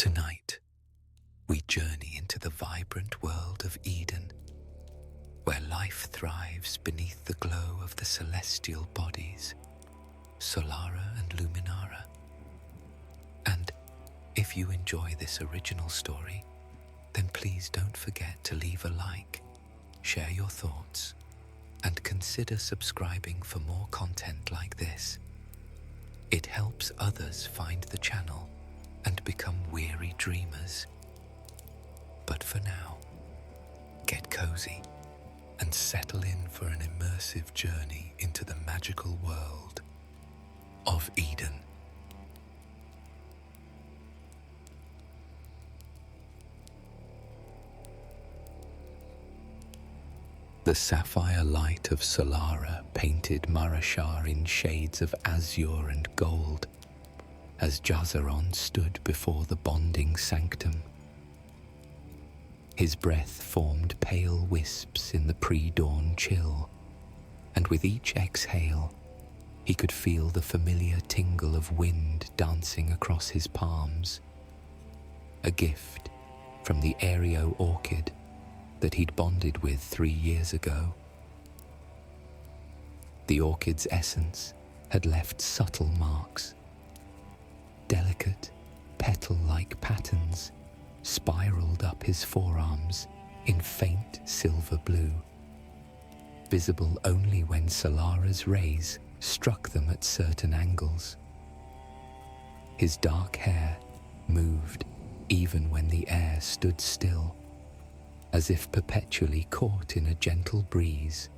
Tonight, we journey into the vibrant world of Eden, where life thrives beneath the glow of the celestial bodies, Solara and Luminara. And if you enjoy this original story, then please don't forget to leave a like, share your thoughts, and consider subscribing for more content like this. It helps others find the channel and become weary dreamers. But for now, get cozy and settle in for an immersive journey into the magical world of Eden. The sapphire light of Solara painted Marashar in shades of azure and gold as Jazaron stood before the bonding sanctum. His breath formed pale wisps in the pre-dawn chill, and with each exhale, he could feel the familiar tingle of wind dancing across his palms, a gift from the Aereo orchid that he'd bonded with 3 years ago. The orchid's essence had left subtle marks. Delicate, petal-like patterns spiraled up his forearms in faint silver blue, visible only when Solara's rays struck them at certain angles. His dark hair moved even when the air stood still, as if perpetually caught in a gentle breeze.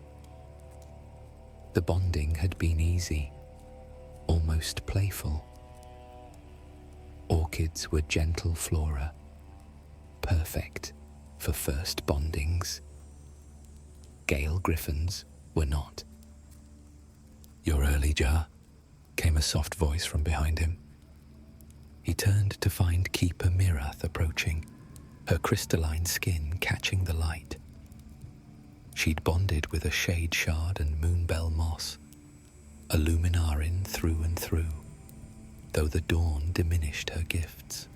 The bonding had been easy, almost playful. Orchids were gentle flora, perfect for first bondings. Gale griffins were not. "You're early, Jar," came a soft voice from behind him. He turned to find Keeper Mirath approaching, her crystalline skin catching the light. She'd bonded with a shade shard and moonbell moss, a luminarin through and through, though the dawn diminished her gifts.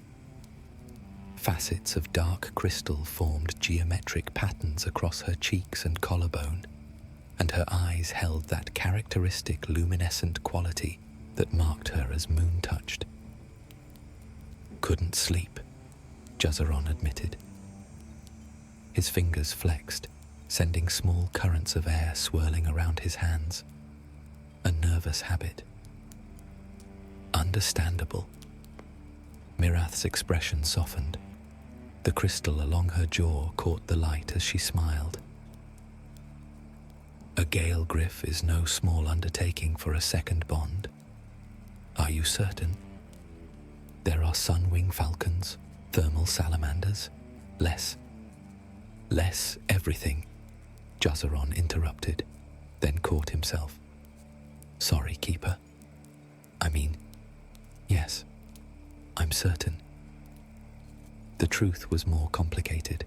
Facets of dark crystal formed geometric patterns across her cheeks and collarbone, and her eyes held that characteristic luminescent quality that marked her as moon-touched. "Couldn't sleep," Jazaron admitted. His fingers flexed, sending small currents of air swirling around his hands. A nervous habit. Understandable. Mirath's expression softened. The crystal along her jaw caught the light as she smiled. "A gale griff is no small undertaking for a second bond. Are you certain? There are sunwing falcons, thermal salamanders, less everything," Jazaron interrupted, then caught himself. "Sorry, Keeper. I mean, yes, I'm certain." The truth was more complicated.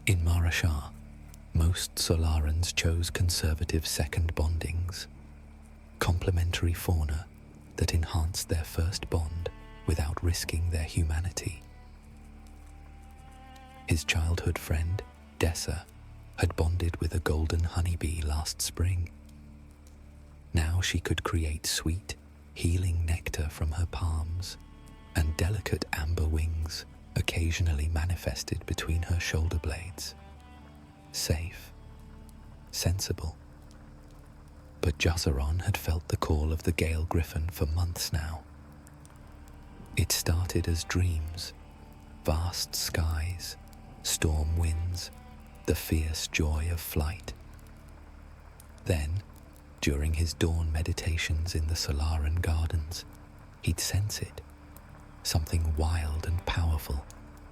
In Marashar, most Solarans chose conservative second bondings, complementary fauna that enhanced their first bond without risking their humanity. His childhood friend, Dessa, had bonded with a golden honeybee last spring. Now she could create sweet, healing nectar from her palms, and delicate amber wings occasionally manifested between her shoulder blades. Safe, sensible. But Jazaron had felt the call of the Gale Griffin for months now. It started as dreams, vast skies, storm winds, the fierce joy of flight. Then, during his dawn meditations in the Solaran gardens, he'd sense it, something wild and powerful,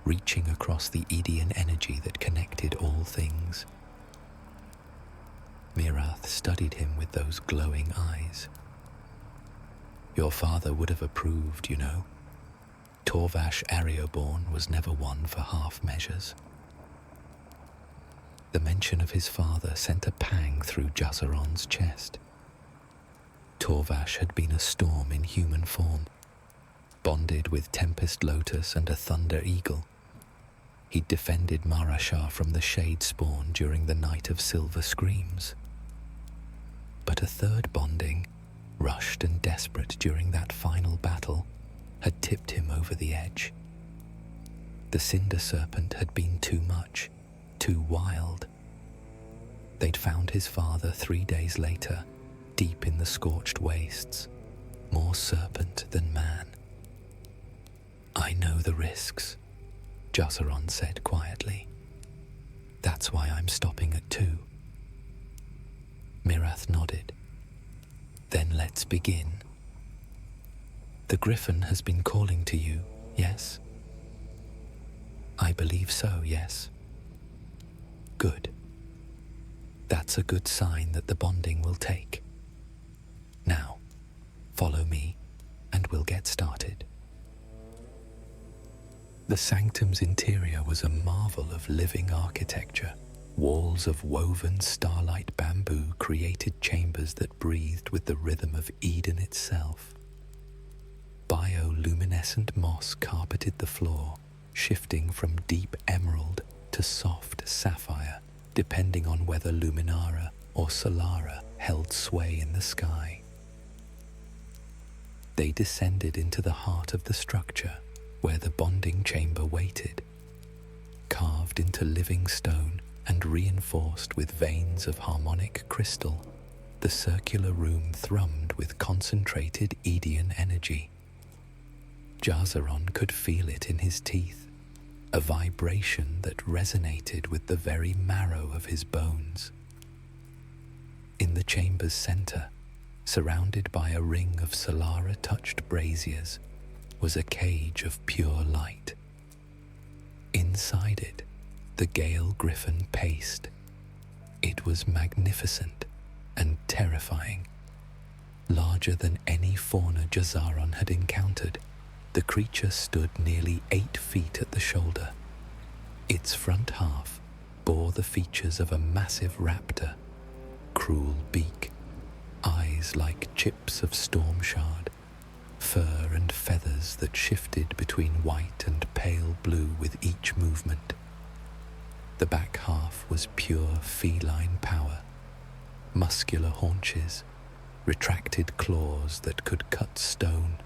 reaching across the Edian energy that connected all things. Mirath studied him with those glowing eyes. "Your father would have approved, you know. Torvash Arioborn was never one for half measures." The mention of his father sent a pang through Jazaron's chest. Torvash had been a storm in human form, bonded with Tempest Lotus and a Thunder Eagle. He'd defended Marashar from the Shade Spawn during the Night of Silver Screams. But a third bonding, rushed and desperate during that final battle, had tipped him over the edge. The Cinder Serpent had been too much, too wild. They'd found his father 3 days later, deep in the scorched wastes, more serpent than man. "I know the risks," Jazaron said quietly. "That's why I'm stopping at 2. Mirath nodded. "Then let's begin. The Griffin has been calling to you, yes?" "I believe so, yes." "Good. That's a good sign that the bonding will take. Now, follow me, and we'll get started." The sanctum's interior was a marvel of living architecture. Walls of woven starlight bamboo created chambers that breathed with the rhythm of Eden itself. Bioluminescent moss carpeted the floor, shifting from deep emerald to soft sapphire, depending on whether Luminara or Solara held sway in the sky. They descended into the heart of the structure, where the bonding chamber waited. Carved into living stone and reinforced with veins of harmonic crystal, the circular room thrummed with concentrated Edian energy. Jazaron could feel it in his teeth, a vibration that resonated with the very marrow of his bones. In the chamber's center, surrounded by a ring of Solara-touched braziers, was a cage of pure light. Inside it, the Gale Griffin paced. It was magnificent and terrifying. Larger than any fauna Jazaron had encountered, the creature stood nearly 8 feet at the shoulder. Its front half bore the features of a massive raptor: cruel beak, eyes like chips of storm shard, fur and feathers that shifted between white and pale blue with each movement. The back half was pure feline power: muscular haunches, retracted claws that could cut stone,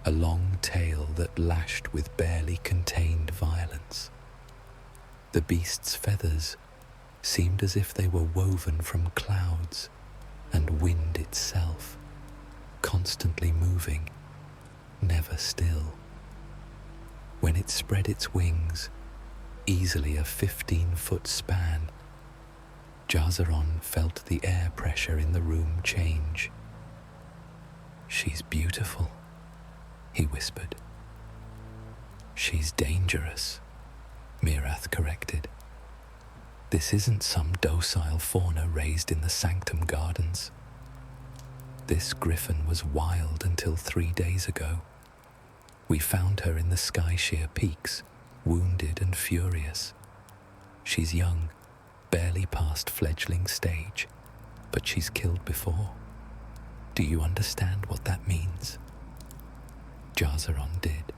a long tail that lashed with barely contained violence. The beast's feathers seemed as if they were woven from clouds and wind itself, constantly moving, never still. When it spread its wings, easily a 15-foot span, Jazaron felt the air pressure in the room change. "She's beautiful," he whispered. "She's dangerous," Mirath corrected. "This isn't some docile fauna raised in the Sanctum Gardens. This griffin was wild until 3 days ago. We found her in the Skyshear Peaks, wounded and furious. She's young, barely past fledgling stage, but she's killed before. Do you understand what that means?" Jazaron did.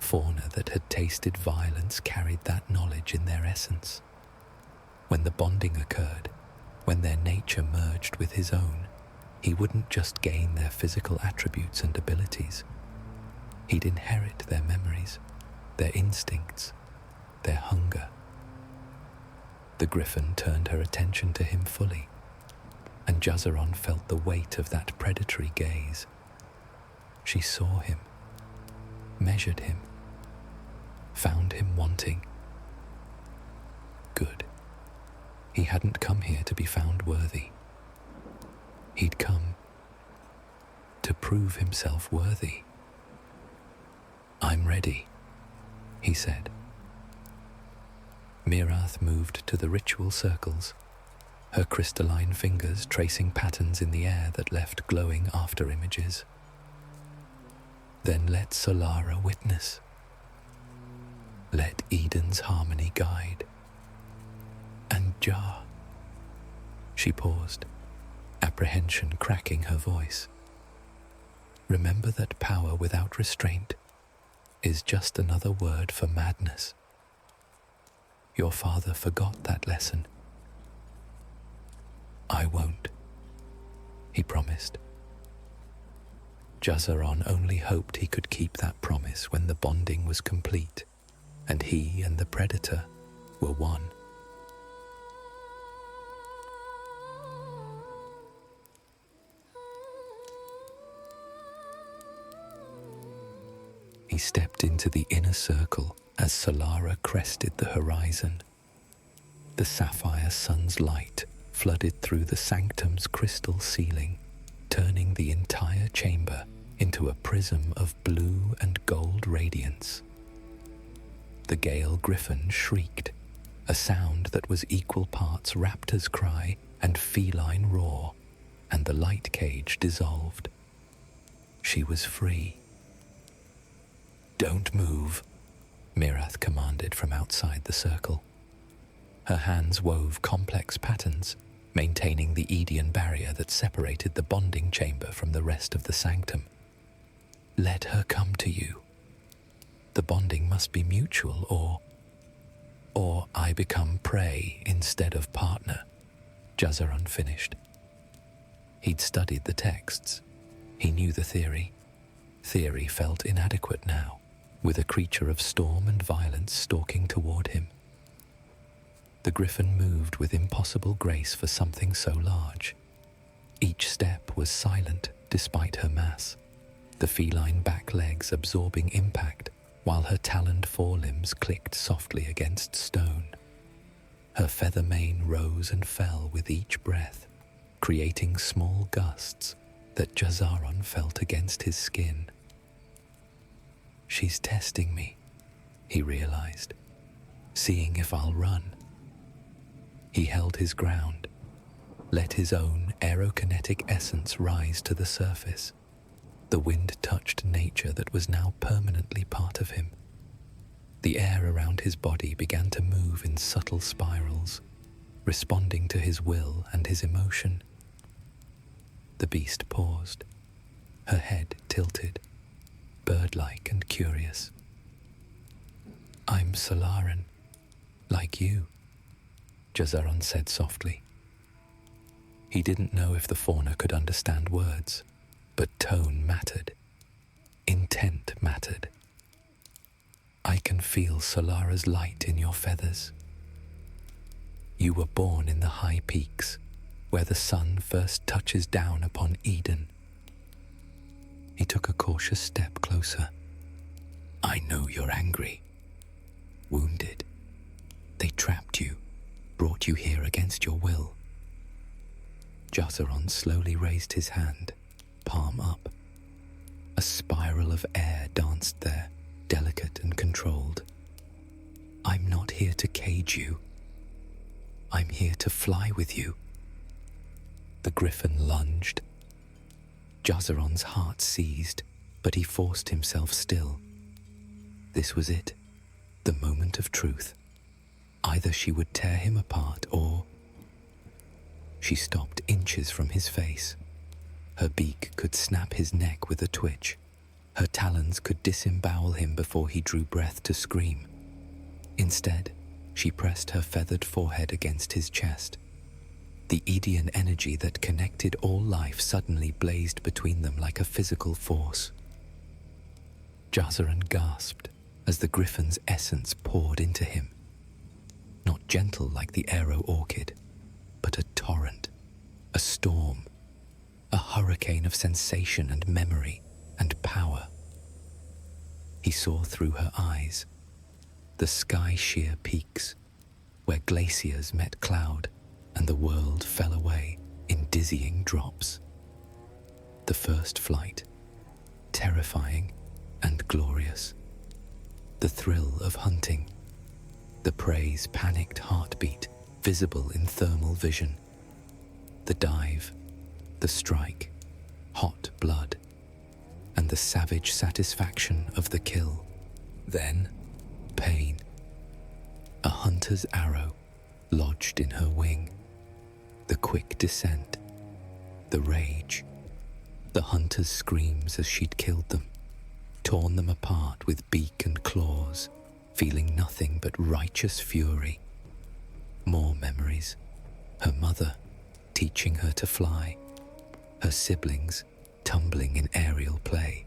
Fauna that had tasted violence carried that knowledge in their essence. When the bonding occurred, when their nature merged with his own, he wouldn't just gain their physical attributes and abilities. He'd inherit their memories, their instincts, their hunger. The griffin turned her attention to him fully, and Jazaron felt the weight of that predatory gaze. She saw him, measured him, found him wanting. Good. He hadn't come here to be found worthy. He'd come to prove himself worthy. "I'm ready," he said. Mirath moved to the ritual circles, her crystalline fingers tracing patterns in the air that left glowing after images. "Then let Solara witness. Let Eden's harmony guide. And Jar." She paused, apprehension cracking her voice. Remember that power without restraint is just another word for madness. Your father forgot that lesson. I won't, he promised. Jazaron only hoped he could keep that promise when the bonding was complete and he and the predator were one. He stepped into the inner circle as Solara crested the horizon. The sapphire sun's light flooded through the sanctum's crystal ceiling, turning the entire chamber into a prism of blue and gold radiance. The Gale Griffin shrieked, a sound that was equal parts raptor's cry and feline roar, and the light cage dissolved. She was free. Don't move, Mirath commanded from outside the circle. Her hands wove complex patterns, maintaining the Edian barrier that separated the bonding chamber from the rest of the sanctum. Let her come to you. The bonding must be mutual, or I become prey instead of partner, Jazaron finished. He'd studied the texts. He knew the theory. Theory felt inadequate now, with a creature of storm and violence stalking toward him. The griffin moved with impossible grace for something so large. Each step was silent despite her mass, the feline back legs absorbing impact while her taloned forelimbs clicked softly against stone. Her feather mane rose and fell with each breath, creating small gusts that Jazaron felt against his skin. She's testing me, he realized, seeing if I'll run. He held his ground, let his own aerokinetic essence rise to the surface, the wind-touched nature that was now permanently part of him. The air around his body began to move in subtle spirals, responding to his will and his emotion. The beast paused, her head tilted, bird-like and curious. I'm Solaran, like you, Jazaron said softly. He didn't know if the fauna could understand words, but tone mattered. Intent mattered. I can feel Solara's light in your feathers. You were born in the high peaks, where the sun first touches down upon Eden. He took a cautious step closer. I know you're angry, wounded. They trapped you, brought you here against your will. Jazaron slowly raised his hand, palm up. A spiral of air danced there, delicate and controlled. I'm not here to cage you. I'm here to fly with you. The griffin lunged. Jazaron's heart seized, but he forced himself still. This was it, the moment of truth. Either she would tear him apart or... She stopped inches from his face. Her beak could snap his neck with a twitch. Her talons could disembowel him before he drew breath to scream. Instead, she pressed her feathered forehead against his chest. The Edian energy that connected all life suddenly blazed between them like a physical force. Jazaron gasped as the griffin's essence poured into him. Not gentle like the aero orchid, but a torrent, a storm, a hurricane of sensation and memory and power. He saw through her eyes, the sky-sheer peaks, where glaciers met cloud and the world fell away in dizzying drops. The first flight, terrifying and glorious. The thrill of hunting, the prey's panicked heartbeat visible in thermal vision. The dive, the strike, hot blood, and the savage satisfaction of the kill. Then, pain. A hunter's arrow lodged in her wing. The quick descent, the rage. The hunters' screams as she'd killed them, torn them apart with beak and claws, feeling nothing but righteous fury. More memories. Her mother teaching her to fly, her siblings tumbling in aerial play,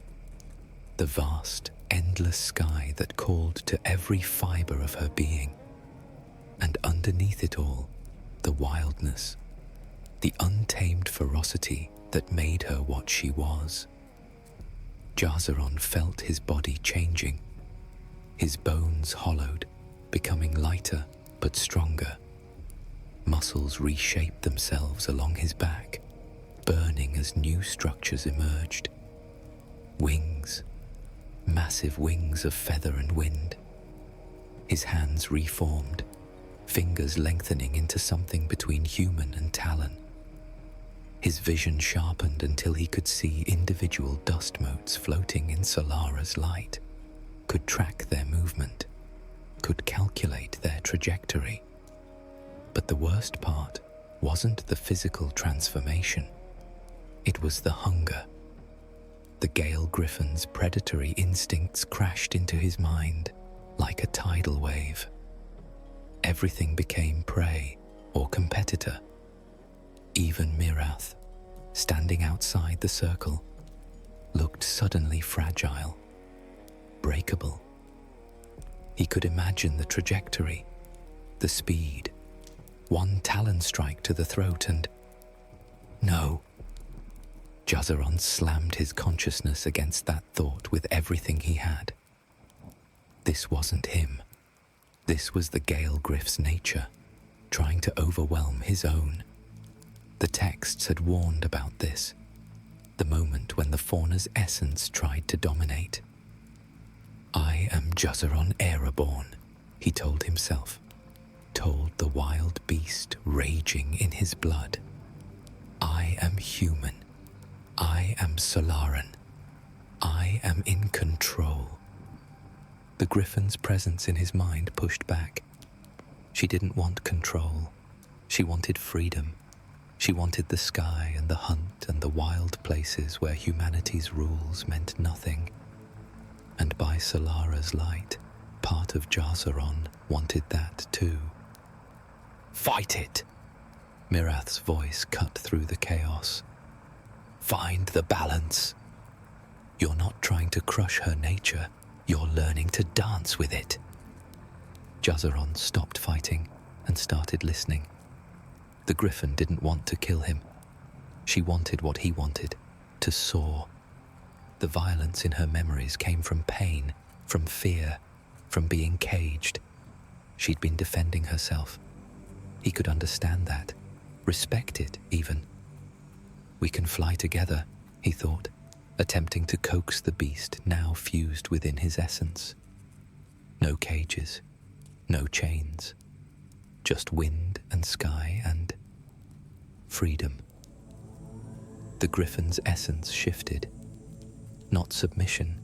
the vast, endless sky that called to every fibre of her being, and underneath it all, the wildness, the untamed ferocity that made her what she was. Jazaron felt his body changing, his bones hollowed, becoming lighter but stronger. Muscles reshaped themselves along his back, burning as new structures emerged. Wings, massive wings of feather and wind. His hands reformed, fingers lengthening into something between human and talon. His vision sharpened until he could see individual dust motes floating in Solara's light, could track their movement, could calculate their trajectory. But the worst part wasn't the physical transformation. It was the hunger. The Gale Griffin's predatory instincts crashed into his mind like a tidal wave. Everything became prey or competitor. Even Mirath, standing outside the circle, looked suddenly fragile, breakable. He could imagine the trajectory, the speed, one talon strike to the throat and... No. Jazaron slammed his consciousness against that thought with everything he had. This wasn't him. This was the Gale Griff's nature, trying to overwhelm his own. The texts had warned about this, the moment when the fauna's essence tried to dominate. I am Jazaron Ereborn, he told himself, told the wild beast raging in his blood. I am human. I am Solaran. I am in control. The Griffin's presence in his mind pushed back. She didn't want control. She wanted freedom. She wanted the sky and the hunt and the wild places where humanity's rules meant nothing. And by Solara's light, part of Jazaron wanted that too. Fight it! Mirath's voice cut through the chaos. Find the balance. You're not trying to crush her nature, you're learning to dance with it. Jazaron stopped fighting and started listening. The Griffin didn't want to kill him. She wanted what he wanted, to soar. The violence in her memories came from pain, from fear, from being caged. She'd been defending herself. He could understand that, respect it even. We can fly together, he thought, attempting to coax the beast now fused within his essence. No cages, no chains, just wind and sky and freedom. The Griffin's essence shifted, not submission,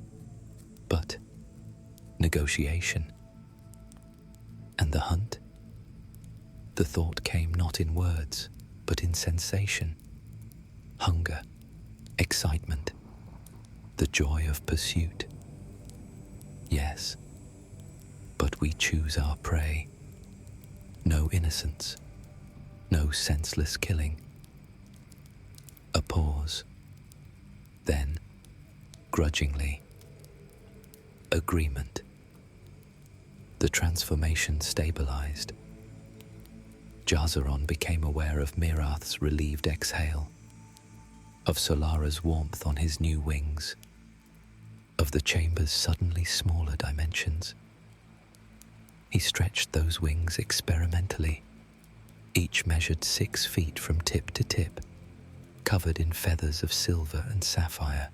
but negotiation. And the hunt? The thought came not in words, but in sensation. Hunger, excitement, the joy of pursuit. Yes, but we choose our prey. No innocence, no senseless killing. A pause. Then, grudgingly, agreement. The transformation stabilized. Jazaron became aware of Mirath's relieved exhale, of Solara's warmth on his new wings, of the chamber's suddenly smaller dimensions. He stretched those wings experimentally, each measured 6 feet from tip to tip, covered in feathers of silver and sapphire.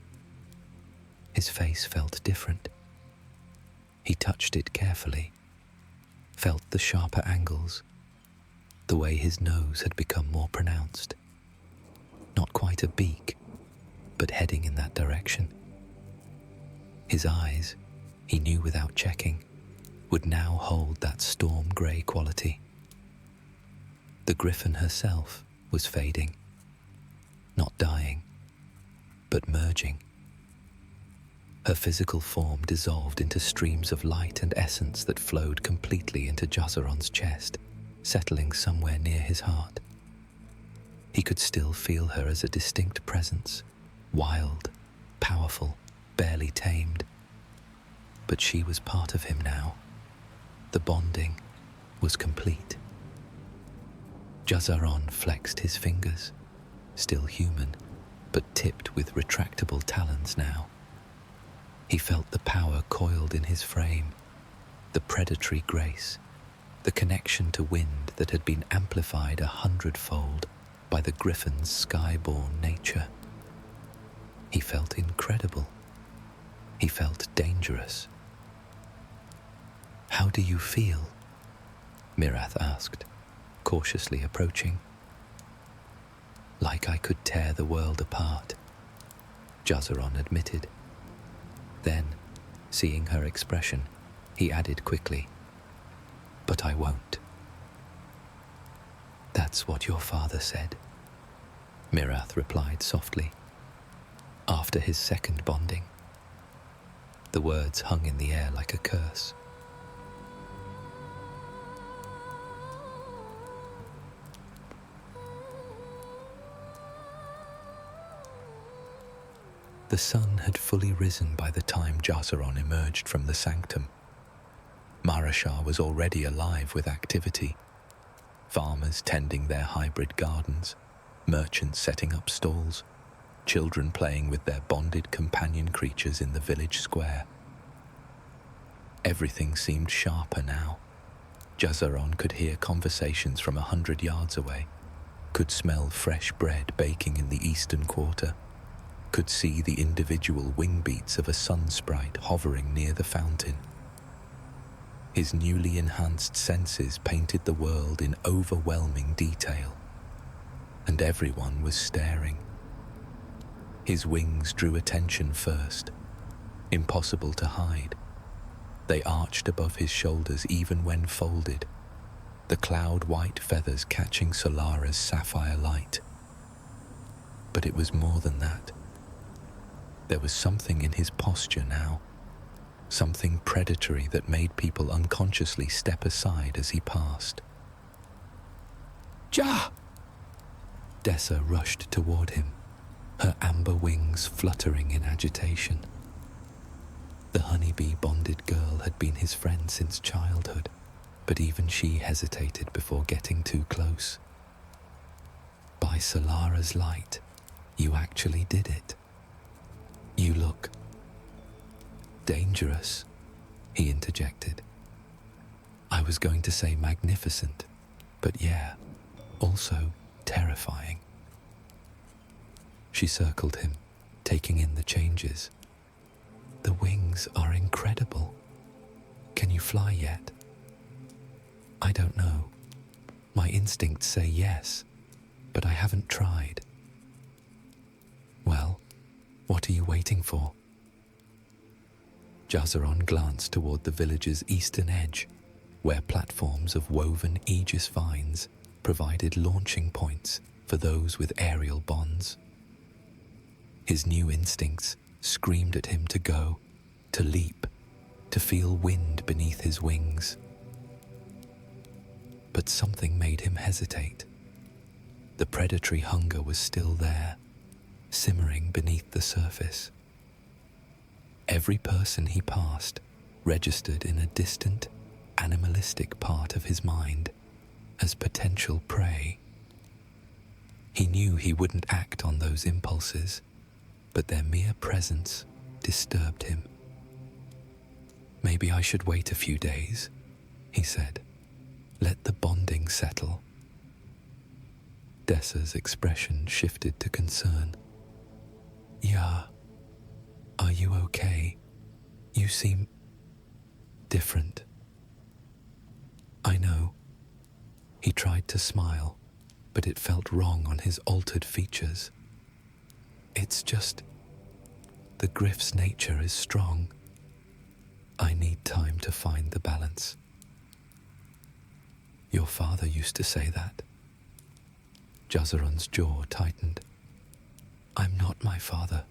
His face felt different. He touched it carefully, felt the sharper angles, the way his nose had become more pronounced. Not quite a beak, but heading in that direction. His eyes, he knew without checking, would now hold that storm grey quality. The Griffin herself was fading, not dying, but merging. Her physical form dissolved into streams of light and essence that flowed completely into Jazaron's chest, settling somewhere near his heart. He could still feel her as a distinct presence, wild, powerful, barely tamed. But she was part of him now. The bonding was complete. Jazaron flexed his fingers, still human, but tipped with retractable talons now. He felt the power coiled in his frame, the predatory grace, the connection to wind that had been amplified 100-fold by the griffin's sky-born nature. He felt incredible. He felt dangerous. "How do you feel?" Mirath asked, cautiously approaching. "Like I could tear the world apart," Jazaron admitted. Then, seeing her expression, he added quickly, "But I won't." "That's what your father said," Mirath replied softly. After his second bonding, the words hung in the air like a curse. The sun had fully risen by the time Jazaron emerged from the sanctum. Marashar was already alive with activity. Farmers tending their hybrid gardens, merchants setting up stalls, children playing with their bonded companion creatures in the village square. Everything seemed sharper now. Jazaron could hear conversations from 100 yards away, could smell fresh bread baking in the eastern quarter, could see the individual wing beats of a sun sprite hovering near the fountain. His newly enhanced senses painted the world in overwhelming detail, and everyone was staring. His wings drew attention first, impossible to hide. They arched above his shoulders even when folded, the cloud-white feathers catching Solara's sapphire light. But it was more than that. There was something in his posture now, something predatory that made people unconsciously step aside as he passed. "Ja!" Dessa rushed toward him, her amber wings fluttering in agitation. The honeybee-bonded girl had been his friend since childhood, but even she hesitated before getting too close. "By Solara's light, you actually did it. You look dangerous," he interjected. "I was going to say magnificent, but yeah, also terrifying." She circled him, taking in the changes. "The wings are incredible. Can you fly yet?" "I don't know. My instincts say yes, but I haven't tried." "Well, what are you waiting for?" Jazaron glanced toward the village's eastern edge, where platforms of woven aegis vines provided launching points for those with aerial bonds. His new instincts screamed at him to go, to leap, to feel wind beneath his wings. But something made him hesitate. The predatory hunger was still there, simmering beneath the surface. Every person he passed registered in a distant, animalistic part of his mind as potential prey. He knew he wouldn't act on those impulses, but their mere presence disturbed him. "Maybe I should wait a few days," he said. "Let the bonding settle." Dessa's expression shifted to concern. "Yeah, are you okay? You seem different." "I know." He tried to smile, but it felt wrong on his altered features. "It's just, the Griff's nature is strong. I need time to find the balance." "Your father used to say that." Jazaron's jaw tightened. "I'm not my father,"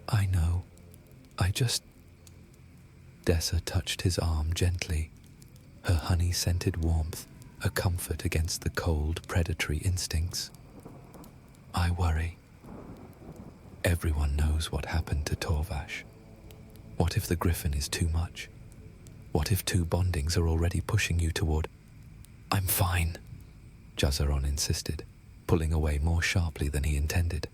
I know. I just... Dessa touched his arm gently, her honey-scented warmth a comfort against the cold, predatory instincts. I worry. Everyone knows what happened to Torvash. What if the griffin is too much? What if two bondings are already pushing you toward... I'm fine, Jazaron insisted, pulling away more sharply than he intended.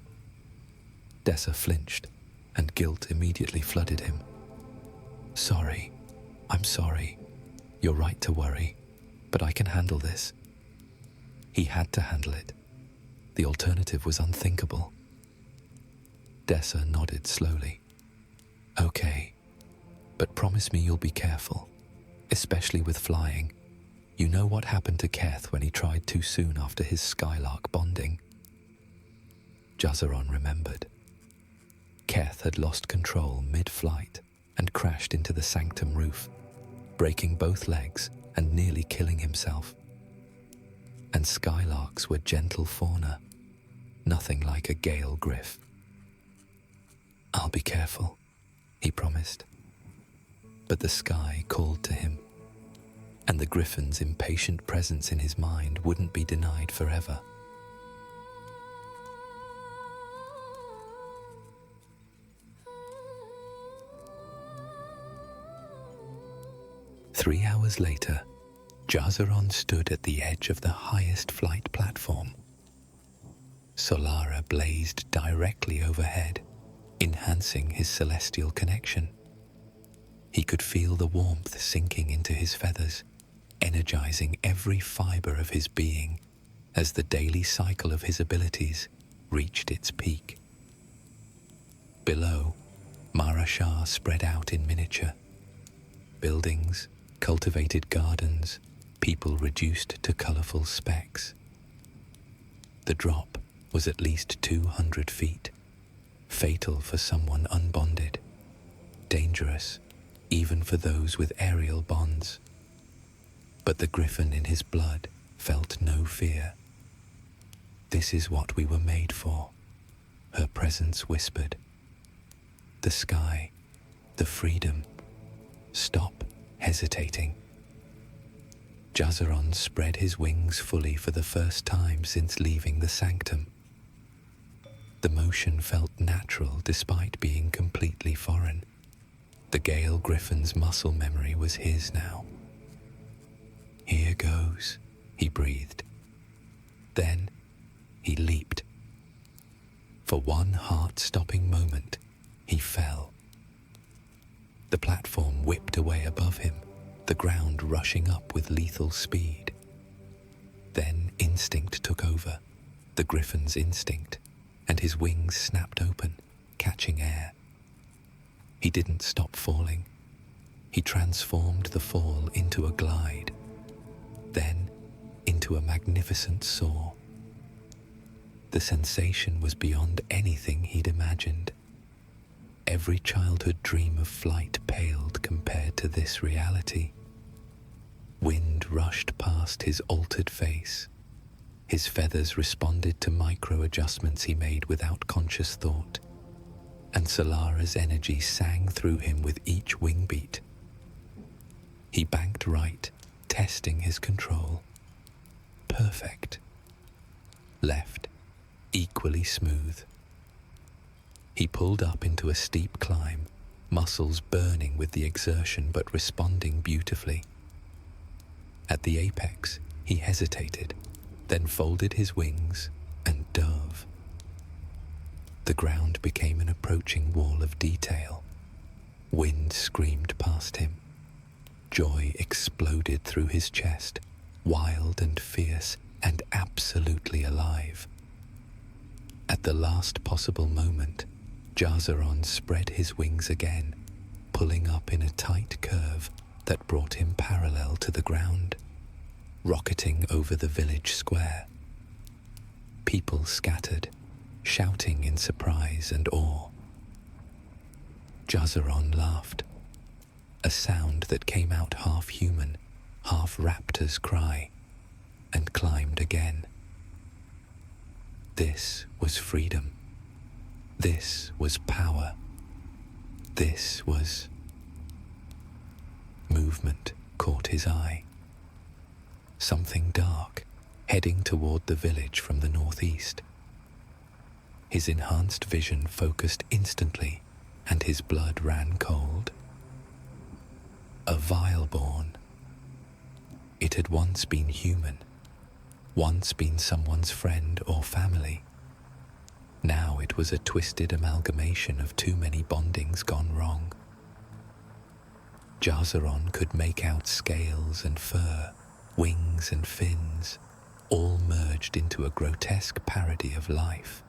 Dessa flinched, and guilt immediately flooded him. Sorry. I'm sorry. You're right to worry, but I can handle this. He had to handle it. The alternative was unthinkable. Dessa nodded slowly. Okay, but promise me you'll be careful, especially with flying. You know what happened to Keth when he tried too soon after his Skylark bonding. Jazaron remembered. Keth had lost control mid-flight and crashed into the sanctum roof, breaking both legs and nearly killing himself. And Skylarks were gentle fauna, nothing like a Gale Griff. I'll be careful, he promised. But the sky called to him, and the griffin's impatient presence in his mind wouldn't be denied forever. Three hours later, Jazaron stood at the edge of the highest flight platform. Solara blazed directly overhead, enhancing his celestial connection. He could feel the warmth sinking into his feathers, energizing every fiber of his being as the daily cycle of his abilities reached its peak. Below, Mara Shah spread out in miniature. Buildings, cultivated gardens, people reduced to colorful specks. The drop was at least 200 feet, fatal for someone unbonded, dangerous even for those with aerial bonds. But the griffin in his blood felt no fear. This is what we were made for, her presence whispered. The sky, the freedom. Stop hesitating. Jazaron spread his wings fully for the first time since leaving the sanctum. The motion felt natural despite being completely foreign. The Gale Griffin's muscle memory was his now. Here goes, he breathed. Then he leaped. For one heart-stopping moment, he fell. The platform whipped away above him, the ground rushing up with lethal speed. Then instinct took over, the griffin's instinct, and his wings snapped open, catching air. He didn't stop falling. He transformed the fall into a glide, then into a magnificent soar. The sensation was beyond anything he'd imagined. Every childhood dream of flight paled compared to this reality. Wind rushed past his altered face. His feathers responded to micro-adjustments he made without conscious thought, and Solara's energy sang through him with each wing beat. He banked right, testing his control. Perfect. Left, equally smooth. He pulled up into a steep climb, muscles burning with the exertion but responding beautifully. At the apex, he hesitated, then folded his wings and dove. The ground became an approaching wall of detail. Wind screamed past him. Joy exploded through his chest, wild and fierce and absolutely alive. At the last possible moment, Jazaron spread his wings again, pulling up in a tight curve that brought him parallel to the ground, rocketing over the village square. People scattered, shouting in surprise and awe. Jazaron laughed, a sound that came out half human, half raptor's cry, and climbed again. This was freedom. This was power, This was... Movement caught his eye. Something dark, heading toward the village from the northeast. His enhanced vision focused instantly, and his blood ran cold. A Vileborn. It had once been human, once been someone's friend or family. Now it was a twisted amalgamation of too many bondings gone wrong. Jazaron could make out scales and fur, wings and fins, all merged into a grotesque parody of life.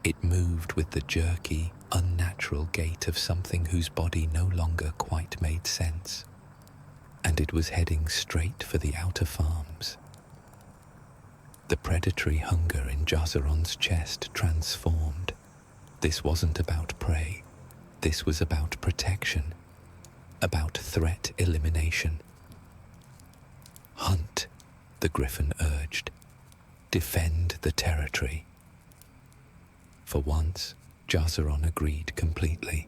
It moved with the jerky, unnatural gait of something whose body no longer quite made sense, and it was heading straight for the outer farms. The predatory hunger in Jazaron's chest transformed. This wasn't about prey. This was about protection, about threat elimination. Hunt, the griffin urged. Defend the territory. For once, Jazaron agreed completely.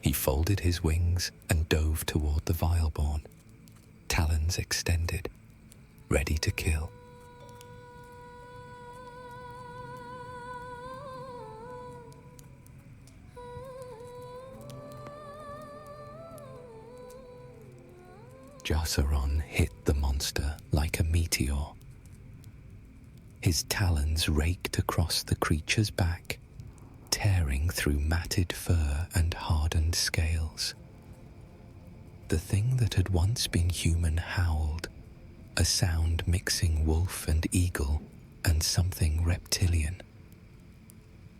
He folded his wings and dove toward the Vileborn, talons extended, ready to kill. Jazaron hit the monster like a meteor. His talons raked across the creature's back, tearing through matted fur and hardened scales. The thing that had once been human howled, a sound mixing wolf and eagle and something reptilian.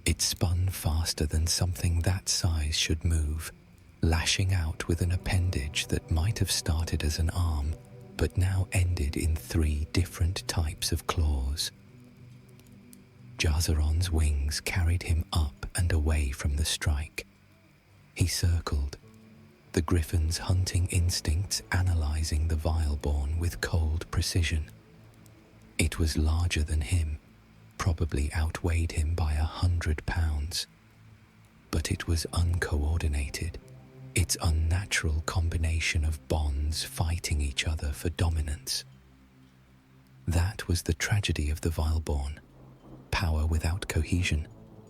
It spun faster than something that size should move, lashing out with an appendage that might have started as an arm, but now ended in 3 different types of claws. Jazaron's wings carried him up and away from the strike. He circled, the griffin's hunting instincts analyzing the Vileborn with cold precision. It was larger than him, probably outweighed him by 100 pounds. But it was uncoordinated, its unnatural combination of bonds fighting each other for dominance. That was the tragedy of the Vileborn. Power without cohesion,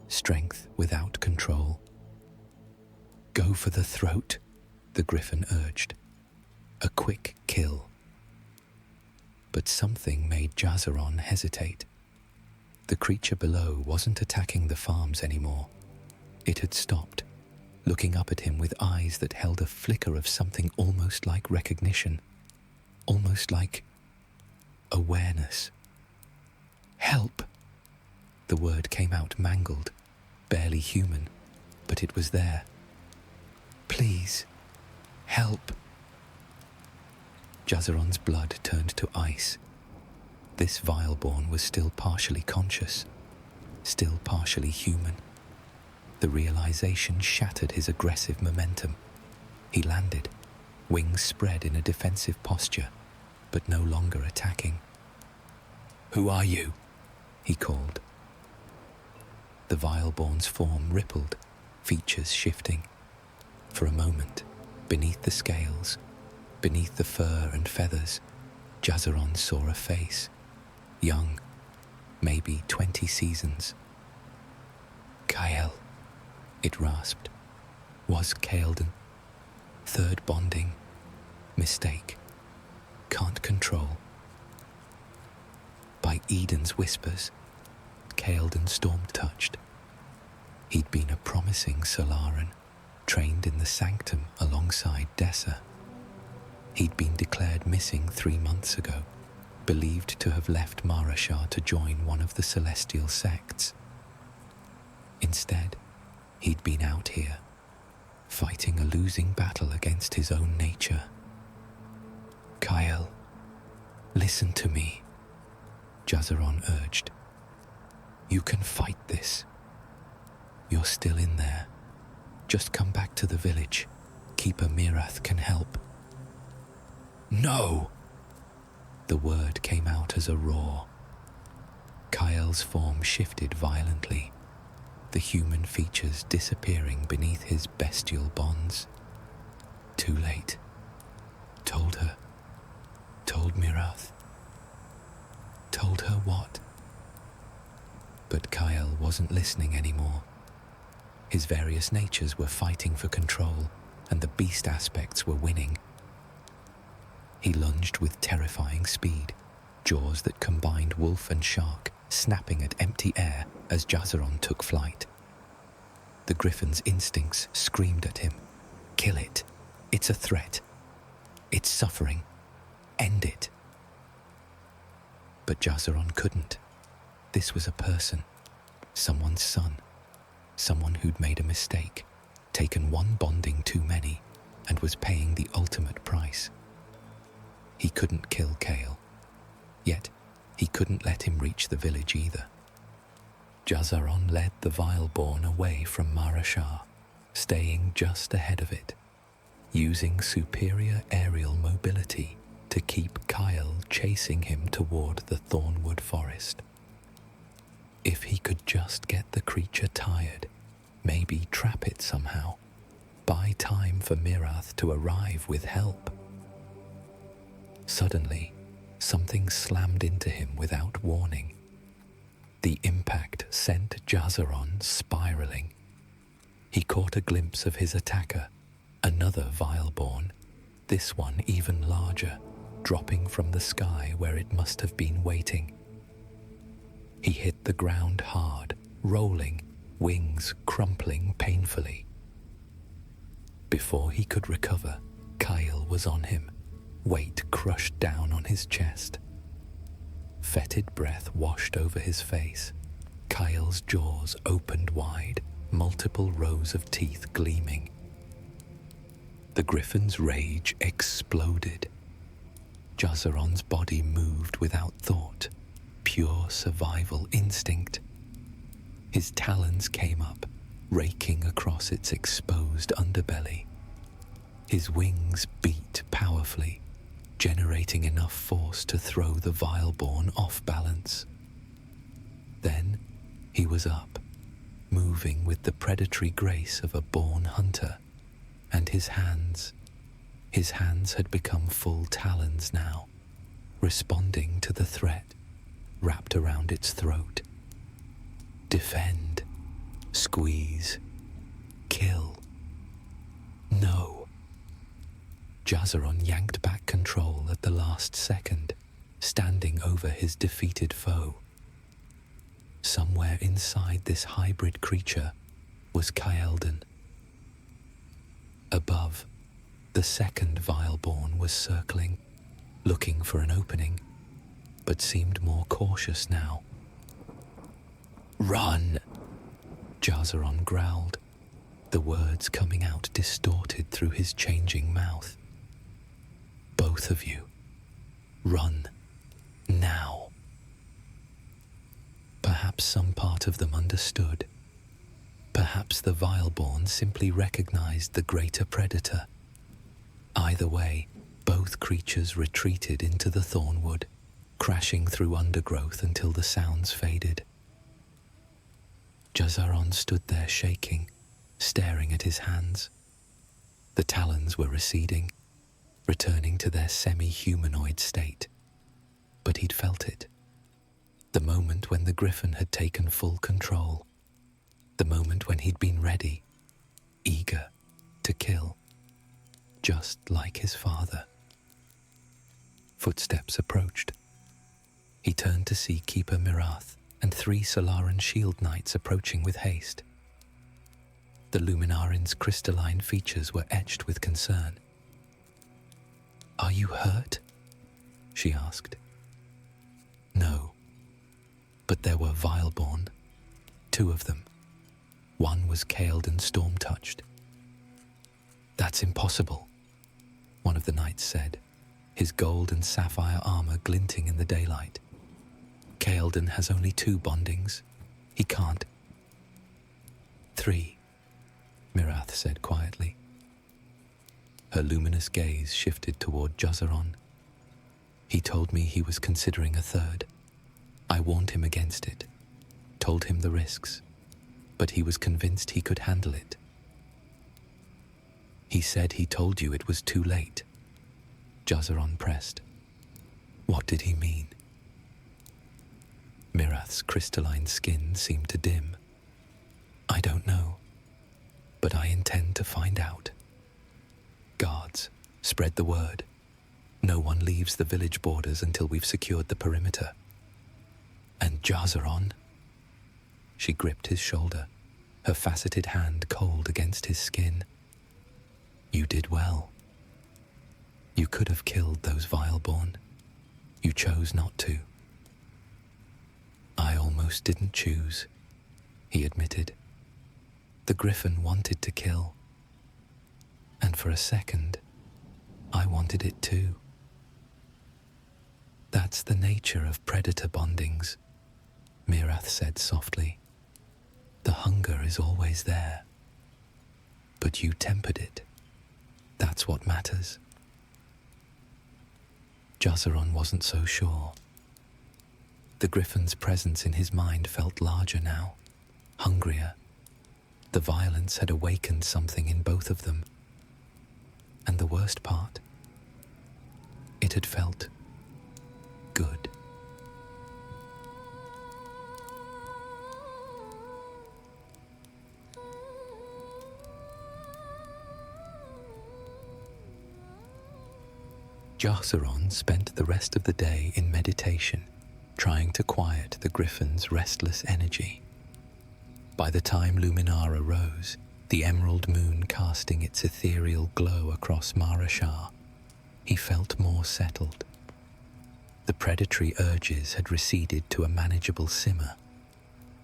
strength without control. Go for the throat, the griffin urged. A quick kill. But something made Jazaron hesitate. The creature below wasn't attacking the farms anymore. It had stopped, looking up at him with eyes that held a flicker of something almost like recognition, almost like awareness. Help! The word came out mangled, barely human, but it was there. Please, help! Jazaron's blood turned to ice. This Vileborn was still partially conscious, still partially human. The realization shattered his aggressive momentum. He landed, wings spread in a defensive posture, but no longer attacking. "Who are you?" he called. The Vileborn's form rippled, features shifting. For a moment, beneath the scales, beneath the fur and feathers, Jazaron saw a face. Young, maybe 20 seasons. Kyle, it rasped. Was Kael'dan. Third bonding. Mistake. Can't control. By Eden's whispers, Kael'dan storm-touched. He'd been a promising Solaran, trained in the sanctum alongside Dessa. He'd been declared missing 3 months ago, believed to have left Marashar to join one of the celestial sects. Instead, he'd been out here, fighting a losing battle against his own nature. Kyle, listen to me, Jazaron urged. You can fight this. You're still in there. Just come back to the village. Keeper Mirath can help. No! The word came out as a roar. Kyle's form shifted violently. the human features disappearing beneath his bestial bonds. Too late. Told her. Told Mirath. Told her what? But Kyle wasn't listening anymore. His various natures were fighting for control, and the beast aspects were winning. He lunged with terrifying speed, jaws that combined wolf and shark, snapping at empty air as Jazaron took flight. The griffin's instincts screamed at him. Kill it. It's a threat. It's suffering. End it. But Jazaron couldn't. This was a person, someone's son, someone who'd made a mistake, taken one bonding too many, and was paying the ultimate price. He couldn't kill Kale, yet he couldn't let him reach the village either. Jazaron led the Vileborn away from Marashar, staying just ahead of it, using superior aerial mobility to keep Kyle chasing him toward the Thornwood Forest. If he could just get the creature tired, maybe trap it somehow, buy time for Mirath to arrive with help. Suddenly, something slammed into him without warning. The impact sent Jazaron spiraling. He caught a glimpse of his attacker, another Vileborn, this one even larger, dropping from the sky where it must have been waiting. He hit the ground hard, rolling, wings crumpling painfully. Before he could recover, Kyle was on him, weight crushed down on his chest. Fetid breath washed over his face. Kyle's jaws opened wide, multiple rows of teeth gleaming. The griffin's rage exploded. Jazaron's body moved without thought, pure survival instinct. His talons came up, raking across its exposed underbelly. His wings beat powerfully, generating enough force to throw the Vileborn off balance. Then he was up, moving with the predatory grace of a born hunter, and his hands had become full talons now, responding to the threat wrapped around its throat. Defend, squeeze, kill. No. Jazaron yanked back control at the last second, standing over his defeated foe. Somewhere inside this hybrid creature was Kael'dan. Above, the second Vileborn was circling, looking for an opening, but seemed more cautious now. Run! Jazaron growled, the words coming out distorted through his changing mouth. Both of you, run, now. Perhaps some part of them understood. Perhaps the Vileborn simply recognized the greater predator. Either way, both creatures retreated into the Thornwood, crashing through undergrowth until the sounds faded. Jazaron stood there shaking, staring at his hands. The talons were receding, returning to their semi-humanoid state. But he'd felt it. The moment when the griffin had taken full control. The moment when he'd been ready, eager to kill, just like his father. Footsteps approached. He turned to see Keeper Mirath and 3 Solaran shield knights approaching with haste. The Luminarin's crystalline features were etched with concern. "Are you hurt?" she asked. No, but there were Vileborn, 2 of them. One was Kael'dan storm-touched. "That's impossible," one of the knights said, his gold and sapphire armor glinting in the daylight. "Kael'dan has only 2 bondings. He can't." 3, Mirath said quietly. Her luminous gaze shifted toward Jazaron. "He told me he was considering a 3rd. I warned him against it, told him the risks. but he was convinced he could handle it. He said he told you it was too late. Jazaron pressed. What did he mean? Mirath's crystalline skin seemed to dim. I don't know, but I intend to find out. Guards, spread the word. No one leaves the village borders until we've secured the perimeter. And Jazaron? She gripped his shoulder, her faceted hand cold against his skin. You did well. You could have killed those Vileborn. You chose not to. I almost didn't choose, he admitted. The Griffin wanted to kill. And for a second, I wanted it too. That's the nature of predator bondings, Mirath said softly. The hunger is always there. But you tempered it. That's what matters. Jazaron wasn't so sure. The Griffin's presence in his mind felt larger now, hungrier. The violence had awakened something in both of them. And the worst part, it had felt good. Jazaron spent the rest of the day in meditation, trying to quiet the Griffin's restless energy. By the time Luminara rose, the emerald moon casting its ethereal glow across Marashar, he felt more settled. The predatory urges had receded to a manageable simmer,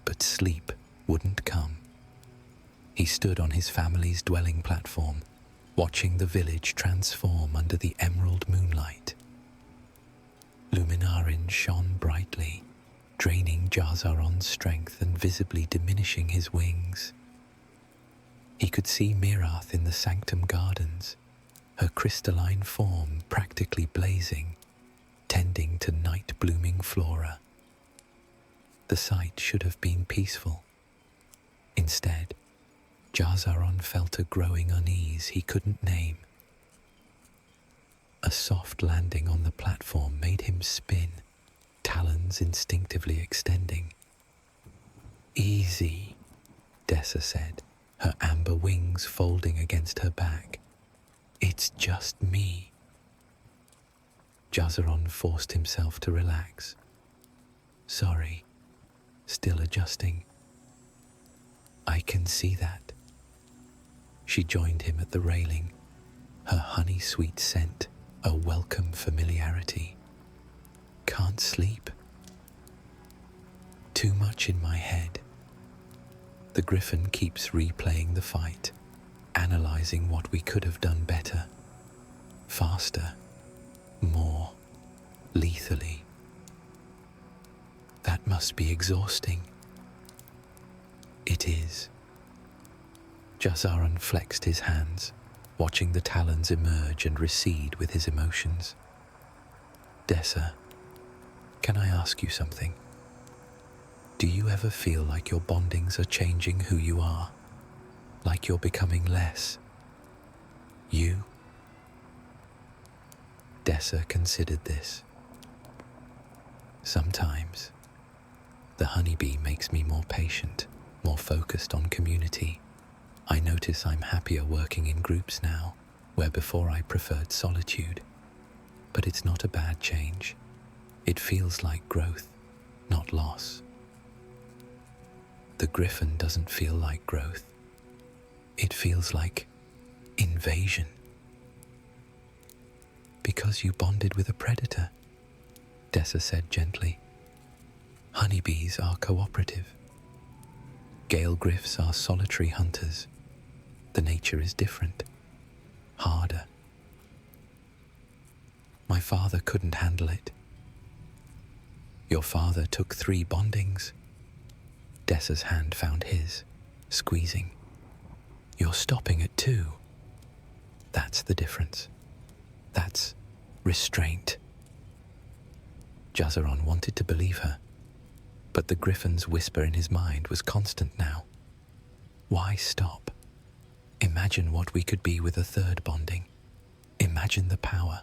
but sleep wouldn't come. He stood on his family's dwelling platform, watching the village transform under the emerald moonlight. Luminarin shone brightly, draining Jazaron's strength and visibly diminishing his wings. He could see Mirath in the sanctum gardens, her crystalline form practically blazing, tending to night-blooming flora. The sight should have been peaceful. Instead, Jazaron felt a growing unease he couldn't name. A soft landing on the platform made him spin, talons instinctively extending. Easy, Dessa said, her amber wings folding against her back. It's just me. Jazaron forced himself to relax. Sorry, still adjusting. I can see that. She joined him at the railing, her honey-sweet scent a welcome familiarity. Can't sleep. Too much in my head. The Griffin keeps replaying the fight, analyzing what we could have done better, faster, more, lethally. That must be exhausting. It is. Jazaron flexed his hands, watching the talons emerge and recede with his emotions. Dessa, can I ask you something? Do you ever feel like your bondings are changing who you are? Like you're becoming less you? Dessa considered this. Sometimes, the honeybee makes me more patient, more focused on community. I notice I'm happier working in groups now, where before I preferred solitude. But it's not a bad change. It feels like growth, not loss. The Griffin doesn't feel like growth. It feels like invasion. Because you bonded with a predator, Dessa said gently. Honeybees are cooperative. Gale Griffs are solitary hunters. The nature is different, harder. My father couldn't handle it. Your father took 3 bondings. Dessa's hand found his, squeezing. You're stopping at 2. That's the difference. That's restraint. Jazaron wanted to believe her, but the Griffin's whisper in his mind was constant now. Why stop? Imagine what we could be with a third bonding. Imagine the power.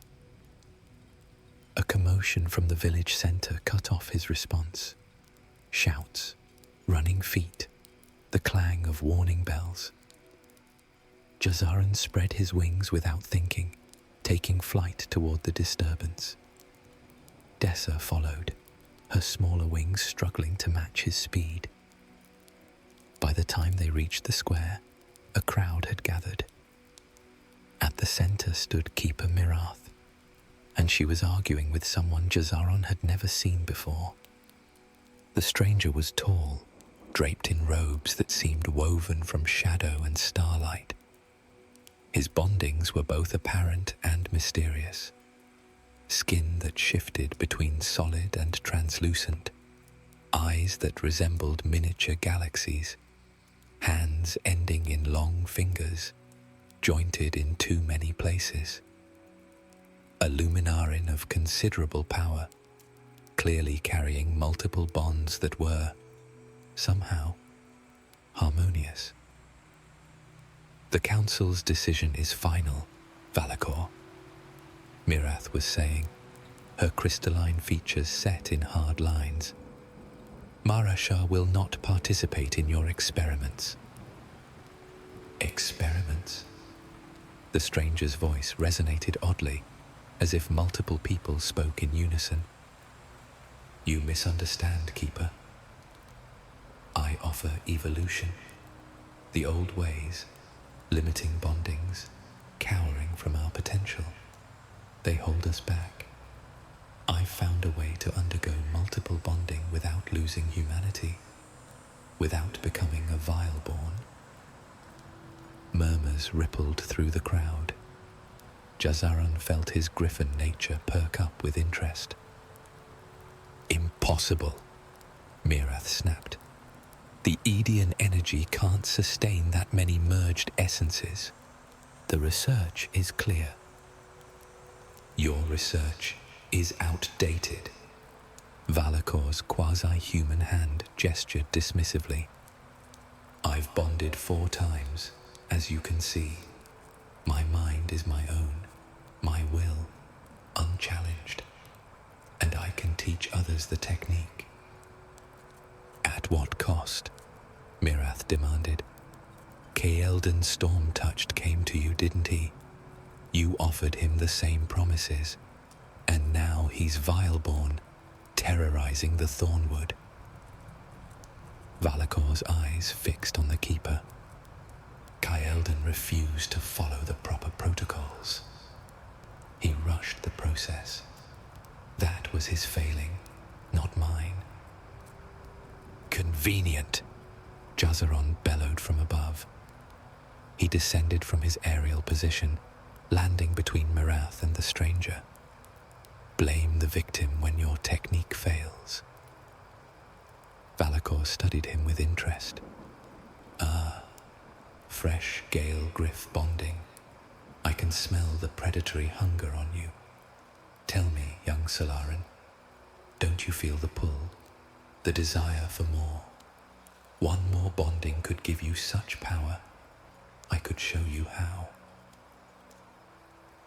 A commotion from the village centre cut off his response. Shouts, running feet, the clang of warning bells. Jazaran spread his wings without thinking, taking flight toward the disturbance. Dessa followed, her smaller wings struggling to match his speed. By the time they reached the square, a crowd had gathered. At the centre stood Keeper Mirath, and she was arguing with someone Jazaran had never seen before. The stranger was tall, draped in robes that seemed woven from shadow and starlight. His bondings were both apparent and mysterious. Skin that shifted between solid and translucent, eyes that resembled miniature galaxies, hands ending in long fingers, jointed in too many places. A Luminarin of considerable power, clearly carrying multiple bonds that were, somehow, harmonious. The Council's decision is final, Valakor, Mirath was saying, her crystalline features set in hard lines. Marashah will not participate in your experiments. Experiments? The stranger's voice resonated oddly, as if multiple people spoke in unison. You misunderstand, Keeper. I offer evolution. The old ways, limiting bondings, cowering from our potential. They hold us back. I've found a way to undergo multiple bonding without losing humanity, without becoming a vileborn. Murmurs rippled through the crowd. Jazaran felt his griffin nature perk up with interest. Impossible, Mirath snapped. The Edian energy can't sustain that many merged essences. The research is clear. Your research is outdated. Valakor's quasi-human hand gestured dismissively. I've bonded 4 times, as you can see. My mind is my own, my will, unchallenged, and I can teach others the technique. At what cost? Mirath demanded. Kael'dan Storm-Touched came to you, didn't he? You offered him the same promises, and now he's vileborn, terrorizing the Thornwood. Valakor's eyes fixed on the Keeper. Kael'dan refused to follow the proper protocols. He rushed the process. That was his failing, not mine. Convenient, Jazaran bellowed from above. He descended from his aerial position, landing between Mirath and the stranger. Blame the victim when your technique fails. Valakor studied him with interest. Ah, fresh Gale Griff bonding. I can smell the predatory hunger on you. Tell me, young Solaran, don't you feel the pull, the desire for more? One more bonding could give you such power. I could show you how.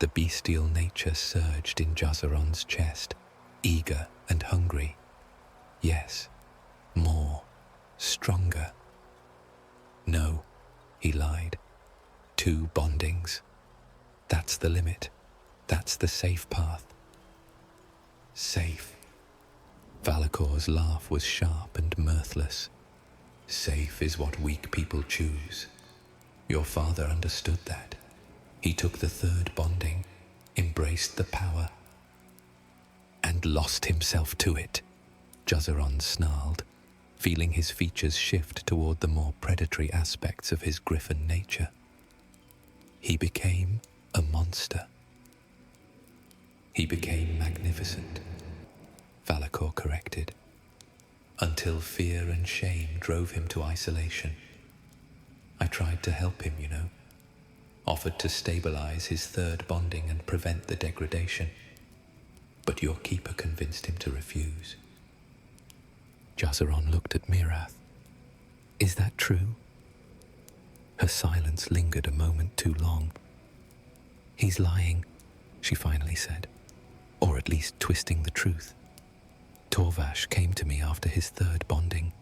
The bestial nature surged in Jazaran's chest, eager and hungry. Yes, more, stronger. No, he lied. 2 bondings. That's the limit. That's the safe path. Safe. Valakor's laugh was sharp and mirthless. Safe is what weak people choose. Your father understood that. He took the 3rd bonding, embraced the power, and lost himself to it, Jazaran snarled, feeling his features shift toward the more predatory aspects of his griffin nature. He became a monster. He became magnificent, Valakor corrected, until fear and shame drove him to isolation. I tried to help him, you know. Offered to stabilize his 3rd bonding and prevent the degradation. But your Keeper convinced him to refuse. Jazaran looked at Mirath. Is that true? Her silence lingered a moment too long. "He's lying," she finally said, or at least twisting the truth. "Torvash came to me after his third bonding,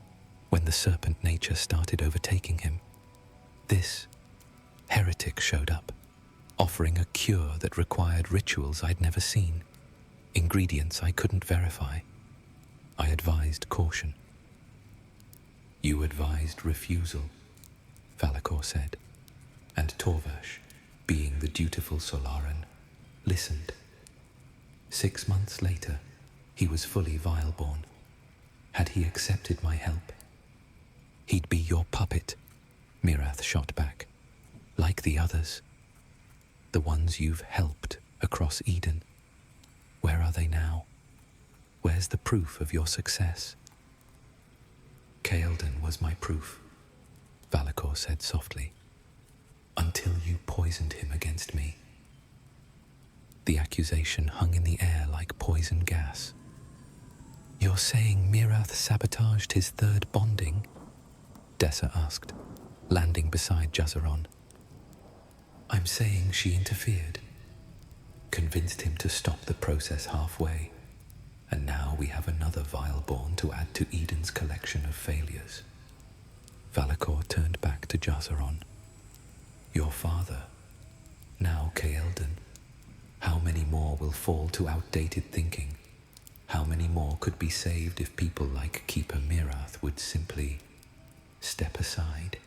when the serpent nature started overtaking him. This heretic showed up, offering a cure that required rituals I'd never seen, ingredients I couldn't verify. I advised caution." "You advised refusal," Valakor said, and Torvash, being the dutiful Solaran, listened. 6 months later, he was fully vileborn. Had he accepted my help? "He'd be your puppet," Mirath shot back. "Like the others. The ones you've helped across Eden. Where are they now? Where's the proof of your success?" "Kael'dan was my proof," Valakor said softly, "until you poisoned him against me." The accusation hung in the air like poison gas. "You're saying Mirath sabotaged his third bonding?" Dessa asked, landing beside Jazaron. "I'm saying she interfered, convinced him to stop the process halfway, and now we have another vileborn to add to Eden's collection of failures." Valakor turned back to Jazaron. "Your father, now Kael'dan. How many more will fall to outdated thinking? How many more could be saved if people like Keeper Mirath would simply step aside?"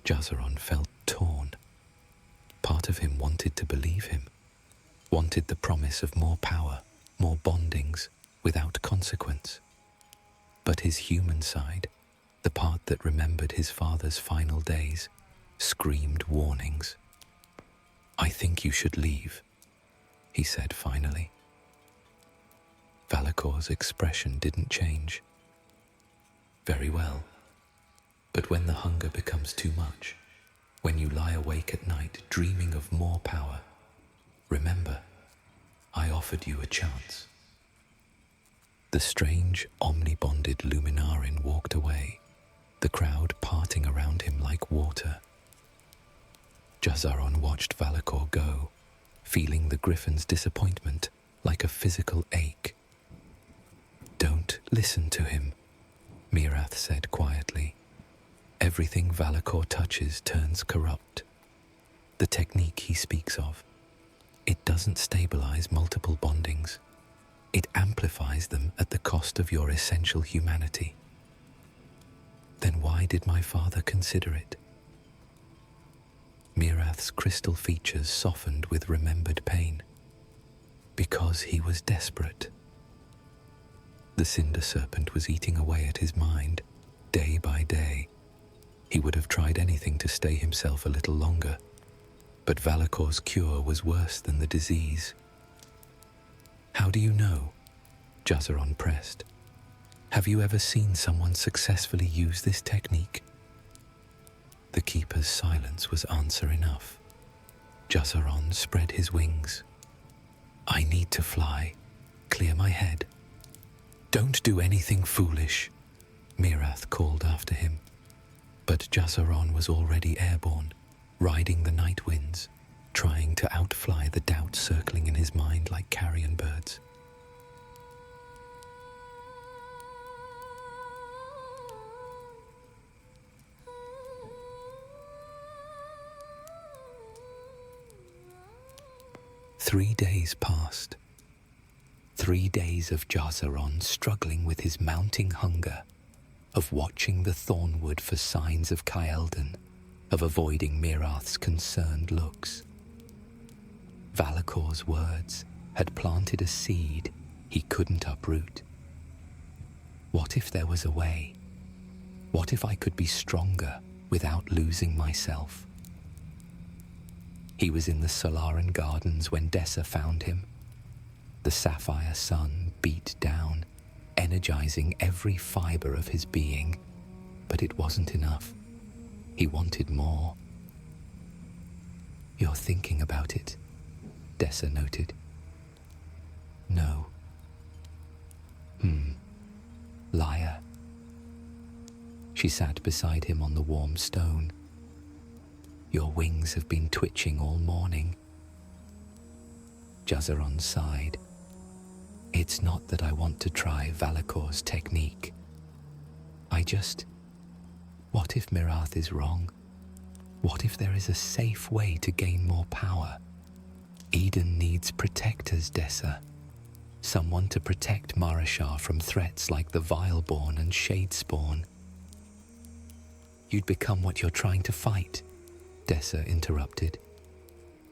Jazaron felt torn. Part of him wanted to believe him, wanted the promise of more power, more bondings, without consequence. But his human side, the part that remembered his father's final days, screamed warnings. "I think you should leave," he said finally. Valakor's expression didn't change. "Very well. But when the hunger becomes too much, when you lie awake at night dreaming of more power, remember, I offered you a chance." The strange, omni-bonded Luminarin walked away, the crowd parting around him like water. Jazaron watched Valakor go, feeling the griffin's disappointment like a physical ache. "Don't listen to him," Mirath said quietly. "Everything Valakor touches turns corrupt. The technique he speaks of, it doesn't stabilize multiple bondings. It amplifies them at the cost of your essential humanity." "Then why did my father consider it?" Mirath's crystal features softened with remembered pain. "Because he was desperate." The cinder serpent was eating away at his mind, day by day. He would have tried anything to stay himself a little longer, but Valakor's cure was worse than the disease. "How do you know?" Jazaron pressed. "Have you ever seen someone successfully use this technique?" The keeper's silence was answer enough. Jazaron spread his wings. "I need to fly. Clear my head." "Don't do anything foolish," Mirath called after him. But Jazaron was already airborne, riding the night winds, trying to outfly the doubt circling in his mind like carrion birds. Three days passed. 3 days of Jazaron struggling with his mounting hunger, of watching the thornwood for signs of Kael'dan, of avoiding Mirath's concerned looks. Valakor's words had planted a seed he couldn't uproot. What if there was a way? What if I could be stronger without losing myself? He was in the Solaran Gardens when Dessa found him. The sapphire sun beat down, energizing every fiber of his being, but it wasn't enough. He wanted more. "You're thinking about it," Dessa noted. "No." Liar. She sat beside him on the warm stone. Your wings have been twitching all morning. Jazaron sighed. It's not that I want to try Valakor's technique. What if Mirath is wrong? What if there is a safe way to gain more power? Eden needs protectors, Dessa. Someone to protect Marashar from threats like the Vileborn and Shadespawn. You'd become what you're trying to fight, Dessa interrupted.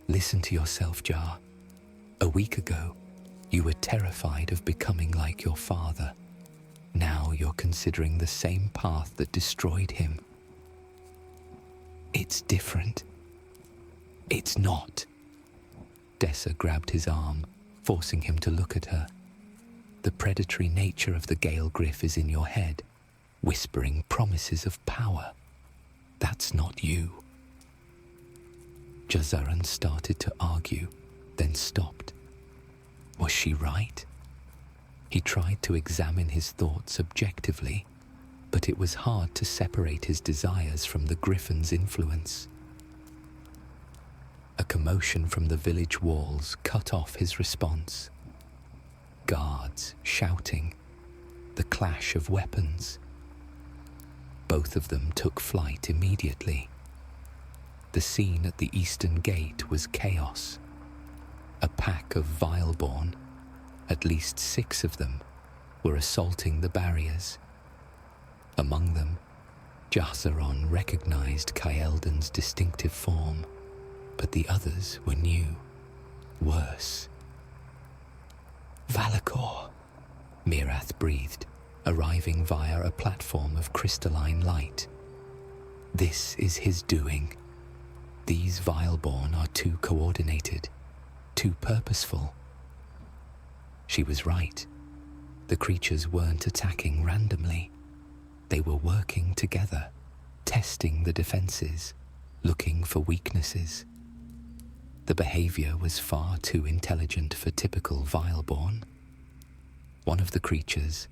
Listen to yourself, Jar. A week ago, you were terrified of becoming like your father. Now you're considering the same path that destroyed him. It's different. It's not. Dessa grabbed his arm, forcing him to look at her. The predatory nature of the Gale Griff is in your head, whispering promises of power. That's not you. Jazaran started to argue, then stopped. Was she right? He tried to examine his thoughts objectively, but it was hard to separate his desires from the Griffin's influence. A commotion from the village walls cut off his response. Guards shouting, the clash of weapons. Both of them took flight immediately. The scene at the eastern gate was chaos. A pack of Vileborn, at least 6 of them, were assaulting the barriers. Among them, Jazaron recognized Kael'dan's distinctive form, but the others were new, worse. Valakor, Mirath breathed, arriving via a platform of crystalline light. This is his doing. These Vileborn are too coordinated, too purposeful. She was right. The creatures weren't attacking randomly. They were working together, testing the defenses, looking for weaknesses. The behavior was far too intelligent for typical Vileborn. One of the creatures,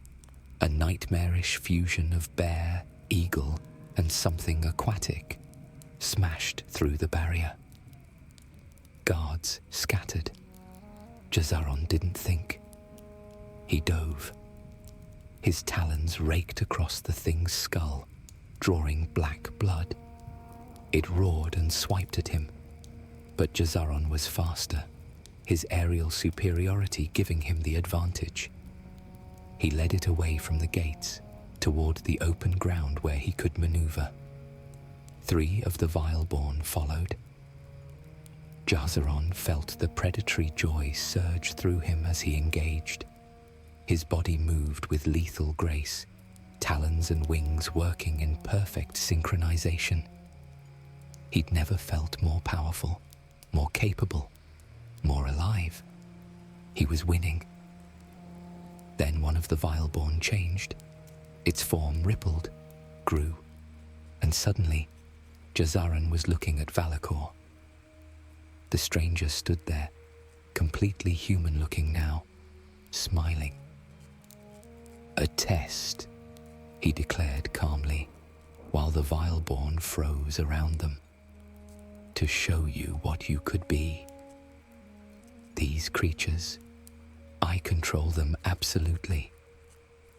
a nightmarish fusion of bear, eagle, and something aquatic, smashed through the barrier. Guards scattered. Jazaron didn't think. He dove. His talons raked across the thing's skull, drawing black blood. It roared and swiped at him, but Jazaron was faster, his aerial superiority giving him the advantage. He led it away from the gates, toward the open ground where he could maneuver. 3 of the Vileborn followed. Jazaron felt the predatory joy surge through him as he engaged. His body moved with lethal grace, talons and wings working in perfect synchronization. He'd never felt more powerful, more capable, more alive. He was winning. Then one of the Vileborn changed. Its form rippled, grew, and suddenly Jazaran was looking at Valakor. The stranger stood there, completely human-looking now, smiling. A test, he declared calmly, while the Vileborn froze around them. To show you what you could be. These creatures, I control them absolutely.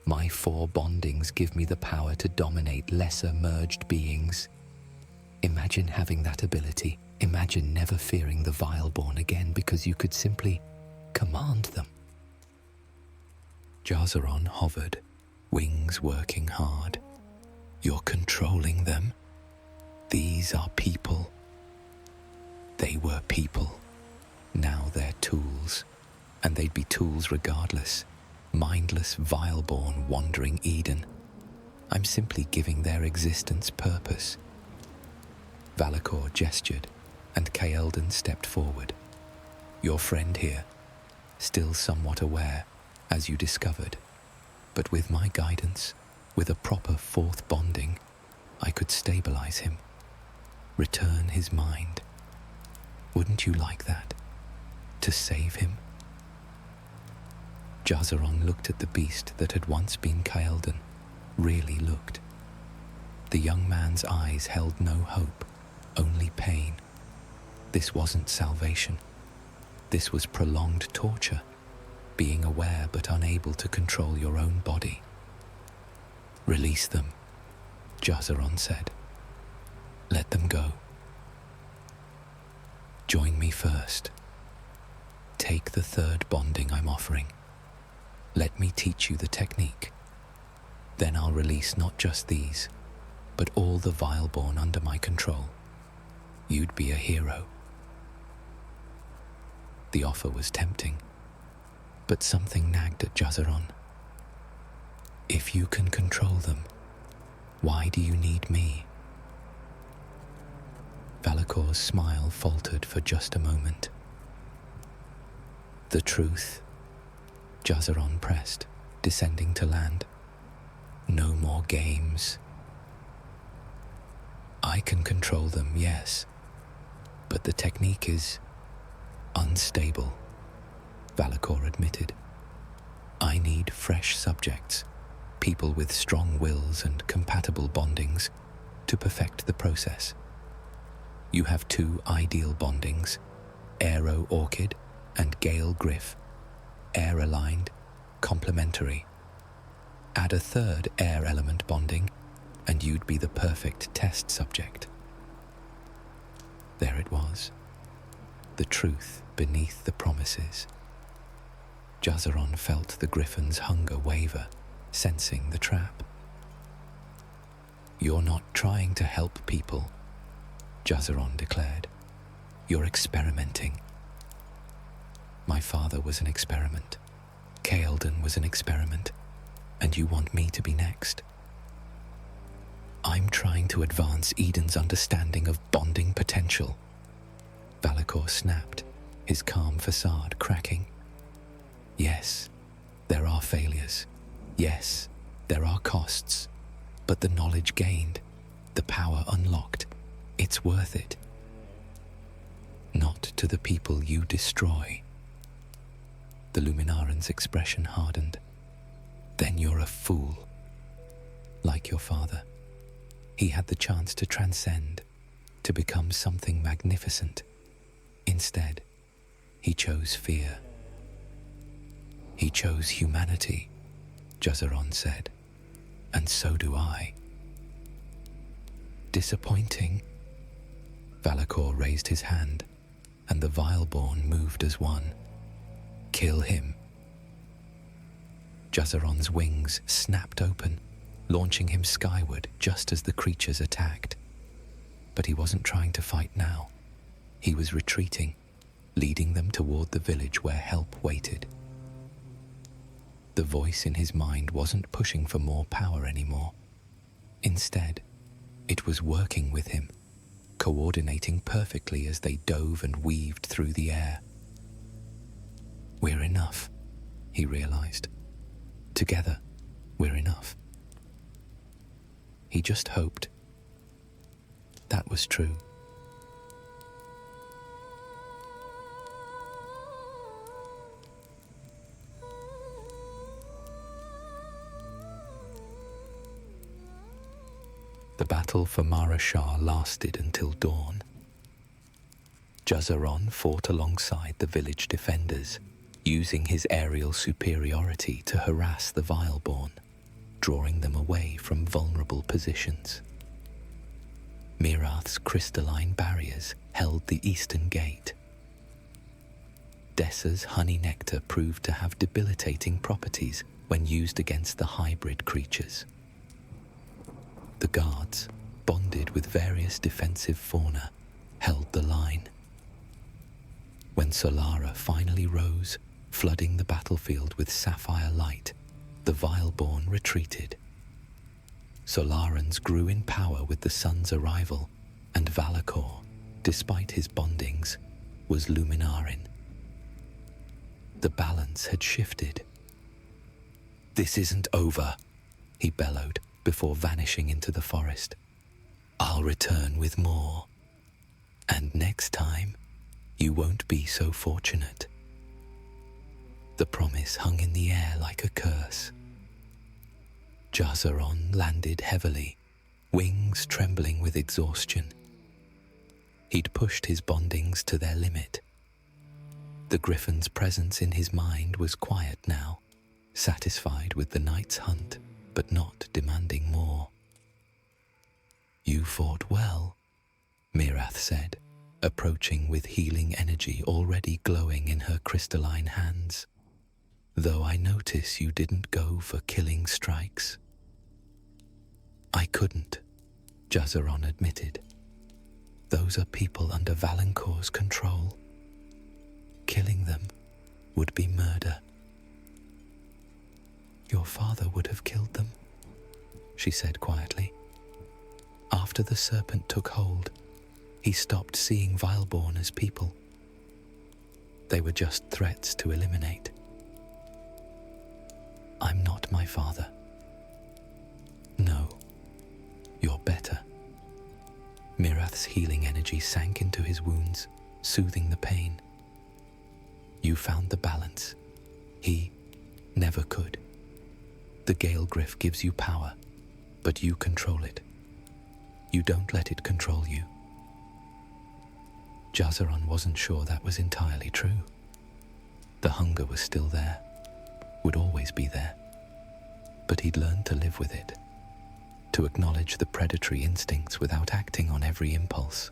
My 4 bondings give me the power to dominate lesser merged beings. Imagine having that ability. Imagine never fearing the Vileborn again because you could simply command them. Jazaron hovered, wings working hard. You're controlling them. These are people. They were people. Now they're tools. And they'd be tools regardless. Mindless Vileborn wandering Eden. I'm simply giving their existence purpose. Valakor gestured, and Kael'dan stepped forward. Your friend here, still somewhat aware, as you discovered, but with my guidance, with a proper 4th bonding, I could stabilize him, return his mind. Wouldn't you like that? To save him? Jazaron looked at the beast that had once been Kael'dan, really looked. The young man's eyes held no hope, only pain. This wasn't salvation. This was prolonged torture, being aware but unable to control your own body. Release them, Jazaron said. Let them go. Join me first. Take the third bonding I'm offering. Let me teach you the technique. Then I'll release not just these, but all the Vileborn under my control. You'd be a hero. The offer was tempting, but something nagged at Jazaron. If you can control them, why do you need me? Valakor's smile faltered for just a moment. The truth, Jazaron pressed, descending to land. No more games. I can control them, yes, but the technique is unstable, Valakor admitted. I need fresh subjects, people with strong wills and compatible bondings, to perfect the process. You have two ideal bondings, Aero Orchid and Gale Griff, air-aligned, complementary. Add a third air element bonding, and you'd be the perfect test subject. There it was, the truth beneath the promises. Jazaron felt the griffin's hunger waver, sensing the trap. You're not trying to help people, Jazaron declared. You're experimenting. My father was an experiment. Kael'dan was an experiment. And you want me to be next. I'm trying to advance Eden's understanding of bonding potential. Valakor snapped, his calm facade cracking. Yes, there are failures. Yes, there are costs. But the knowledge gained, the power unlocked, it's worth it. Not to the people you destroy. The Luminaran's expression hardened. Then you're a fool. Like your father, he had the chance to transcend, to become something magnificent. Instead, he chose fear. He chose humanity, Jazaron said, and so do I. Disappointing. Valakor raised his hand, and the Vileborn moved as one. Kill him. Jazaron's wings snapped open, launching him skyward just as the creatures attacked. But he wasn't trying to fight now. He was retreating, leading them toward the village where help waited. The voice in his mind wasn't pushing for more power anymore. Instead, it was working with him, coordinating perfectly as they dove and weaved through the air. We're enough, he realized. Together, we're enough. He just hoped that was true. The battle for Mara Shah lasted until dawn. Jazaron fought alongside the village defenders, using his aerial superiority to harass the Vileborn, drawing them away from vulnerable positions. Mirath's crystalline barriers held the eastern gate. Dessa's honey nectar proved to have debilitating properties when used against the hybrid creatures. The guards, bonded with various defensive fauna, held the line. When Solara finally rose, flooding the battlefield with sapphire light, the Vileborn retreated. Solarans grew in power with the sun's arrival, and Valakor, despite his bondings, was Luminarin. The balance had shifted. This isn't over, he bellowed before vanishing into the forest. I'll return with more. And next time, you won't be so fortunate. The promise hung in the air like a curse. Jazaron landed heavily, wings trembling with exhaustion. He'd pushed his bondings to their limit. The griffin's presence in his mind was quiet now, satisfied with the night's hunt, but not demanding more. "You fought well," Mirath said, approaching with healing energy already glowing in her crystalline hands. "Though I notice you didn't go for killing strikes." "I couldn't," Jazaron admitted. "Those are people under Valancourt's control. Killing them would be murder." "Your father would have killed them," she said quietly. "After the serpent took hold, he stopped seeing Vileborn as people. They were just threats to eliminate. I'm not my father. No, you're better." Mirath's healing energy sank into his wounds, soothing the pain. "You found the balance. He never could. The Gale Gryph gives you power, but you control it. You don't let it control you." Jazaron wasn't sure that was entirely true. The hunger was still there, would always be there, but he'd learned to live with it, to acknowledge the predatory instincts without acting on every impulse.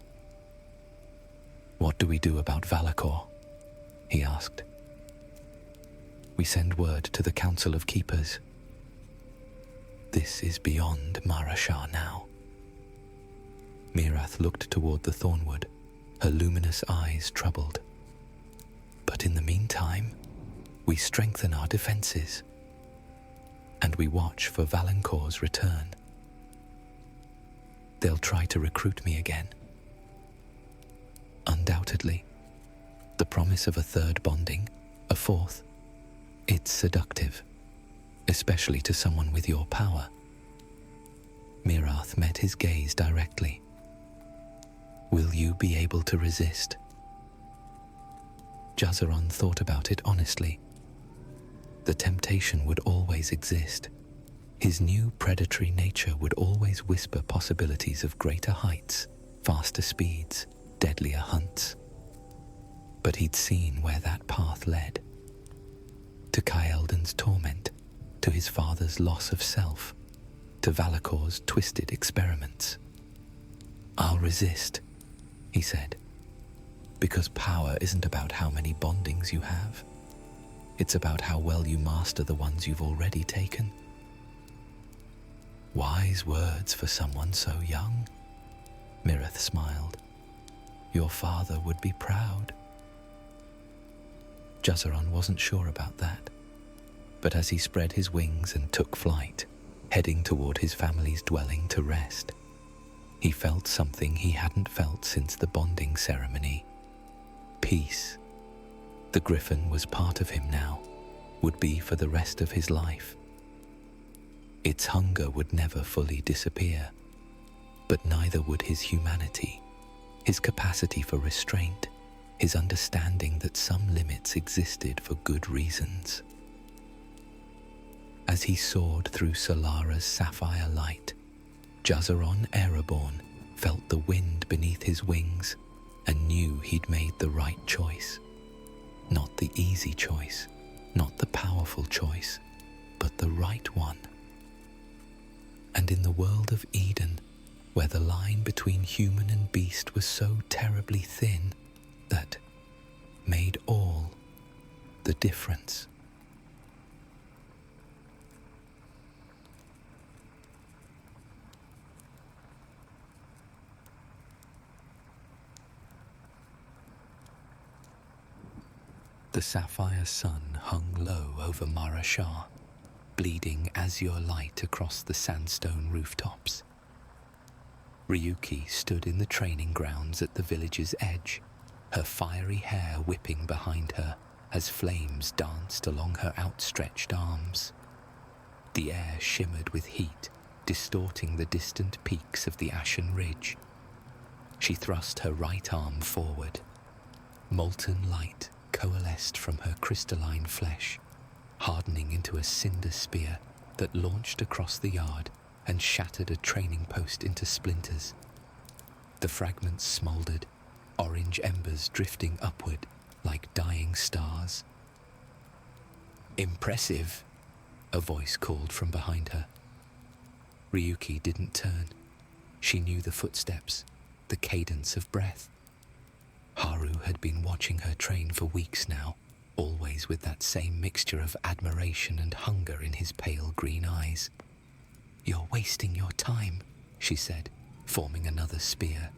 "What do we do about Valacore?" he asked. "We send word to the Council of Keepers." "This is beyond Marashar now." Mirath looked toward the thornwood, her luminous eyes troubled. "But in the meantime, we strengthen our defenses, and we watch for Valancourt's return. They'll try to recruit me again. Undoubtedly, the promise of a third bonding, a fourth, it's seductive, especially to someone with your power." Mirath met his gaze directly. "Will you be able to resist?" Jazaron thought about it honestly. The temptation would always exist. His new predatory nature would always whisper possibilities of greater heights, faster speeds, deadlier hunts. But he'd seen where that path led. To Kael'dan's torment, to his father's loss of self, to Valacor's twisted experiments. "I'll resist," he said, "because power isn't about how many bondings you have. It's about how well you master the ones you've already taken." "Wise words for someone so young," Mirath smiled. "Your father would be proud." Jazaron wasn't sure about that, but as he spread his wings and took flight, heading toward his family's dwelling to rest, he felt something he hadn't felt since the bonding ceremony. Peace. The griffin was part of him now, would be for the rest of his life. Its hunger would never fully disappear, but neither would his humanity, his capacity for restraint, his understanding that some limits existed for good reasons. As he soared through Solara's sapphire light, Jazaron Ereborn felt the wind beneath his wings and knew he'd made the right choice. Not the easy choice, not the powerful choice, but the right one. And in the world of Eden, where the line between human and beast was so terribly thin, that made all the difference. The sapphire sun hung low over Marashar, bleeding azure light across the sandstone rooftops. Ryuki stood in the training grounds at the village's edge, her fiery hair whipping behind her as flames danced along her outstretched arms. The air shimmered with heat, distorting the distant peaks of the Ashen Ridge. She thrust her right arm forward. Molten light coalesced from her crystalline flesh, hardening into a cinder spear that launched across the yard and shattered a training post into splinters. The fragments smouldered, orange embers drifting upward like dying stars. "Impressive," a voice called from behind her. Ryuki didn't turn. She knew the footsteps, the cadence of breath. Haru had been watching her train for weeks now, always with that same mixture of admiration and hunger in his pale green eyes. "You're wasting your time," she said, forming another spear.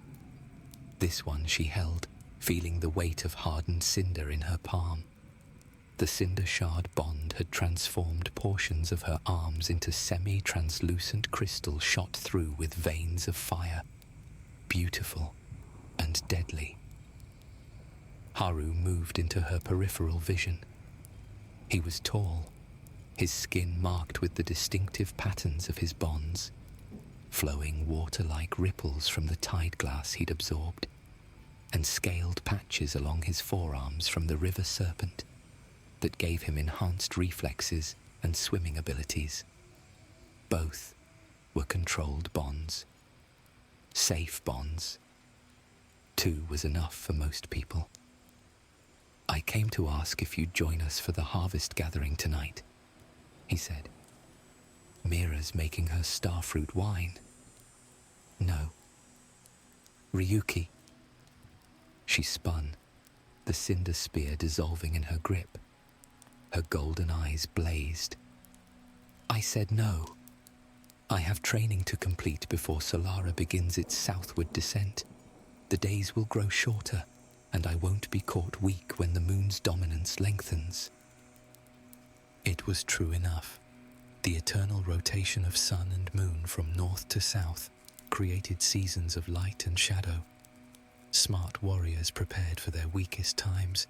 This one she held, feeling the weight of hardened cinder in her palm. The cinder shard bond had transformed portions of her arms into semi-translucent crystal shot through with veins of fire, beautiful and deadly. Haru moved into her peripheral vision. He was tall, his skin marked with the distinctive patterns of his bonds, flowing water-like ripples from the tide glass he'd absorbed, and scaled patches along his forearms from the river serpent that gave him enhanced reflexes and swimming abilities. Both were controlled bonds. Safe bonds. 2 was enough for most people. "I came to ask if you'd join us for the harvest gathering tonight," he said. "Mira's making her starfruit wine." "No." "Ryuki." She spun, the cinder spear dissolving in her grip. Her golden eyes blazed. "I said no. I have training to complete before Solara begins its southward descent. The days will grow shorter, and I won't be caught weak when the moon's dominance lengthens." It was true enough. The eternal rotation of sun and moon from north to south created seasons of light and shadow. Smart warriors prepared for their weakest times,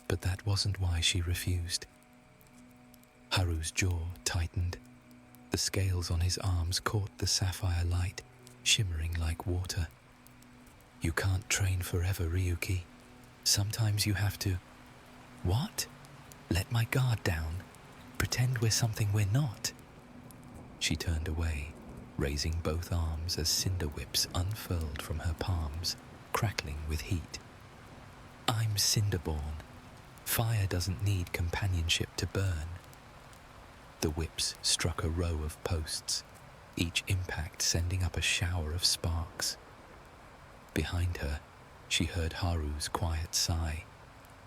but that wasn't why she refused. Haru's jaw tightened. The scales on his arms caught the sapphire light, shimmering like water. "You can't train forever, Ryuki. Sometimes you have to..." "What? Let my guard down? Pretend we're something we're not?" She turned away, raising both arms as cinder whips unfurled from her palms, crackling with heat. "I'm Cinderborn. Fire doesn't need companionship to burn." The whips struck a row of posts, each impact sending up a shower of sparks. Behind her, she heard Haru's quiet sigh,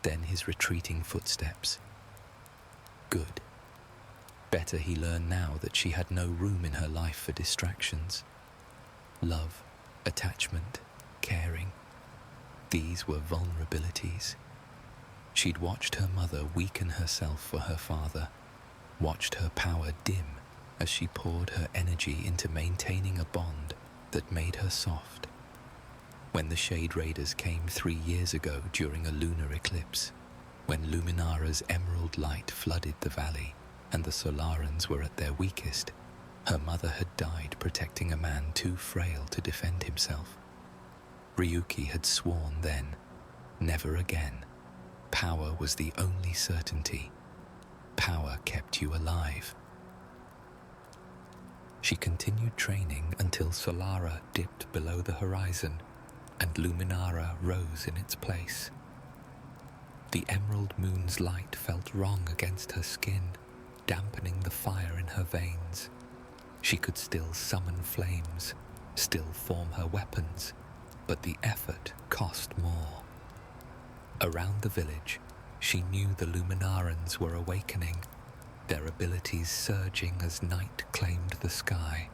then his retreating footsteps. Good. Better he learned now that she had no room in her life for distractions. Love, attachment, caring. These were vulnerabilities. She'd watched her mother weaken herself for her father, watched her power dim as she poured her energy into maintaining a bond that made her soft. When the Shade Raiders came 3 years ago during a lunar eclipse, when Luminara's emerald light flooded the valley and the Solarans were at their weakest, her mother had died protecting a man too frail to defend himself. Ryuki had sworn then, never again. Power was the only certainty. Power kept you alive. She continued training until Solara dipped below the horizon and Luminara rose in its place. The emerald moon's light felt wrong against her skin, dampening the fire in her veins. She could still summon flames, still form her weapons, but the effort cost more. Around the village, she knew the Luminarans were awakening, their abilities surging as night claimed the sky.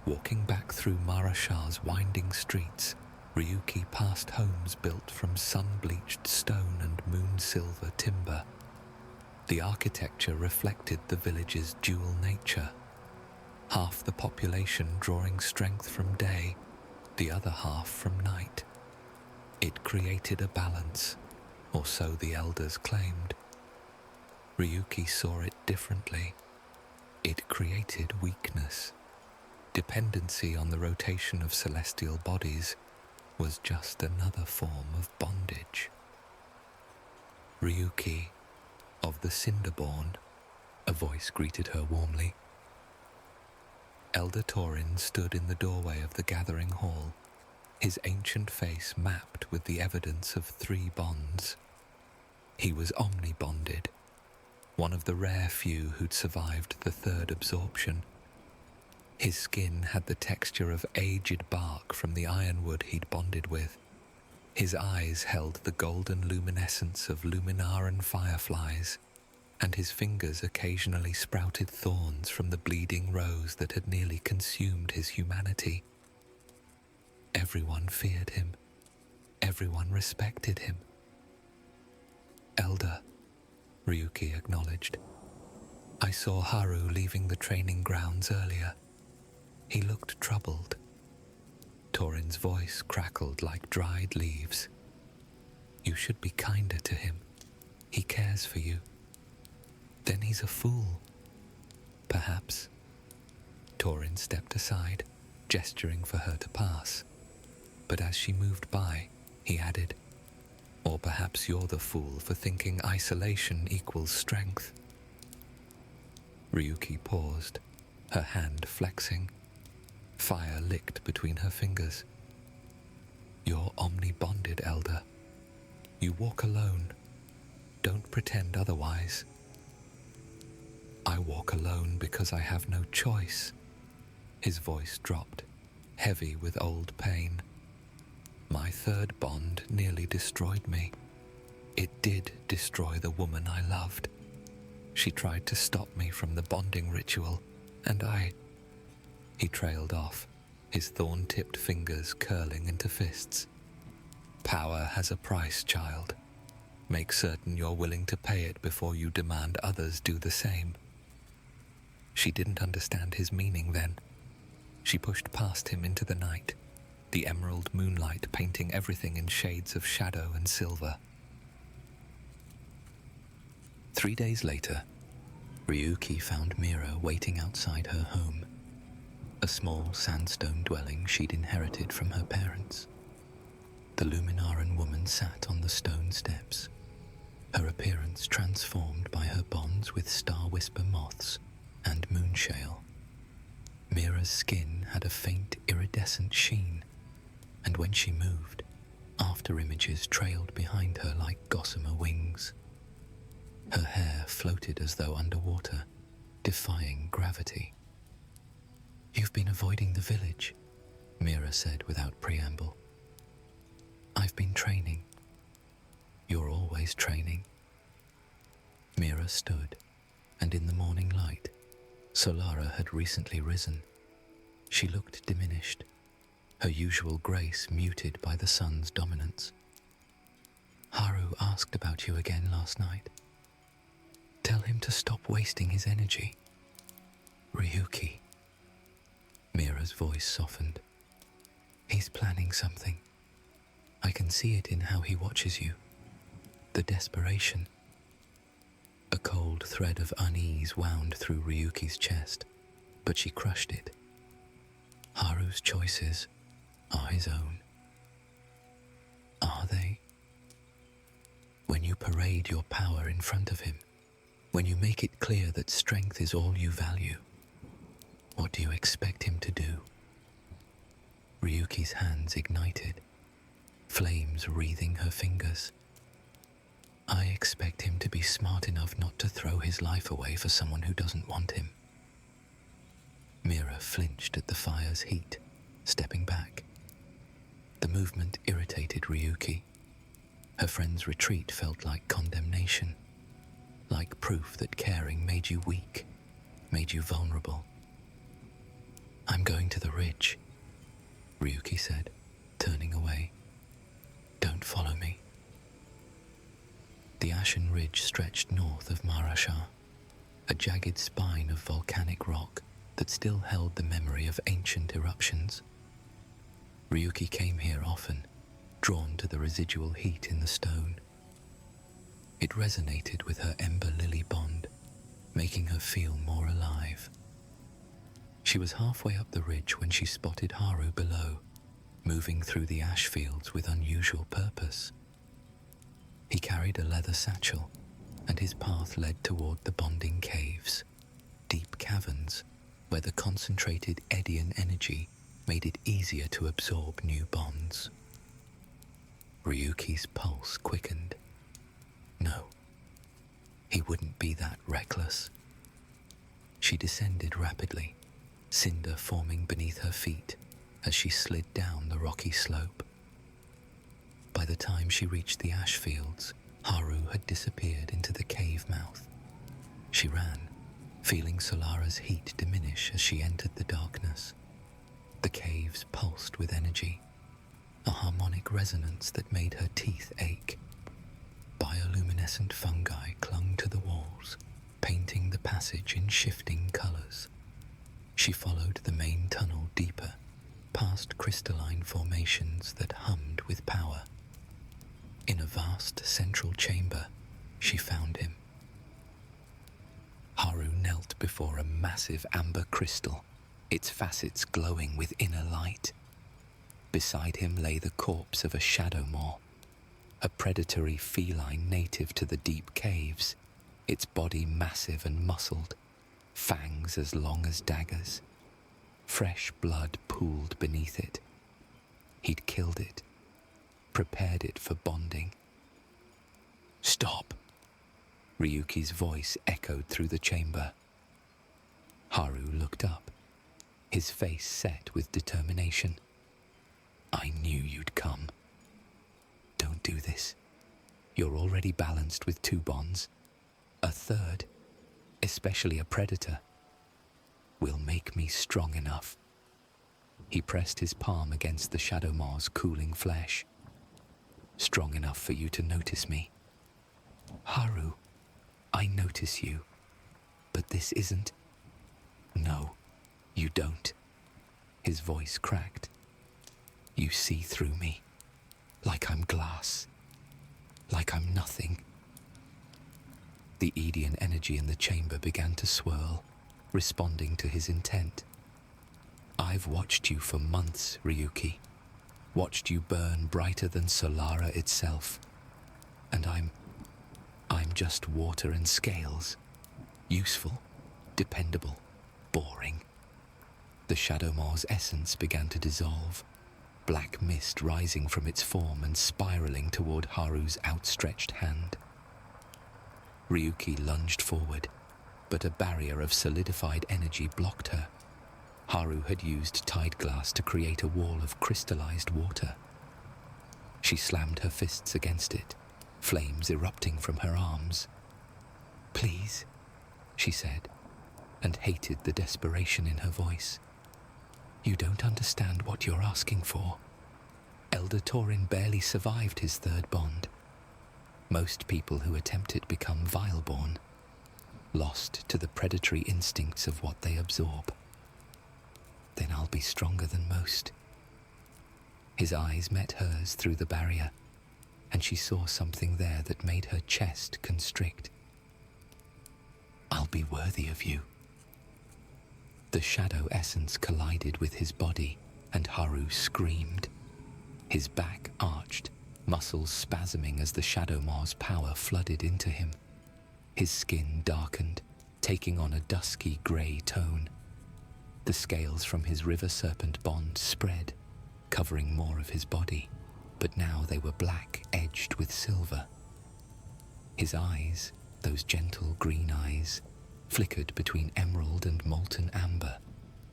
Walking back through Marashar's winding streets, Ryuki passed homes built from sun-bleached stone and moon-silver timber. The architecture reflected the village's dual nature, half the population drawing strength from day, the other half from night. It created a balance, or so the elders claimed. Ryuki saw it differently. It created weakness. Dependency on the rotation of celestial bodies was just another form of bondage. "Ryuki, of the Cinderborn," a voice greeted her warmly. Elder Torin stood in the doorway of the gathering hall, his ancient face mapped with the evidence of 3 bonds. He was omni-bonded, one of the rare few who'd survived the 3rd absorption. His skin had the texture of aged bark from the ironwood he'd bonded with. His eyes held the golden luminescence of Luminaran fireflies, and his fingers occasionally sprouted thorns from the bleeding rose that had nearly consumed his humanity. Everyone feared him. Everyone respected him. "Elder," Ryuki acknowledged. "I saw Haru leaving the training grounds earlier. He looked troubled." Torin's voice crackled like dried leaves. "You should be kinder to him. He cares for you." "Then he's a fool." "Perhaps." Torin stepped aside, gesturing for her to pass. But as she moved by, he added, "Or perhaps you're the fool for thinking isolation equals strength." Ryuki paused, her hand flexing. Fire licked between her fingers. "You're omni-bonded, Elder. You walk alone. Don't pretend otherwise." "I walk alone because I have no choice." His voice dropped, heavy with old pain. "My 3rd bond nearly destroyed me. It did destroy the woman I loved. She tried to stop me from the bonding ritual, and I..." He trailed off, his thorn-tipped fingers curling into fists. "Power has a price, child. Make certain you're willing to pay it before you demand others do the same." She didn't understand his meaning then. She pushed past him into the night, the emerald moonlight painting everything in shades of shadow and silver. 3 days later, Ryuki found Mira waiting outside her home, a small sandstone dwelling she'd inherited from her parents. The Luminaran woman sat on the stone steps, her appearance transformed by her bonds with star whisper moths and moonshale. Mira's skin had a faint iridescent sheen, and when she moved, after-images trailed behind her like gossamer wings. Her hair floated as though underwater, defying gravity. "You've been avoiding the village," Mira said without preamble. "I've been training." "You're always training." Mira stood, and in the morning light, Solara had recently risen. She looked diminished, her usual grace muted by the sun's dominance. "Haru asked about you again last night. Tell him to stop wasting his energy." "Ryuki." Mira's voice softened. "He's planning something. I can see it in how he watches you. The desperation." A cold thread of unease wound through Ryuki's chest, but she crushed it. Haru's choices are his own. Are they? When you parade your power in front of him, when you make it clear that strength is all you value, what do you expect him to do? Ryuki's hands ignited, flames wreathing her fingers. "I expect him to be smart enough not to throw his life away for someone who doesn't want him." Mira flinched at the fire's heat, stepping back. The movement irritated Ryuki. Her friend's retreat felt like condemnation, like proof that caring made you weak, made you vulnerable. "I'm going to the ridge," Ryuki said, turning away. "Don't follow me." The ashen ridge stretched north of Marashar, a jagged spine of volcanic rock that still held the memory of ancient eruptions. Ryuki came here often, drawn to the residual heat in the stone. It resonated with her ember lily bond, making her feel more alive. She was halfway up the ridge when she spotted Haru below, moving through the ash fields with unusual purpose. He carried a leather satchel, and his path led toward the bonding caves, deep caverns where the concentrated Edian energy made it easier to absorb new bonds. Ryuki's pulse quickened. No, he wouldn't be that reckless. She descended rapidly, cinder forming beneath her feet as she slid down the rocky slope. By the time she reached the ash fields, Haru had disappeared into the cave mouth. She ran, feeling Solara's heat diminish as she entered the darkness. The caves pulsed with energy, a harmonic resonance that made her teeth ache. Bioluminescent fungi clung to the walls, painting the passage in shifting colors. She followed the main tunnel deeper, past crystalline formations that hummed with power. In a vast central chamber, she found him. Haru knelt before a massive amber crystal, its facets glowing with inner light. Beside him lay the corpse of a shadow maw, a predatory feline native to the deep caves, its body massive and muscled, fangs as long as daggers. Fresh blood pooled beneath it. He'd killed it, prepared it for bonding. "Stop!" Ryuki's voice echoed through the chamber. Haru looked up, his face set with determination. "I knew you'd come. Don't do this. You're already balanced with 2 bonds. A third, especially a predator, will make me strong enough." He pressed his palm against the Shadow Maw's cooling flesh. "Strong enough for you to notice me." "Haru, I notice you, but this isn't..." "No, you don't." His voice cracked. "You see through me, like I'm glass, like I'm nothing." The Edian energy in the chamber began to swirl, responding to his intent. "I've watched you for months, Ryuki. Watched you burn brighter than Solara itself. And I'm just water and scales. Useful, dependable, boring." The Shadow Maw's essence began to dissolve, black mist rising from its form and spiraling toward Haru's outstretched hand. Ryuki lunged forward, but a barrier of solidified energy blocked her. Haru had used tide glass to create a wall of crystallized water. She slammed her fists against it, flames erupting from her arms. "Please," she said, and hated the desperation in her voice. "You don't understand what you're asking for. Elder Torin barely survived his 3rd bond. Most people who attempt it become vileborn, lost to the predatory instincts of what they absorb. Then I'll be stronger than most." His eyes met hers through the barrier, and she saw something there that made her chest constrict. "I'll be worthy of you." The shadow essence collided with his body, and Haru screamed. His back arched, muscles spasming as the Shadow Maw's power flooded into him. His skin darkened, taking on a dusky grey tone. The scales from his river serpent bond spread, covering more of his body, but now they were black, edged with silver. His eyes, those gentle green eyes, flickered between emerald and molten amber.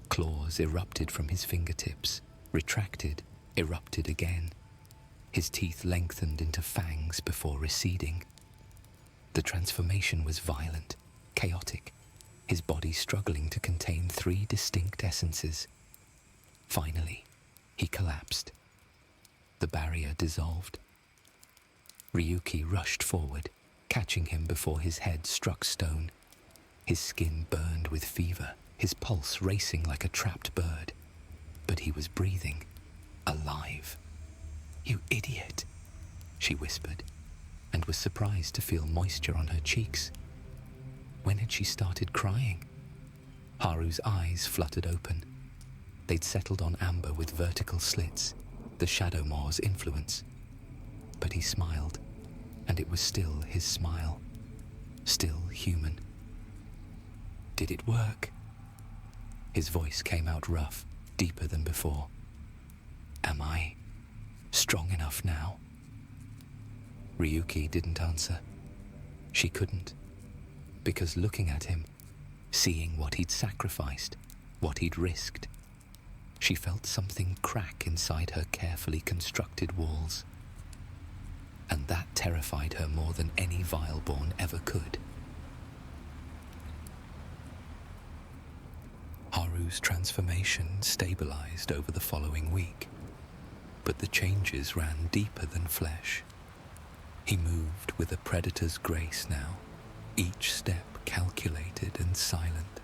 Claws erupted from his fingertips, retracted, erupted again. His teeth lengthened into fangs before receding. The transformation was violent, chaotic, his body struggling to contain 3 distinct essences. Finally, he collapsed. The barrier dissolved. Ryuki rushed forward, catching him before his head struck stone. His skin burned with fever, his pulse racing like a trapped bird. But he was breathing, alive. "You idiot," she whispered, and was surprised to feel moisture on her cheeks. When had she started crying? Haru's eyes fluttered open. They'd settled on amber with vertical slits, the Shadow Maw's influence. But he smiled, and it was still his smile, still human. "Did it work?" His voice came out rough, deeper than before. Am I strong enough now? Ryuki didn't answer. She couldn't, because looking at him, seeing what he'd sacrificed, what he'd risked, she felt something crack inside her carefully constructed walls. And that terrified her more than any Vileborn ever could. Haru's transformation stabilized over the following week, but the changes ran deeper than flesh. He moved with a predator's grace now, each step calculated and silent.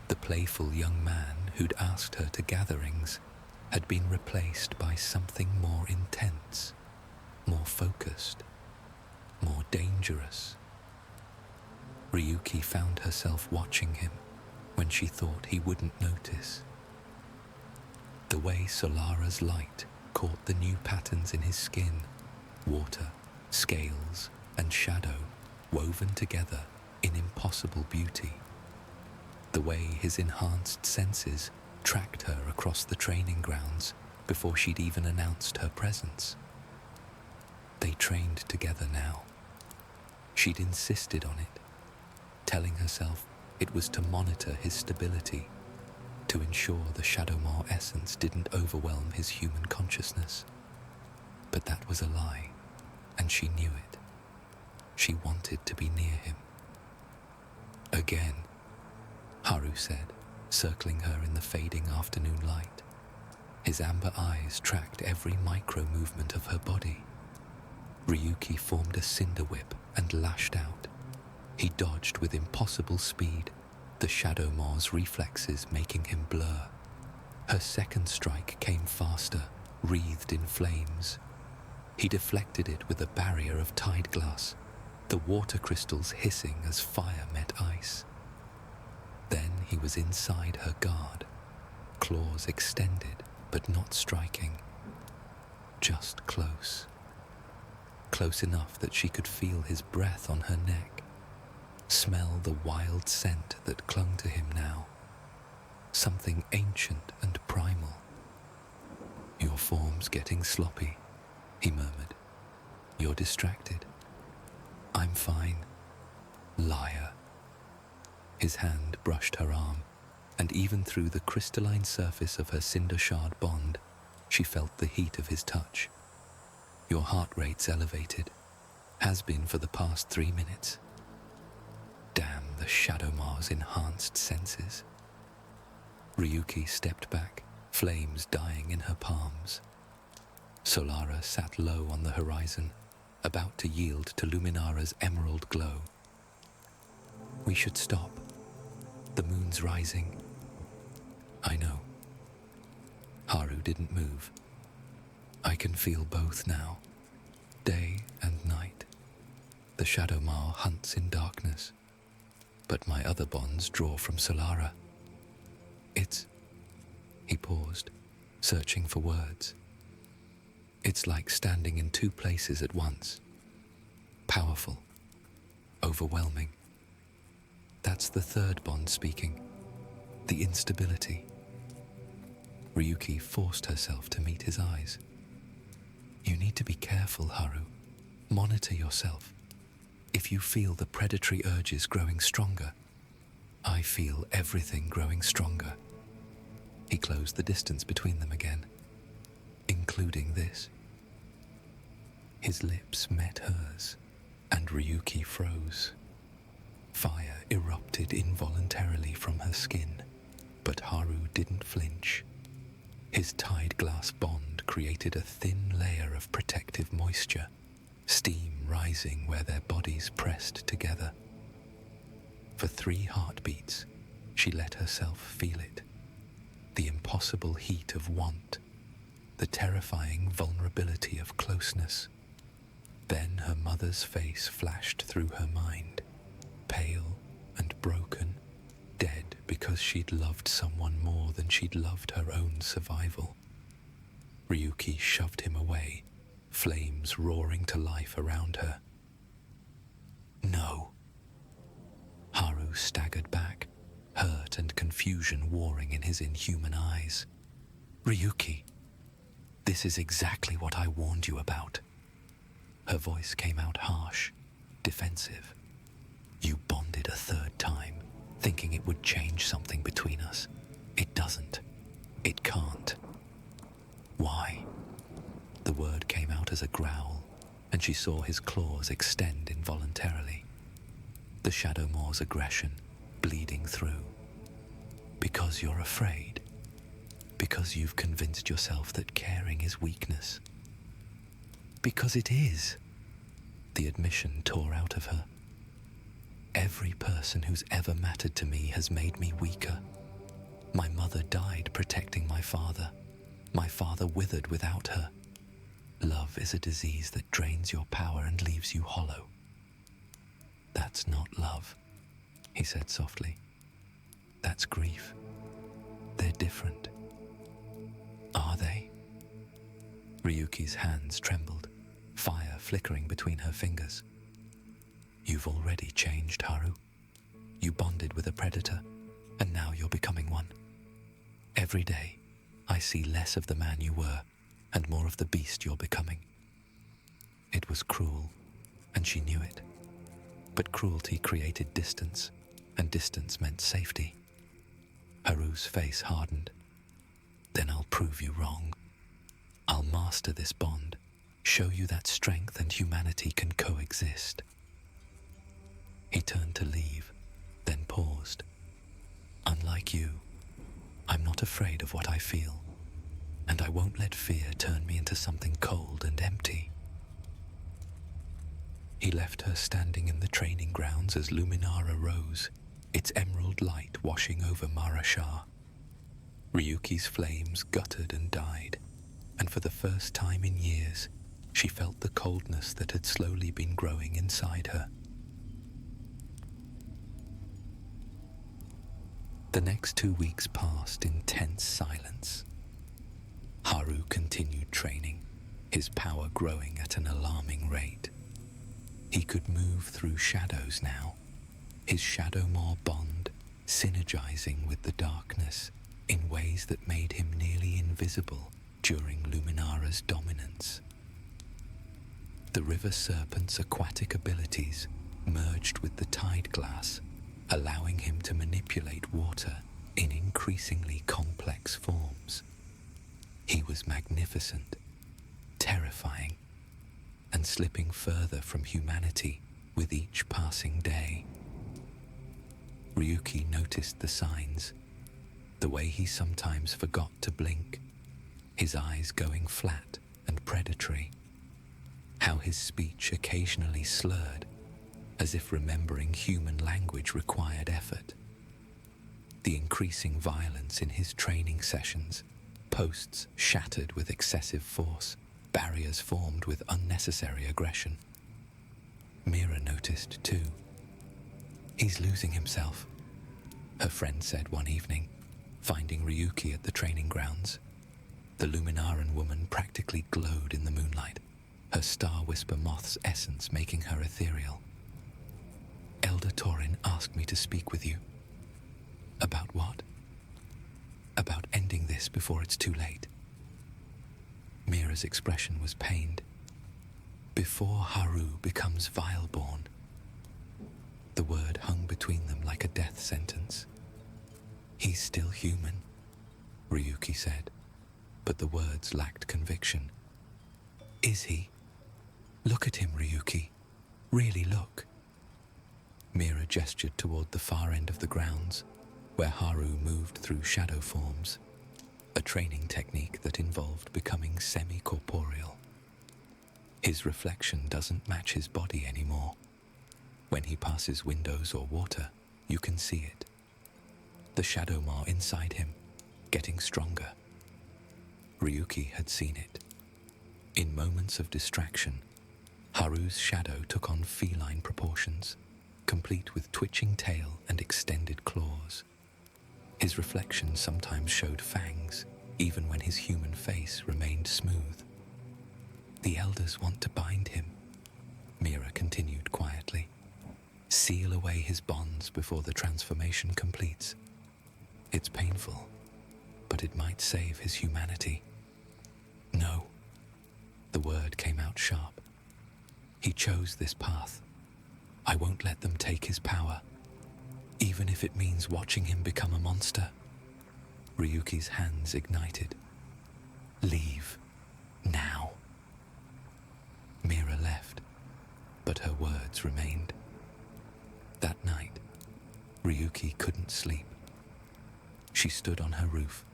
The playful young man who'd asked her to gatherings had been replaced by something more intense, more focused, more dangerous. Ryuki found herself watching him when she thought he wouldn't notice. The way Solara's light caught the new patterns in his skin, water, scales, and shadow woven together in impossible beauty. The way his enhanced senses tracked her across the training grounds before she'd even announced her presence. They trained together now. She'd insisted on it, telling herself it was to monitor his stability, to ensure the Shadowmaw essence didn't overwhelm his human consciousness. But that was a lie, and she knew it. She wanted to be near him. Again, Haru said, circling her in the fading afternoon light. His amber eyes tracked every micro-movement of her body. Ryuki formed a cinder whip and lashed out. He dodged with impossible speed, the Shadowmaw's reflexes making him blur. Her second strike came faster, wreathed in flames. He deflected it with a barrier of tide glass, the water crystals hissing as fire met ice. Then he was inside her guard, claws extended but not striking. Just close. Close enough that she could feel his breath on her neck, smell the wild scent that clung to him now, something ancient and primal. Your form's getting sloppy, he murmured. You're distracted. I'm fine. Liar. His hand brushed her arm, and even through the crystalline surface of her cinder shard bond, she felt the heat of his touch. Your heart rate's elevated. Has been for the past 3 minutes. Damn the Shadowmaw's enhanced senses. Ryuki stepped back, flames dying in her palms. Solara sat low on the horizon, about to yield to Luminara's emerald glow. We should stop. The moon's rising. I know. Haru didn't move. I can feel both now, day and night. The Shadowmaw hunts in darkness, but my other bonds draw from Solara. He paused, searching for words. It's like standing in 2 places at once. Powerful, overwhelming. That's the third bond speaking, the instability. Ryuki forced herself to meet his eyes. You need to be careful, Haru. Monitor yourself. If you feel the predatory urges growing stronger, I feel everything growing stronger. He closed the distance between them again, including this. His lips met hers, and Ryuki froze. Fire erupted involuntarily from her skin, but Haru didn't flinch. His tide glass bond created a thin layer of protective moisture, steam rising where their bodies pressed together. For 3 heartbeats, she let herself feel it. The impossible heat of want, the terrifying vulnerability of closeness. Then her mother's face flashed through her mind, pale and broken, dead because she'd loved someone more than she'd loved her own survival. Ryuki shoved him away, flames roaring to life around her. No. Haru staggered back, hurt and confused. confusion warring in his inhuman eyes. "Ryuki, this is exactly what I warned you about." Her voice came out harsh, defensive. "You bonded a third time, thinking it would change something between us. It doesn't. It can't." "Why?" The word came out as a growl, and she saw his claws extend involuntarily. The Shadow Moore's aggression bleeding through. "Because you're afraid. Because you've convinced yourself that caring is weakness." "Because it is." The admission tore out of her. "Every person who's ever mattered to me has made me weaker. My mother died protecting my father. My father withered without her. Love is a disease that drains your power and leaves you hollow." "That's not love," he said softly. "That's grief. They're different." "Are they?" Ryuki's hands trembled, fire flickering between her fingers. "You've already changed, Haru. You bonded with a predator, and now you're becoming one. Every day, I see less of the man you were, and more of the beast you're becoming." It was cruel, and she knew it. But cruelty created distance, and distance meant safety. Haru's face hardened. "Then I'll prove you wrong. I'll master this bond, show you that strength and humanity can coexist." He turned to leave, then paused. "Unlike you, I'm not afraid of what I feel, and I won't let fear turn me into something cold and empty." He left her standing in the training grounds as Luminara rose, its emerald light washing over Marashar. Ryuki's flames guttered and died, and for the first time in years, she felt the coldness that had slowly been growing inside her. The next 2 weeks passed in tense silence. Haru continued training, his power growing at an alarming rate. He could move through shadows now, his Shadow Moor bond synergizing with the darkness in ways that made him nearly invisible during Luminara's dominance. The river serpent's aquatic abilities merged with the tide glass, allowing him to manipulate water in increasingly complex forms. He was magnificent, terrifying, and slipping further from humanity with each passing day. Ryuki noticed the signs, the way he sometimes forgot to blink, his eyes going flat and predatory, how his speech occasionally slurred, as if remembering human language required effort. The increasing violence in his training sessions, posts shattered with excessive force, barriers formed with unnecessary aggression. Mira noticed too. "He's losing himself," her friend said one evening, finding Ryuki at the training grounds. The Luminaran woman practically glowed in the moonlight, her Star Whisper moth's essence making her ethereal. "Elder Torin asked me to speak with you." "About what?" "About ending this before it's too late." Mira's expression was pained. "Before Haru becomes Vileborn." The word hung between them like a death sentence. "He's still human," Ryuki said, but the words lacked conviction. "Is he? Look at him, Ryuki. Really look." Mira gestured toward the far end of the grounds, where Haru moved through shadow forms, a training technique that involved becoming semi-corporeal. His reflection doesn't match his body anymore. When he passes windows or water, you can see it. The Shadow Moor inside him, getting stronger. Ryuki had seen it. In moments of distraction, Haru's shadow took on feline proportions, complete with twitching tail and extended claws. His reflection sometimes showed fangs, even when his human face remained smooth. "The elders want to bind him," Mira continued quietly. "Seal away his bonds before the transformation completes. It's painful, but it might save his humanity. No. The word came out sharp. He chose this path. I won't let them take his power, even if it means watching him become a monster. Ryuki's hands ignited. Leave. Now. Mira left, but her words remained. That night, Ryuki couldn't sleep. She stood on her roof,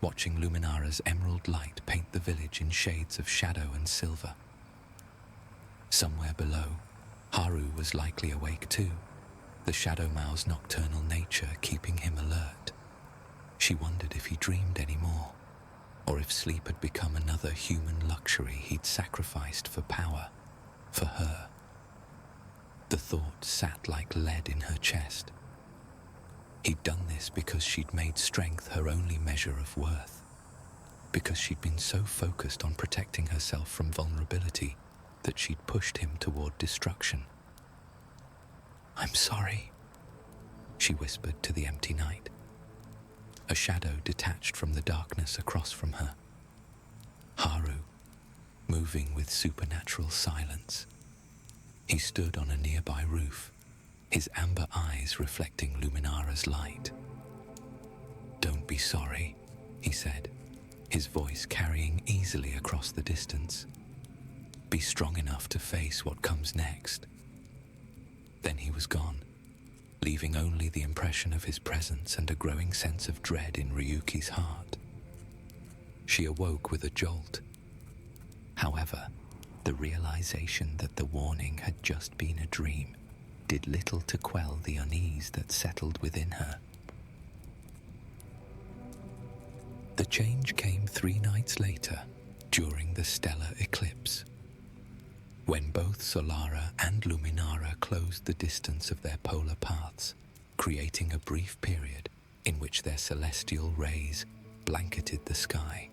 watching Luminara's emerald light paint the village in shades of shadow and silver. Somewhere below, Haru was likely awake too, the Shadow Mouse's nocturnal nature keeping him alert. She wondered if he dreamed anymore, or if sleep had become another human luxury he'd sacrificed for power, for her. The thought sat like lead in her chest. He'd done this because she'd made strength her only measure of worth, because she'd been so focused on protecting herself from vulnerability that she'd pushed him toward destruction. I'm sorry, she whispered to the empty night. A shadow detached from the darkness across from her. Haru, moving with supernatural silence. He stood on a nearby roof, his amber eyes reflecting Luminara's light. Don't be sorry, he said, his voice carrying easily across the distance. Be strong enough to face what comes next. Then he was gone, leaving only the impression of his presence and a growing sense of dread in Ryuki's heart. She awoke with a jolt. However, the realization that the warning had just been a dream did little to quell the unease that settled within her. The change came 3 nights later, during the stellar eclipse. When both Solara and Luminara closed the distance of their polar paths, creating a brief period in which their celestial rays blanketed the sky.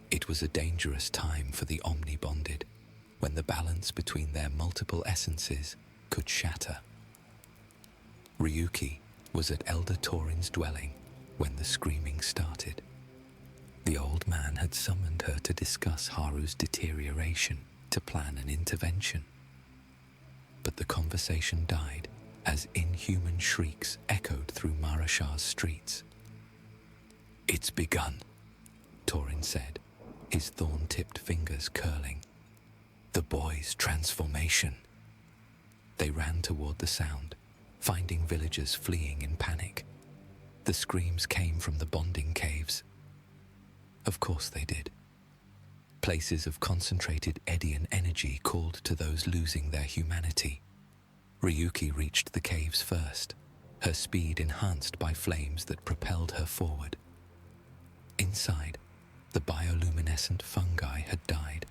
It was a dangerous time for the omni-bonded, when the balance between their multiple essences could shatter. Ryuki was at Elder Torin's dwelling when the screaming started. The old man had summoned her to discuss Haru's deterioration, to plan an intervention. But the conversation died as inhuman shrieks echoed through Marashar's streets. It's begun, Torin said, his thorn-tipped fingers curling. The boy's transformation. They ran toward the sound, finding villagers fleeing in panic. The screams came from the bonding caves. Of course they did. Places of concentrated Edian energy called to those losing their humanity. Ryuki reached the caves first, her speed enhanced by flames that propelled her forward. Inside, the bioluminescent fungi had died,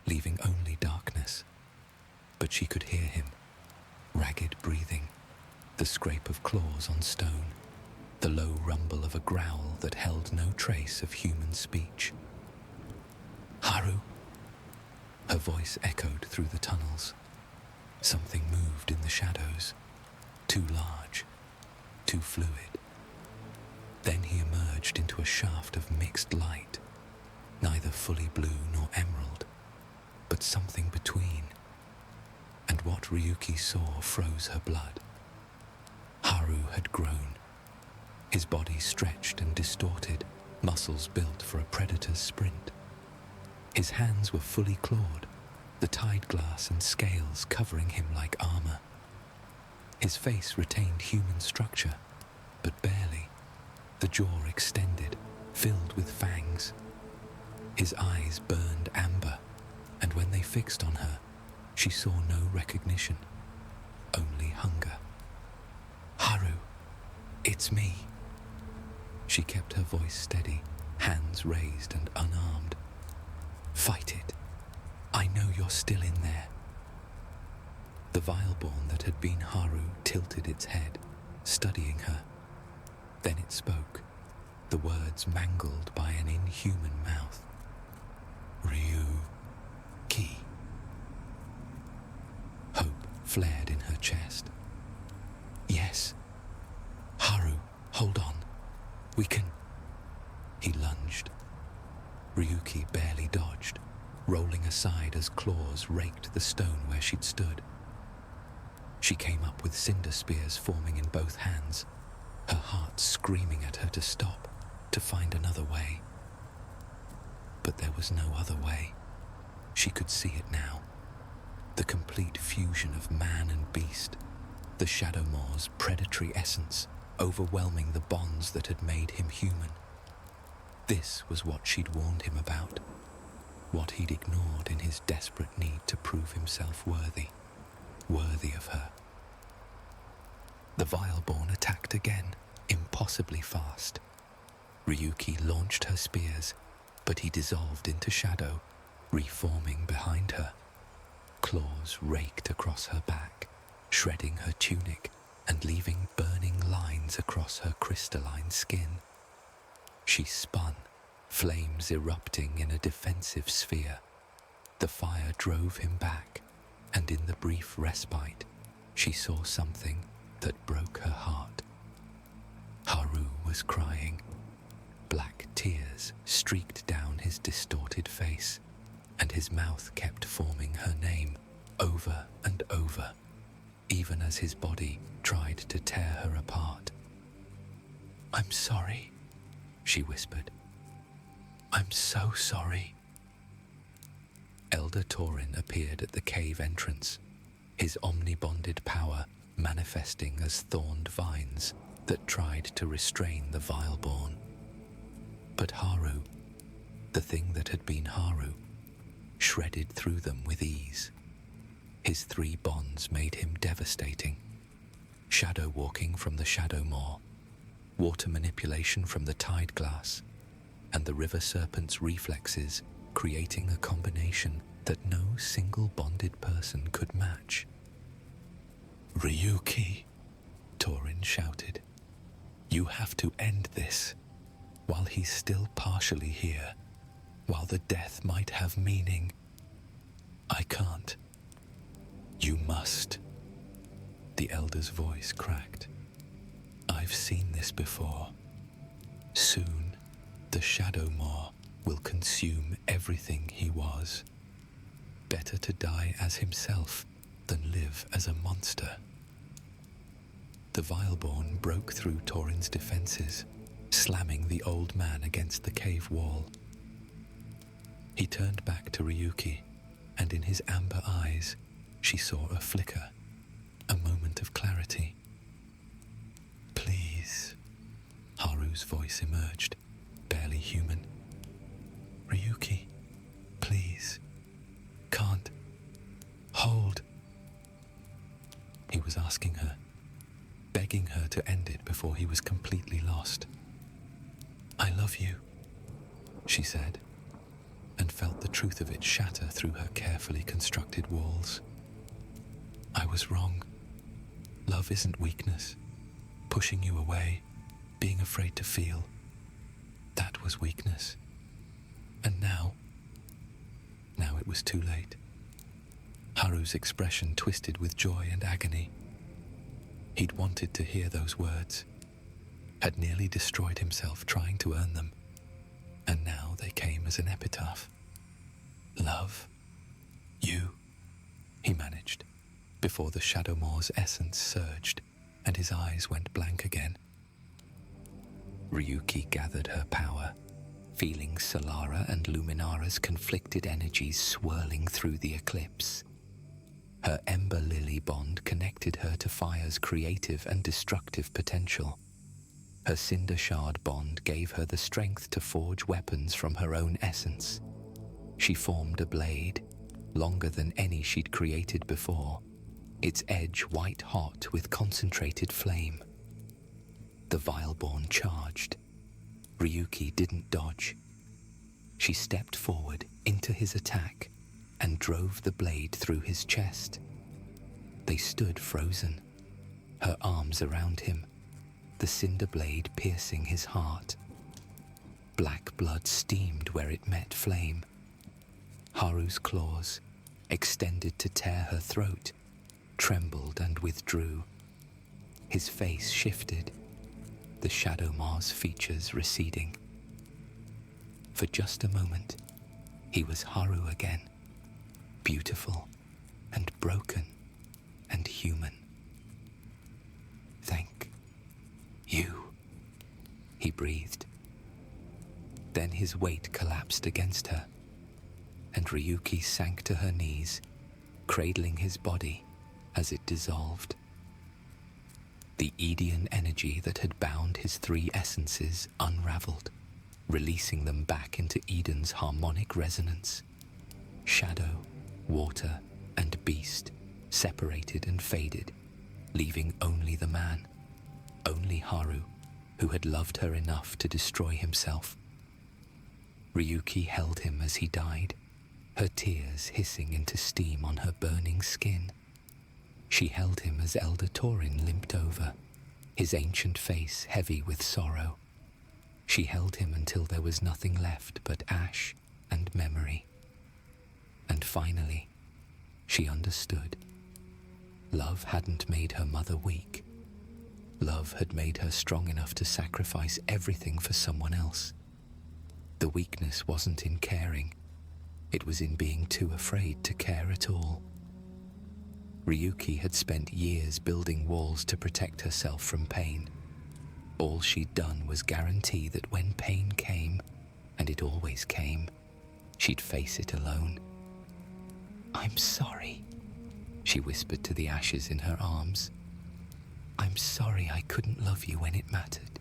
leaving only darkness. But she could hear him, ragged breathing, the scrape of claws on stone, the low rumble of a growl that held no trace of human speech. Haru? Her voice echoed through the tunnels. Something moved in the shadows, too large, too fluid. Then he emerged into a shaft of mixed light, neither fully blue nor emerald, but something between. And what Ryuki saw froze her blood. Haru had grown, his body stretched and distorted, muscles built for a predator's sprint. His hands were fully clawed, the tide glass and scales covering him like armor. His face retained human structure, but barely, the jaw extended, filled with fangs. His eyes burned amber, and when they fixed on her, she saw no recognition, only hunger. Haru, it's me. She kept her voice steady, hands raised and unarmed. Fight it. I know you're still in there. The vileborn that had been Haru tilted its head, studying her. Then it spoke, the words mangled by an inhuman mouth. Ryu-ki. Hope flared in her chest. Yes. Haru, hold on. We can... He lunged. Ryuki barely dodged, rolling aside as claws raked the stone where she'd stood. She came up with cinder spears forming in both hands, her heart screaming at her to stop, to find another way. But there was no other way. She could see it now. The complete fusion of man and beast, the Shadowmoor's predatory essence overwhelming the bonds that had made him human. This was what she'd warned him about, what he'd ignored in his desperate need to prove himself worthy of her. The Vileborn attacked again, impossibly fast. Ryuki launched her spears, but he dissolved into shadow, reforming behind her. Claws raked across her back, shredding her tunic and leaving burning lines across her crystalline skin. She spun, flames erupting in a defensive sphere. The fire drove him back, and in the brief respite, she saw something that broke her heart. Haru was crying. Black tears streaked down his distorted face, and his mouth kept forming her name over and over, even as his body tried to tear her apart. "I'm sorry," she whispered. "I'm so sorry." Elder Torin appeared at the cave entrance, his omni-bonded power manifesting as thorned vines that tried to restrain the Vileborn. But Haru, the thing that had been Haru, shredded through them with ease. His 3 bonds made him devastating. Shadow walking from the Shadowmoor, water manipulation from the tide glass, and the river serpent's reflexes creating a combination that no single bonded person could match. "Ryuki," Torin shouted, "you have to end this, while he's still partially here, while the death might have meaning. I can't. You must." The Elder's voice cracked. "I've seen this before. Soon, the Shadowmoor will consume everything he was. Better to die as himself than live as a monster." The Vileborn broke through Torin's defenses, slamming the old man against the cave wall. He turned back to Ryuki, and in his amber eyes, she saw a flicker, a moment of clarity. "Please," Haru's voice emerged, barely human. "Ryuki, please. Can't. Hold." He was asking her, begging her to end it before he was completely lost. "I love you," she said, and felt the truth of it shatter through her carefully constructed walls. "I was wrong. Love isn't weakness. Pushing you away, being afraid to feel, that was weakness. And now it was too late." Haru's expression twisted with joy and agony. He'd wanted to hear those words, had nearly destroyed himself trying to earn them, and now they came as an epitaph. "Love you," he managed, before the Shadowmoor's essence surged and his eyes went blank again. Ryuki gathered her power, feeling Solara and Luminara's conflicted energies swirling through the eclipse. Her Ember Lily bond connected her to fire's creative and destructive potential. Her Cinder Shard bond gave her the strength to forge weapons from her own essence. She formed a blade, longer than any she'd created before, its edge white hot with concentrated flame. The Vileborn charged. Ryuki didn't dodge. She stepped forward into his attack and drove the blade through his chest. They stood frozen, her arms around him, the cinder blade piercing his heart. Black blood steamed where it met flame. Haru's claws, extended to tear her throat, trembled and withdrew. His face shifted. the Shadow Mars features receding. For just a moment, he was Haru again, beautiful and broken and human. "Thank you," he breathed. Then his weight collapsed against her, and Ryuki sank to her knees, cradling his body as it dissolved. The Edian energy that had bound his three essences unraveled, releasing them back into Eden's harmonic resonance. Shadow, water, and beast separated and faded, leaving only the man, only Haru, who had loved her enough to destroy himself. Ryuki held him as he died, her tears hissing into steam on her burning skin. She held him as Elder Torin limped over, his ancient face heavy with sorrow. She held him until there was nothing left but ash and memory. And finally, she understood. Love hadn't made her mother weak. Love had made her strong enough to sacrifice everything for someone else. The weakness wasn't in caring. It was in being too afraid to care at all. Ryuki had spent years building walls to protect herself from pain. All she'd done was guarantee that when pain came, and it always came, she'd face it alone. "I'm sorry," she whispered to the ashes in her arms. "I'm sorry I couldn't love you when it mattered."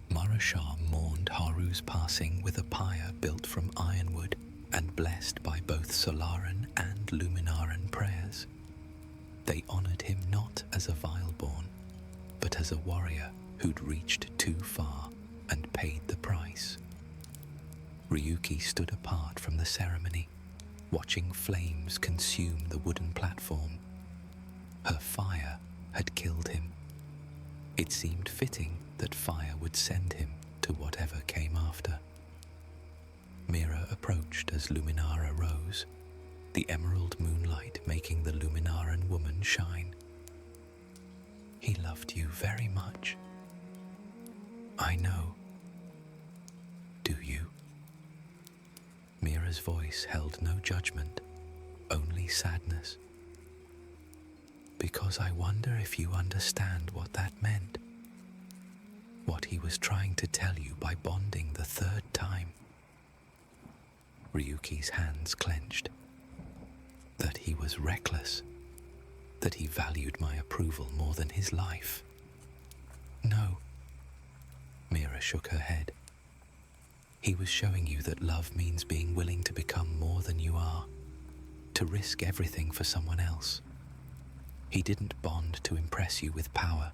Marashar mourned Haru's passing with a pyre built from ironwood and blessed by both Solaran and Luminaran prayers. They honored him not as a vileborn, but as a warrior who'd reached too far and paid the price. Ryuki stood apart from the ceremony, watching flames consume the wooden platform. Her fire had killed him. It seemed fitting that fire would send him to whatever came after. Mira approached as Luminara rose, the emerald moonlight making the Luminaran woman shine. "He loved you very much." "I know. Do you?" Mira's voice held no judgment, only sadness. "Because I wonder if you understand what that meant. What he was trying to tell you by bonding the third time." Ryuki's hands clenched. That he was reckless. That he valued my approval more than his life. "No." Mira shook her head. "He was showing you that love means being willing to become more than you are, to risk everything for someone else. He didn't bond to impress you with power.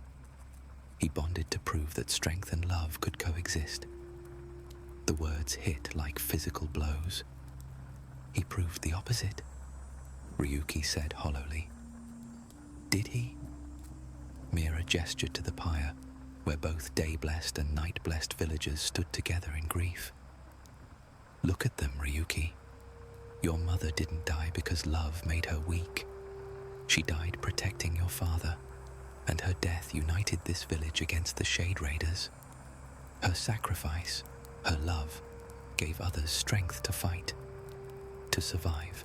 He bonded to prove that strength and love could coexist." The words hit like physical blows. "He proved the opposite," Ryuki said hollowly. "Did he?" Mira gestured to the pyre, where both day-blessed and night-blessed villagers stood together in grief. "Look at them, Ryuki. Your mother didn't die because love made her weak. She died protecting your father, and her death united this village against the Shade Raiders. Her sacrifice, her love, gave others strength to fight, to survive."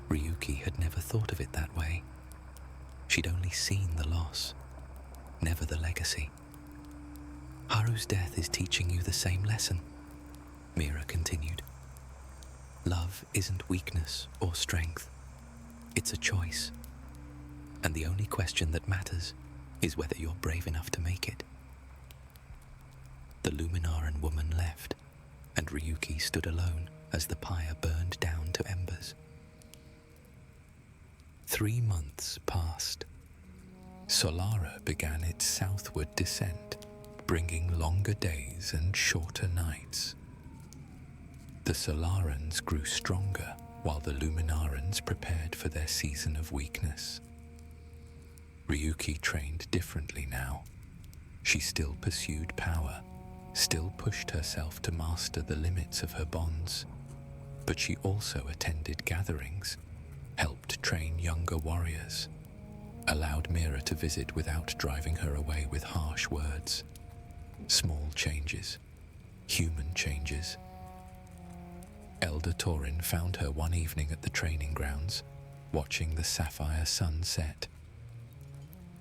Ryuki had never thought of it that way. She'd only seen the loss, never the legacy. "Haru's death is teaching you the same lesson," Mira continued. "Love isn't weakness or strength. It's a choice. And the only question that matters is whether you're brave enough to make it." The Luminaran woman left, and Ryuki stood alone as the pyre burned down to embers. 3 months passed. Solara began its southward descent, bringing longer days and shorter nights. The Solarans grew stronger while the Luminarans prepared for their season of weakness. Ryuki trained differently now. She still pursued power, still pushed herself to master the limits of her bonds, but she also attended gatherings, helped train younger warriors, allowed Mira to visit without driving her away with harsh words. Small changes, human changes. Elder Torin found her one evening at the training grounds, watching the sapphire sun set.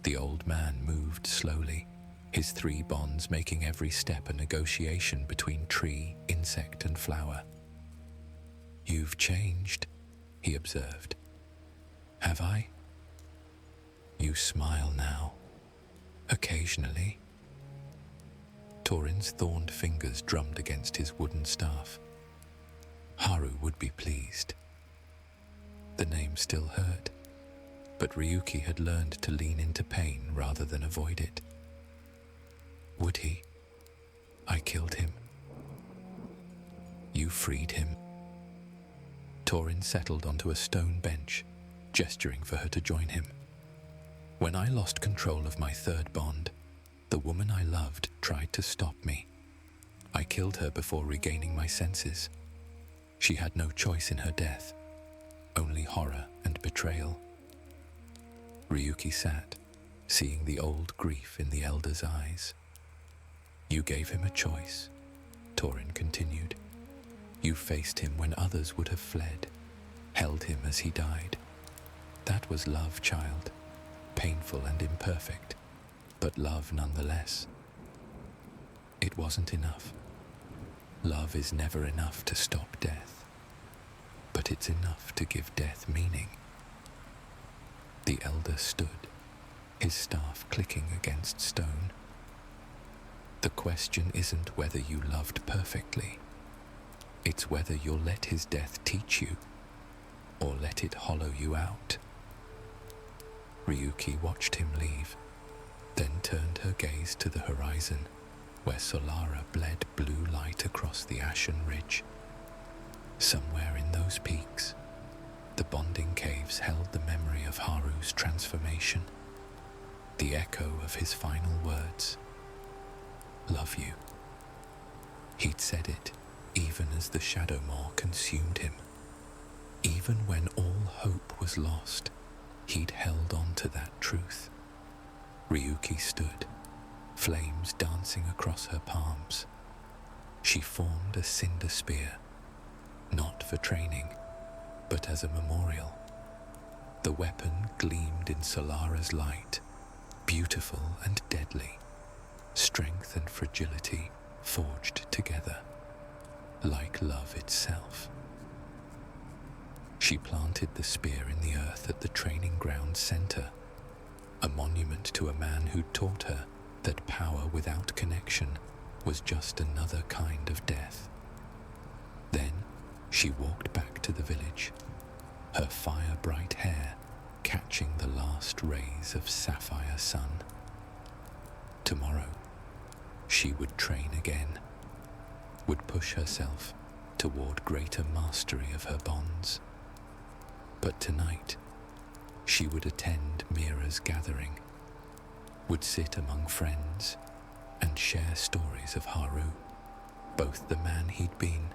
The old man moved slowly, his 3 bonds making every step a negotiation between tree, insect, and flower. "You've changed," he observed. "Have I?" "You smile now. Occasionally." Torin's thorned fingers drummed against his wooden staff. Haru would be pleased. The name still hurt, but Ryuki had learned to lean into pain rather than avoid it. "Would he? I killed him." "You freed him." Torin settled onto a stone bench, gesturing for her to join him. "When I lost control of my 3rd bond, the woman I loved tried to stop me. I killed her before regaining my senses. She had no choice in her death, only horror and betrayal." Ryuki sat, seeing the old grief in the elder's eyes. "You gave him a choice," Torin continued. "You faced him when others would have fled, held him as he died. That was love, child, painful and imperfect, but love nonetheless. It wasn't enough. Love is never enough to stop death, but it's enough to give death meaning." The elder stood, his staff clicking against stone. "The question isn't whether you loved perfectly. It's whether you'll let his death teach you, or let it hollow you out." Ryuki watched him leave, then turned her gaze to the horizon, where Solara bled blue light across the ashen ridge. Somewhere in those peaks, the bonding caves held the memory of Haru's transformation, the echo of his final words. "Love you." He'd said it even as the Shadow Maw consumed him. Even when all hope was lost, he'd held on to that truth. Ryuki stood, flames dancing across her palms. She formed a cinder spear, not for training, but as a memorial. The weapon gleamed in Solara's light, beautiful and deadly, strength and fragility forged together, like love itself. She planted the spear in the earth at the training ground center, a monument to a man who taught her that power without connection was just another kind of death. Then she walked back to the village, her fire-bright hair catching the last rays of sapphire sun. Tomorrow, she would train again, would push herself toward greater mastery of her bonds. But tonight, she would attend Mira's gathering, would sit among friends and share stories of Haru, both the man he'd been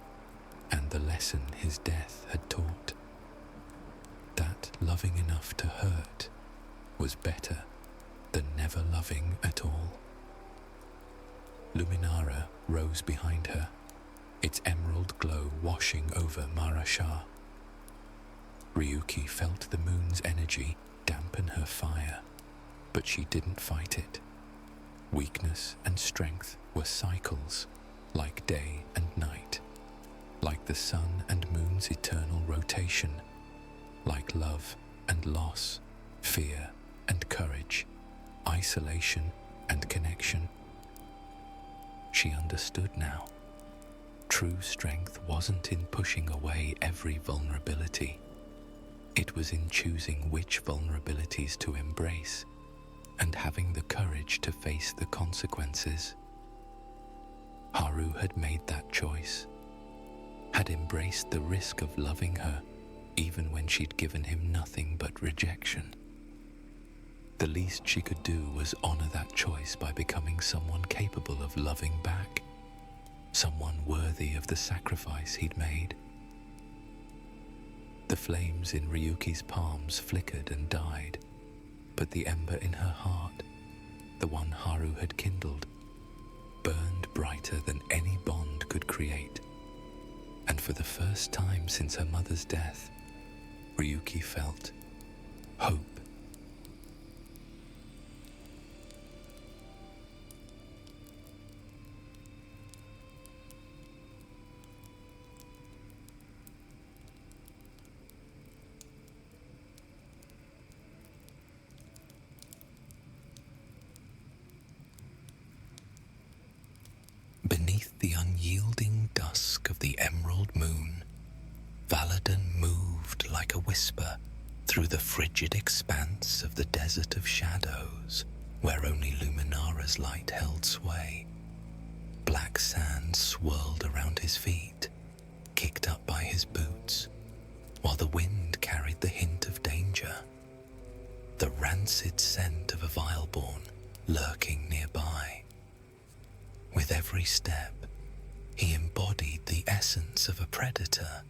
and the lesson his death had taught. That loving enough to hurt was better than never loving at all. Luminara rose behind her, its emerald glow washing over Marashar. Ryuki felt the moon's energy dampen her fire, but she didn't fight it. Weakness and strength were cycles, like day and night, like the sun and moon's eternal rotation, like love and loss, fear and courage, isolation and connection. She understood now. True strength wasn't in pushing away every vulnerability. It was in choosing which vulnerabilities to embrace and having the courage to face the consequences. Haru had made that choice, had embraced the risk of loving her even when she'd given him nothing but rejection. The least she could do was honor that choice by becoming someone capable of loving back, someone worthy of the sacrifice he'd made. The flames in Ryuki's palms flickered and died, But the ember in her heart, the one Haru had kindled, burned brighter than any bond could create. And for the first time since her mother's death, Ryuki felt hope. Beneath the unyielding dusk of the emerald moon, Valadan moved like a whisper through the frigid expanse of the desert of shadows, where only Luminara's light held sway. Black sand swirled around his feet, kicked up by his boots, while the wind carried the hint of danger, the rancid scent of a vileborn lurking nearby. With every step, he embodied the essence of a predator,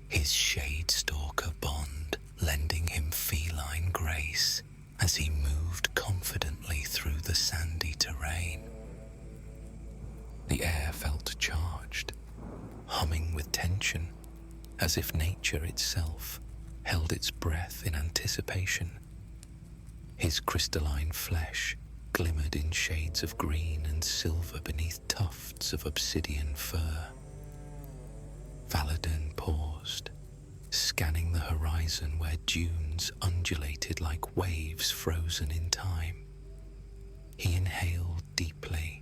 his shade-stalker bond lending him feline grace as he moved confidently through the sandy terrain. The air felt charged, humming with tension, as if nature itself held its breath in anticipation. His crystalline flesh glimmered in shades of green and silver beneath tufts of obsidian fur. Valadan paused, scanning the horizon where dunes undulated like waves frozen in time. He inhaled deeply,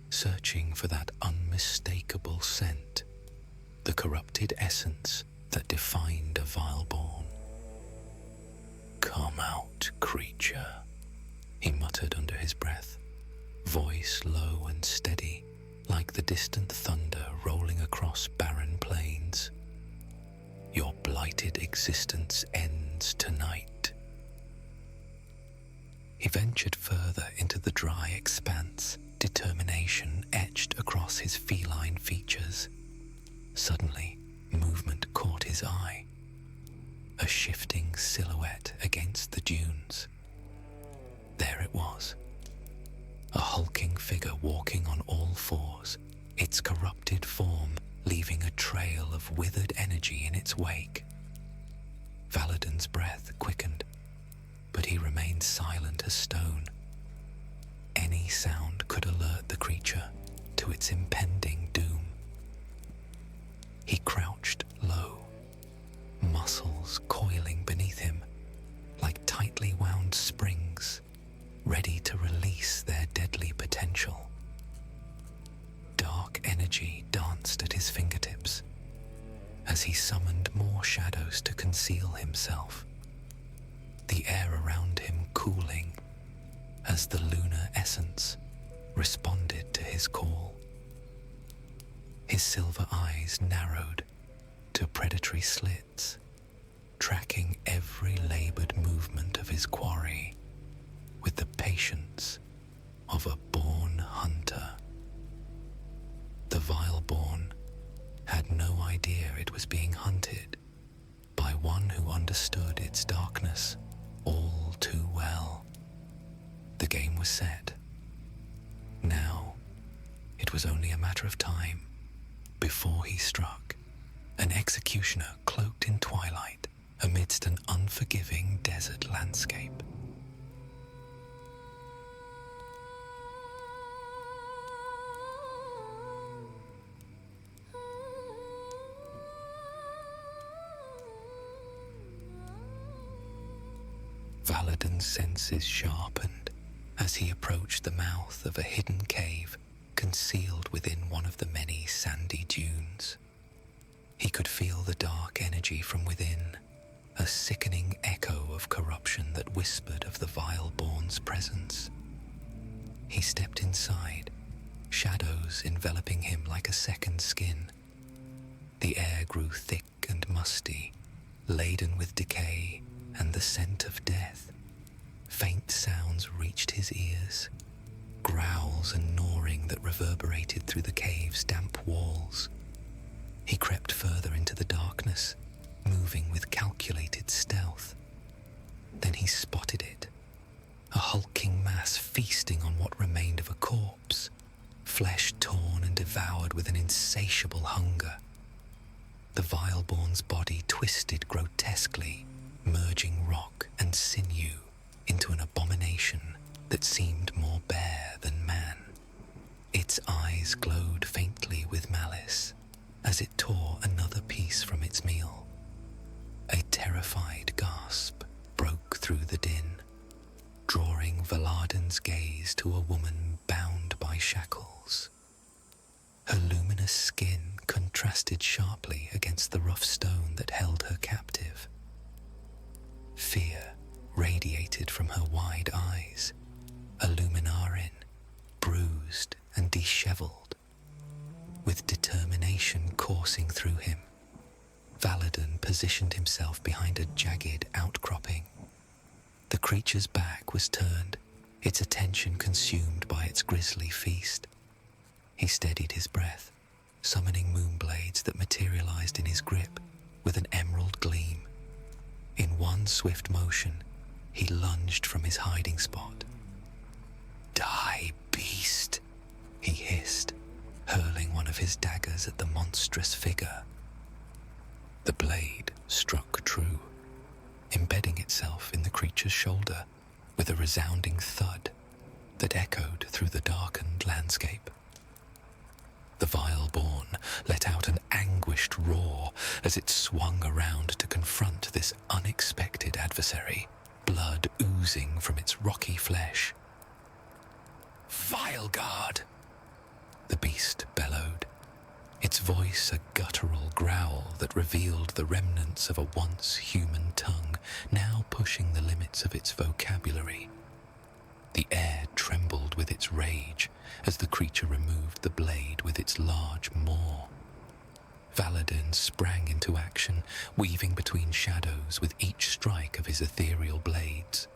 searching for that unmistakable scent, the corrupted essence that defined a vileborn. "Come out, creature," he muttered under his breath, voice low and steady, like the distant thunder rolling across barren plains. "Your blighted existence ends tonight." He ventured further into the dry expanse, determination etched across his feline features. Suddenly, movement caught his eye. A shifting silhouette against the dunes. There it was, a hulking figure walking on all fours, its corrupted form leaving a trail of withered energy in its wake. Valadan's breath quickened, but he remained silent as stone. Any sound could alert the creature to its impending doom. He crouched low, muscles coiling beneath him like tightly wound springs, ready to release their deadly potential. Dark energy danced at his fingertips as he summoned more shadows to conceal himself, the air around him cooling as the lunar essence responded to his call. His silver eyes narrowed to predatory slits, tracking every labored movement of his quarry with the patience of a born hunter. The vileborn had no idea it was being hunted by one who understood its darkness all too well. The game was set. Now, it was only a matter of time before he struck, an executioner cloaked in twilight amidst an unforgiving desert landscape. Valadan's senses sharpened as he approached the mouth of a hidden cave concealed within one of the many sandy dunes. He could feel the dark energy from within, a sickening echo of corruption that whispered of the vileborn's presence. He stepped inside, shadows enveloping him like a second skin. The air grew thick and musty, laden with decay and the scent of death. Faint sounds reached his ears, growls and gnawing that reverberated through the cave's damp walls. He crept further into the darkness, moving with calculated stealth. Then he spotted it, thing's body twisted grotesquely, merging rock and sinew into an abomination that seemed more bear than man. Its eyes glowed faintly with malice as it tore another piece from its meal. A terrified gasp broke through the din, drawing Valaden's gaze to a woman bound by shackles. Her luminous skin contrasted sharply against the rough stone that held her captive. Fear radiated from her wide eyes, a Luminarin, bruised and dishevelled. With determination coursing through him, Valaden positioned himself behind a jagged outcropping. The creature's back was turned, its attention consumed by its grisly feast. He steadied his breath, summoning moonblades that materialized in his grip with an emerald gleam. In one swift motion, he lunged from his hiding spot. "Die, beast!" he hissed, hurling one of his daggers at the monstrous figure. The blade struck true, embedding itself in the creature's shoulder with a resounding thud that echoed through the darkened landscape. The vile born let out an anguished roar as it swung around to confront this unexpected adversary, blood oozing from its rocky flesh. "Vile guard!" the beast bellowed, its voice a guttural growl that revealed the remnants of a once human tongue, now pushing the limits of its vocabulary. The air trembled with its rage as the creature removed the blade with its large maw. Valaden sprang into action, weaving between shadows with each strike of his ethereal blades.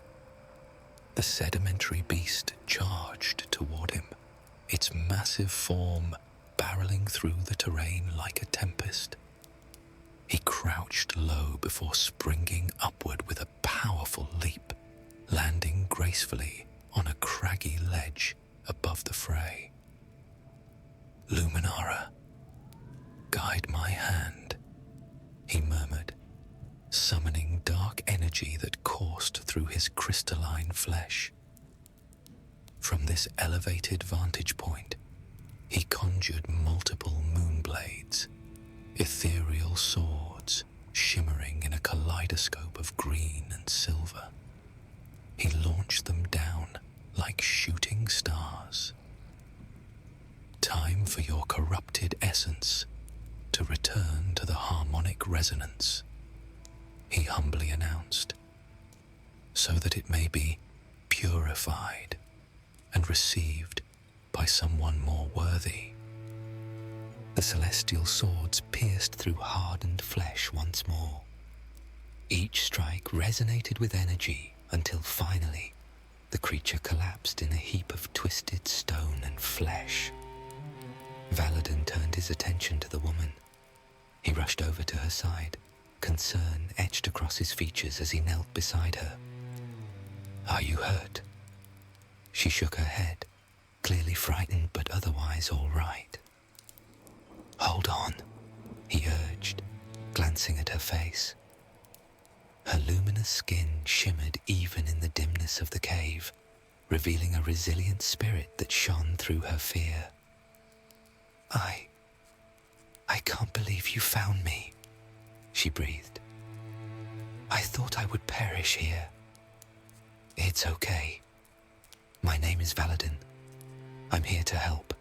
The sedimentary beast charged toward him, its massive form barreling through the terrain like a tempest. He crouched low before springing upward with a powerful leap, landing gracefully on a craggy ledge above the fray. "Luminara, guide my hand," he murmured, summoning dark energy that coursed through his crystalline flesh. From this elevated vantage point, he conjured multiple moonblades, ethereal swords shimmering in a kaleidoscope of green and silver. He launched them down like shooting stars. "Time for your corrupted essence to return to the harmonic resonance," he humbly announced, "so that it may be purified and received by someone more worthy." The celestial swords pierced through hardened flesh once more. Each strike resonated with energy until finally the creature collapsed in a heap of twisted stone and flesh. Valaden turned his attention to the woman. He rushed over to her side, concern etched across his features as he knelt beside her. "Are you hurt?" She shook her head, clearly frightened but otherwise all right. "Hold on," he urged, glancing at her face. Her luminous skin shimmered even in the dimness of the cave, revealing a resilient spirit that shone through her fear. I can't believe you found me," she breathed. "I thought I would perish here." "It's okay. My name is Valaden. I'm here to help,"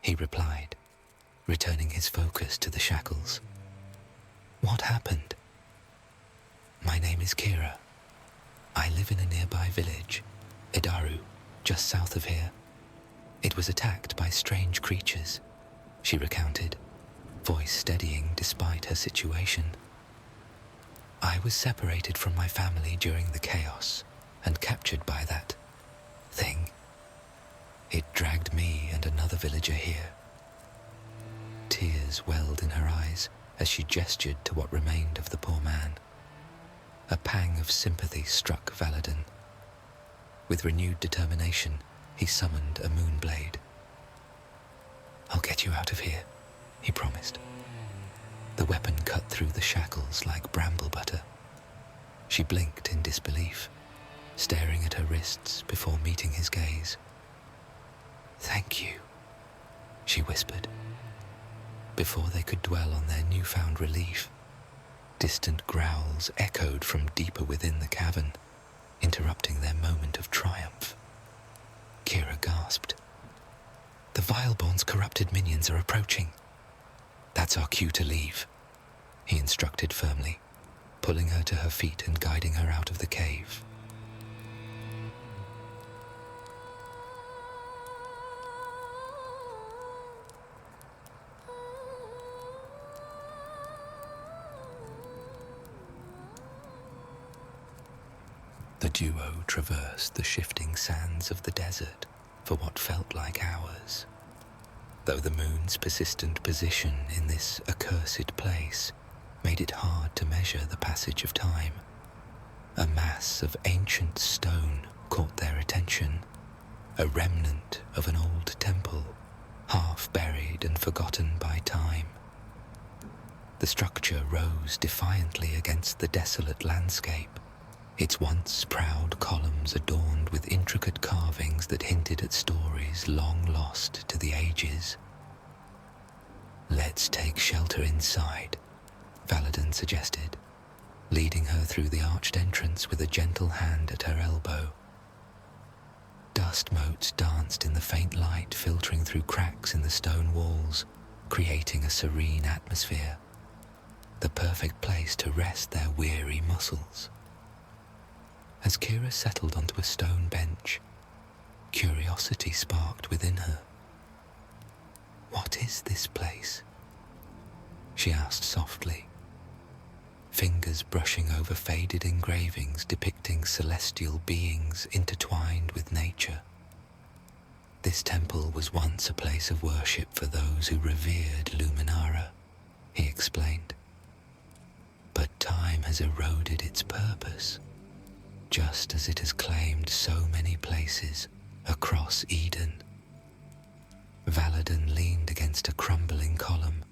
he replied, returning his focus to the shackles. "What happened?" "My name is Kira. I live in a nearby village, Idaru, just south of here. It was attacked by strange creatures," she recounted, voice steadying despite her situation. "I was separated from my family during the chaos and captured by that thing. It dragged me and another villager here." Tears welled in her eyes as she gestured to what remained of the poor man. A pang of sympathy struck Valaden. With renewed determination, he summoned a moonblade. "I'll get you out of here," he promised. The weapon cut through the shackles like bramble butter. She blinked in disbelief, staring at her wrists before meeting his gaze. "Thank you," she whispered. Before they could dwell on their newfound relief, distant growls echoed from deeper within the cavern, interrupting their moment of triumph. Kira gasped. "The Vileborn's corrupted minions are approaching." "That's our cue to leave," he instructed firmly, pulling her to her feet and guiding her out of the cave. The duo traversed the shifting sands of the desert for what felt like hours, though the moon's persistent position in this accursed place made it hard to measure the passage of time. A mass of ancient stone caught their attention, a remnant of an old temple, half buried and forgotten by time. The structure rose defiantly against the desolate landscape, its once proud columns adorned with intricate carvings that hinted at stories long lost to the ages. "Let's take shelter inside," Valadin suggested, leading her through the arched entrance with a gentle hand at her elbow. Dust motes danced in the faint light filtering through cracks in the stone walls, creating a serene atmosphere, the perfect place to rest their weary muscles. As Kira settled onto a stone bench, curiosity sparked within her. "What is this place?" she asked softly, fingers brushing over faded engravings depicting celestial beings intertwined with nature. "This temple was once a place of worship for those who revered Luminara," he explained. "But time has eroded its purpose, just as it has claimed so many places across Eden." Valadin leaned against a crumbling column,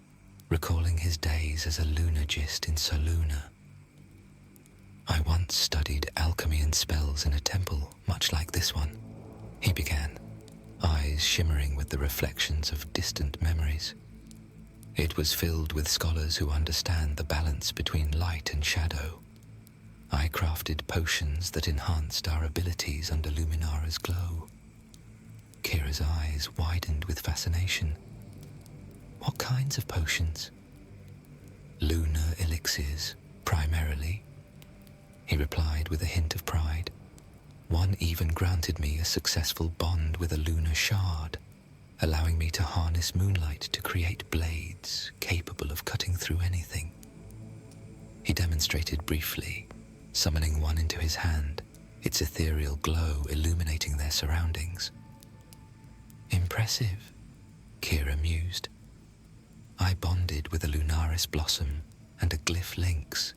recalling his days as a lunagist in Soluna. "I once studied alchemy and spells in a temple much like this one," he began, eyes shimmering with the reflections of distant memories. "It was filled with scholars who understand the balance between light and shadow. I crafted potions that enhanced our abilities under Luminara's glow." Kira's eyes widened with fascination. "What kinds of potions?" "Lunar elixirs, primarily," he replied with a hint of pride. "One even granted me a successful bond with a lunar shard, allowing me to harness moonlight to create blades capable of cutting through anything." He demonstrated briefly, summoning one into his hand, its ethereal glow illuminating their surroundings. "Impressive," Kira mused. "I bonded with a lunaris blossom and a glyph lynx.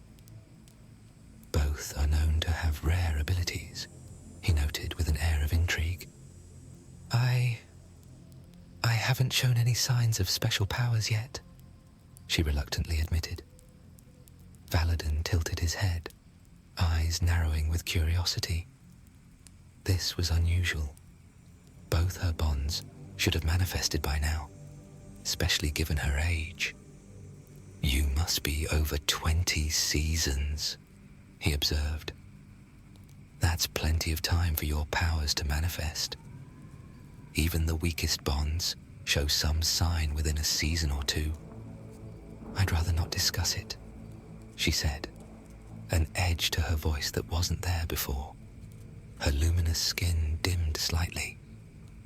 Both are known to have rare abilities," he noted with an air of intrigue. I haven't shown any signs of special powers yet," she reluctantly admitted. Valadin tilted his head, eyes narrowing with curiosity. This was unusual. Both her bonds should have manifested by now, especially given her age. "You must be over 20 seasons," he observed. "That's plenty of time for your powers to manifest. Even the weakest bonds show some sign within a season or two." "I'd rather not discuss it," she said, an edge to her voice that wasn't there before. Her luminous skin dimmed slightly,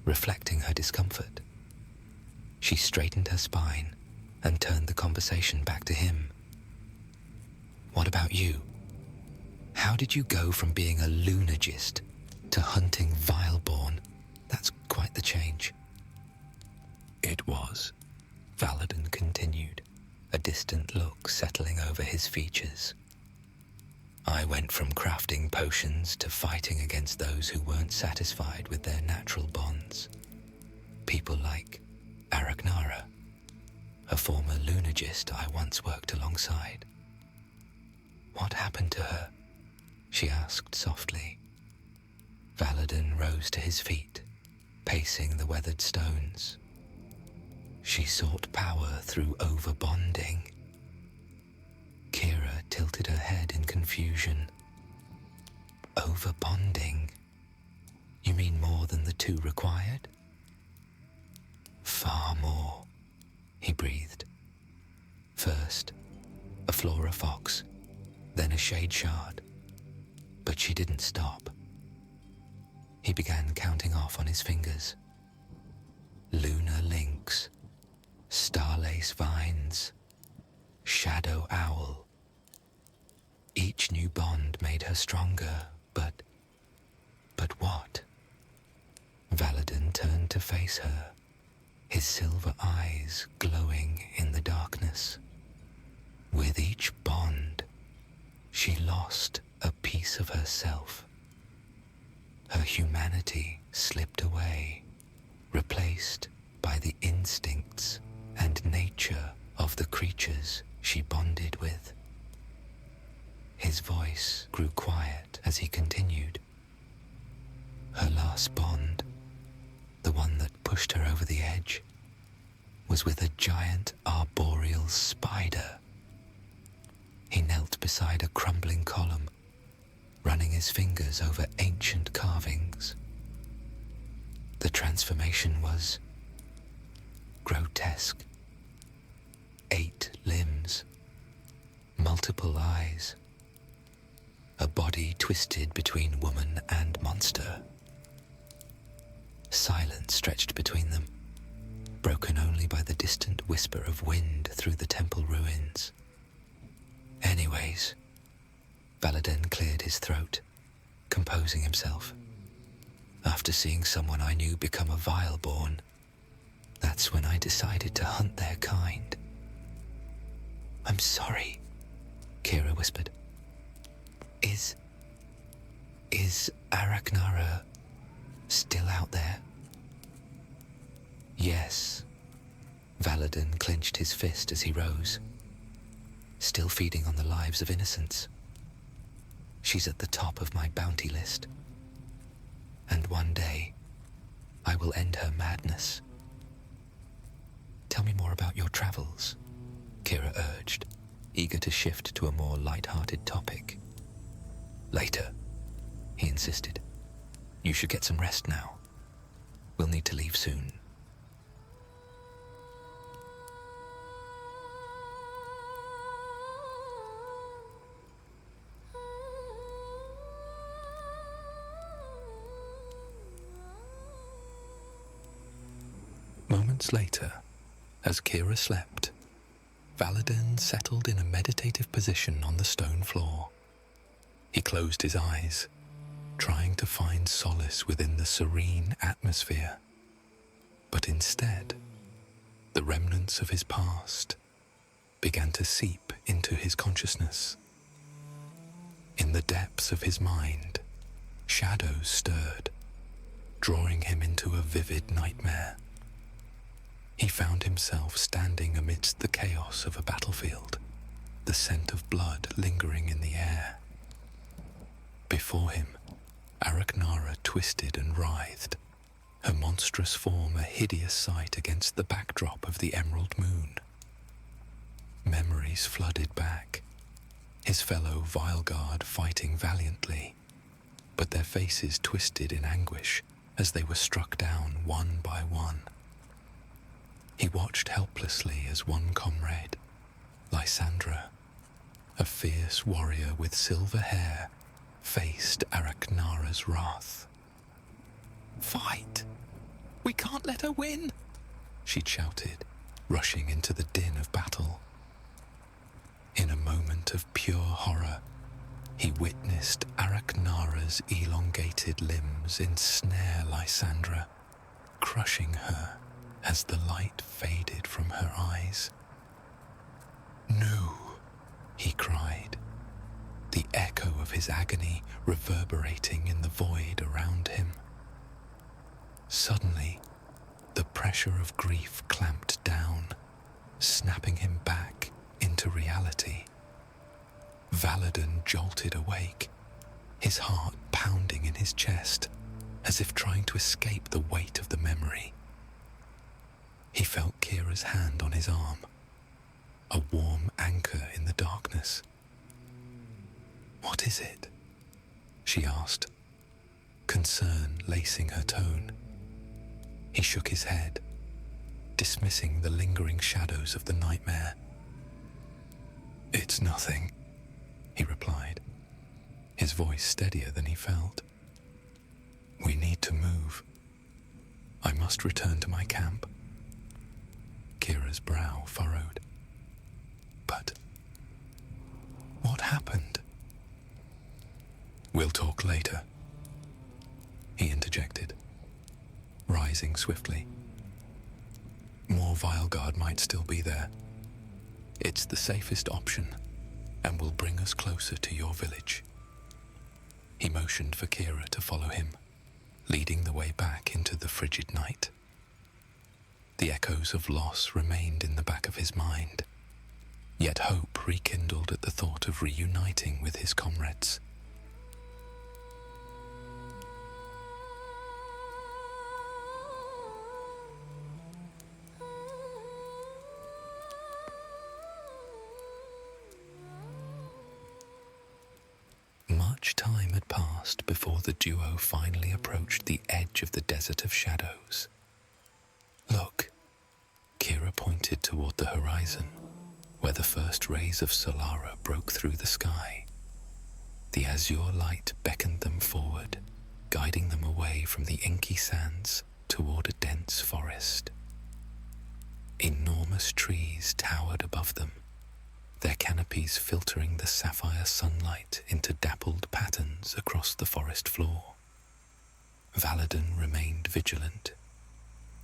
reflecting her discomfort. She straightened her spine and turned the conversation back to him. "What about you? How did you go from being a lunagist to hunting Vileborn? That's quite the change." "It was," Valadin continued, a distant look settling over his features. "I went from crafting potions to fighting against those who weren't satisfied with their natural bonds. People like Aragnara. a former lunagist I once worked alongside. What happened to her? She asked softly. Valadin rose to his feet, pacing the weathered stones. She sought power through overbonding. Kira tilted her head in confusion. Overbonding? You mean more than the two required? Far more, he breathed. First, a flora fox, then a shade shard. But she didn't stop. He began counting off on his fingers. Lunar lynx, starlace vines, shadow owl. Each new bond made her stronger, but what? Valadin turned to face her, his silver eyes glowing in the darkness. With each bond, she lost a piece of herself. Her humanity slipped away, replaced by the instincts and nature of the creatures she bonded with. His voice grew quiet as he continued. Her last bond, the one that pushed her over the edge, was with a giant arboreal spider. He knelt beside a crumbling column, running his fingers over ancient carvings. The transformation was grotesque. 8 limbs, multiple eyes, a body twisted between woman and monster. Silence stretched between them, broken only by the distant whisper of wind through the temple ruins. Anyways, Valadin cleared his throat, composing himself. After seeing someone I knew become a Vileborn, that's when I decided to hunt their kind. I'm sorry, Kira whispered. Is Araknara still out there? Yes. Valadin clenched his fist as he rose. Still feeding on the lives of innocents. She's at the top of my bounty list. And one day, I will end her madness. Tell me more about your travels, Kira urged, eager to shift to a more light-hearted topic. Later, he insisted. You should get some rest now. We'll need to leave soon. Moments later, as Kira slept, Valadin settled in a meditative position on the stone floor. He closed his eyes, trying to find solace within the serene atmosphere. But instead, the remnants of his past began to seep into his consciousness. In the depths of his mind, shadows stirred, drawing him into a vivid nightmare. He found himself standing amidst the chaos of a battlefield, the scent of blood lingering in the air. Before him, Araknara twisted and writhed, her monstrous form a hideous sight against the backdrop of the emerald moon. Memories flooded back, his fellow Vileguard fighting valiantly, but their faces twisted in anguish as they were struck down one by one. He watched helplessly as one comrade, Lysandra, a fierce warrior with silver hair, faced Araknara's wrath. Fight! We can't let her win! She shouted, rushing into the din of battle. In a moment of pure horror, he witnessed Araknara's elongated limbs ensnare Lysandra, crushing her as the light faded from her eyes. No, he cried, the echo of his agony reverberating in the void around him. Suddenly, the pressure of grief clamped down, snapping him back into reality. Valadin jolted awake, his heart pounding in his chest, as if trying to escape the weight of the memory. He felt Kira's hand on his arm, a warm anchor in the darkness. "What is it?" she asked, concern lacing her tone. He shook his head, dismissing the lingering shadows of the nightmare. "It's nothing," he replied, his voice steadier than he felt. "We need to move. I must return to my camp." Kira's brow furrowed. "But what happened?" "We'll talk later," he interjected, rising swiftly. "More Vileguard might still be there. It's the safest option and will bring us closer to your village." He motioned for Kira to follow him, leading the way back into the frigid night. The echoes of loss remained in the back of his mind, yet hope rekindled at the thought of reuniting with his comrades. Much time had passed before the duo finally approached the edge of the Desert of Shadows. "Look," Kira pointed toward the horizon, where the first rays of Solara broke through the sky. The azure light beckoned them forward, guiding them away from the inky sands toward a dense forest. Enormous trees towered above them, their canopies filtering the sapphire sunlight into dappled patterns across the forest floor. Valadin remained vigilant,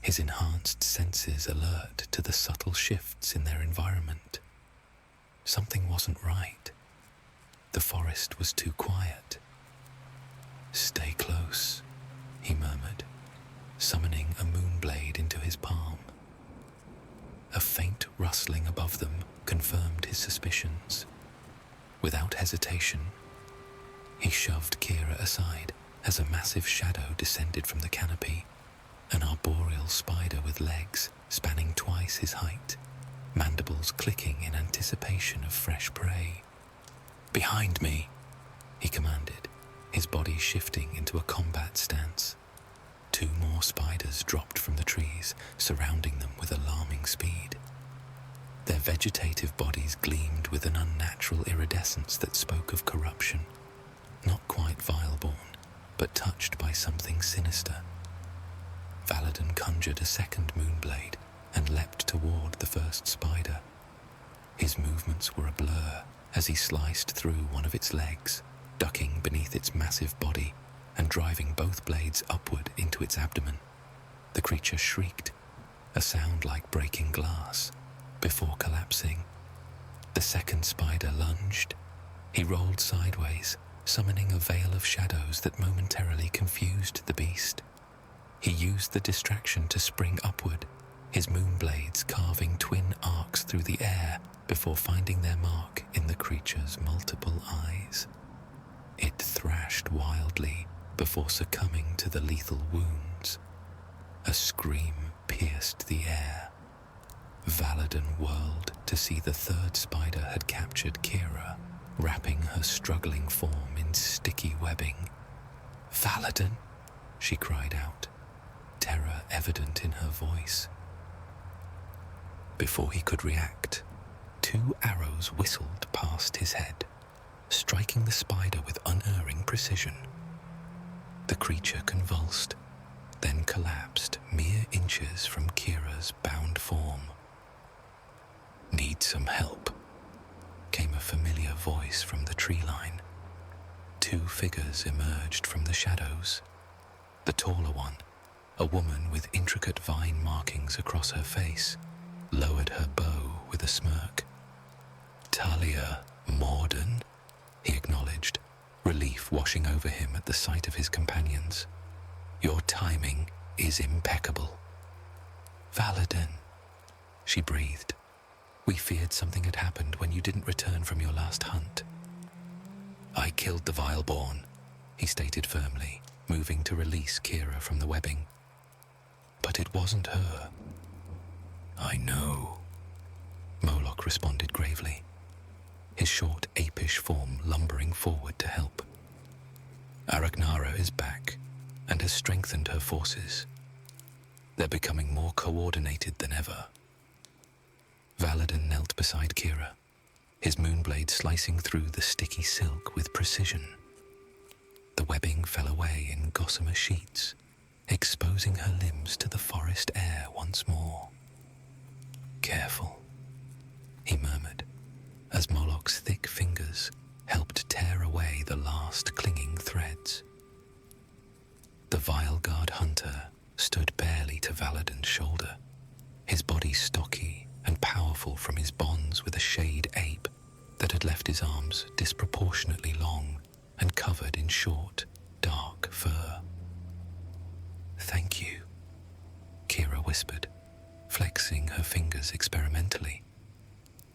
his enhanced senses alert to the subtle shifts in their environment. Something wasn't right. The forest was too quiet. "Stay close," he murmured, summoning a moonblade into his palm. A faint rustling above them confirmed his suspicions. Without hesitation, he shoved Kira aside as a massive shadow descended from the canopy, an arboreal spider with legs spanning twice his height, mandibles clicking in anticipation of fresh prey. "Behind me," he commanded, his body shifting into a combat stance. Two more spiders dropped from the trees, surrounding them with alarming speed. Their vegetative bodies gleamed with an unnatural iridescence that spoke of corruption, not quite vileborn, but touched by something sinister. Valadin conjured a second moonblade and leapt toward the first spider. His movements were a blur as he sliced through one of its legs, ducking beneath its massive body and driving both blades upward into its abdomen. The creature shrieked, a sound like breaking glass, before collapsing. The second spider lunged. He rolled sideways, summoning a veil of shadows that momentarily confused the beast. He used the distraction to spring upward, his moonblades carving twin arcs through the air before finding their mark in the creature's multiple eyes. It thrashed wildly before succumbing to the lethal wounds. A scream pierced the air. Valadin whirled to see the third spider had captured Kira, wrapping her struggling form in sticky webbing. "Valadin!" she cried out, terror evident in her voice. Before he could react, two arrows whistled past his head, striking the spider with unerring precision. The creature convulsed, then collapsed mere inches from Kira's bound form. "Need some help," came a familiar voice from the tree line. Two figures emerged from the shadows. The taller one, a woman with intricate vine markings across her face, lowered her bow with a smirk. "Talia Morden," he acknowledged, relief washing over him at the sight of his companions. "Your timing is impeccable." "Valadin," she breathed, We feared something had happened when you didn't return from your last hunt. I killed the Vileborn, he stated firmly, moving to release Kira from the webbing. But it wasn't her. I know, Moloch responded gravely, his short, apish form lumbering forward to help. Araknara is back and has strengthened her forces. They're becoming more coordinated than ever. Valadin knelt beside Kira, his moonblade slicing through the sticky silk with precision. The webbing fell away in gossamer sheets, exposing her limbs to the forest air once more. Careful, he murmured, as Moloch's thick fingers helped tear away the last clinging threads. The Vileguard hunter stood barely to Valadin's shoulder, his body stocky and powerful from his bonds with a shade ape that had left his arms disproportionately long and covered in short, dark fur. Thank you, Kira whispered, flexing her fingers experimentally.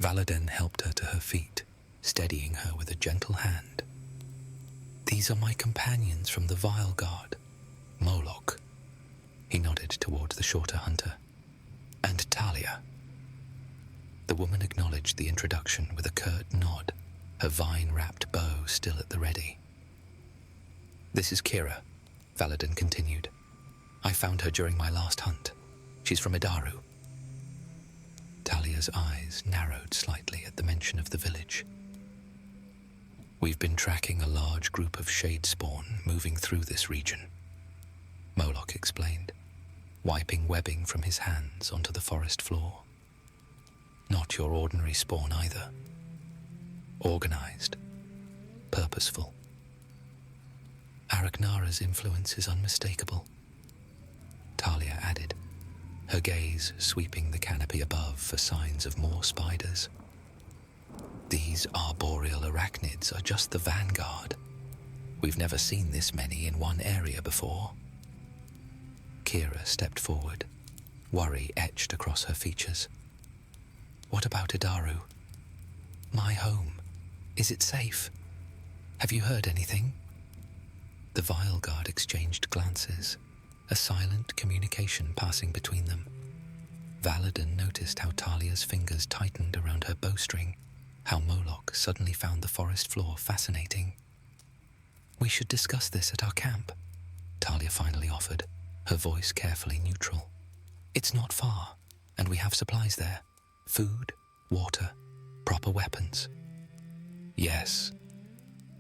Valadin helped her to her feet, steadying her with a gentle hand. These are my companions from the Vileguard, Moloch. He nodded towards the shorter hunter. And Talia. The woman acknowledged the introduction with a curt nod, her vine-wrapped bow still at the ready. This is Kira, Valadin continued. I found her during my last hunt. She's from Idaru. Talia's eyes narrowed slightly at the mention of the village. We've been tracking a large group of shade spawn moving through this region, Moloch explained, wiping webbing from his hands onto the forest floor. Not your ordinary spawn either. Organized, purposeful. Araknara's influence is unmistakable, Talia added, her gaze sweeping the canopy above for signs of more spiders. These arboreal arachnids are just the vanguard. We've never seen this many in one area before. Kira stepped forward, worry etched across her features. What about Idaru? My home. Is it safe? Have you heard anything? The Vileguard exchanged glances, a silent communication passing between them. Valadin noticed how Talia's fingers tightened around her bowstring, how Moloch suddenly found the forest floor fascinating. We should discuss this at our camp, Talia finally offered, her voice carefully neutral. It's not far, and we have supplies there. Food, water, proper weapons. Yes,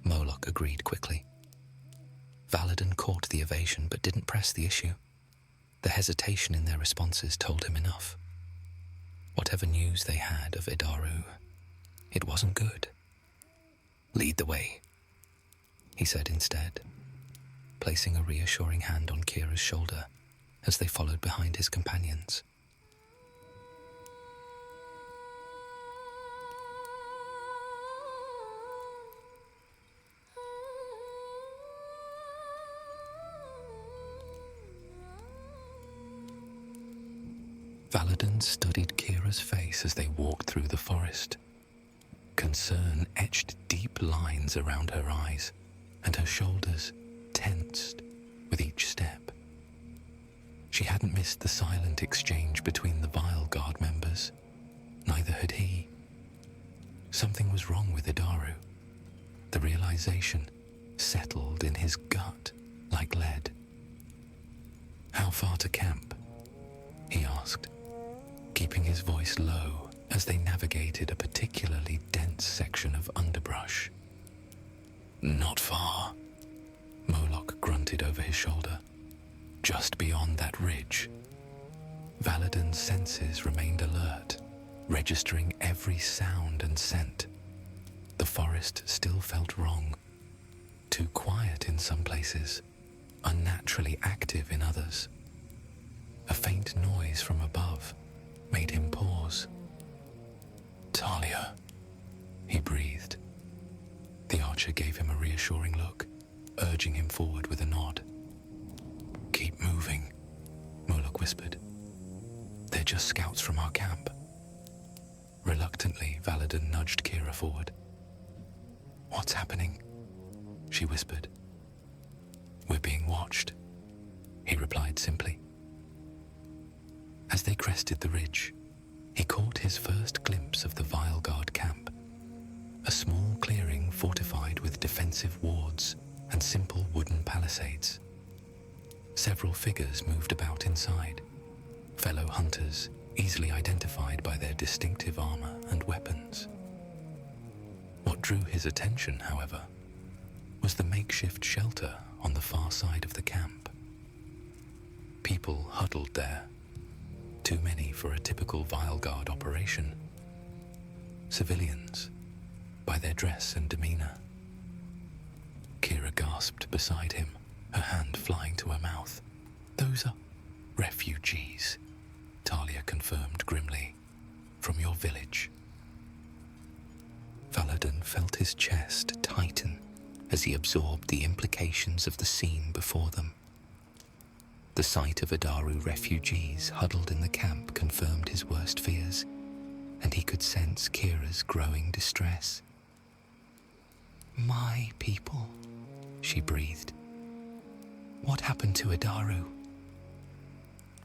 Moloch agreed quickly. Valadin caught the evasion but didn't press the issue. The hesitation in their responses told him enough. Whatever news they had of Idaru, it wasn't good. Lead the way, he said instead, placing a reassuring hand on Kira's shoulder as they followed behind his companions. Valadin studied Kira's face as they walked through the forest. Concern etched deep lines around her eyes, and her shoulders tensed with each step. She hadn't missed the silent exchange between the Vileguard members. Neither had he. Something was wrong with Idaru. The realization settled in his gut like lead. How far to camp? He asked, keeping his voice low as they navigated a particularly dense section of underbrush. Not far, Moloch grunted over his shoulder. Just beyond that ridge. Valadin's senses remained alert, registering every sound and scent. The forest still felt wrong. Too quiet in some places, unnaturally active in others. A faint noise from above made him pause. Talia, he breathed. The archer gave him a reassuring look, urging him forward with a nod. Keep moving, Moloch whispered. They're just scouts from our camp. Reluctantly, Valadin nudged Kira forward. "What's happening?" she whispered. "We're being watched," he replied simply. As they crested the ridge, he caught his first glimpse of the Vile Guard camp, a small clearing fortified with defensive wards and simple wooden palisades. Several figures moved about inside, fellow hunters easily identified by their distinctive armor and weapons. What drew his attention, however, was the makeshift shelter on the far side of the camp. People huddled there, too many for a typical Vile Guard operation. Civilians, by their dress and demeanor. Kira gasped beside him, her hand flying to her mouth. "Those are refugees," Talia confirmed grimly, "from your village." Valadin felt his chest tighten as he absorbed the implications of the scene before them. The sight of Adaru refugees huddled in the camp confirmed his worst fears, and he could sense Kira's growing distress. "My people," she breathed. "What happened to Adaru?"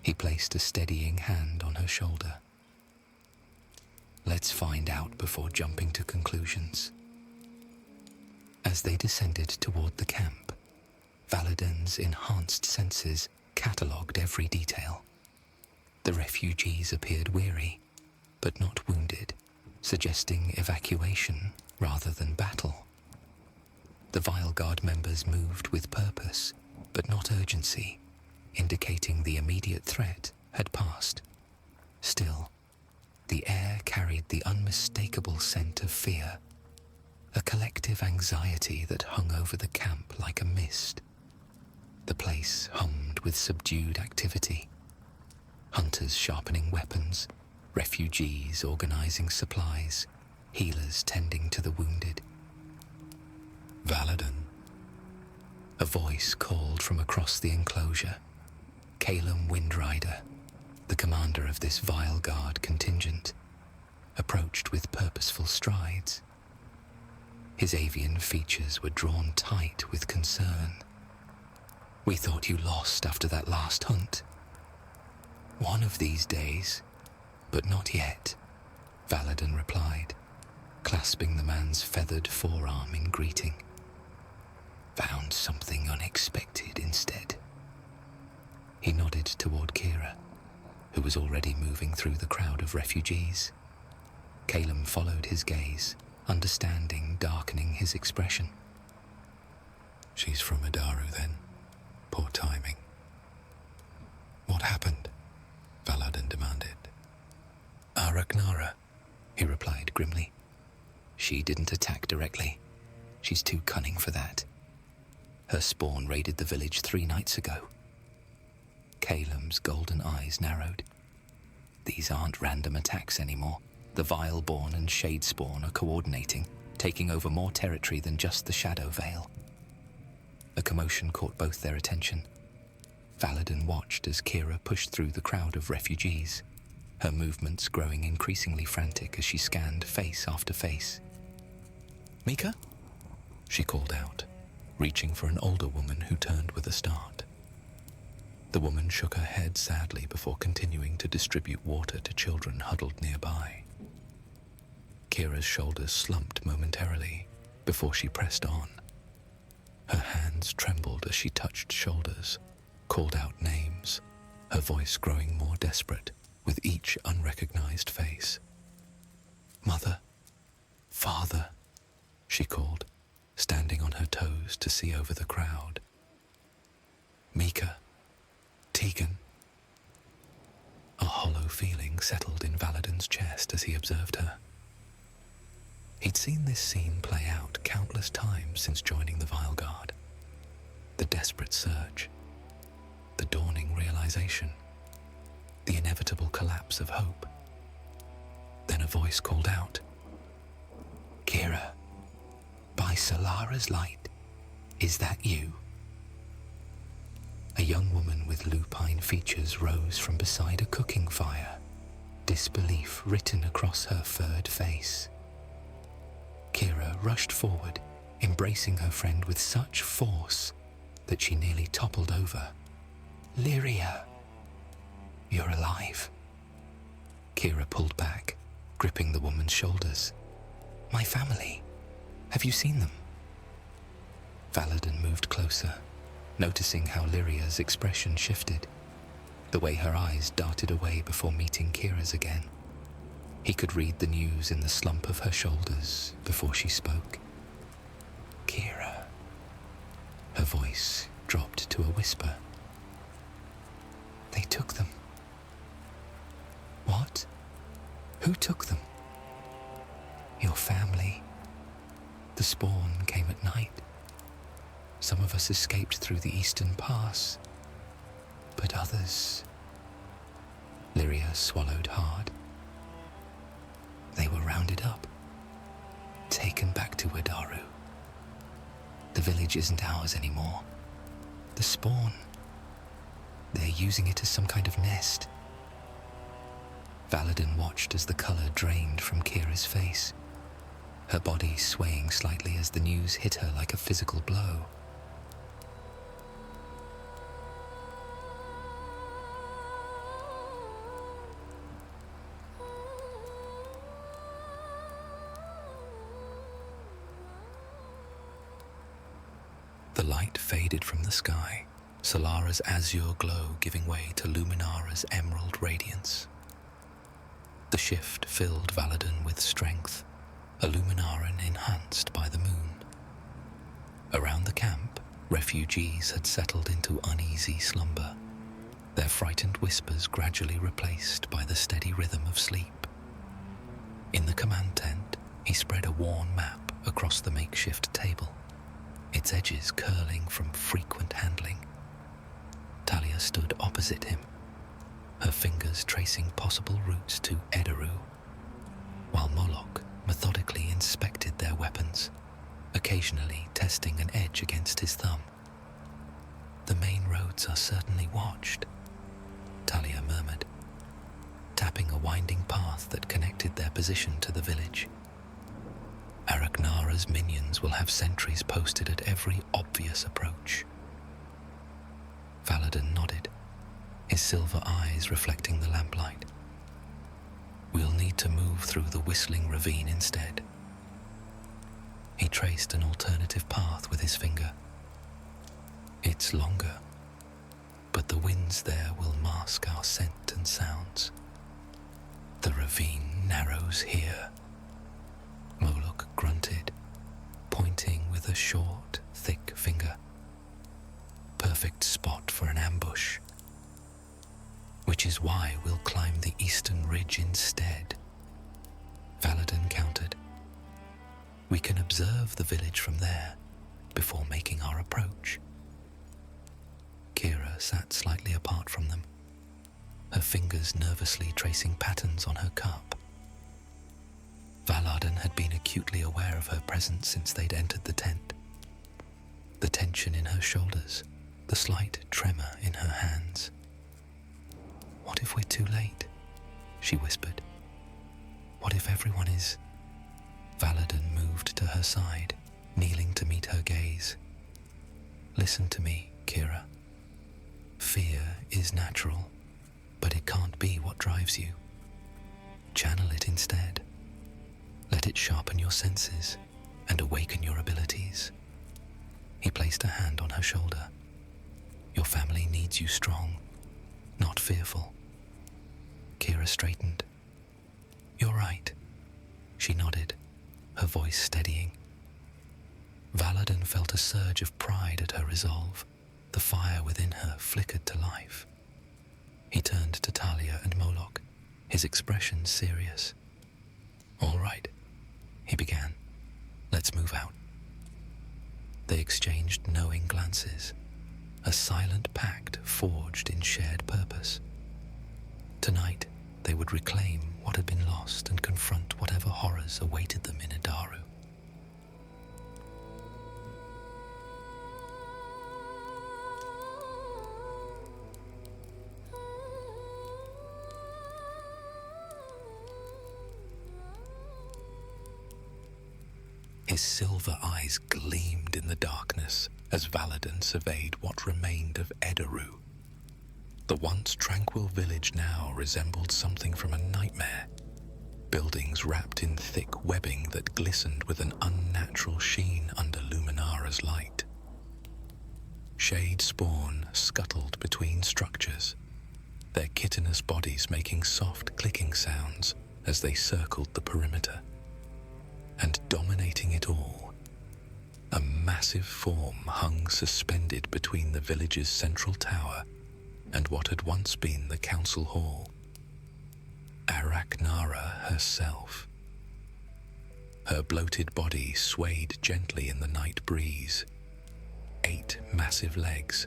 He placed a steadying hand on her shoulder. "Let's find out before jumping to conclusions." As they descended toward the camp, Valadin's enhanced senses catalogued every detail. The refugees appeared weary, but not wounded, suggesting evacuation rather than battle. The Vile Guard members moved with purpose, but not urgency, indicating the immediate threat had passed. Still, the air carried the unmistakable scent of fear, a collective anxiety that hung over the camp like a mist. The place hummed with subdued activity. Hunters sharpening weapons, refugees organizing supplies, healers tending to the wounded. "Valadin," a voice called from across the enclosure. Calum Windrider, the commander of this Vile Guard contingent, approached with purposeful strides. His avian features were drawn tight with concern. "We thought you lost after that last hunt." "One of these days, but not yet," Valadin replied, clasping the man's feathered forearm in greeting. "Found something unexpected instead." He nodded toward Kira, who was already moving through the crowd of refugees. Calum followed his gaze, understanding darkening his expression. "She's from Adaru then. Poor timing." "What happened?" Valadin demanded. "Araknara," he replied grimly. "She didn't attack directly. She's too cunning for that. Her spawn raided the village 3 nights ago." Calum's golden eyes narrowed. "These aren't random attacks anymore. The Vileborn and Shadespawn are coordinating, taking over more territory than just the Shadow Veil." A commotion caught both their attention. Valadin watched as Kira pushed through the crowd of refugees, her movements growing increasingly frantic as she scanned face after face. "Mika?" she called out, reaching for an older woman who turned with a start. The woman shook her head sadly before continuing to distribute water to children huddled nearby. Kira's shoulders slumped momentarily before she pressed on. Her hands trembled as she touched shoulders, called out names, her voice growing more desperate with each unrecognized face. "Mother, father," she called, standing on her toes to see over the crowd. "Mika, Tegan." A hollow feeling settled in Valadin's chest as he observed her. He'd seen this scene play out countless times since joining the Vile Guard. The desperate search, the dawning realization, the inevitable collapse of hope. Then a voice called out, "Kira, by Solara's light, is that you?" A young woman with lupine features rose from beside a cooking fire, disbelief written across her furred face. Kira rushed forward, embracing her friend with such force that she nearly toppled over. "Lyria, you're alive." Kira pulled back, gripping the woman's shoulders. "My family. Have you seen them?" Valadin moved closer, noticing how Lyria's expression shifted, the way her eyes darted away before meeting Kira's again. He could read the news in the slump of her shoulders before she spoke. "Kira." Her voice dropped to a whisper. "They took them." "What? Who took them?" "Your family. The spawn came at night. Some of us escaped through the eastern pass, but others..." Lyria swallowed hard. "They were rounded up, taken back to Wadaru. The village isn't ours anymore. The spawn, they're using it as some kind of nest." Valadin watched as the color drained from Kira's face, her body swaying slightly as the news hit her like a physical blow. The light faded from the sky, Solara's azure glow giving way to Luminara's emerald radiance. The shift filled Valadin with strength, a Luminaran enhanced by the moon. Around the camp, refugees had settled into uneasy slumber, their frightened whispers gradually replaced by the steady rhythm of sleep. In the command tent, he spread a worn map across the makeshift table, its edges curling from frequent handling. Talia stood opposite him, her fingers tracing possible routes to Edaru, while Moloch methodically inspected their weapons, occasionally testing an edge against his thumb. "The main roads are certainly watched," Talia murmured, tapping a winding path that connected their position to the village. "Aragnara's minions will have sentries posted at every obvious approach." Valadin nodded, his silver eyes reflecting the lamplight. "We'll need to move through the whistling ravine instead." He traced an alternative path with his finger. "It's longer, but the winds there will mask our scent and sounds. The ravine narrows here." Moloch grunted, pointing with a short, thick finger. "Perfect spot for an ambush. Which is why we'll climb the eastern ridge instead," Valadin countered. "We can observe the village from there before making our approach." Kira sat slightly apart from them, her fingers nervously tracing patterns on her cup. Valadin had been acutely aware of her presence since they'd entered the tent. The tension in her shoulders, the slight tremor in her hands. "What if we're too late?" she whispered. "What if everyone is..." Valadin moved to her side, kneeling to meet her gaze. "Listen to me, Kira. Fear is natural, but it can't be what drives you. Channel it instead. Let it sharpen your senses and awaken your abilities." He placed a hand on her shoulder. "Your family needs you strong, not fearful." Kira straightened. "You're right." She nodded, her voice steadying. Valadin felt a surge of pride at her resolve. The fire within her flickered to life. He turned to Talia and Moloch, his expression serious. "All right," he began. "Let's move out." They exchanged knowing glances, a silent pact forged in shared purpose. Tonight, they would reclaim what had been lost and confront whatever horrors awaited them in Edaru. His silver eyes gleamed in the darkness as Valadin surveyed what remained of Edaru. The once tranquil village now resembled something from a nightmare. Buildings wrapped in thick webbing that glistened with an unnatural sheen under Luminara's light. Shade spawn scuttled between structures, their chitinous bodies making soft clicking sounds as they circled the perimeter. And dominating it all, a massive form hung suspended between the village's central tower and what had once been the council hall. Arachnara herself. Her bloated body swayed gently in the night breeze, 8 massive legs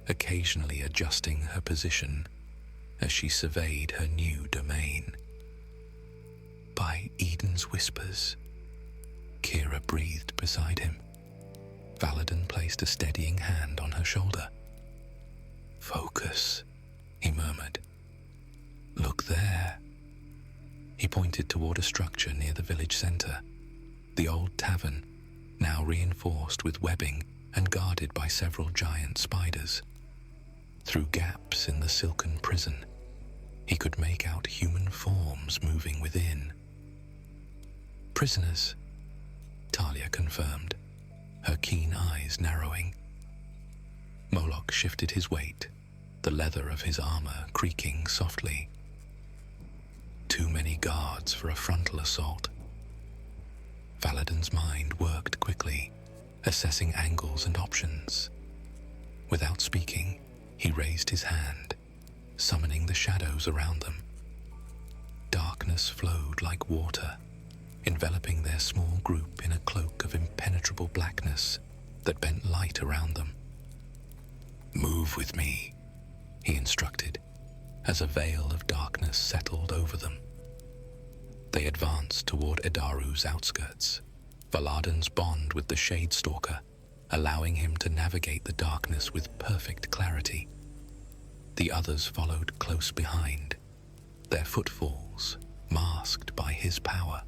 occasionally adjusting her position as she surveyed her new domain. By Eden's whispers, Kira breathed beside him. Valadin placed a steadying hand on her shoulder. "Focus," he murmured. "Look there." He pointed toward a structure near the village center, the old tavern, now reinforced with webbing and guarded by several giant spiders. Through gaps in the silken prison, he could make out human forms moving within. "Prisoners," Talia confirmed, her keen eyes narrowing. Moloch shifted his weight, the leather of his armor creaking softly. Too many guards for a frontal assault. Valadin's mind worked quickly, assessing angles and options. Without speaking, he raised his hand, summoning the shadows around them. Darkness flowed like water, enveloping their small group in a cloak of impenetrable blackness that bent light around them. "Move with me," he instructed, as a veil of darkness settled over them. They advanced toward Edaru's outskirts, Valadin's bond with the Shadestalker, allowing him to navigate the darkness with perfect clarity. The others followed close behind, their footfalls masked by his power.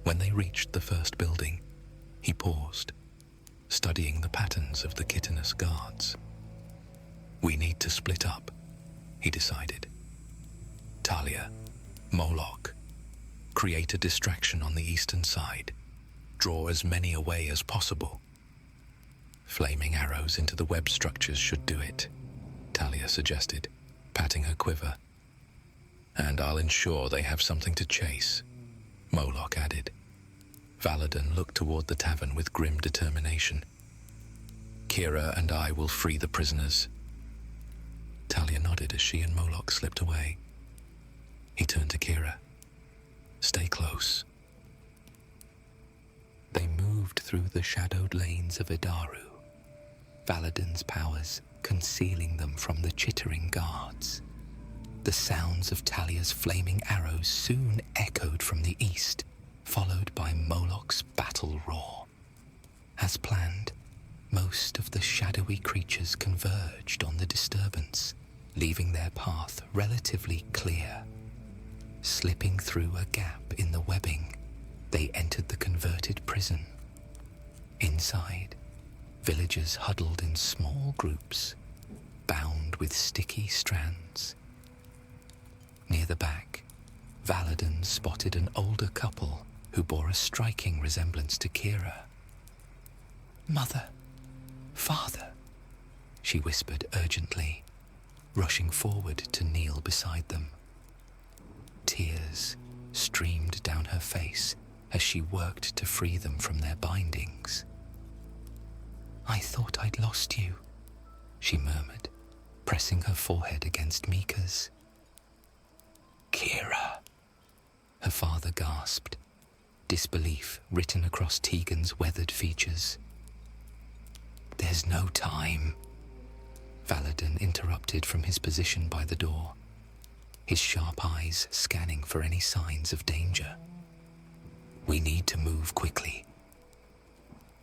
When they reached the first building, he paused, studying the patterns of the chitinous guards. "We need to split up," he decided. "Talia, Moloch, create a distraction on the eastern side. Draw as many away as possible." "Flaming arrows into the web structures should do it," Talia suggested, patting her quiver. "And I'll ensure they have something to chase," Moloch added. Valadin looked toward the tavern with grim determination. "Kira and I will free the prisoners." Talia nodded as she and Moloch slipped away. He turned to Kira. "Stay close." They moved through the shadowed lanes of Edaru, Valadin's powers concealing them from the chittering guards. The sounds of Talia's flaming arrows soon echoed from the east, followed by Moloch's battle roar. As planned, most of the shadowy creatures converged on the disturbance, leaving their path relatively clear. Slipping through a gap in the webbing, they entered the converted prison. Inside, villagers huddled in small groups, bound with sticky strands. Near the back, Valadin spotted an older couple who bore a striking resemblance to Kira. "Mother, father," she whispered urgently, rushing forward to kneel beside them. Tears streamed down her face as she worked to free them from their bindings. "I thought I'd lost you," she murmured, pressing her forehead against Mika's. "Kira," her father gasped, disbelief written across Tegan's weathered features. "There's no time," Valadin interrupted from his position by the door, his sharp eyes scanning for any signs of danger. "We need to move quickly."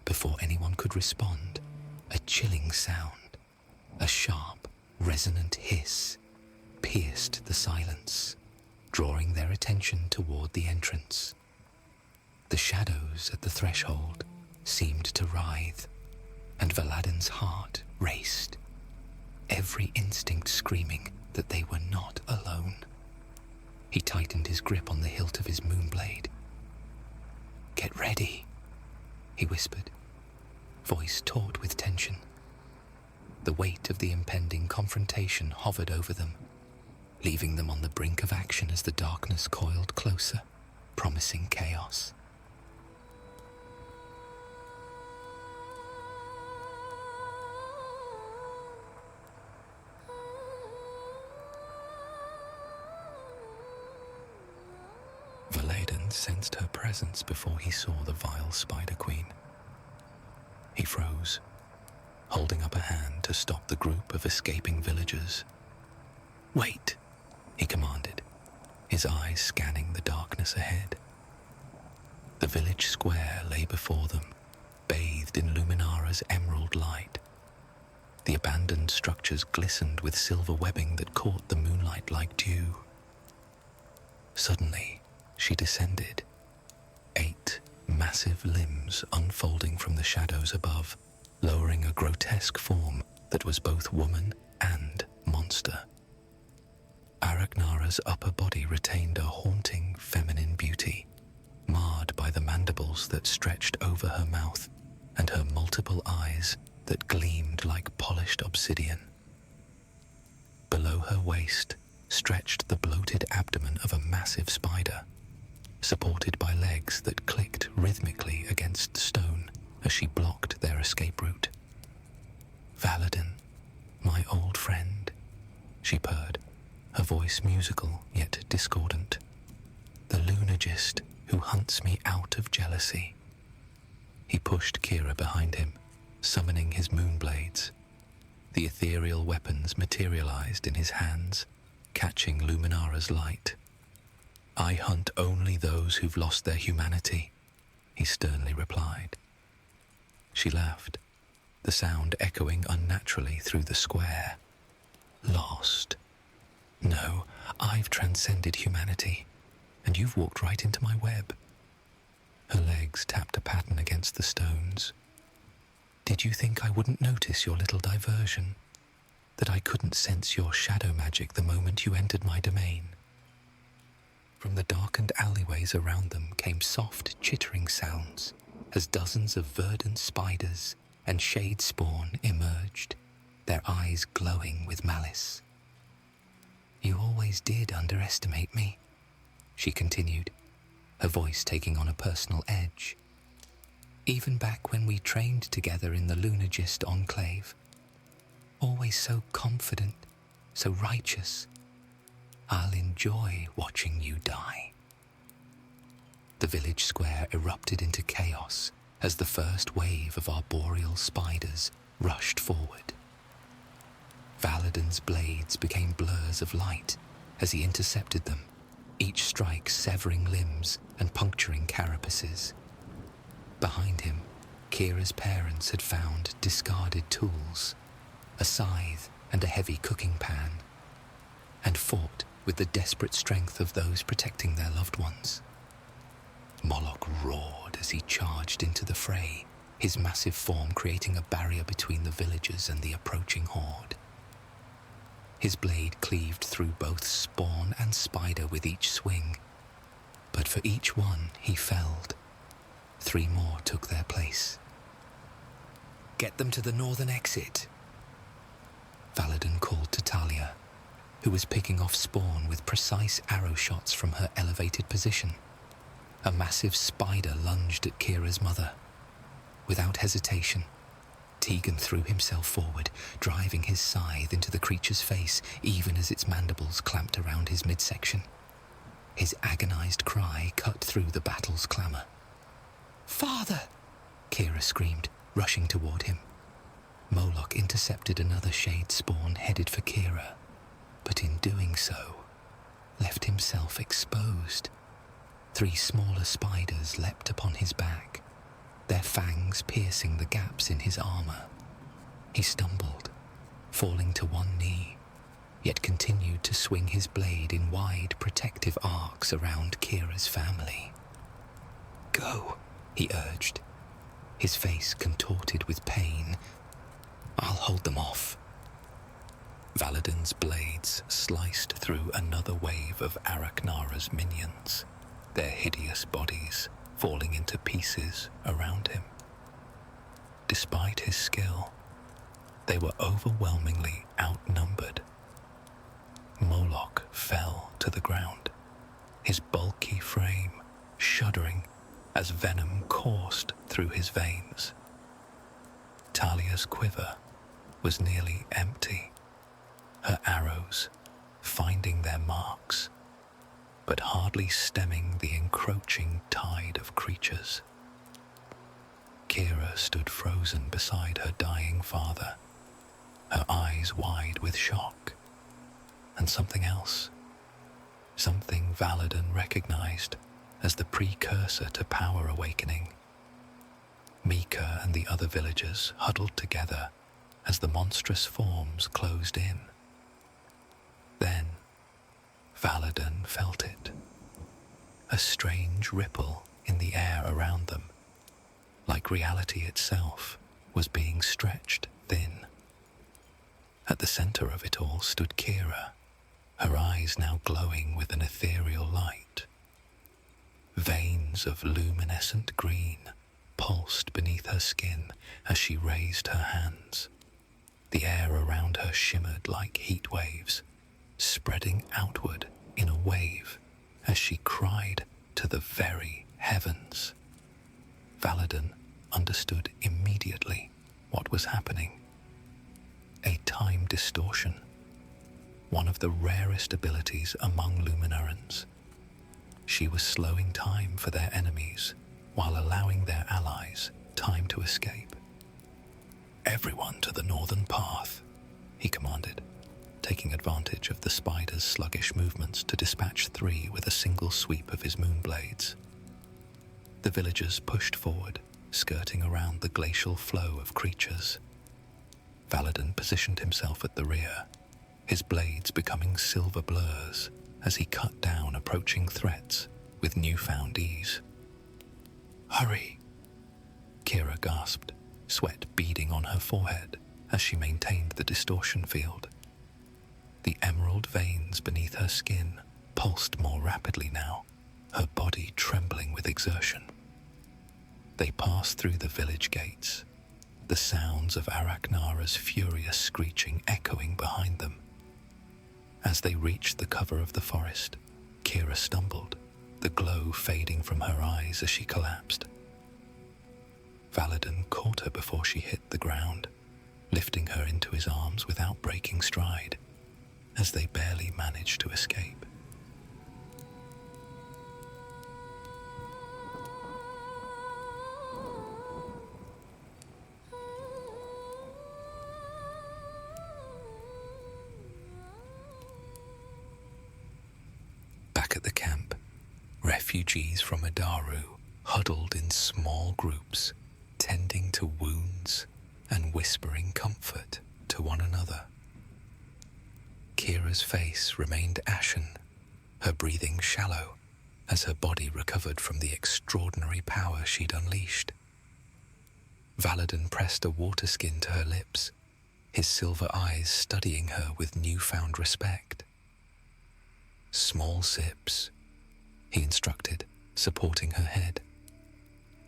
Before anyone could respond, a chilling sound, a sharp, resonant hiss, pierced the silence, drawing their attention toward the entrance. The shadows at the threshold seemed to writhe, and Valadin's heart raced, every instinct screaming that they were not alone. He tightened his grip on the hilt of his moonblade. "Get ready," he whispered, voice taut with tension. The weight of the impending confrontation hovered over them, leaving them on the brink of action as the darkness coiled closer, promising chaos. Valadin sensed her presence before he saw the vile Spider Queen. He froze, holding up a hand to stop the group of escaping villagers. "Wait," he commanded, his eyes scanning the darkness ahead. The village square lay before them, bathed in Luminara's emerald light. The abandoned structures glistened with silver webbing that caught the moonlight like dew. Suddenly, she descended, 8 massive limbs unfolding from the shadows above, lowering a grotesque form that was both woman and monster. Araknara's upper body retained a haunting feminine beauty, marred by the mandibles that stretched over her mouth and her multiple eyes that gleamed like polished obsidian. Below her waist stretched the bloated abdomen of a massive spider, supported by legs that clicked rhythmically against the stone as she blocked their escape route. "Valadin, my old friend," she purred, her voice musical yet discordant. "The lunagist who hunts me out of jealousy." He pushed Kira behind him, summoning his moonblades. The ethereal weapons materialized in his hands, catching Luminara's light. "I hunt only those who've lost their humanity," he sternly replied. She laughed, the sound echoing unnaturally through the square. "Lost? No, I've transcended humanity, and you've walked right into my web." Her legs tapped a pattern against the stones. "Did you think I wouldn't notice your little diversion? That I couldn't sense your shadow magic the moment you entered my domain?" From the darkened alleyways around them came soft, chittering sounds as dozens of verdant spiders and shade spawn emerged, their eyes glowing with malice. "You always did underestimate me," she continued, her voice taking on a personal edge. "Even back when we trained together in the Lunagist Enclave. Always so confident, so righteous. I'll enjoy watching you die." The village square erupted into chaos as the first wave of arboreal spiders rushed forward. Valadin's blades became blurs of light as he intercepted them, each strike severing limbs and puncturing carapaces. Behind him, Kira's parents had found discarded tools, a scythe and a heavy cooking pan, and fought with the desperate strength of those protecting their loved ones. Moloch roared as he charged into the fray, his massive form creating a barrier between the villagers and the approaching horde. His blade cleaved through both spawn and spider with each swing, but for each one he felled. 3 more took their place. "Get them to the northern exit," Valadin called to Talia, who was picking off spawn with precise arrow shots from her elevated position. A massive spider lunged at Kira's mother. Without hesitation, Tegan threw himself forward, driving his scythe into the creature's face even as its mandibles clamped around his midsection. His agonized cry cut through the battle's clamor. "Father!" Kira screamed, rushing toward him. Moloch intercepted another shade spawn headed for Kira, but in doing so, left himself exposed. 3 smaller spiders leapt upon his back, their fangs piercing the gaps in his armor. He stumbled, falling to one knee, yet continued to swing his blade in wide protective arcs around Kira's family. go, he urged, his face contorted with pain. I'll hold them off. Valadin's blades sliced through another wave of Arachnara's minions, their hideous bodies falling into pieces around him. Despite his skill, they were overwhelmingly outnumbered. Moloch fell to the ground, his bulky frame shuddering as venom coursed through his veins. Talia's quiver was nearly empty, her arrows finding their marks, but hardly stemming the encroaching tide of creatures. Kira stood frozen beside her dying father, her eyes wide with shock, and something else, something Valadin recognized as the precursor to power awakening. Mika and the other villagers huddled together as the monstrous forms closed in. Then, Valadin felt it, a strange ripple in the air around them, like reality itself was being stretched thin. At the center of it all stood Kira, her eyes now glowing with an ethereal light. Veins of luminescent green pulsed beneath her skin as she raised her hands. The air around her shimmered like heat waves, spreading outward in a wave as she cried to the very heavens. Valadin understood immediately what was happening. A time distortion, one of the rarest abilities among Luminarans. She was slowing time for their enemies while allowing their allies time to escape. Everyone to the northern path, he commanded, taking advantage of the spider's sluggish movements to dispatch 3 with a single sweep of his moonblades. The villagers pushed forward, skirting around the glacial flow of creatures. Valadin positioned himself at the rear, his blades becoming silver blurs as he cut down approaching threats with newfound ease. "Hurry!" Kira gasped, sweat beading on her forehead as she maintained the distortion field. The emerald veins beneath her skin pulsed more rapidly now, her body trembling with exertion. They passed through the village gates, the sounds of Arachnara's furious screeching echoing behind them. As they reached the cover of the forest, Kira stumbled, the glow fading from her eyes as she collapsed. Valadin caught her before she hit the ground, lifting her into his arms without breaking stride, as they barely managed to escape. Back at the camp, refugees from Adaru huddled in small groups, tending to wounds and whispering comfort to one another. Kira's face remained ashen, her breathing shallow as her body recovered from the extraordinary power she'd unleashed. Valadin pressed a water skin to her lips, his silver eyes studying her with newfound respect. "Small sips," he instructed, supporting her head.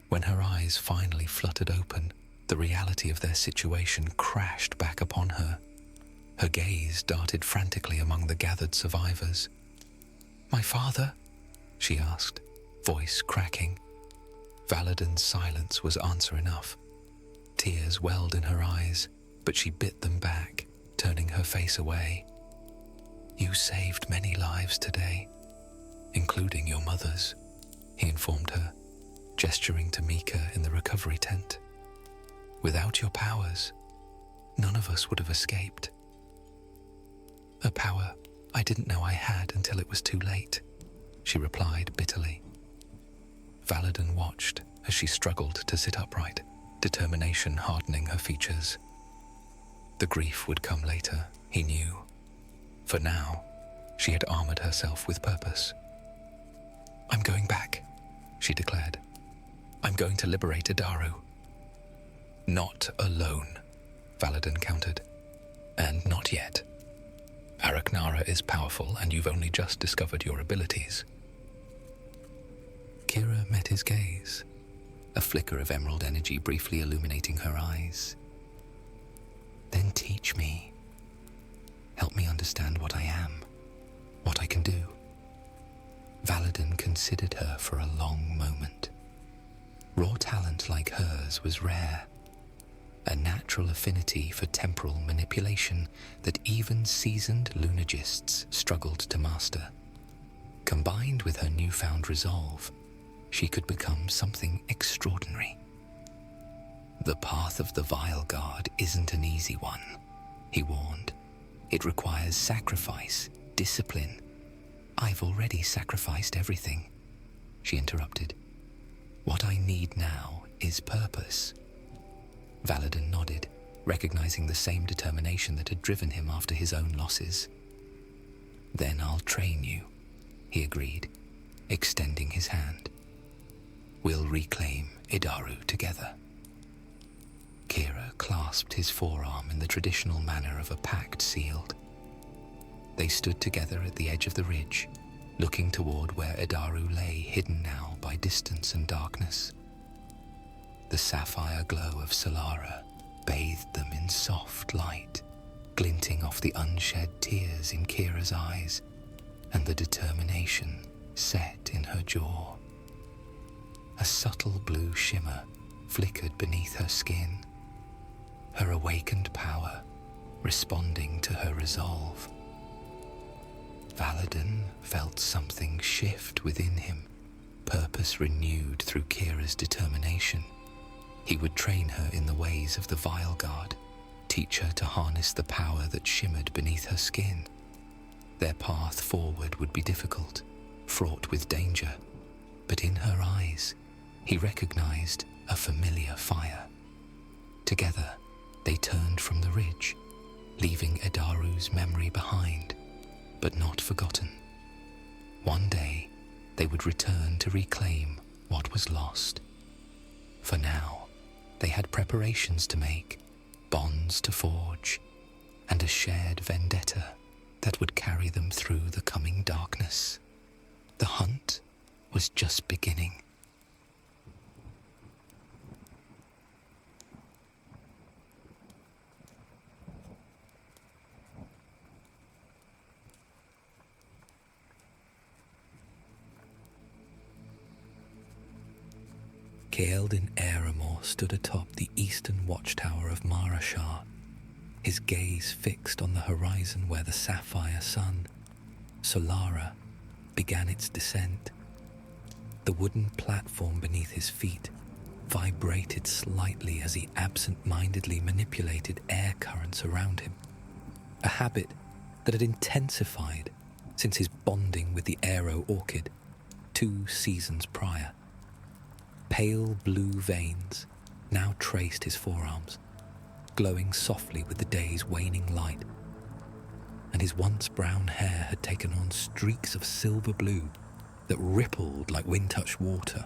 When her eyes finally fluttered open, the reality of their situation crashed back upon her. Her gaze darted frantically among the gathered survivors. "My father?" she asked, voice cracking. Valadin's silence was answer enough. Tears welled in her eyes, but she bit them back, turning her face away. "You saved many lives today, including your mother's," he informed her, gesturing to Mika in the recovery tent. "Without your powers, none of us would have escaped." "A power I didn't know I had until it was too late," she replied bitterly. Valadin watched as she struggled to sit upright, determination hardening her features. The grief would come later, he knew. For now, she had armored herself with purpose. "I'm going back," she declared, I'm going to liberate Idaru. Not alone, Valadin countered. And not yet. Araknara is powerful, and you've only just discovered your abilities. Kira met his gaze, a flicker of emerald energy briefly illuminating her eyes. Then teach me. Help me understand what I am, what I can do. Valadin considered her for a long moment. Raw talent like hers was rare, a natural affinity for temporal manipulation that even seasoned lunagists struggled to master. Combined with her newfound resolve, she could become something extraordinary. The path of the Vile Guard isn't an easy one, he warned. It requires sacrifice, discipline. I've already sacrificed everything, she interrupted. What I need now is purpose. Valadin nodded, recognizing the same determination that had driven him after his own losses. Then I'll train you, he agreed, extending his hand. We'll reclaim Idaru together. Kira clasped his forearm in the traditional manner of a pact sealed. They stood together at the edge of the ridge, looking toward where Idaru lay hidden now by distance and darkness. The sapphire glow of Solara bathed them in soft light, glinting off the unshed tears in Kira's eyes and the determination set in her jaw. A subtle blue shimmer flickered beneath her skin, her awakened power responding to her resolve. Valadin felt something shift within him, purpose renewed through Kira's determination. He would train her in the ways of the Vile Guard, teach her to harness the power that shimmered beneath her skin. Their path forward would be difficult, fraught with danger, but in her eyes, he recognized a familiar fire. Together, they turned from the ridge, leaving Idaru's memory behind, but not forgotten. One day, they would return to reclaim what was lost. For now, they had preparations to make, bonds to forge, and a shared vendetta that would carry them through the coming darkness. The hunt was just beginning. Kaeldin Eramor stood atop the eastern watchtower of Marashar, his gaze fixed on the horizon where the sapphire sun, Solara, began its descent. The wooden platform beneath his feet vibrated slightly as he absent-mindedly manipulated air currents around him, a habit that had intensified since his bonding with the aero orchid 2 seasons prior. Pale blue veins now traced his forearms, glowing softly with the day's waning light, and his once brown hair had taken on streaks of silver blue that rippled like wind-touched water.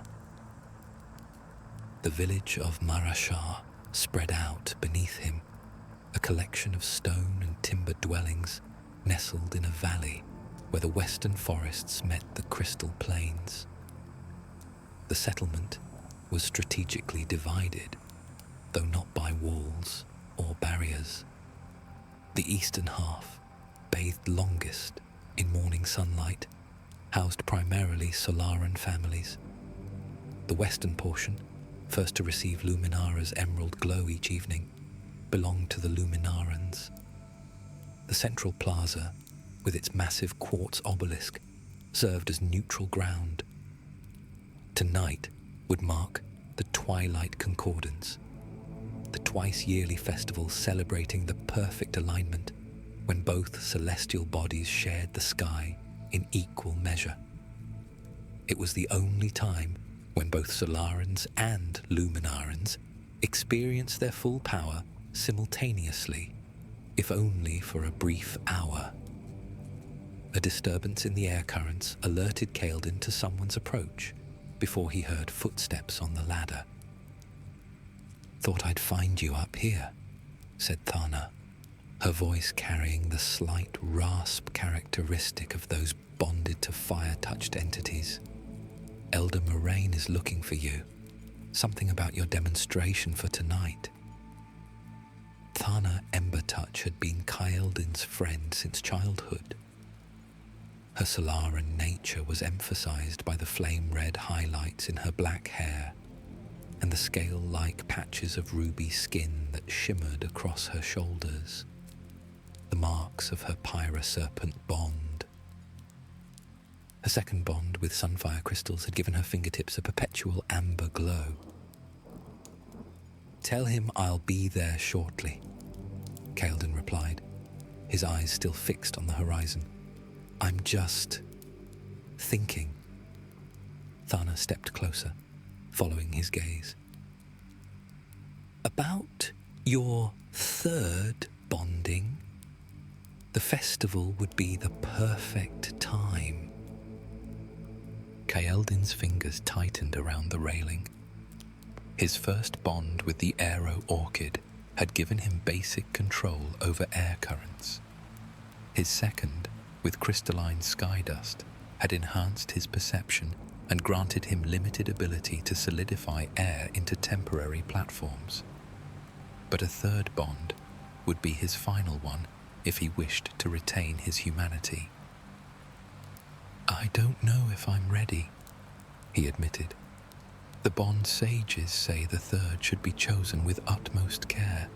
The village of Marashar spread out beneath him, a collection of stone and timber dwellings nestled in a valley where the western forests met the crystal plains. The settlement was strategically divided, though not by walls or barriers. The eastern half, bathed longest in morning sunlight, housed primarily Solaran families. The western portion, first to receive Luminara's emerald glow each evening, belonged to the Luminarans. The central plaza, with its massive quartz obelisk, served as neutral ground. Tonight would mark the Twilight Concordance, the twice-yearly festival celebrating the perfect alignment when both celestial bodies shared the sky in equal measure. It was the only time when both Solarans and Luminarans experienced their full power simultaneously, if only for a brief hour. A disturbance in the air currents alerted Kaeldin to someone's approach. before he heard footsteps on the ladder. "Thought I'd find you up here," said Thana, her voice carrying the slight rasp characteristic of those bonded to fire-touched entities. "Elder Moraine is looking for you. Something about your demonstration for tonight." Thana Embertouch had been Kaeldin's friend since childhood. Her Solaran nature was emphasized by the flame-red highlights in her black hair and the scale-like patches of ruby skin that shimmered across her shoulders, the marks of her pyroserpent bond. Her second bond with sunfire crystals had given her fingertips a perpetual amber glow. "Tell him I'll be there shortly," Kaeldin replied, his eyes still fixed on the horizon. "I'm just thinking." Thana stepped closer, following his gaze. "About your third bonding, the festival would be the perfect time." Kaeldin's fingers tightened around the railing. His first bond with the aero orchid had given him basic control over air currents. His second, with crystalline sky dust, had enhanced his perception and granted him limited ability to solidify air into temporary platforms. But a third bond would be his final one if he wished to retain his humanity. "I don't know if I'm ready," he admitted. "The bond sages say the third should be chosen with utmost care.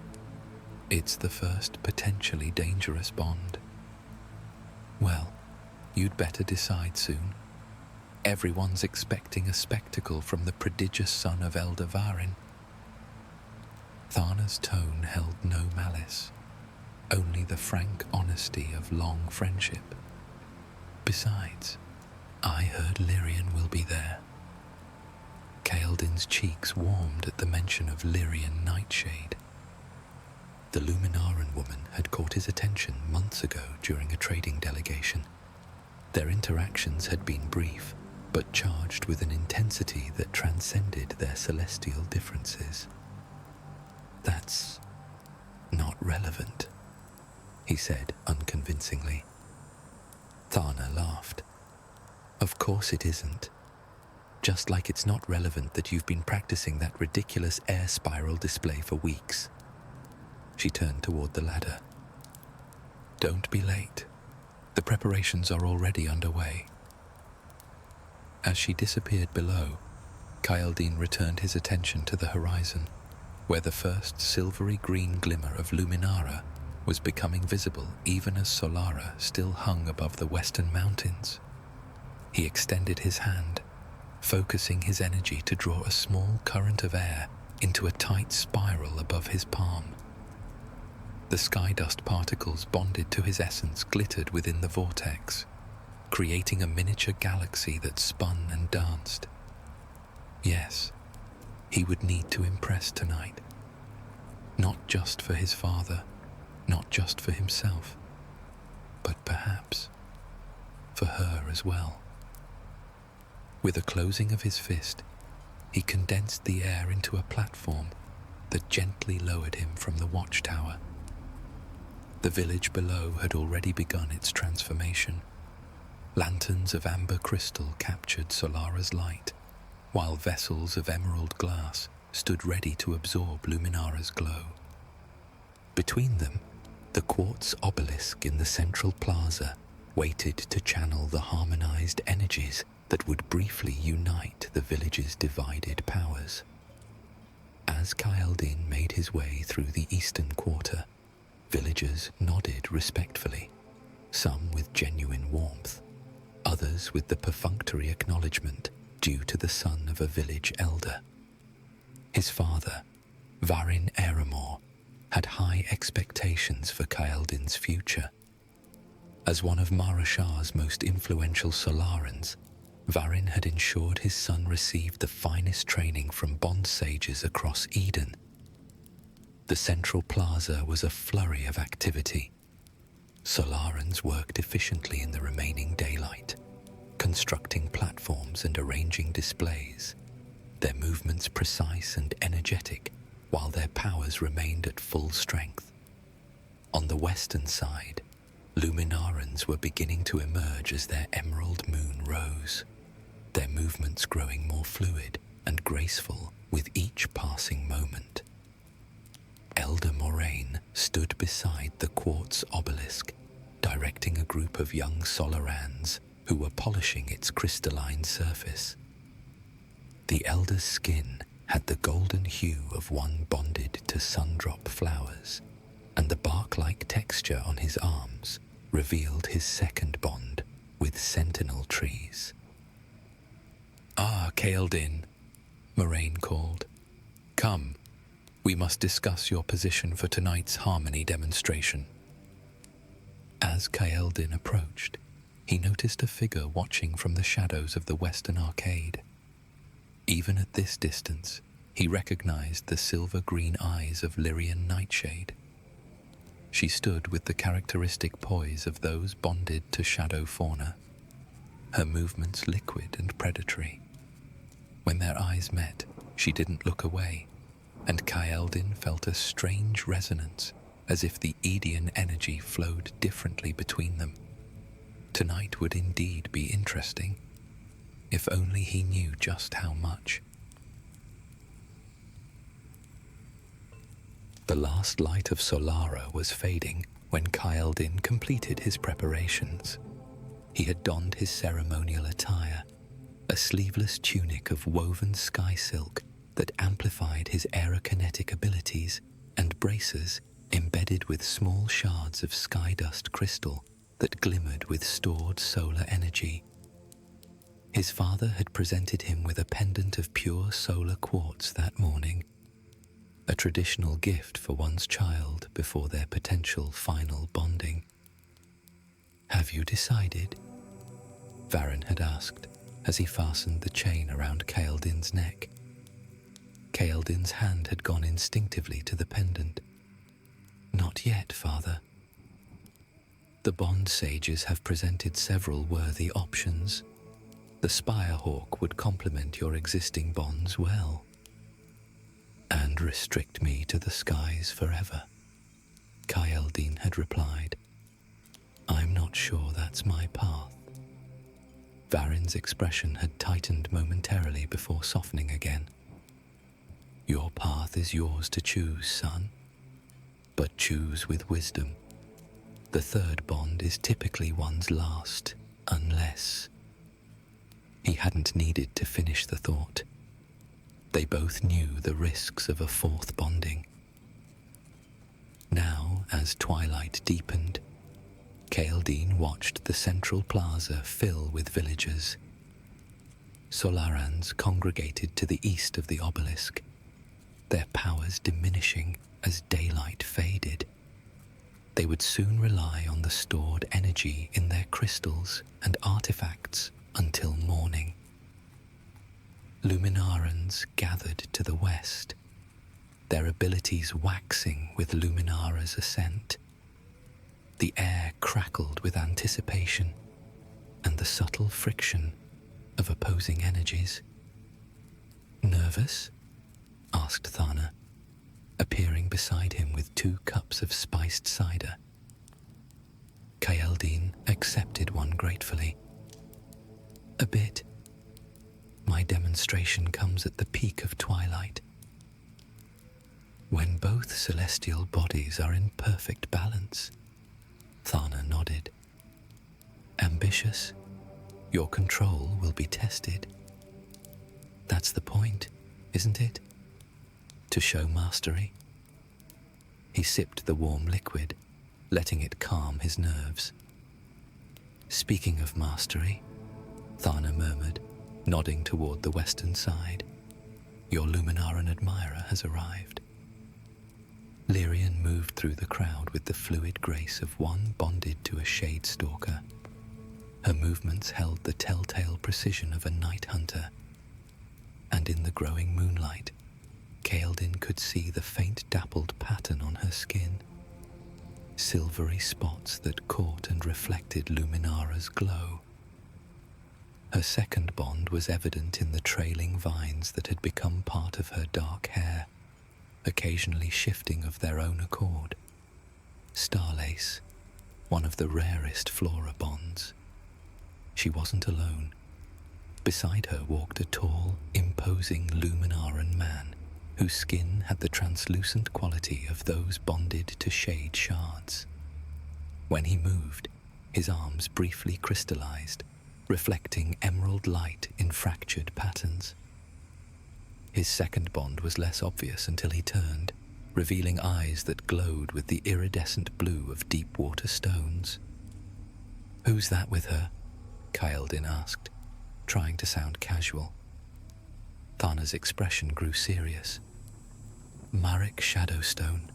It's the first potentially dangerous bond." "Well, you'd better decide soon. Everyone's expecting a spectacle from the prodigious son of Elder Varin." Thana's tone held no malice, only the frank honesty of long friendship. "Besides, I heard Lyrian will be there." Kaeldin's cheeks warmed at the mention of Lyrian Nightshade. The Luminaran woman had caught his attention months ago during a trading delegation. Their interactions had been brief, but charged with an intensity that transcended their celestial differences. "That's not relevant," he said unconvincingly. Thana laughed. "Of course it isn't. Just like it's not relevant that you've been practicing that ridiculous air spiral display for weeks." She turned toward the ladder. "Don't be late. The preparations are already underway." As she disappeared below, Kaeldin returned his attention to the horizon, where the first silvery green glimmer of Luminara was becoming visible even as Solara still hung above the western mountains. He extended his hand, focusing his energy to draw a small current of air into a tight spiral above his palm. The sky dust particles bonded to his essence glittered within the vortex, creating a miniature galaxy that spun and danced. Yes, he would need to impress tonight. Not just for his father, not just for himself, but perhaps for her as well. With a closing of his fist, he condensed the air into a platform that gently lowered him from the watchtower. The village below had already begun its transformation. Lanterns of amber crystal captured Solara's light, while vessels of emerald glass stood ready to absorb Luminara's glow. Between them, the quartz obelisk in the central plaza waited to channel the harmonized energies that would briefly unite the village's divided powers. As Kaeldin made his way through the eastern quarter, villagers nodded respectfully, some with genuine warmth, others with the perfunctory acknowledgement due to the son of a village elder. His father, Varin Eramor, had high expectations for Kaeldin's future. As one of Marashar's most influential Solarans, Varin had ensured his son received the finest training from bond sages across Eden. The central plaza was a flurry of activity. Solarans worked efficiently in the remaining daylight, constructing platforms and arranging displays, their movements precise and energetic, while their powers remained at full strength. On the western side, Luminarans were beginning to emerge as their emerald moon rose, their movements growing more fluid and graceful with each passing moment. Elder Moraine stood beside the quartz obelisk, directing a group of young Solarans who were polishing its crystalline surface. The elder's skin had the golden hue of one bonded to sundrop flowers, and the bark-like texture on his arms revealed his second bond with sentinel trees. "Ah, Kaeldin," Moraine called. "Come, we must discuss your position for tonight's harmony demonstration." As Kaeldin approached, he noticed a figure watching from the shadows of the western arcade. Even at this distance, he recognized the silver-green eyes of Lyrian Nightshade. She stood with the characteristic poise of those bonded to shadow fauna, her movements liquid and predatory. When their eyes met, she didn't look away, and Kaeldin felt a strange resonance, as if the Edian energy flowed differently between them. Tonight would indeed be interesting, if only he knew just how much. The last light of Solara was fading when Kaeldin completed his preparations. He had donned his ceremonial attire, a sleeveless tunic of woven sky silk that amplified his aerokinetic abilities, and braces embedded with small shards of sky dust crystal that glimmered with stored solar energy. His father had presented him with a pendant of pure solar quartz that morning, a traditional gift for one's child before their potential final bonding. "Have you decided?" Varen had asked as he fastened the chain around Kaeldin's neck. Kaeldin's hand had gone instinctively to the pendant. "Not yet, father. The bond sages have presented several worthy options. The Spirehawk would complement your existing bonds well, and restrict me to the skies forever," Kaeldin had replied. "I'm not sure that's my path." Varen's expression had tightened momentarily before softening again. "Your path is yours to choose, son, but choose with wisdom. The third bond is typically one's last, unless..." He hadn't needed to finish the thought. They both knew the risks of a fourth bonding. Now, as twilight deepened, Kaeldin watched the central plaza fill with villagers. Solarans congregated to the east of the obelisk, their powers diminishing as daylight faded. They would soon rely on the stored energy in their crystals and artifacts until morning. Luminarans gathered to the west, their abilities waxing with Luminara's ascent. The air crackled with anticipation and the subtle friction of opposing energies. "Nervous?" asked Thana, appearing beside him with 2 cups of spiced cider. Kaeldin accepted one gratefully. "A bit. My demonstration comes at the peak of twilight, when both celestial bodies are in perfect balance." Thana nodded. "Ambitious? Your control will be tested. That's the point, isn't it? To show mastery." He sipped the warm liquid, letting it calm his nerves. "Speaking of mastery," Thana murmured, nodding toward the western side, "your Luminaran admirer has arrived." Lyrian moved through the crowd with the fluid grace of one bonded to a shade stalker. Her movements held the telltale precision of a night hunter, and in the growing moonlight, Kaeldin could see the faint dappled pattern on her skin, silvery spots that caught and reflected Luminara's glow. Her second bond was evident in the trailing vines that had become part of her dark hair, occasionally shifting of their own accord. Starlace, one of the rarest flora bonds. She wasn't alone. Beside her walked a tall, imposing Luminaran man, whose skin had the translucent quality of those bonded to shade shards. When he moved, his arms briefly crystallized, reflecting emerald light in fractured patterns. His second bond was less obvious until he turned, revealing eyes that glowed with the iridescent blue of deep-water stones. "Who's that with her?" Kaeldin asked, trying to sound casual. Thana's expression grew serious. "Marek Shadowstone.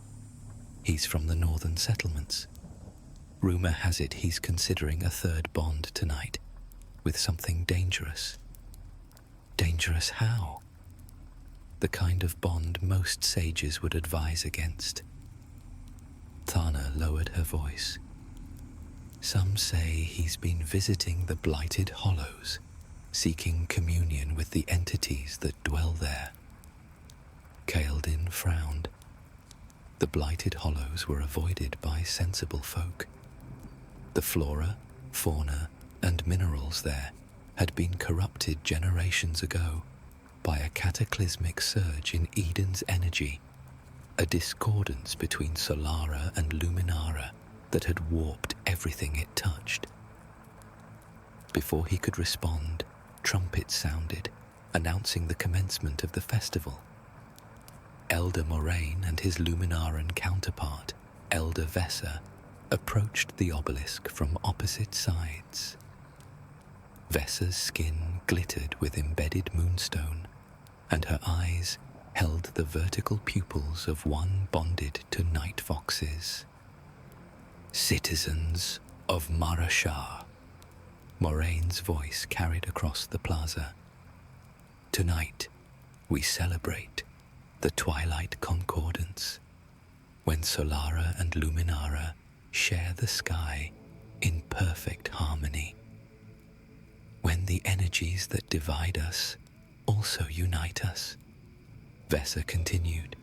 He's from the northern settlements. Rumor has it he's considering a third bond tonight, with something dangerous." "Dangerous how?" "The kind of bond most sages would advise against." Thana lowered her voice. "Some say he's been visiting the Blighted Hollows, seeking communion with the entities that dwell there." Kaeldin frowned. The Blighted Hollows were avoided by sensible folk. The flora, fauna, and minerals there had been corrupted generations ago by a cataclysmic surge in Eden's energy, a discordance between Solara and Luminara that had warped everything it touched. Before he could respond, trumpets sounded, announcing the commencement of the festival. Elder Moraine and his Luminaran counterpart, Elder Vessa, approached the obelisk from opposite sides. Vessa's skin glittered with embedded moonstone, and her eyes held the vertical pupils of one bonded to night foxes. "Citizens of Marashar," Moraine's voice carried across the plaza. "Tonight, we celebrate the Twilight Concordance, when Solara and Luminara share the sky in perfect harmony. When the energies that divide us also unite us," Vessa continued,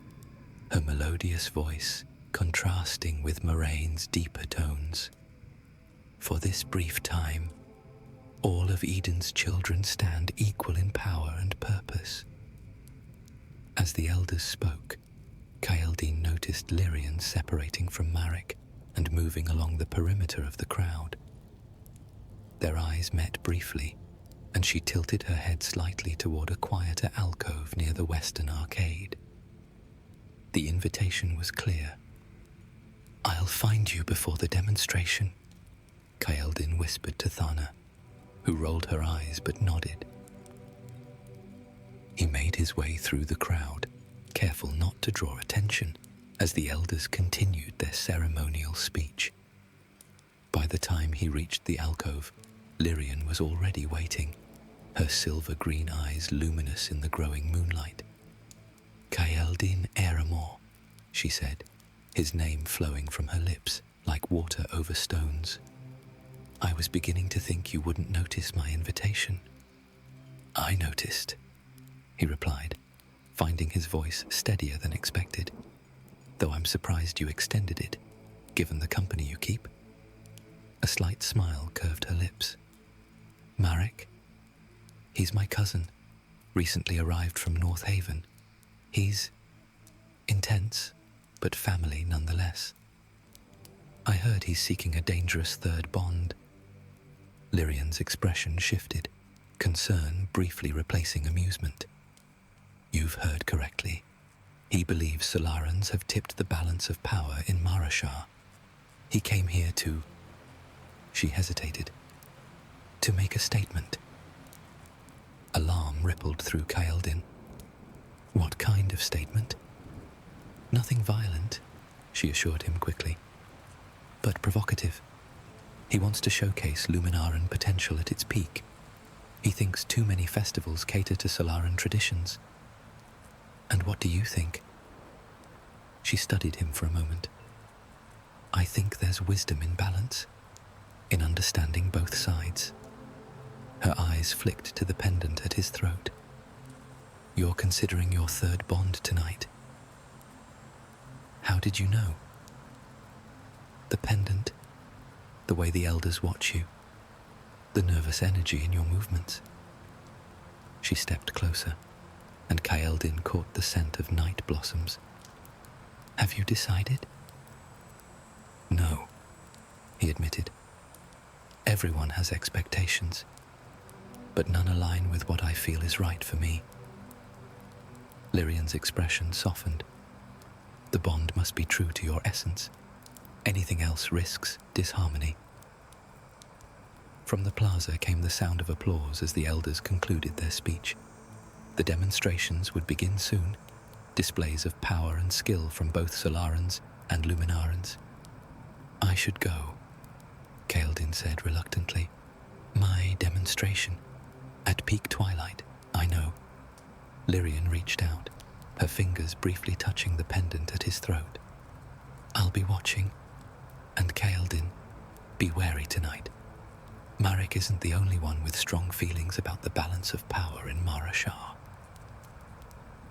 her melodious voice contrasting with Moraine's deeper tones. "For this brief time, all of Eden's children stand equal in power and purpose." As the elders spoke, Kaeldin noticed Lyrian separating from Marek and moving along the perimeter of the crowd. Their eyes met briefly, and she tilted her head slightly toward a quieter alcove near the western arcade. The invitation was clear. "I'll find you before the demonstration," Kaeldin whispered to Thana, who rolled her eyes but nodded. He made his way through the crowd, careful not to draw attention, as the elders continued their ceremonial speech. By the time he reached the alcove, Lyrian was already waiting, her silver-green eyes luminous in the growing moonlight. "Kaeldin Eramor," she said, his name flowing from her lips like water over stones. "I was beginning to think you wouldn't notice my invitation." "I noticed," he replied, finding his voice steadier than expected, "though I'm surprised you extended it, given the company you keep." A slight smile curved her lips. "Marek? He's my cousin, recently arrived from North Haven. He's intense, but family nonetheless. I heard he's seeking a dangerous third bond." Lyrian's expression shifted, concern briefly replacing amusement. "You've heard correctly. He believes Solarans have tipped the balance of power in Marashar. He came here to..." She hesitated. "To make a statement." Alarm rippled through Kaeldin. "What kind of statement?" "Nothing violent," she assured him quickly, "but provocative. He wants to showcase Luminaran potential at its peak. He thinks too many festivals cater to Solaran traditions. And what do you think?" She studied him for a moment. "I think there's wisdom in balance, in understanding both sides." Her eyes flicked to the pendant at his throat. "You're considering your third bond tonight. How did you know?" "The pendant, the way the elders watch you, the nervous energy in your movements." She stepped closer, and Kaeldin caught the scent of night blossoms. "Have you decided?" "No," he admitted. "Everyone has expectations, but none align with what I feel is right for me." Lyrian's expression softened. "The bond must be true to your essence. Anything else risks disharmony." From the plaza came the sound of applause as the elders concluded their speech. The demonstrations would begin soon, displays of power and skill from both Solarans and Luminarans. "I should go," Kaeldin said reluctantly. "My demonstration. At peak twilight, I know." Lyrian reached out, her fingers briefly touching the pendant at his throat. "I'll be watching. And Kaeldin, be wary tonight. Marek isn't the only one with strong feelings about the balance of power in Marashar."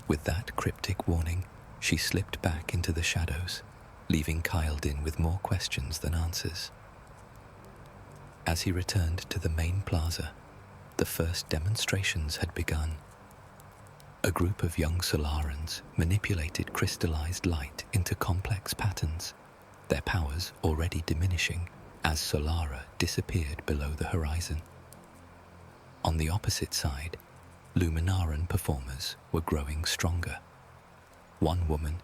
With that cryptic warning, she slipped back into the shadows, leaving Kaeldin with more questions than answers. As he returned to the main plaza, the first demonstrations had begun. A group of young Solarans manipulated crystallized light into complex patterns, their powers already diminishing as Solara disappeared below the horizon. On the opposite side, Luminaran performers were growing stronger. One woman,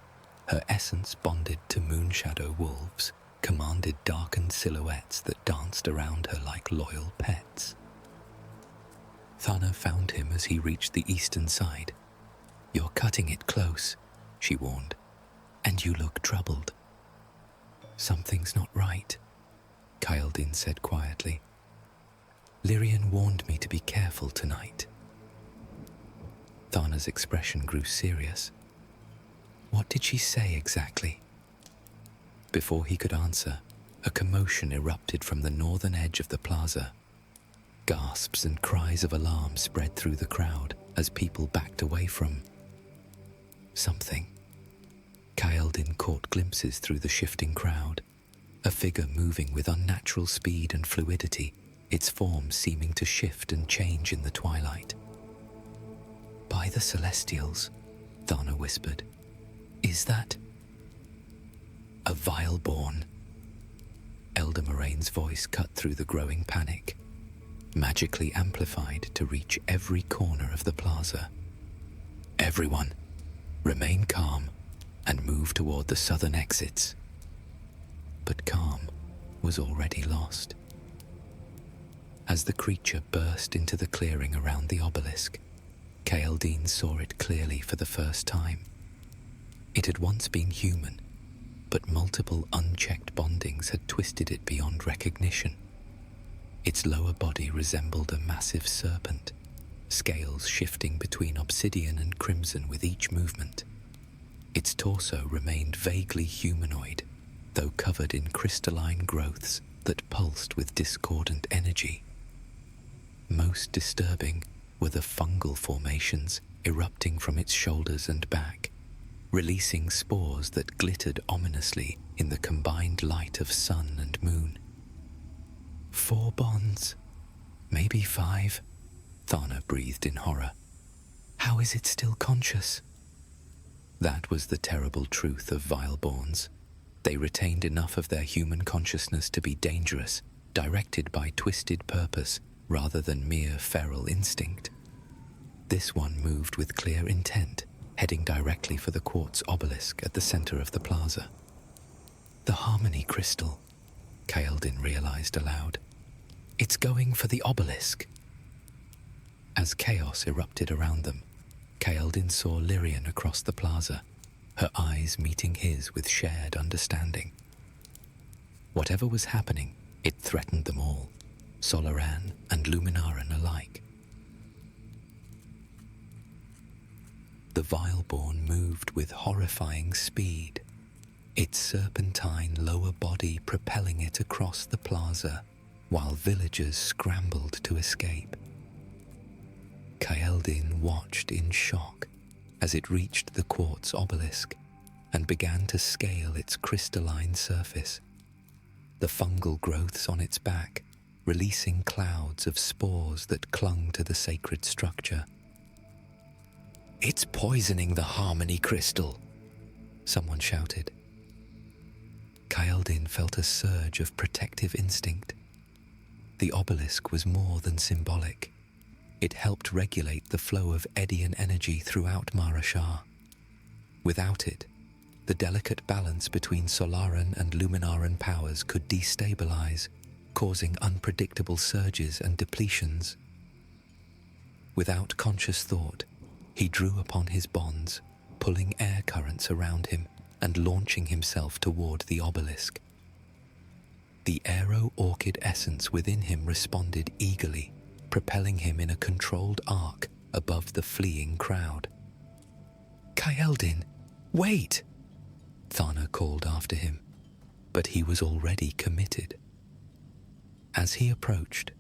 her essence bonded to moonshadow wolves, commanded darkened silhouettes that danced around her like loyal pets. Thana found him as he reached the eastern side. "You're cutting it close," she warned, "and you look troubled." "Something's not right," Kaeldin said quietly. "Lyrian warned me to be careful tonight." Thana's expression grew serious. "What did she say exactly?" Before he could answer, a commotion erupted from the northern edge of the plaza. Gasps and cries of alarm spread through the crowd as people backed away from something. Kaeldin caught glimpses through the shifting crowd, a figure moving with unnatural speed and fluidity, its form seeming to shift and change in the twilight. "By the Celestials," Thana whispered, "is that a Vileborn?" Elder Moraine's voice cut through the growing panic, magically amplified to reach every corner of the plaza. "Everyone, remain calm and move toward the southern exits." But calm was already lost. As the creature burst into the clearing around the obelisk, Kaeldin saw it clearly for the first time. It had once been human, but multiple unchecked bondings had twisted it beyond recognition. Its lower body resembled a massive serpent, scales shifting between obsidian and crimson with each movement. Its torso remained vaguely humanoid, though covered in crystalline growths that pulsed with discordant energy. Most disturbing were the fungal formations erupting from its shoulders and back, releasing spores that glittered ominously in the combined light of sun and moon. 4 bonds, maybe 5, Thana breathed in horror. How is it still conscious? That was the terrible truth of Vileborns. They retained enough of their human consciousness to be dangerous, directed by twisted purpose rather than mere feral instinct. This one moved with clear intent, heading directly for the quartz obelisk at the center of the plaza. The harmony crystal, Kaeldin realized aloud. It's going for the obelisk. As chaos erupted around them, Kaeldin saw Lyrian across the plaza, her eyes meeting his with shared understanding. Whatever was happening, it threatened them all, Solara and Luminara alike. The Vileborn moved with horrifying speed, its serpentine lower body propelling it across the plaza, while villagers scrambled to escape. Kaeldin watched in shock as it reached the quartz obelisk and began to scale its crystalline surface. The fungal growths on its back releasing clouds of spores that clung to the sacred structure. "It's poisoning the harmony crystal," someone shouted. Kaeldin felt a surge of protective instinct. The obelisk was more than symbolic. It helped regulate the flow of Edian energy throughout Marashar. Without it, the delicate balance between Solaran and Luminaran powers could destabilize, causing unpredictable surges and depletions. Without conscious thought, he drew upon his bonds, pulling air currents around him and launching himself toward the obelisk. The aero-orchid essence within him responded eagerly, propelling him in a controlled arc above the fleeing crowd. "Kaeldin, wait!" Thana called after him, but he was already committed. As he approached,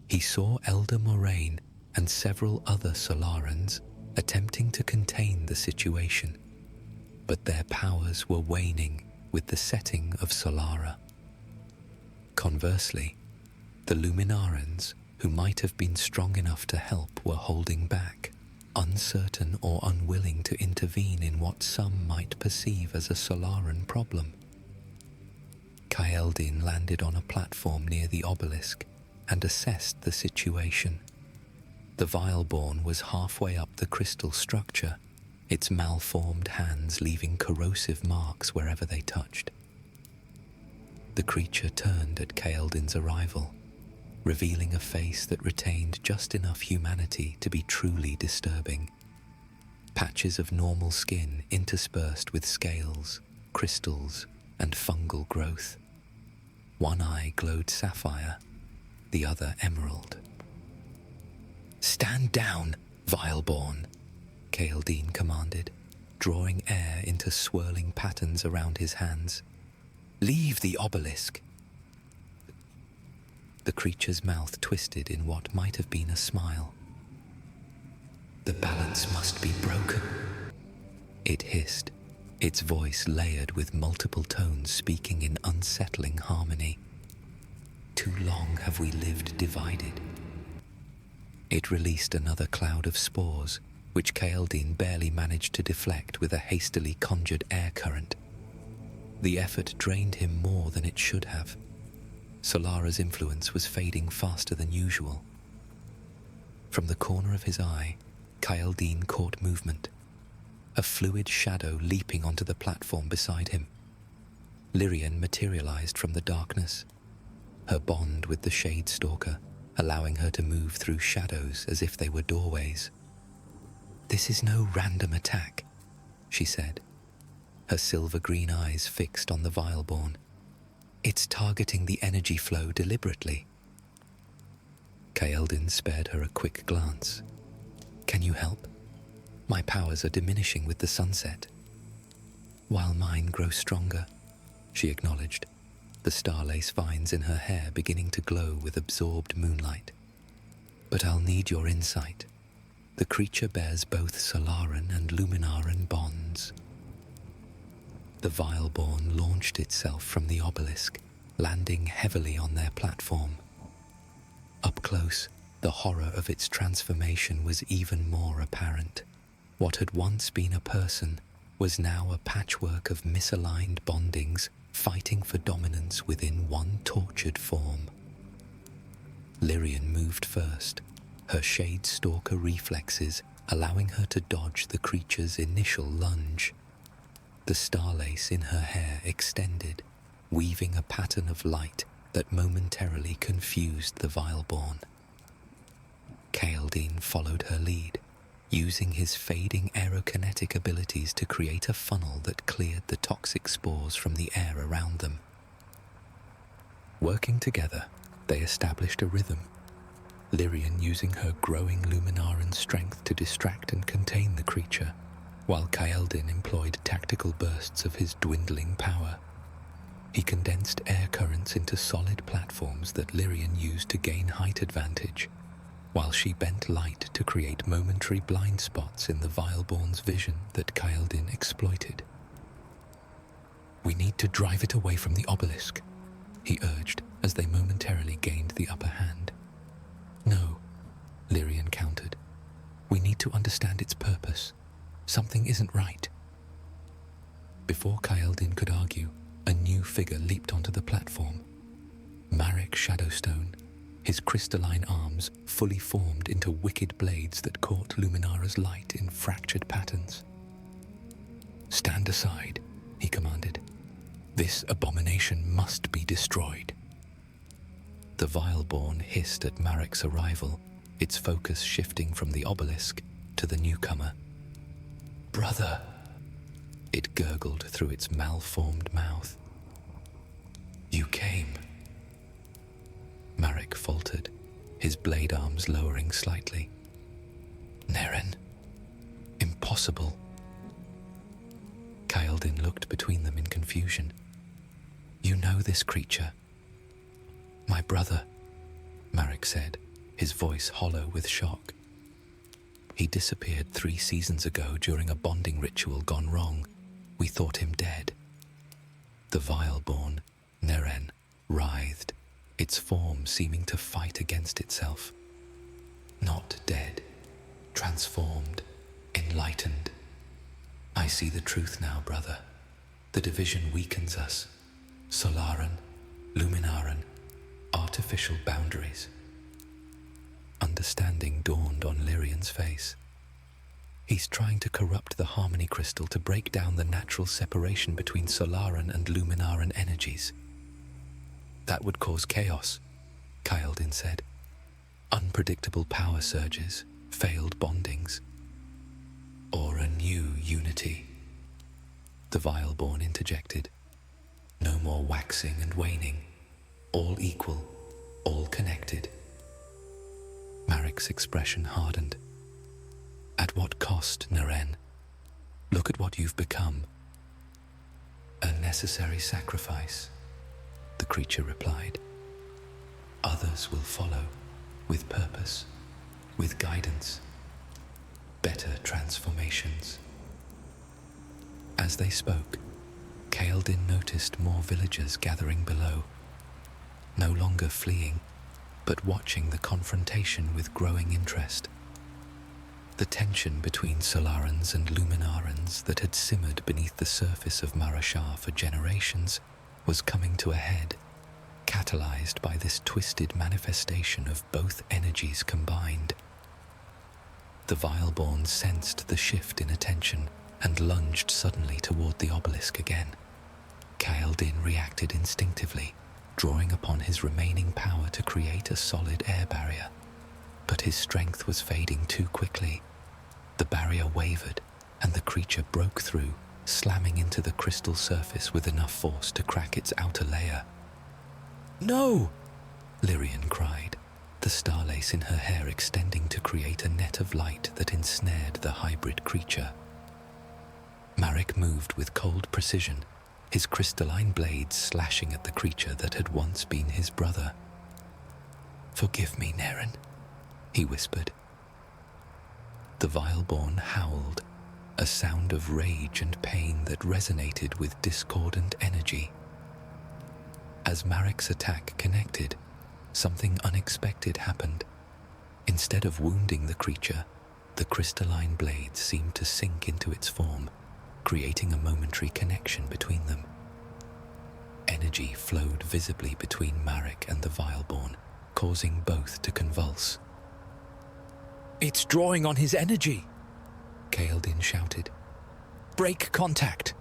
he saw Elder Moraine and several other Solarans attempting to contain the situation, but their powers were waning with the setting of Solara. Conversely, the Luminarans, who might have been strong enough to help, were holding back, uncertain or unwilling to intervene in what some might perceive as a Solaran problem. Kaeldin landed on a platform near the obelisk and assessed the situation. The Vileborn was halfway up the crystal structure, its malformed hands leaving corrosive marks wherever they touched. The creature turned at Kaeldin's arrival, revealing a face that retained just enough humanity to be truly disturbing. Patches of normal skin interspersed with scales, crystals, and fungal growth. One eye glowed sapphire, the other emerald. "Stand down, Vileborn," Kaeldin commanded, drawing air into swirling patterns around his hands. "Leave the obelisk." The creature's mouth twisted in what might have been a smile. "The balance must be broken," it hissed, its voice layered with multiple tones speaking in unsettling harmony. "Too long have we lived divided." It released another cloud of spores, which Kaeldin barely managed to deflect with a hastily conjured air current. The effort drained him more than it should have. Solara's influence was fading faster than usual. From the corner of his eye, Kaeldin caught movement, a fluid shadow leaping onto the platform beside him. Lyrian materialized from the darkness, her bond with the Shade Stalker, allowing her to move through shadows as if they were doorways. "This is no random attack," she said, her silver-green eyes fixed on the Vileborn. "It's targeting the energy flow deliberately." Kaeldin spared her a quick glance. "Can you help? My powers are diminishing with the sunset." "While mine grow stronger," she acknowledged, the star-lace vines in her hair beginning to glow with absorbed moonlight. "But I'll need your insight. The creature bears both Solaran and Luminaran bonds." The Vileborn launched itself from the obelisk, landing heavily on their platform. Up close, the horror of its transformation was even more apparent. What had once been a person was now a patchwork of misaligned bondings fighting for dominance within one tortured form. Lyrian moved first, her Shade Stalker reflexes allowing her to dodge the creature's initial lunge. The starlace in her hair extended, weaving a pattern of light that momentarily confused the Vileborn. Kaeldin followed her lead, using his fading aerokinetic abilities to create a funnel that cleared the toxic spores from the air around them. Working together, they established a rhythm, Lyrian using her growing Luminaran strength to distract and contain the creature, while Kaeldin employed tactical bursts of his dwindling power. He condensed air currents into solid platforms that Lyrian used to gain height advantage, while she bent light to create momentary blind spots in the Vileborn's vision that Kaeldin exploited. "We need to drive it away from the obelisk," he urged as they momentarily gained the upper hand. "No," Lyrian countered. "We need to understand its purpose. Something isn't right." Before Kaeldin could argue, a new figure leaped onto the platform. Marek Shadowstone, his crystalline arms fully formed into wicked blades that caught Luminara's light in fractured patterns. "Stand aside," he commanded. "This abomination must be destroyed." The Vileborn hissed at Marek's arrival, its focus shifting from the obelisk to the newcomer. "Brother," it gurgled through its malformed mouth. "You came." Marek faltered, his blade arms lowering slightly. "Neren, impossible." Kaeldin looked between them in confusion. "You know this creature." "My brother," Marek said, his voice hollow with shock. "He disappeared 3 seasons ago during a bonding ritual gone wrong. We thought him dead." The Vileborn, Neren, writhed, its form seeming to fight against itself. "Not dead, transformed, enlightened. I see the truth now, brother. The division weakens us. Solaran, Luminaran, artificial boundaries." Understanding dawned on Lyrian's face. "He's trying to corrupt the harmony crystal to break down the natural separation between Solaran and Luminaran energies." "That would cause chaos," Kaeldin said. "Unpredictable power surges, failed bondings." "Or a new unity," the Vileborn interjected. "No more waxing and waning, all equal, all connected." Marek's expression hardened. "At what cost, Naren? Look at what you've become." "A necessary sacrifice," the creature replied. "Others will follow, with purpose, with guidance, better transformations." As they spoke, Kaeldin noticed more villagers gathering below, no longer fleeing, but watching the confrontation with growing interest. The tension between Solarans and Luminarans that had simmered beneath the surface of Marashar for generations was coming to a head, catalyzed by this twisted manifestation of both energies combined. The Vileborn sensed the shift in attention and lunged suddenly toward the obelisk again. Kaeldin reacted instinctively, drawing upon his remaining power to create a solid air barrier. But his strength was fading too quickly. The barrier wavered, and the creature broke through, slamming into the crystal surface with enough force to crack its outer layer. "No!" Lyrian cried, the starlace in her hair extending to create a net of light that ensnared the hybrid creature. Marek moved with cold precision, his crystalline blades slashing at the creature that had once been his brother. "Forgive me, Neren," he whispered. The Vileborn howled, a sound of rage and pain that resonated with discordant energy. As Marek's attack connected, something unexpected happened. Instead of wounding the creature, the crystalline blades seemed to sink into its form, creating a momentary connection between them. Energy flowed visibly between Marek and the Vileborn, causing both to convulse. "It's drawing on his energy!" Kaeldin shouted. "Break contact!"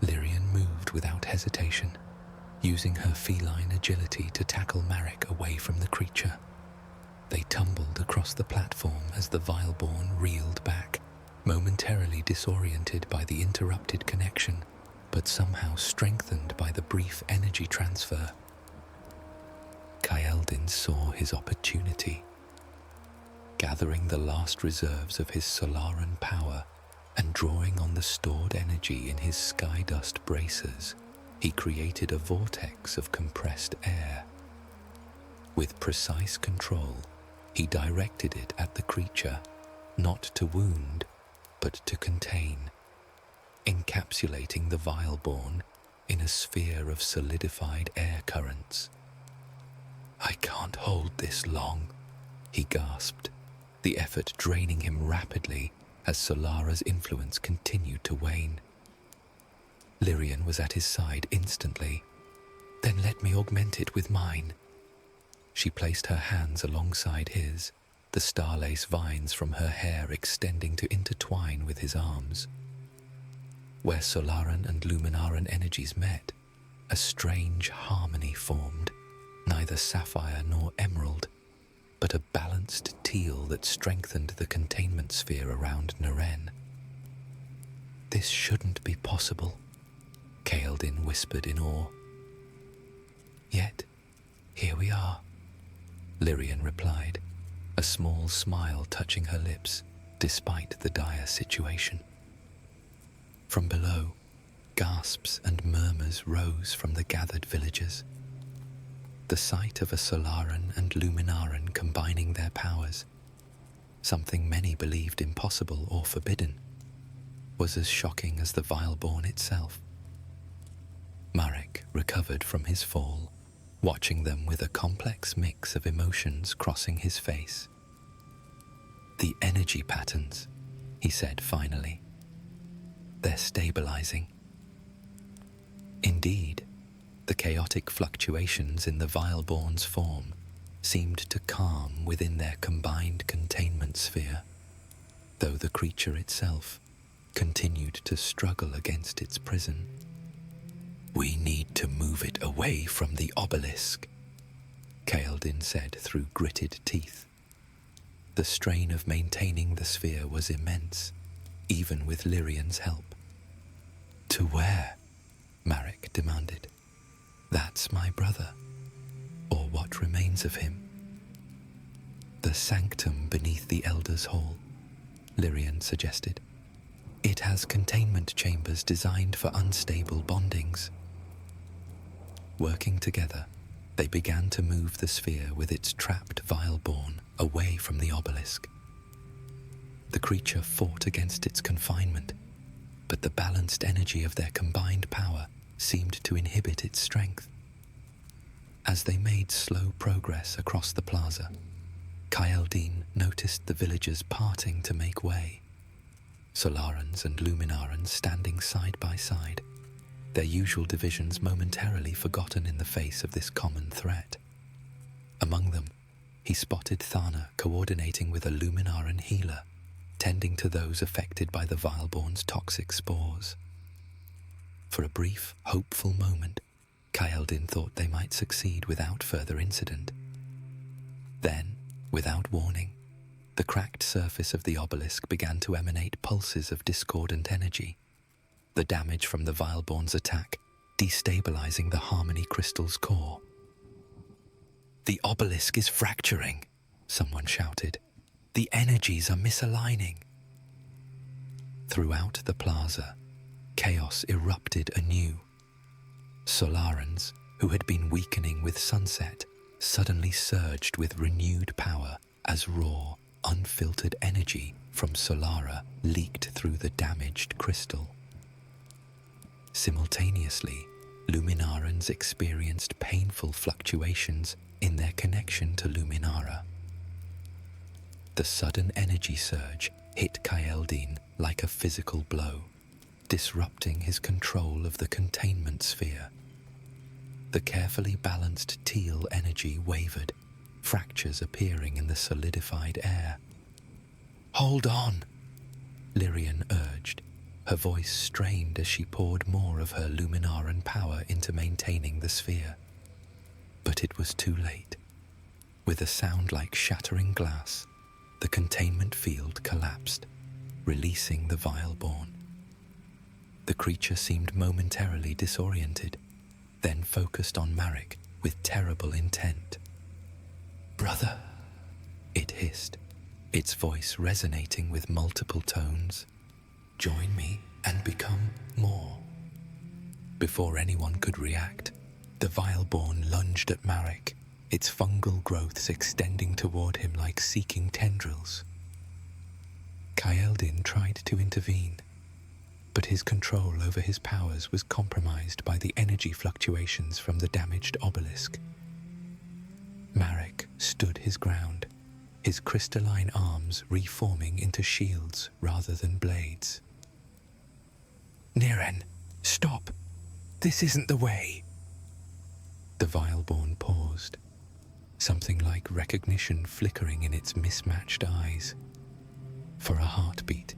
Lyrian moved without hesitation, using her feline agility to tackle Marek away from the creature. They tumbled across the platform as the Vileborn reeled back, momentarily disoriented by the interrupted connection, but somehow strengthened by the brief energy transfer. Kaeldin saw his opportunity. Gathering the last reserves of his Solaran power and drawing on the stored energy in his sky dust bracers, he created a vortex of compressed air. With precise control, He directed it at the creature, not to wound, but to contain, encapsulating the Vileborn in a sphere of solidified air currents. "I can't hold this long," he gasped, the effort draining him rapidly as Solara's influence continued to wane. Lyrian was at his side instantly. "Then let me augment it with mine." She placed her hands alongside his, the starlace vines from her hair extending to intertwine with his arms. Where Solaran and Luminaran energies met, a strange harmony formed, neither sapphire nor emerald, but a balanced teal that strengthened the containment sphere around Naren. "This shouldn't be possible," Kaeldin whispered in awe. "Yet, here we are," Lyrian replied, a small smile touching her lips despite the dire situation. From below, gasps and murmurs rose from the gathered villagers. The sight of a Solaran and Luminaran combining their powers, something many believed impossible or forbidden, was as shocking as the Vileborn itself. Marek recovered from his fall, watching them with a complex mix of emotions crossing his face. "The energy patterns," he said finally. "They're stabilizing." Indeed, the chaotic fluctuations in the Vileborn's form seemed to calm within their combined containment sphere, though the creature itself continued to struggle against its prison. "We need to move it away from the obelisk," Kaeldin said through gritted teeth. The strain of maintaining the sphere was immense, even with Lyrian's help. "To where?" Marek demanded. "That's my brother, or what remains of him." "The sanctum beneath the Elder's Hall," Lyrian suggested. "It has containment chambers designed for unstable bondings." Working together, they began to move the sphere with its trapped Vileborn away from the obelisk. The creature fought against its confinement, but the balanced energy of their combined power seemed to inhibit its strength. As they made slow progress across the plaza, Kaeldin noticed the villagers parting to make way. Solarans and Luminarans standing side by side, their usual divisions momentarily forgotten in the face of this common threat. Among them, he spotted Thana coordinating with a Luminaran healer, tending to those affected by the Vileborn's toxic spores. For a brief, hopeful moment, Kaeldin thought they might succeed without further incident. Then, without warning, the cracked surface of the obelisk began to emanate pulses of discordant energy, the damage from the Vileborn's attack destabilizing the Harmony Crystal's core. "The obelisk is fracturing," someone shouted. "The energies are misaligning." Throughout the plaza, chaos erupted anew. Solarans, who had been weakening with sunset, suddenly surged with renewed power as raw, unfiltered energy from Solara leaked through the damaged crystal. Simultaneously, Luminarans experienced painful fluctuations in their connection to Luminara. The sudden energy surge hit Kaeldin like a physical blow, disrupting his control of the containment sphere. The carefully balanced teal energy wavered, fractures appearing in the solidified air. "Hold on," Lyrian urged, her voice strained as she poured more of her Luminaran power into maintaining the sphere. But it was too late. With a sound like shattering glass, the containment field collapsed, releasing the Vileborn. The creature seemed momentarily disoriented, then focused on Marek with terrible intent. "Brother," it hissed, its voice resonating with multiple tones. "Join me and become more." Before anyone could react, the Vileborn lunged at Marek, its fungal growths extending toward him like seeking tendrils. Kaeldin tried to intervene, but his control over his powers was compromised by the energy fluctuations from the damaged obelisk. Marek stood his ground, his crystalline arms reforming into shields rather than blades. "Niren, stop! This isn't the way!" The Vileborn paused, something like recognition flickering in its mismatched eyes. For a heartbeat,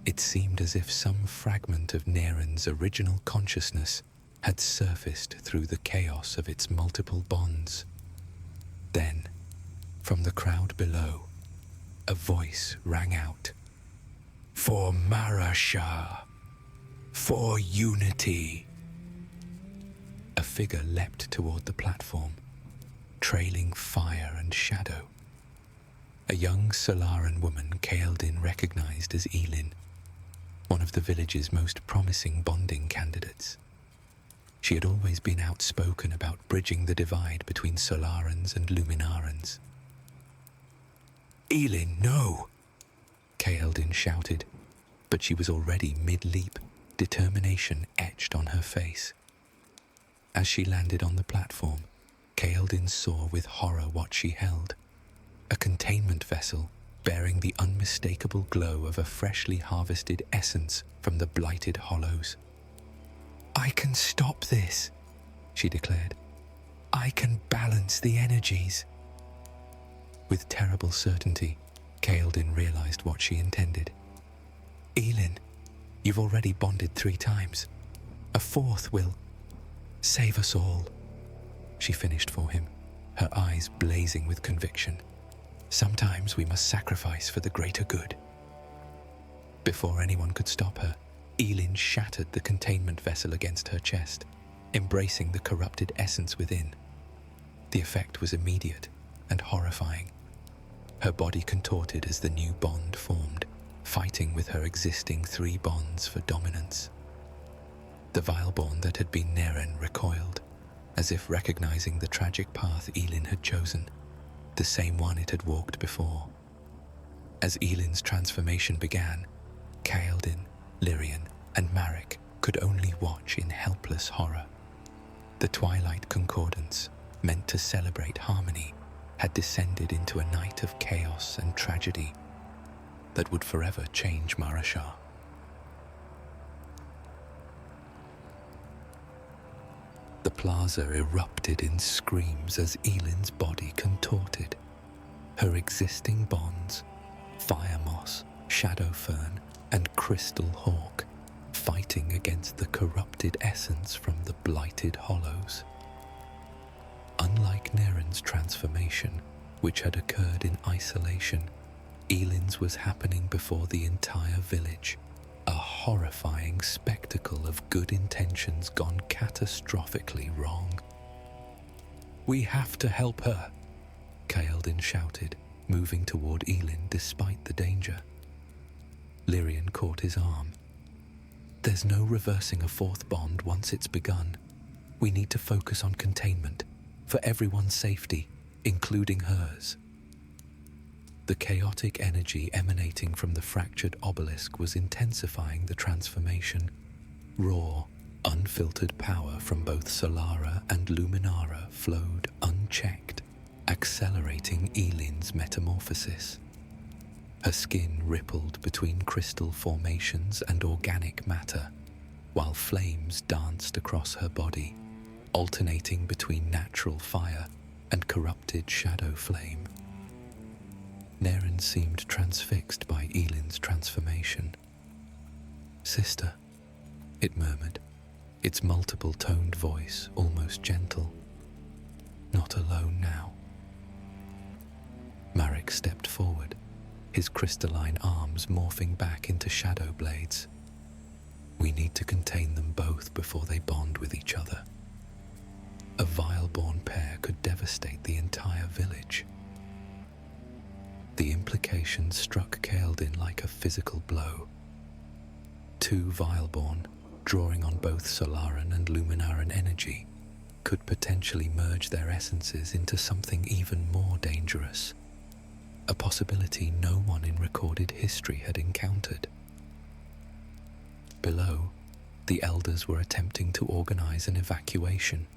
it seemed as if some fragment of Niren's original consciousness had surfaced through the chaos of its multiple bonds. Then, from the crowd below, a voice rang out. "For Marasha! For unity!" A figure leapt toward the platform, trailing fire and shadow. A young Solaran woman Kaeldin recognized as Elin, one of the village's most promising bonding candidates. She had always been outspoken about bridging the divide between Solarans and Luminarans. "Elin, no!" Kaeldin shouted, but she was already mid-leap, determination etched on her face. As she landed on the platform, Kaeldin saw with horror what she held: a containment vessel bearing the unmistakable glow of a freshly harvested essence from the blighted hollows. "I can stop this," she declared. "I can balance the energies." With terrible certainty, Kaeldin realized what she intended. "Elin, you've already bonded 3 times. A 4th will save us all," she finished for him, her eyes blazing with conviction. "Sometimes we must sacrifice for the greater good." Before anyone could stop her, Elin shattered the containment vessel against her chest, embracing the corrupted essence within. The effect was immediate and horrifying. Her body contorted as the new bond formed, fighting with her existing 3 bonds for dominance. The Vileborn that had been Niren recoiled, as if recognizing the tragic path Elin had chosen, the same one it had walked before. As Elin's transformation began, Kaeldin, Lyrian, and Marek could only watch in helpless horror. The Twilight Concordance, meant to celebrate harmony, had descended into a night of chaos and tragedy that would forever change Marasha. The plaza erupted in screams as Elin's body contorted. Her existing bonds, fire moss, shadow fern, and crystal hawk, fighting against the corrupted essence from the blighted hollows. Unlike Niren's transformation, which had occurred in isolation, Elin's was happening before the entire village, a horrifying spectacle of good intentions gone catastrophically wrong. "We have to help her," Kaeldin shouted, moving toward Elin despite the danger. Lyrian caught his arm. "There's no reversing a 4th bond once it's begun. We need to focus on containment, for everyone's safety, including hers." The chaotic energy emanating from the fractured obelisk was intensifying the transformation. Raw, unfiltered power from both Solara and Luminara flowed unchecked, accelerating Elin's metamorphosis. Her skin rippled between crystal formations and organic matter, while flames danced across her body, alternating between natural fire and corrupted shadow flame. Niren seemed transfixed by Elin's transformation. "Sister," it murmured, its multiple-toned voice almost gentle. "Not alone now." Marek stepped forward, his crystalline arms morphing back into shadow blades. "We need to contain them both before they bond with each other. A Vileborn pair could devastate the entire village." The implication struck Kaeldin like a physical blow. 2 Vileborn, drawing on both Solaran and Luminaran energy, could potentially merge their essences into something even more dangerous, a possibility no one in recorded history had encountered. Below, the elders were attempting to organize an evacuation,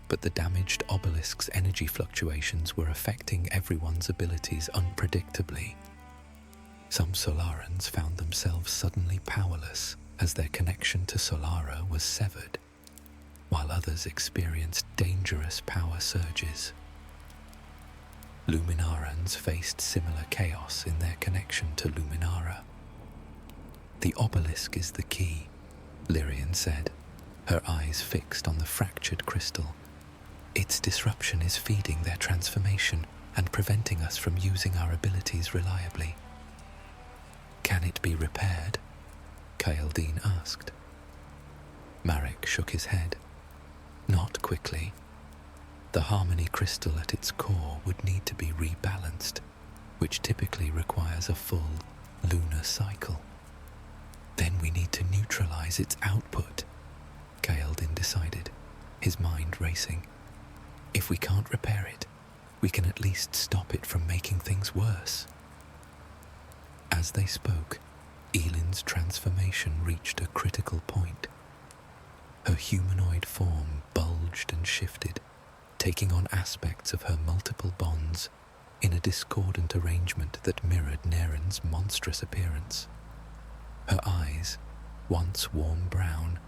but the damaged obelisk's energy fluctuations were affecting everyone's abilities unpredictably. Some Solarans found themselves suddenly powerless as their connection to Solara was severed, while others experienced dangerous power surges. Luminarans faced similar chaos in their connection to Luminara. "The obelisk is the key," Lyrian said, her eyes fixed on the fractured crystal. "Its disruption is feeding their transformation and preventing us from using our abilities reliably." "Can it be repaired?" Kaeldin asked. Marek shook his head. "Not quickly. The harmony crystal at its core would need to be rebalanced, which typically requires a full lunar cycle. Then we need to neutralize its output," Kaeldin decided, his mind racing. "If we can't repair it, we can at least stop it from making things worse." As they spoke, Elin's transformation reached a critical point. Her humanoid form bulged and shifted, taking on aspects of her multiple bonds in a discordant arrangement that mirrored Neren's monstrous appearance. Her eyes, once warm brown,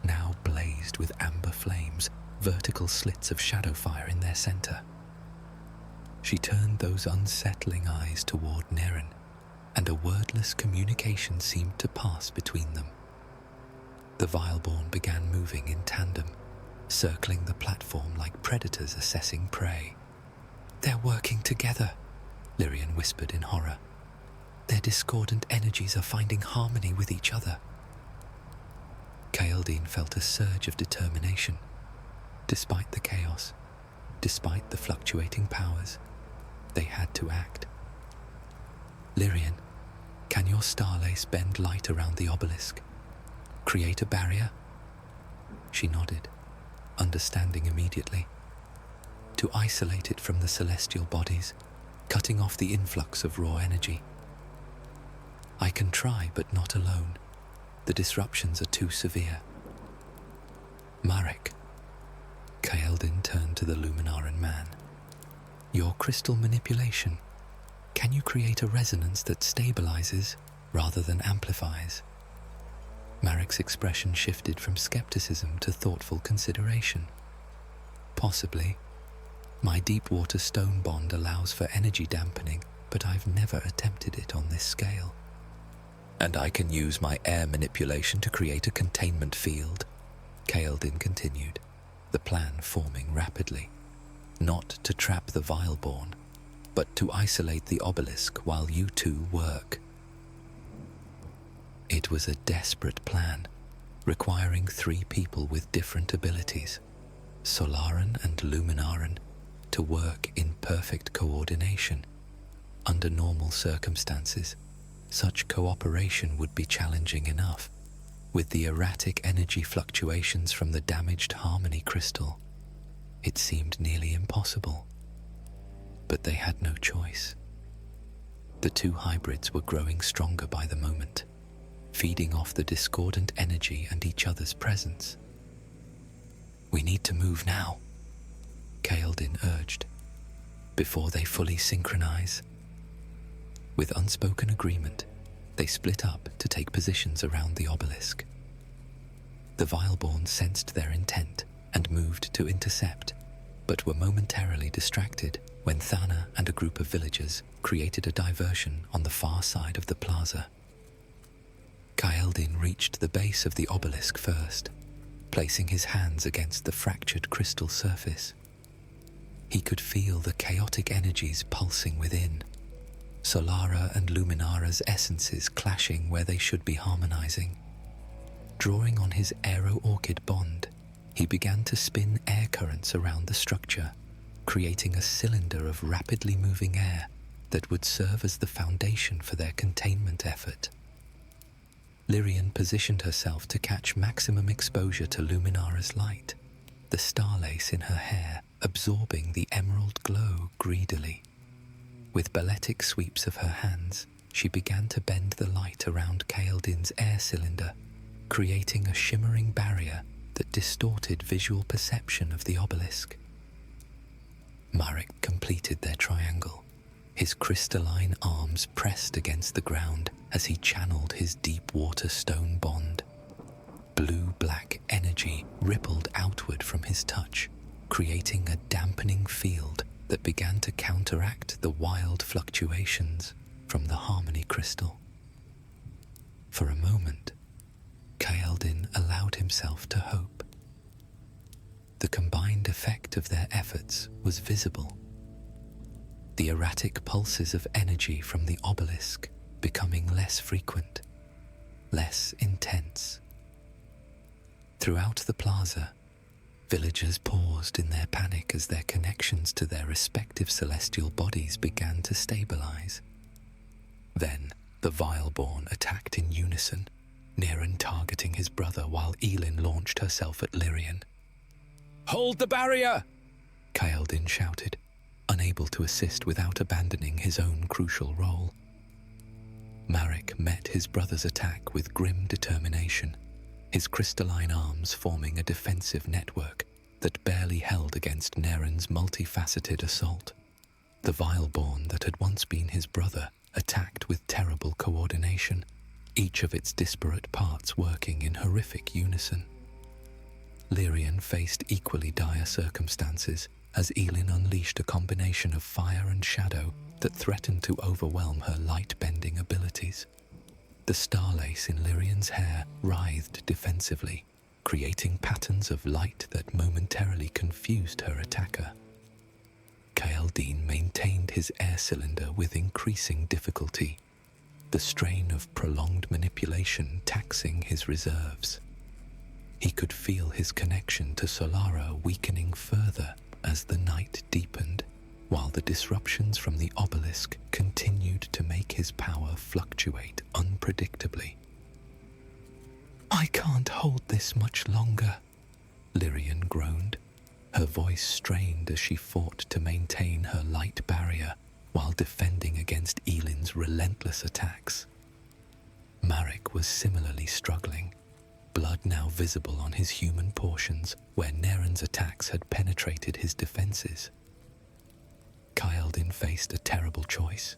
now blazed with amber flames, vertical slits of shadow fire in their center. She turned those unsettling eyes toward Neren, and a wordless communication seemed to pass between them. The Vileborn began moving in tandem, circling the platform like predators assessing prey. "They're working together," Lyrian whispered in horror. "Their discordant energies are finding harmony with each other." Kaeldin felt a surge of determination. Despite the chaos, despite the fluctuating powers, they had to act. "Lyrian, can your starlace bend light around the obelisk? Create a barrier?" She nodded, understanding immediately. "To isolate it from the celestial bodies, cutting off the influx of raw energy." "I can try, but not alone. The disruptions are too severe." "Marek," Kaeldin turned to the Luminaran man. "Your crystal manipulation, can you create a resonance that stabilizes rather than amplifies?" Marek's expression shifted from skepticism to thoughtful consideration. "Possibly. My deep-water stone bond allows for energy dampening, but I've never attempted it on this scale." "And I can use my air manipulation to create a containment field," Kaeldin continued, the plan forming rapidly. "Not to trap the Vileborn, but to isolate the obelisk while you two work." It was a desperate plan, requiring 3 people with different abilities, Solaran and Luminaran, to work in perfect coordination. Under normal circumstances, such cooperation would be challenging enough. With the erratic energy fluctuations from the damaged harmony crystal, it seemed nearly impossible. But they had no choice. The 2 hybrids were growing stronger by the moment, feeding off the discordant energy and each other's presence. "We need to move now," Kaeldin urged, "before they fully synchronize." With unspoken agreement, they split up to take positions around the obelisk. The Vileborn sensed their intent and moved to intercept, but were momentarily distracted when Thana and a group of villagers created a diversion on the far side of the plaza. Kaeldin reached the base of the obelisk first, placing his hands against the fractured crystal surface. He could feel the chaotic energies pulsing within, Solara and Luminara's essences clashing where they should be harmonizing. Drawing on his aero-orchid bond, he began to spin air currents around the structure, creating a cylinder of rapidly moving air that would serve as the foundation for their containment effort. Lyrian positioned herself to catch maximum exposure to Luminara's light, the star lace in her hair absorbing the emerald glow greedily. With balletic sweeps of her hands, she began to bend the light around Kaeldin's air cylinder, creating a shimmering barrier that distorted visual perception of the obelisk. Marek completed their triangle, his crystalline arms pressed against the ground as he channeled his deep water stone bond. Blue-black energy rippled outward from his touch, creating a dampening field that began to counteract the wild fluctuations from the harmony crystal. For a moment, Kaeldin allowed himself to hope. The combined effect of their efforts was visible. The erratic pulses of energy from the obelisk becoming less frequent, less intense. Throughout the plaza, villagers paused in their panic as their connections to their respective celestial bodies began to stabilize. Then, the Vileborn attacked in unison, Niran targeting his brother while Elin launched herself at Lyrian. "Hold the barrier!" Kaeldin shouted, unable to assist without abandoning his own crucial role. Marek met his brother's attack with grim determination, his crystalline arms forming a defensive network that barely held against Neren's multifaceted assault. The Vileborn that had once been his brother attacked with terrible coordination, each of its disparate parts working in horrific unison. Lyrian faced equally dire circumstances as Elin unleashed a combination of fire and shadow that threatened to overwhelm her light-bending abilities. The star lace in Lyrian's hair writhed defensively, creating patterns of light that momentarily confused her attacker. Kaeldin maintained his air cylinder with increasing difficulty, the strain of prolonged manipulation taxing his reserves. He could feel his connection to Solara weakening further as the night deepened, while the disruptions from the obelisk continued to make his power fluctuate unpredictably. "I can't hold this much longer," Lyrian groaned, her voice strained as she fought to maintain her light barrier while defending against Elin's relentless attacks. Marek was similarly struggling, blood now visible on his human portions where Neren's attacks had penetrated his defenses. Kaeldin faced a terrible choice: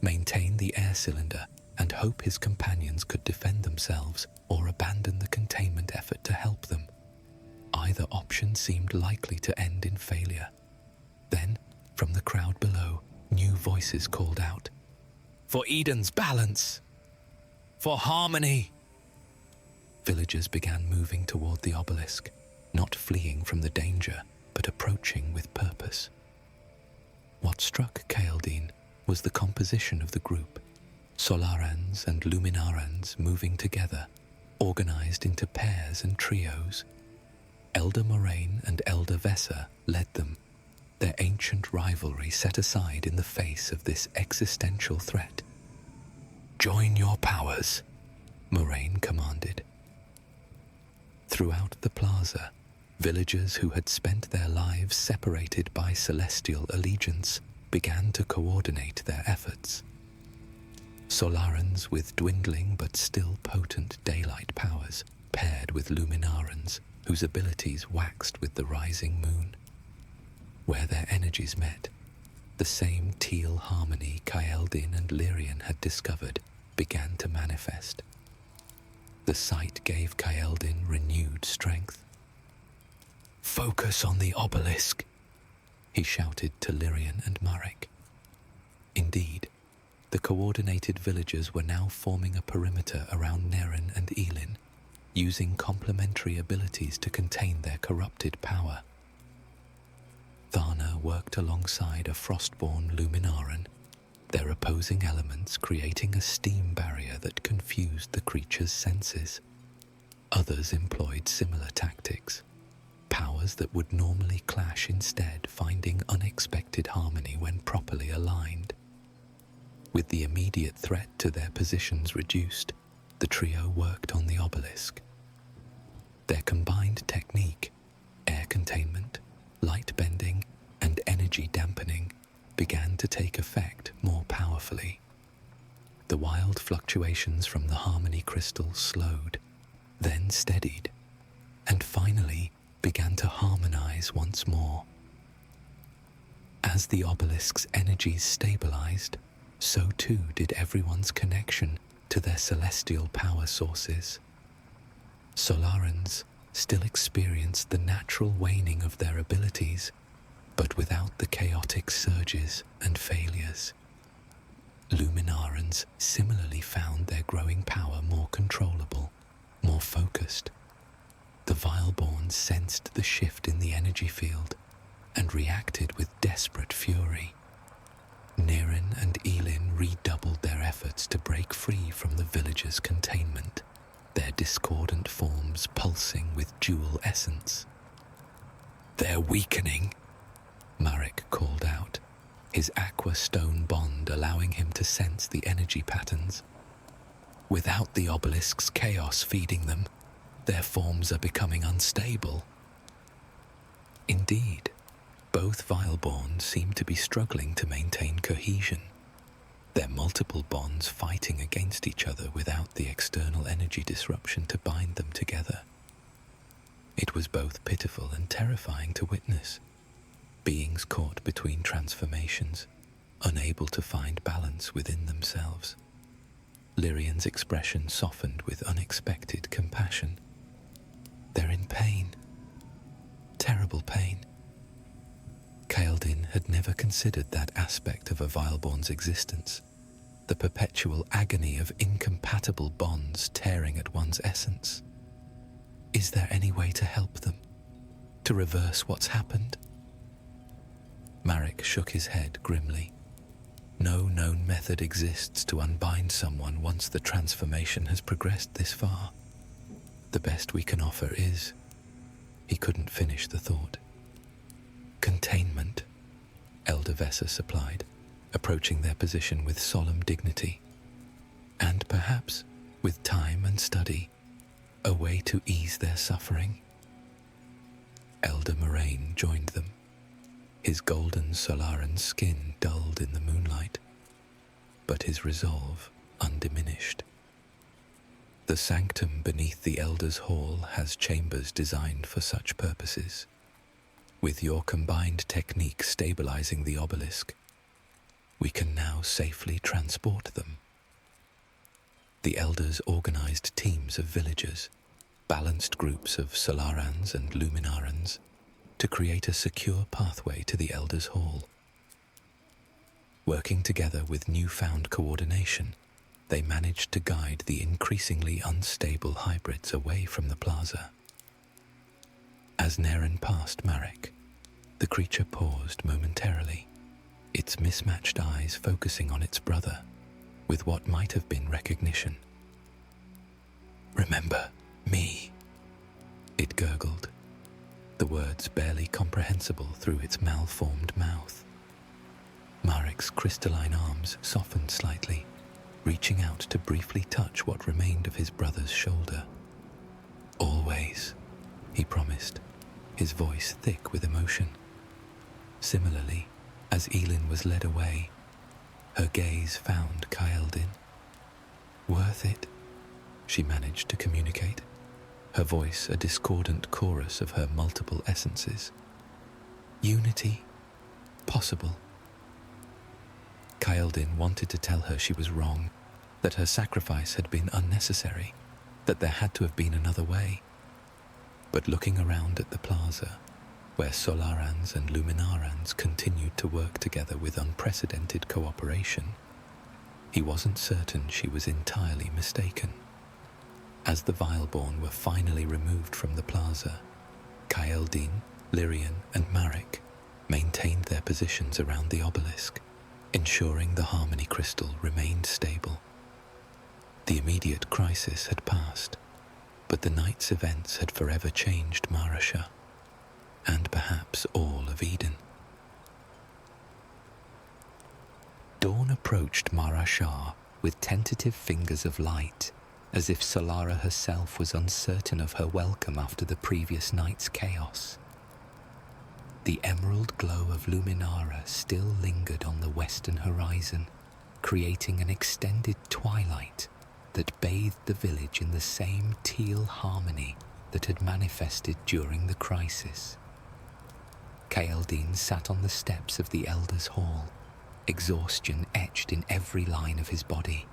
maintain the air cylinder and hope his companions could defend themselves, or abandon the containment effort to help them. Either option seemed likely to end in failure. Then, from the crowd below, new voices called out, "For Eden's balance! For harmony!" Villagers began moving toward the obelisk, not fleeing from the danger, but approaching with purpose. What struck Kaeldin was the composition of the group, Solarans and Luminarans moving together, organized into pairs and trios. Elder Moraine and Elder Vessa led them, their ancient rivalry set aside in the face of this existential threat. "Join your powers," Moraine commanded. Throughout the plaza, villagers who had spent their lives separated by celestial allegiance began to coordinate their efforts. Solarans with dwindling but still potent daylight powers paired with Luminarans whose abilities waxed with the rising moon. Where their energies met, the same teal harmony Kaeldin and Lyrian had discovered began to manifest. The sight gave Kaeldin renewed strength. "Focus on the obelisk," he shouted to Lyrian and Marek. Indeed, the coordinated villagers were now forming a perimeter around Neren and Elin, using complementary abilities to contain their corrupted power. Thana worked alongside a frostborn Luminaran, their opposing elements creating a steam barrier that confused the creature's senses. Others employed similar tactics, powers that would normally clash instead finding unexpected harmony when properly aligned. With the immediate threat to their positions reduced, the trio worked on the obelisk. Their combined technique, Air containment, light bending, and energy dampening began to take effect more powerfully. The wild fluctuations from the harmony crystal slowed, then steadied, and finally began to harmonize once more. As the obelisk's energies stabilized, so too did everyone's connection to their celestial power sources. Solarans still experienced the natural waning of their abilities, but without the chaotic surges and failures. Luminarans similarly found their growing power more controllable, more focused. The Vileborn sensed the shift in the energy field and reacted with desperate fury. Niren and Elin redoubled their efforts to break free from the villagers' containment, their discordant forms pulsing with dual essence. "They're weakening," Marek called out, his aqua stone bond allowing him to sense the energy patterns. "Without the obelisk's chaos feeding them, their forms are becoming unstable." Indeed, both Vileborn seemed to be struggling to maintain cohesion, their multiple bonds fighting against each other without the external energy disruption to bind them together. It was both pitiful and terrifying to witness, beings caught between transformations, unable to find balance within themselves. Lyrian's expression softened with unexpected compassion. "They're in pain. Terrible pain." Kaeldin had never considered that aspect of a Vileborn's existence, the perpetual agony of incompatible bonds tearing at one's essence. Is there any way to help them, to reverse what's happened? Marek shook his head grimly. No known method exists to unbind someone once the transformation has progressed this far. The best we can offer is... He couldn't finish the thought. "Containment," Elder Vesa supplied, approaching their position with solemn dignity. "And perhaps, with time and study, a way to ease their suffering." Elder Moraine joined them, his golden Solaran skin dulled in the moonlight, but his resolve undiminished. "The sanctum beneath the Elder's Hall has chambers designed for such purposes. With your combined technique stabilizing the obelisk, we can now safely transport them." The Elders organized teams of villagers, balanced groups of Solarans and Luminarans, to create a secure pathway to the Elder's Hall. Working together with newfound coordination, they managed to guide the increasingly unstable hybrids away from the plaza. As Niren passed Marek, the creature paused momentarily, its mismatched eyes focusing on its brother with what might have been recognition. "Remember me," it gurgled, the words barely comprehensible through its malformed mouth. Marek's crystalline arms softened slightly, reaching out to briefly touch what remained of his brother's shoulder. "Always," he promised, his voice thick with emotion. Similarly, as Elin was led away, her gaze found Kaeldin. "Worth it," she managed to communicate, her voice a discordant chorus of her multiple essences. "Unity, possible." Kaeldin wanted to tell her she was wrong, that her sacrifice had been unnecessary, that there had to have been another way. But looking around at the plaza, where Solarans and Luminarans continued to work together with unprecedented cooperation, he wasn't certain she was entirely mistaken. As the Vileborn were finally removed from the plaza, Kaeldin, Lyrian, and Marek maintained their positions around the obelisk, ensuring the harmony crystal remained stable. The immediate crisis had passed, but the night's events had forever changed Marasha, and perhaps all of Eden. Dawn approached Marasha with tentative fingers of light, as if Solara herself was uncertain of her welcome after the previous night's chaos. The emerald glow of Luminara still lingered on the western horizon, creating an extended twilight that bathed the village in the same teal harmony that had manifested during the crisis. Kaeldin sat on the steps of the Elders' Hall, exhaustion etched in every line of his body.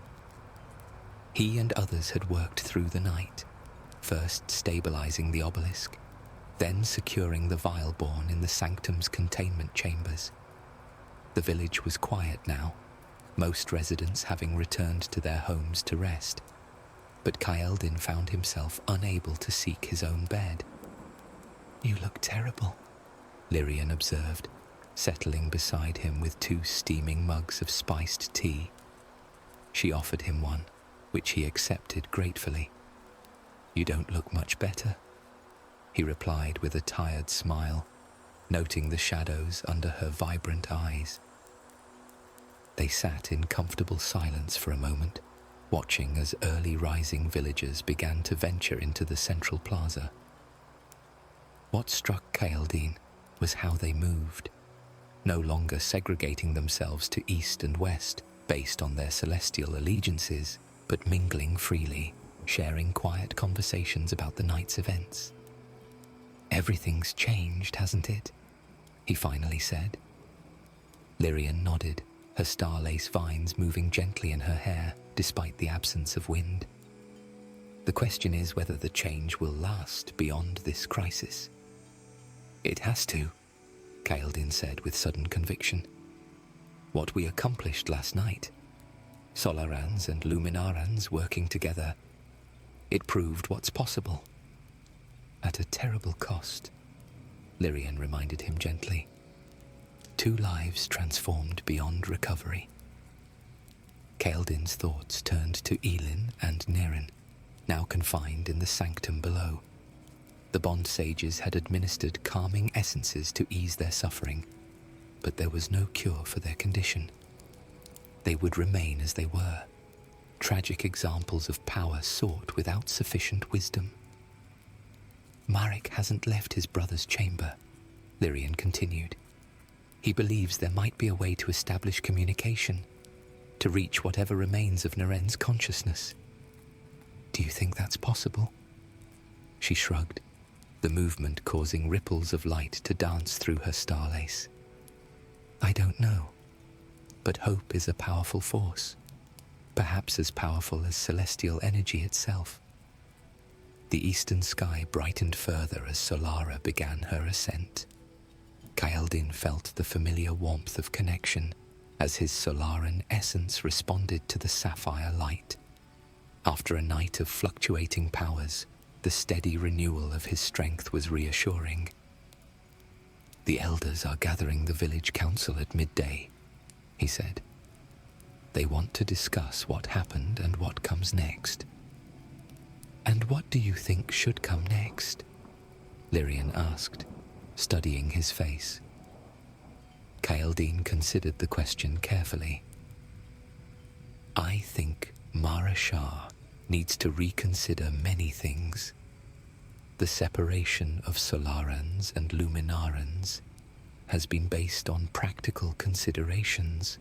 He and others had worked through the night, first stabilizing the obelisk, then securing the Vileborn in the sanctum's containment chambers. The village was quiet now, most residents having returned to their homes to rest, but Kaeldin found himself unable to seek his own bed. "You look terrible," Lyrian observed, settling beside him with 2 steaming mugs of spiced tea. She offered him one, which he accepted gratefully. "You don't look much better," he replied with a tired smile, noting the shadows under her vibrant eyes. They sat in comfortable silence for a moment, watching as early rising villagers began to venture into the central plaza. What struck Kaeldin was how they moved, no longer segregating themselves to east and west based on their celestial allegiances, but mingling freely, sharing quiet conversations about the night's events. "Everything's changed, hasn't it?" he finally said. Lyrian nodded, her star-lace vines moving gently in her hair despite the absence of wind. "The question is whether the change will last beyond this crisis." "It has to," Kaeldin said with sudden conviction. "What we accomplished last night, Solarans and Luminarans working together, it proved what's possible. At a terrible cost," Lyrian reminded him gently. 2 lives transformed beyond recovery. Kaeldin's thoughts turned to Elin and Nerin, now confined in the sanctum below. The Bond Sages had administered calming essences to ease their suffering, but there was no cure for their condition. They would remain as they were, tragic examples of power sought without sufficient wisdom. "Marek hasn't left his brother's chamber," Lyrian continued. "He believes there might be a way to establish communication, to reach whatever remains of Naren's consciousness. Do you think that's possible?" She shrugged, the movement causing ripples of light to dance through her starlace. "I don't know, but hope is a powerful force, perhaps as powerful as celestial energy itself." The eastern sky brightened further as Solara began her ascent. Kaeldin felt the familiar warmth of connection as his Solaran essence responded to the sapphire light. After a night of fluctuating powers, the steady renewal of his strength was reassuring. "The elders are gathering the village council at midday," he said. "They want to discuss what happened and what comes next." "And what do you think should come next?" Lyrian asked, studying his face. Kaeldin considered the question carefully. "I think Mara Shah needs to reconsider many things. The separation of Solarans and Luminarans has been based on practical considerations.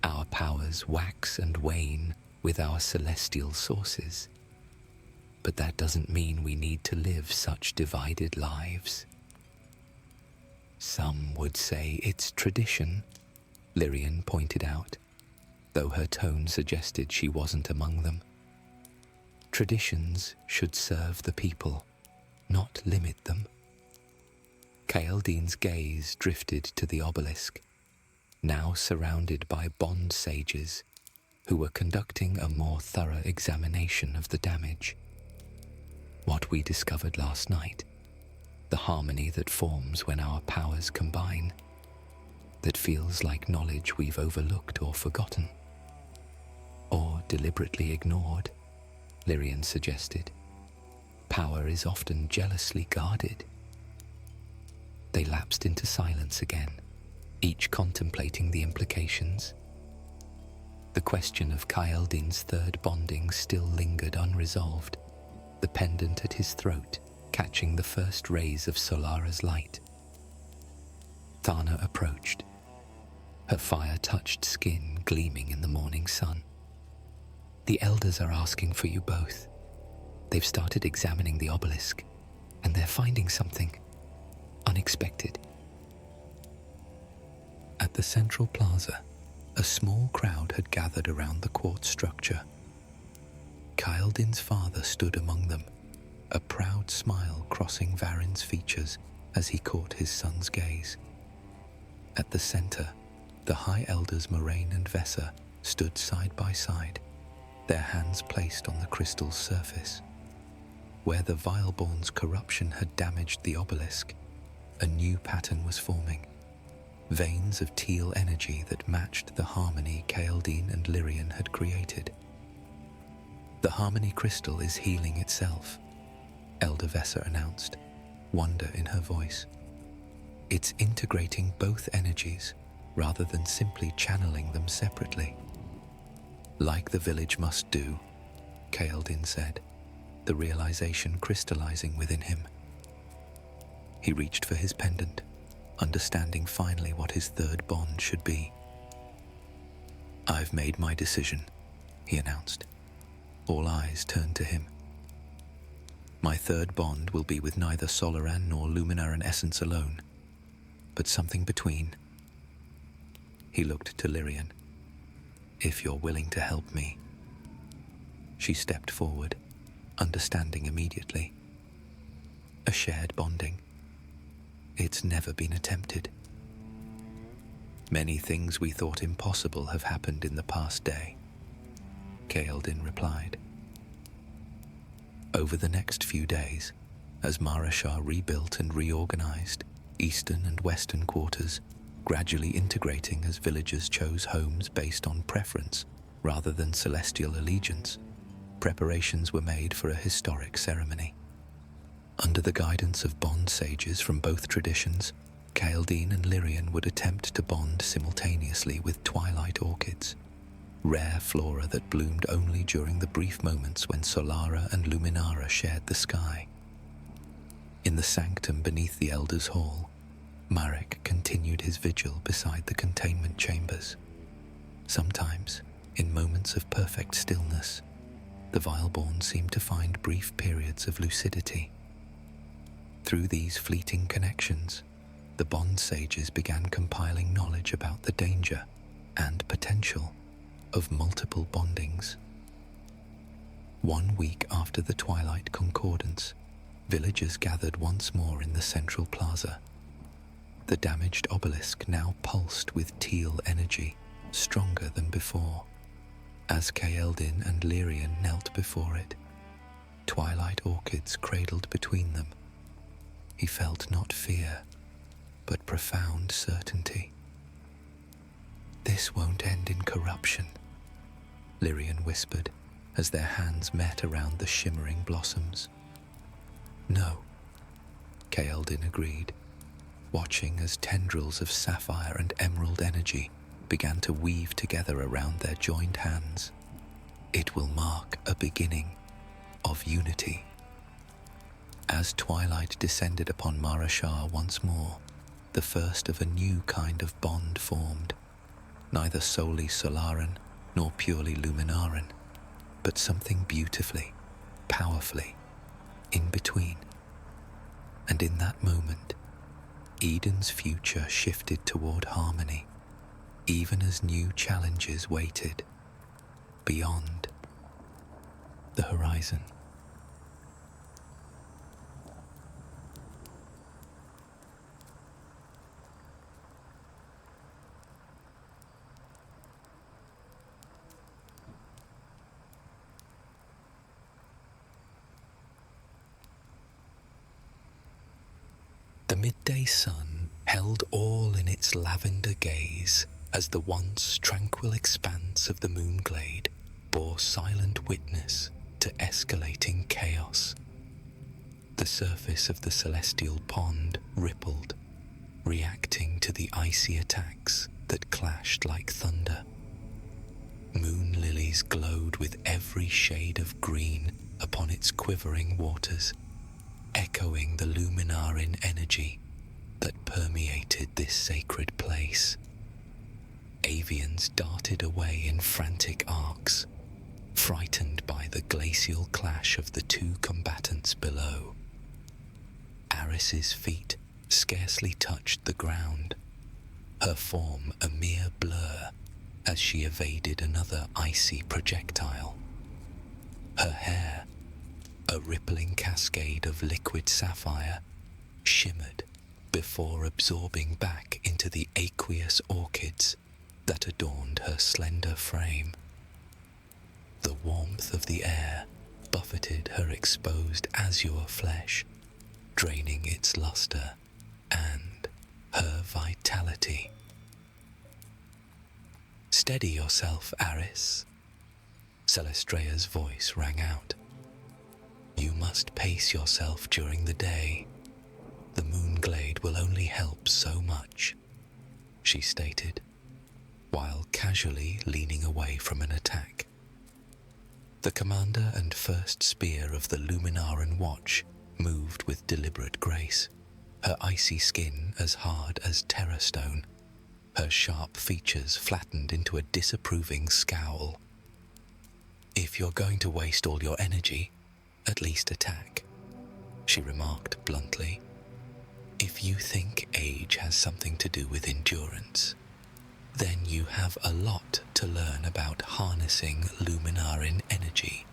Our powers wax and wane with our celestial sources. But that doesn't mean we need to live such divided lives." "Some would say it's tradition," Lyrian pointed out, though her tone suggested she wasn't among them. "Traditions should serve the people, not limit them." Kaeldin's gaze drifted to the obelisk, now surrounded by Bond Sages who were conducting a more thorough examination of the damage. What we discovered last night, the harmony that forms when our powers combine, that feels like knowledge we've overlooked or forgotten. Or deliberately ignored, Lyrian suggested. Power is often jealously guarded. They lapsed into silence again, each contemplating the implications. The question of Kaeldin's third bonding still lingered unresolved, the pendant at his throat catching the first rays of Solara's light. Thana approached, her fire-touched skin gleaming in the morning sun. "The elders are asking for you both. They've started examining the obelisk, and they're finding something unexpected." At the central plaza, a small crowd had gathered around the quartz structure. Kaeldin's father stood among them, a proud smile crossing Varin's features as he caught his son's gaze. At the center, the High Elders Moraine and Vessa stood side by side, their hands placed on the crystal's surface. Where the Vileborn's corruption had damaged the obelisk, a new pattern was forming, veins of teal energy that matched the harmony Kaeldin and Lyrian had created. "The harmony crystal is healing itself," Elder Vessa announced, wonder in her voice. "It's integrating both energies rather than simply channeling them separately." "Like the village must do," Kaeldin said, the realization crystallizing within him. He reached for his pendant, understanding finally what his third bond should be. "I've made my decision," he announced. All eyes turned to him. "My third bond will be with neither Solara nor Luminara essence alone, but something between." He looked to Lyrian. "If you're willing to help me." She stepped forward, understanding immediately. A shared bonding. It's never been attempted. "Many things we thought impossible have happened in the past day," Kaeldin replied. Over the next few days, as Marashar rebuilt and reorganized eastern and western quarters, gradually integrating as villagers chose homes based on preference rather than celestial allegiance, preparations were made for a historic ceremony. Under the guidance of bond sages from both traditions, Kaeldin and Lyrian would attempt to bond simultaneously with twilight orchids, rare flora that bloomed only during the brief moments when Solara and Luminara shared the sky. In the sanctum beneath the Elders' Hall, Marek continued his vigil beside the containment chambers. Sometimes, in moments of perfect stillness, the Vileborn seemed to find brief periods of lucidity. Through these fleeting connections, the bond sages began compiling knowledge about the danger and potential of multiple bondings. 1 week after the Twilight Concordance, villagers gathered once more in the central plaza. The damaged obelisk now pulsed with teal energy, stronger than before. As Kaeldin and Lyrian knelt before it, twilight orchids cradled between them, he felt not fear, but profound certainty. "This won't end in corruption," Lyrian whispered as their hands met around the shimmering blossoms. "No," Kaeldin agreed, watching as tendrils of sapphire and emerald energy began to weave together around their joined hands. "It will mark a beginning of unity." As twilight descended upon Marashar once more, the first of a new kind of bond formed, neither solely Solaran nor purely Luminaran, but something beautifully, powerfully, in between. And in that moment, Eden's future shifted toward harmony, even as new challenges waited beyond the horizon. The midday sun held all in its lavender gaze as the once tranquil expanse of the moonglade bore silent witness to escalating chaos. The surface of the celestial pond rippled, reacting to the icy attacks that clashed like thunder. Moon lilies glowed with every shade of green upon its quivering waters, echoing the Luminarin energy that permeated this sacred place. Avians darted away in frantic arcs, frightened by the glacial clash of the two combatants below. Aris's feet scarcely touched the ground, her form a mere blur as she evaded another icy projectile. Her hair, a rippling cascade of liquid sapphire, shimmered before absorbing back into the aqueous orchids that adorned her slender frame. The warmth of the air buffeted her exposed azure flesh, draining its luster and her vitality. "Steady yourself, Aris," Celestrea's voice rang out. "You must pace yourself during the day. The moonglade will only help so much," she stated, while casually leaning away from an attack. The commander and first spear of the Luminaran watch moved with deliberate grace, her icy skin as hard as terrastone, her sharp features flattened into a disapproving scowl. "If you're going to waste all your energy, at least attack," she remarked bluntly. "If you think age has something to do with endurance, then you have a lot to learn about harnessing Luminaran energy."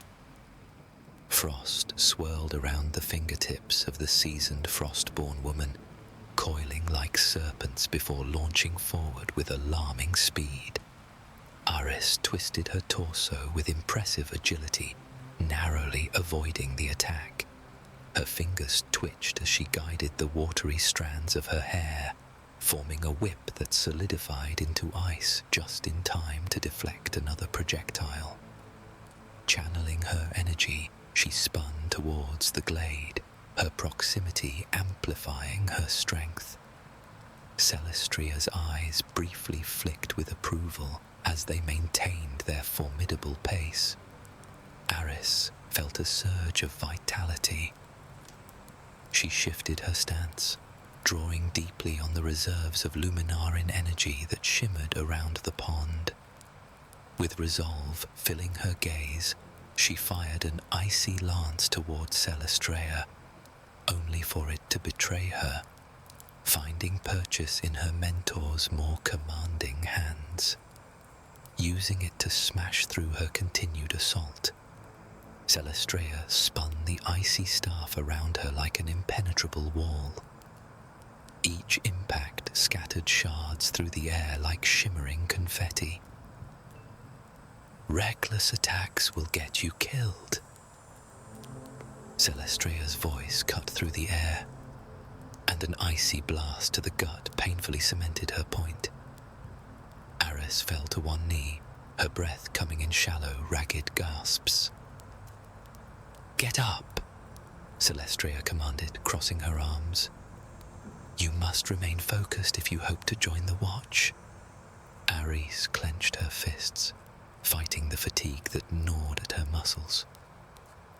Frost swirled around the fingertips of the seasoned Frostborn woman, coiling like serpents before launching forward with alarming speed. Aris twisted her torso with impressive agility, narrowly avoiding the attack. Her fingers twitched as she guided the watery strands of her hair, forming a whip that solidified into ice just in time to deflect another projectile. Channeling her energy, she spun towards the glade, her proximity amplifying her strength. Celestrea's eyes briefly flicked with approval as they maintained their formidable pace. Aris felt a surge of vitality. She shifted her stance, drawing deeply on the reserves of Luminaran energy that shimmered around the pond. With resolve filling her gaze, she fired an icy lance towards Celestrea, only for it to betray her, finding purchase in her mentor's more commanding hands. Using it to smash through her continued assault, Celestrea spun the icy staff around her like an impenetrable wall. Each impact scattered shards through the air like shimmering confetti. "Reckless attacks will get you killed." Celestrea's voice cut through the air, and an icy blast to the gut painfully cemented her point. Aris fell to one knee, her breath coming in shallow, ragged gasps. "Get up," Celestrea commanded, crossing her arms. "You must remain focused if you hope to join the watch." Aris clenched her fists, fighting the fatigue that gnawed at her muscles.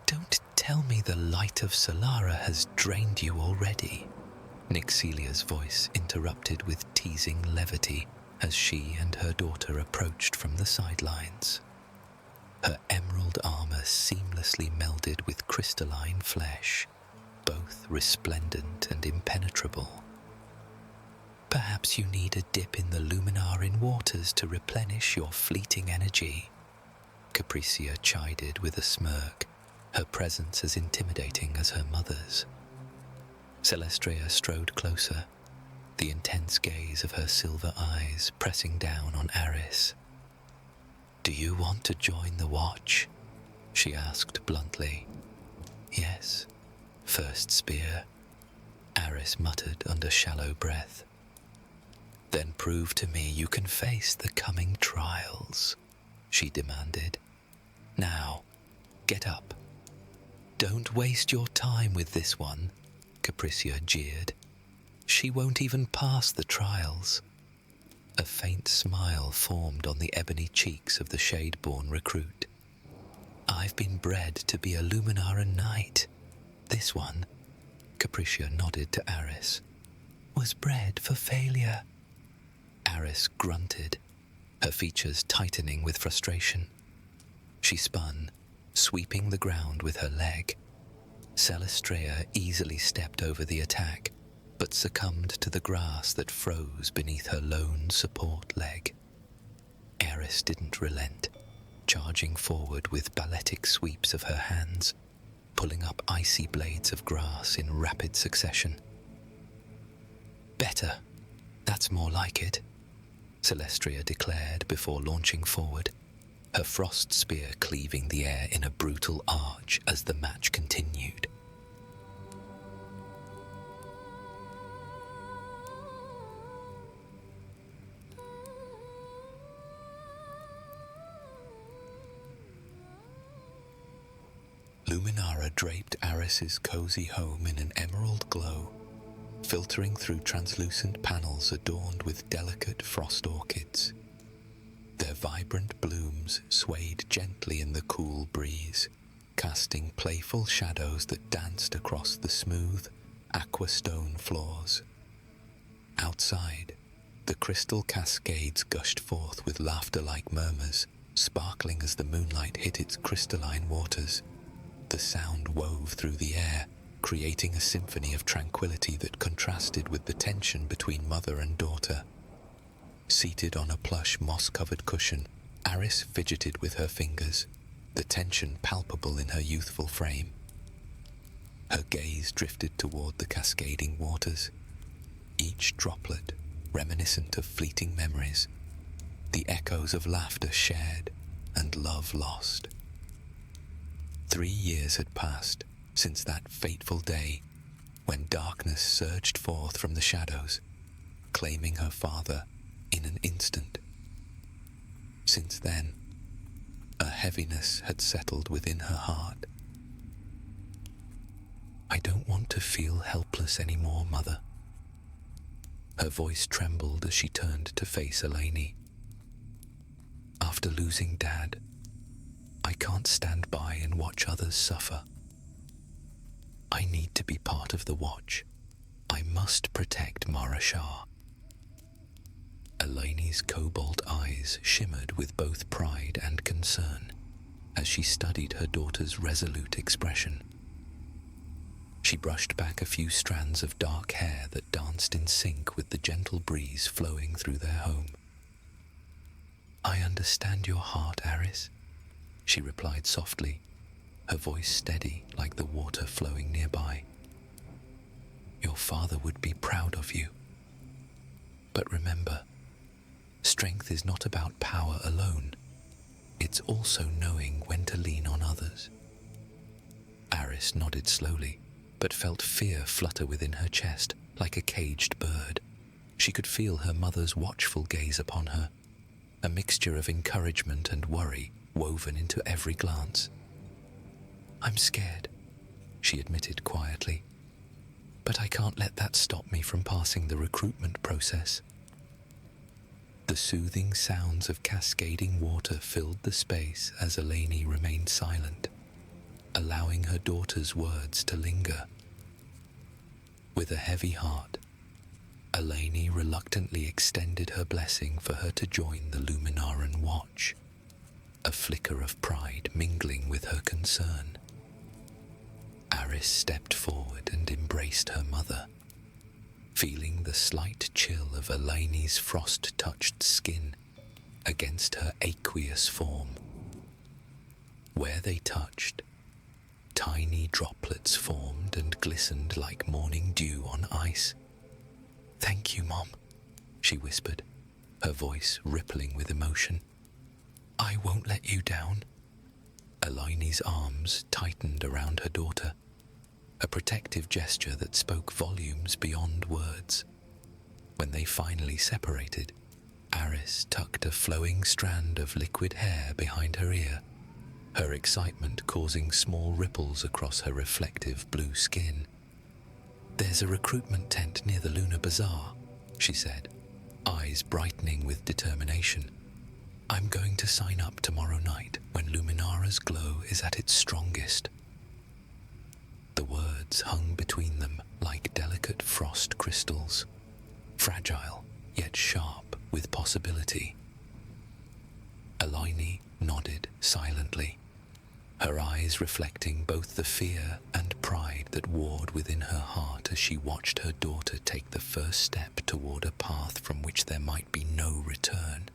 "Don't tell me the light of Solara has drained you already," Nixelia's voice interrupted with teasing levity as she and her daughter approached from the sidelines. Her emerald armor seamlessly melded with crystalline flesh, both resplendent and impenetrable. "Perhaps you need a dip in the Luminaran waters to replenish your fleeting energy," Capricia chided with a smirk, her presence as intimidating as her mother's. Celestrea strode closer, the intense gaze of her silver eyes pressing down on Aris. "Do you want to join the watch?" she asked bluntly. "Yes, first spear," Aris muttered under shallow breath. "Then prove to me you can face the coming trials," she demanded. "Now, get up." "Don't waste your time with this one," Capricia jeered. "She won't even pass the trials." A faint smile formed on the ebony cheeks of the shade-born recruit. "I've been bred to be a Luminaran knight. This one," Capricia nodded to Aris, was bred for failure. Aris grunted, her features tightening with frustration. She spun, sweeping the ground with her leg. Celestrea easily stepped over the attack, but succumbed to the grass that froze beneath her lone support leg. Aris didn't relent, charging forward with balletic sweeps of her hands, pulling up icy blades of grass in rapid succession. "Better. That's more like it," Celestrea declared before launching forward, her frost spear cleaving the air in a brutal arch as the match continued. Luminara draped Aris's cozy home in an emerald glow, filtering through translucent panels adorned with delicate frost orchids. Their vibrant blooms swayed gently in the cool breeze, casting playful shadows that danced across the smooth, aqua stone floors. Outside, the crystal cascades gushed forth with laughter-like murmurs, sparkling as the moonlight hit its crystalline waters. The sound wove through the air, creating a symphony of tranquility that contrasted with the tension between mother and daughter. Seated on a plush moss-covered cushion, Aris fidgeted with her fingers, the tension palpable in her youthful frame. Her gaze drifted toward the cascading waters, each droplet reminiscent of fleeting memories, the echoes of laughter shared and love lost. 3 years had passed since that fateful day when darkness surged forth from the shadows, claiming her father in an instant. Since then, a heaviness had settled within her heart. "I don't want to feel helpless anymore, Mother." Her voice trembled as she turned to face Eleni. "After losing Dad, I can't stand by and watch others suffer. I need to be part of the watch. I must protect Mara Shah." Eleni's cobalt eyes shimmered with both pride and concern as she studied her daughter's resolute expression. She brushed back a few strands of dark hair that danced in sync with the gentle breeze flowing through their home. "I understand your heart, Aris," she replied softly, her voice steady like the water flowing nearby. "Your father would be proud of you. But remember, strength is not about power alone. It's also knowing when to lean on others." Aris nodded slowly, but felt fear flutter within her chest like a caged bird. She could feel her mother's watchful gaze upon her, a mixture of encouragement and worry woven into every glance. "I'm scared," she admitted quietly, "but I can't let that stop me from passing the recruitment process." The soothing sounds of cascading water filled the space as Eleni remained silent, allowing her daughter's words to linger. With a heavy heart, Eleni reluctantly extended her blessing for her to join the Luminaran watch, a flicker of pride mingling with her concern. Aris stepped forward and embraced her mother, feeling the slight chill of Eleni's frost-touched skin against her aqueous form. Where they touched, tiny droplets formed and glistened like morning dew on ice. "Thank you, Mom," she whispered, her voice rippling with emotion. "I won't let you down." Eleni's arms tightened around her daughter, a protective gesture that spoke volumes beyond words. When they finally separated, Aris tucked a flowing strand of liquid hair behind her ear, her excitement causing small ripples across her reflective blue skin. "There's a recruitment tent near the Lunar Bazaar," she said, eyes brightening with determination. "I'm going to sign up tomorrow night when Luminara's glow is at its strongest." The words hung between them like delicate frost crystals, fragile yet sharp with possibility. Eloini nodded silently, her eyes reflecting both the fear and pride that warred within her heart as she watched her daughter take the first step toward a path from which there might be no return.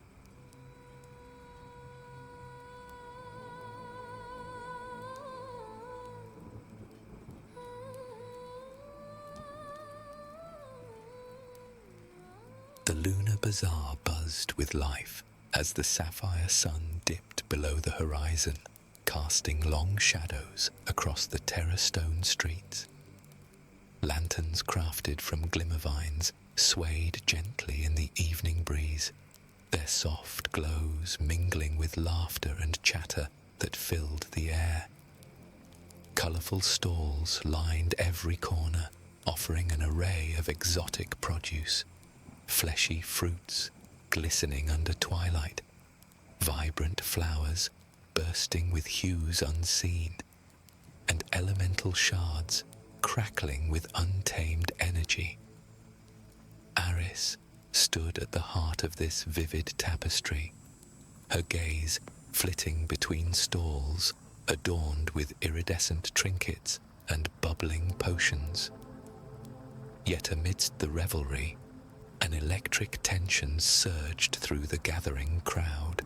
The lunar bazaar buzzed with life as the sapphire sun dipped below the horizon, casting long shadows across the terra-stone streets. Lanterns crafted from glimmer vines swayed gently in the evening breeze, their soft glows mingling with laughter and chatter that filled the air. Colourful stalls lined every corner, offering an array of exotic produce, fleshy fruits glistening under twilight, vibrant flowers bursting with hues unseen, and elemental shards crackling with untamed energy. Aris stood at the heart of this vivid tapestry, her gaze flitting between stalls adorned with iridescent trinkets and bubbling potions. Yet amidst the revelry, an electric tension surged through the gathering crowd.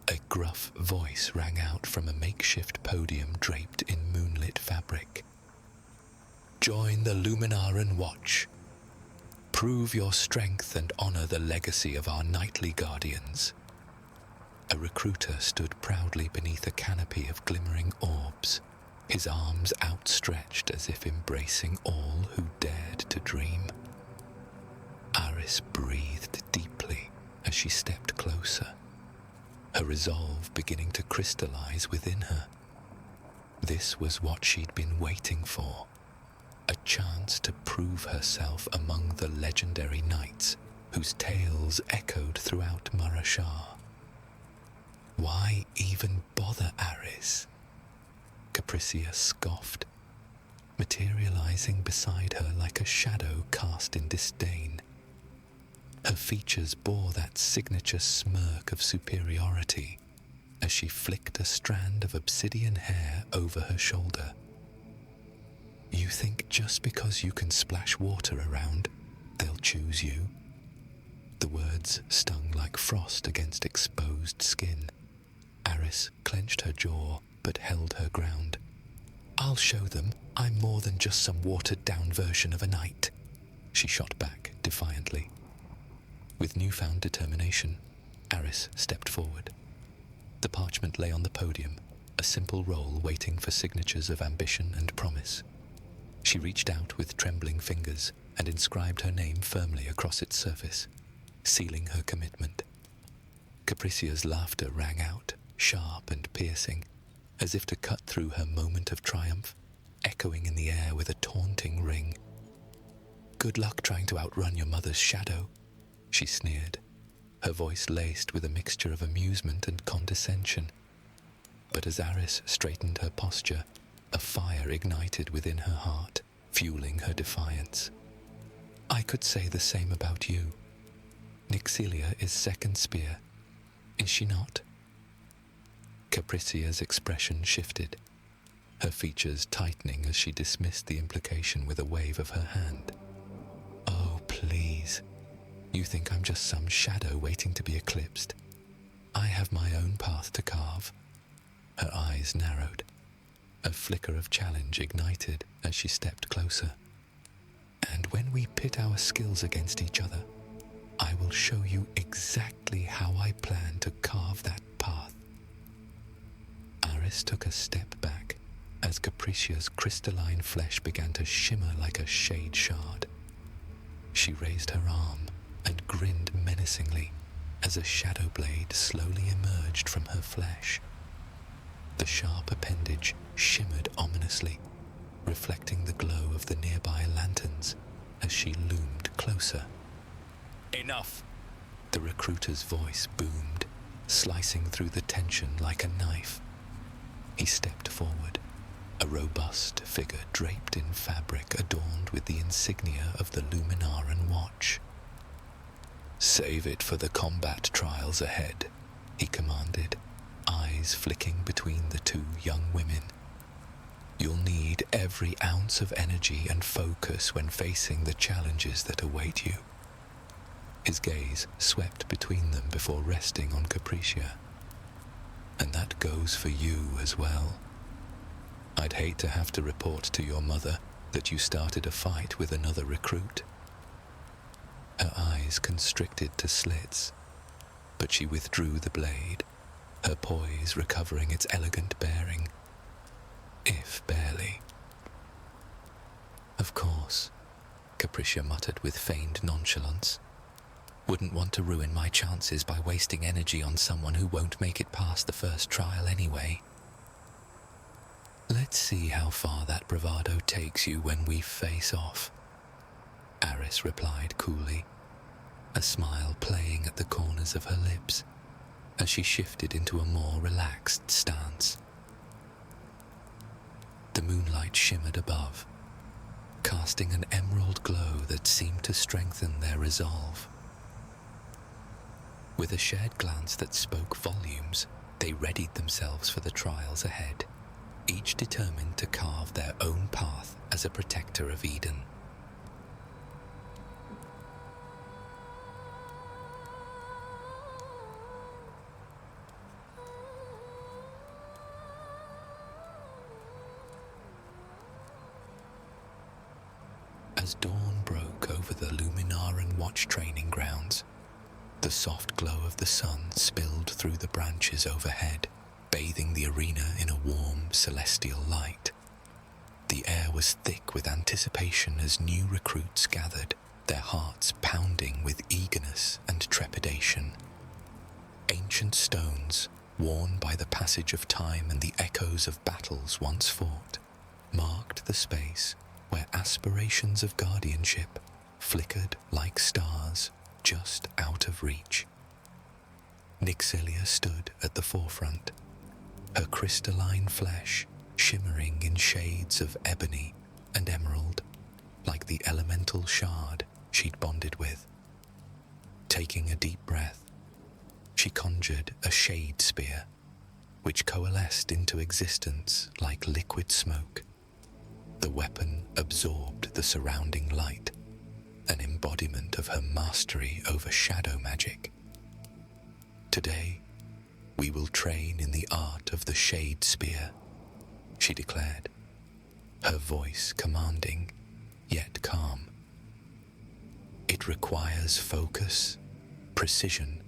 A gruff voice rang out from a makeshift podium draped in moonlit fabric. "Join the Luminaran Watch. Prove your strength and honor the legacy of our knightly guardians." A recruiter stood proudly beneath a canopy of glimmering orbs, his arms outstretched as if embracing all who dared to dream. Aris breathed deeply as she stepped closer, her resolve beginning to crystallize within her. This was what she'd been waiting for, a chance to prove herself among the legendary knights whose tales echoed throughout Marashar. Why even bother Aris? Capricia scoffed, materializing beside her like a shadow cast in disdain. Her features bore that signature smirk of superiority as she flicked a strand of obsidian hair over her shoulder. "You think just because you can splash water around, they'll choose you?" The words stung like frost against exposed skin. Aris clenched her jaw but held her ground. "I'll show them I'm more than just some watered-down version of a knight," she shot back defiantly. With newfound determination, Aris stepped forward. The parchment lay on the podium, a simple roll waiting for signatures of ambition and promise. She reached out with trembling fingers and inscribed her name firmly across its surface, sealing her commitment. Capricia's laughter rang out, sharp and piercing, as if to cut through her moment of triumph, echoing in the air with a taunting ring. "Good luck trying to outrun your mother's shadow," she sneered, her voice laced with a mixture of amusement and condescension. But as Aris straightened her posture, a fire ignited within her heart, fueling her defiance. "I could say the same about you. Nixilia is second spear, is she not?" Capricia's expression shifted, her features tightening as she dismissed the implication with a wave of her hand. "Oh, please. You think I'm just some shadow waiting to be eclipsed. I have my own path to carve." Her eyes narrowed. A flicker of challenge ignited as she stepped closer. "And when we pit our skills against each other, I will show you exactly how I plan to carve that path." Aris took a step back as Capricia's crystalline flesh began to shimmer like a shade shard. She raised her arm and grinned menacingly as a shadow blade slowly emerged from her flesh. The sharp appendage shimmered ominously, reflecting the glow of the nearby lanterns as she loomed closer. "Enough!" The recruiter's voice boomed, slicing through the tension like a knife. He stepped forward, a robust figure draped in fabric adorned with the insignia of the Luminaran watch. "Save it for the combat trials ahead," he commanded, eyes flicking between the two young women. "You'll need every ounce of energy and focus when facing the challenges that await you." His gaze swept between them before resting on Capricia. "And that goes for you as well. I'd hate to have to report to your mother that you started a fight with another recruit." Her eyes constricted to slits, but she withdrew the blade, her poise recovering its elegant bearing, if barely. "Of course," Capricia muttered with feigned nonchalance. "Wouldn't want to ruin my chances by wasting energy on someone who won't make it past the first trial anyway." "Let's see how far that bravado takes you when we face off," Aris replied coolly, a smile playing at the corners of her lips as she shifted into a more relaxed stance. The moonlight shimmered above, casting an emerald glow that seemed to strengthen their resolve. With a shared glance that spoke volumes, they readied themselves for the trials ahead, each determined to carve their own path as a protector of Eden. As dawn broke over the Luminaran watch training grounds, the soft glow of the sun spilled through the branches overhead, bathing the arena in a warm, celestial light. The air was thick with anticipation as new recruits gathered, their hearts pounding with eagerness and trepidation. Ancient stones, worn by the passage of time and the echoes of battles once fought, marked the space where aspirations of guardianship flickered like stars just out of reach. Nyxelia stood at the forefront, her crystalline flesh shimmering in shades of ebony and emerald, like the elemental shard she'd bonded with. Taking a deep breath, she conjured a shade spear, which coalesced into existence like liquid smoke. The weapon absorbed the surrounding light, an embodiment of her mastery over shadow magic. "Today, we will train in the art of the shade spear," she declared, her voice commanding, yet calm. "It requires focus, precision,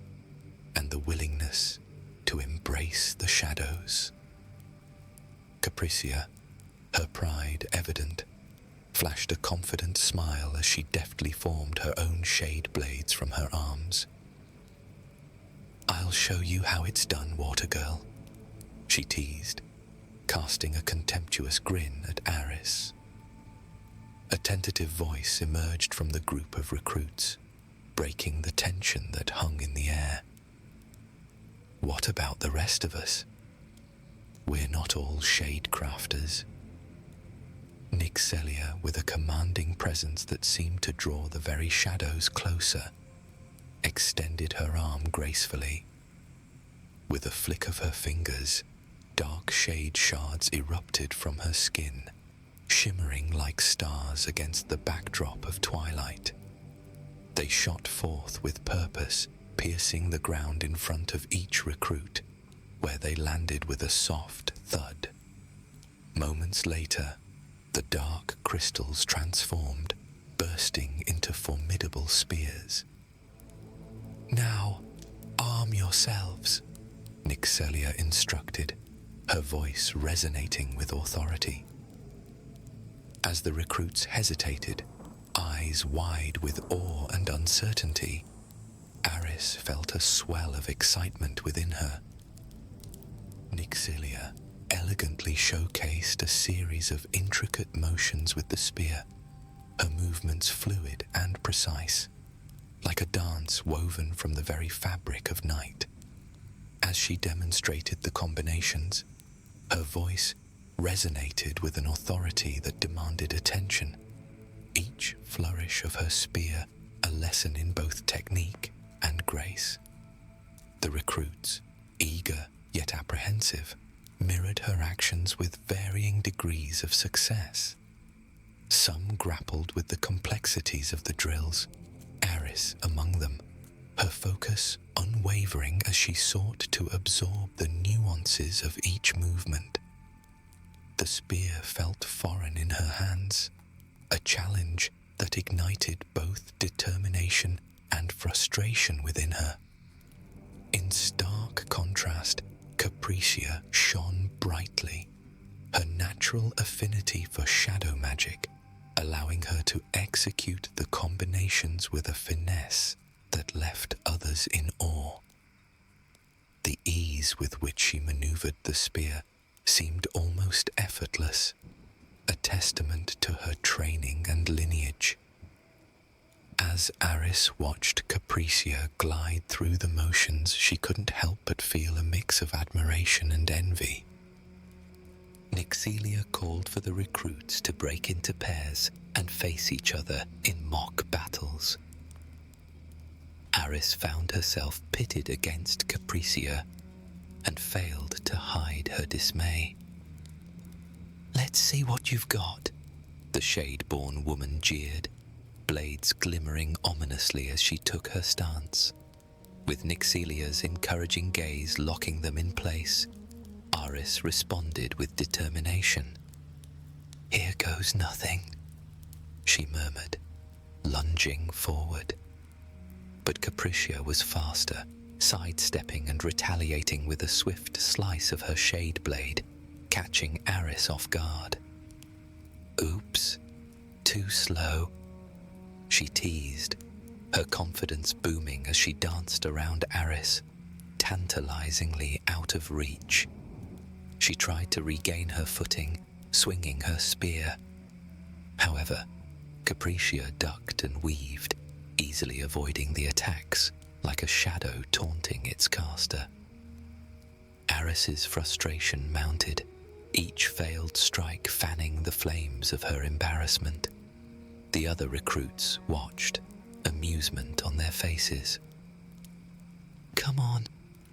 and the willingness to embrace the shadows." Capricia, her pride evident, flashed a confident smile as she deftly formed her own shade blades from her arms. "I'll show you how it's done, Water Girl," she teased, casting a contemptuous grin at Aris. A tentative voice emerged from the group of recruits, breaking the tension that hung in the air. "What about the rest of us? We're not all shade crafters." Nyxelia, with a commanding presence that seemed to draw the very shadows closer, extended her arm gracefully. With a flick of her fingers, dark shade shards erupted from her skin, shimmering like stars against the backdrop of twilight. They shot forth with purpose, piercing the ground in front of each recruit, where they landed with a soft thud. Moments later, the dark crystals transformed, bursting into formidable spears. "Now, arm yourselves," Nyxelia instructed, her voice resonating with authority. As the recruits hesitated, eyes wide with awe and uncertainty, Aris felt a swell of excitement within her. Nyxelia elegantly showcased a series of intricate motions with the spear, her movements fluid and precise, like a dance woven from the very fabric of night. As she demonstrated the combinations, her voice resonated with an authority that demanded attention. Each flourish of her spear a lesson in both technique and grace. The recruits, eager yet apprehensive, mirrored her actions with varying degrees of success. Some grappled with the complexities of the drills, Aris among them, her focus unwavering as she sought to absorb the nuances of each movement. The spear felt foreign in her hands, a challenge that ignited both determination and frustration within her. In stark contrast, Capricia shone brightly, her natural affinity for shadow magic allowing her to execute the combinations with a finesse that left others in awe. The ease with which she maneuvered the spear seemed almost effortless, a testament to her training and lineage. As Aris watched Capricia glide through the motions, she couldn't help but feel a mix of admiration and envy. Nyxelia called for the recruits to break into pairs and face each other in mock battles. Aris found herself pitted against Capricia and failed to hide her dismay. "Let's see what you've got," the shade-born woman jeered, blades glimmering ominously as she took her stance. With Nyxelia's encouraging gaze locking them in place, Aris responded with determination. "Here goes nothing," she murmured, lunging forward. But Capricia was faster, sidestepping and retaliating with a swift slice of her shade blade, catching Aris off guard. "Oops, too slow," she teased, her confidence booming as she danced around Aris, tantalizingly out of reach. She tried to regain her footing, swinging her spear. However, Capricia ducked and weaved, easily avoiding the attacks, like a shadow taunting its caster. Aris's frustration mounted, each failed strike fanning the flames of her embarrassment. The other recruits watched, amusement on their faces. "Come on,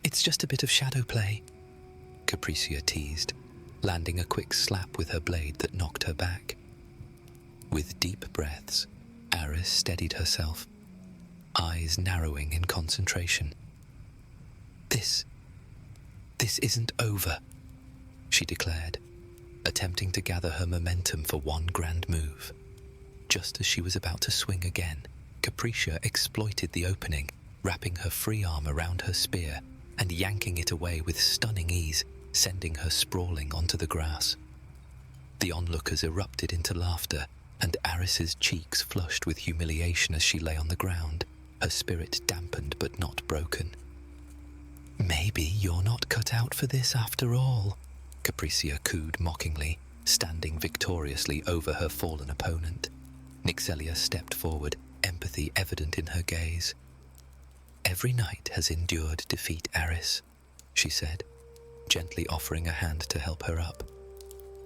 it's just a bit of shadow play," Capricia teased, landing a quick slap with her blade that knocked her back. With deep breaths, Aris steadied herself, eyes narrowing in concentration. This isn't over," she declared, attempting to gather her momentum for one grand move. Just as she was about to swing again, Capricia exploited the opening, wrapping her free arm around her spear and yanking it away with stunning ease, sending her sprawling onto the grass. The onlookers erupted into laughter, and Aris's cheeks flushed with humiliation as she lay on the ground, her spirit dampened but not broken. "Maybe you're not cut out for this after all," Capricia cooed mockingly, standing victoriously over her fallen opponent. Nyxelia stepped forward, empathy evident in her gaze. "Every night has endured defeat, Aris," she said, gently offering a hand to help her up.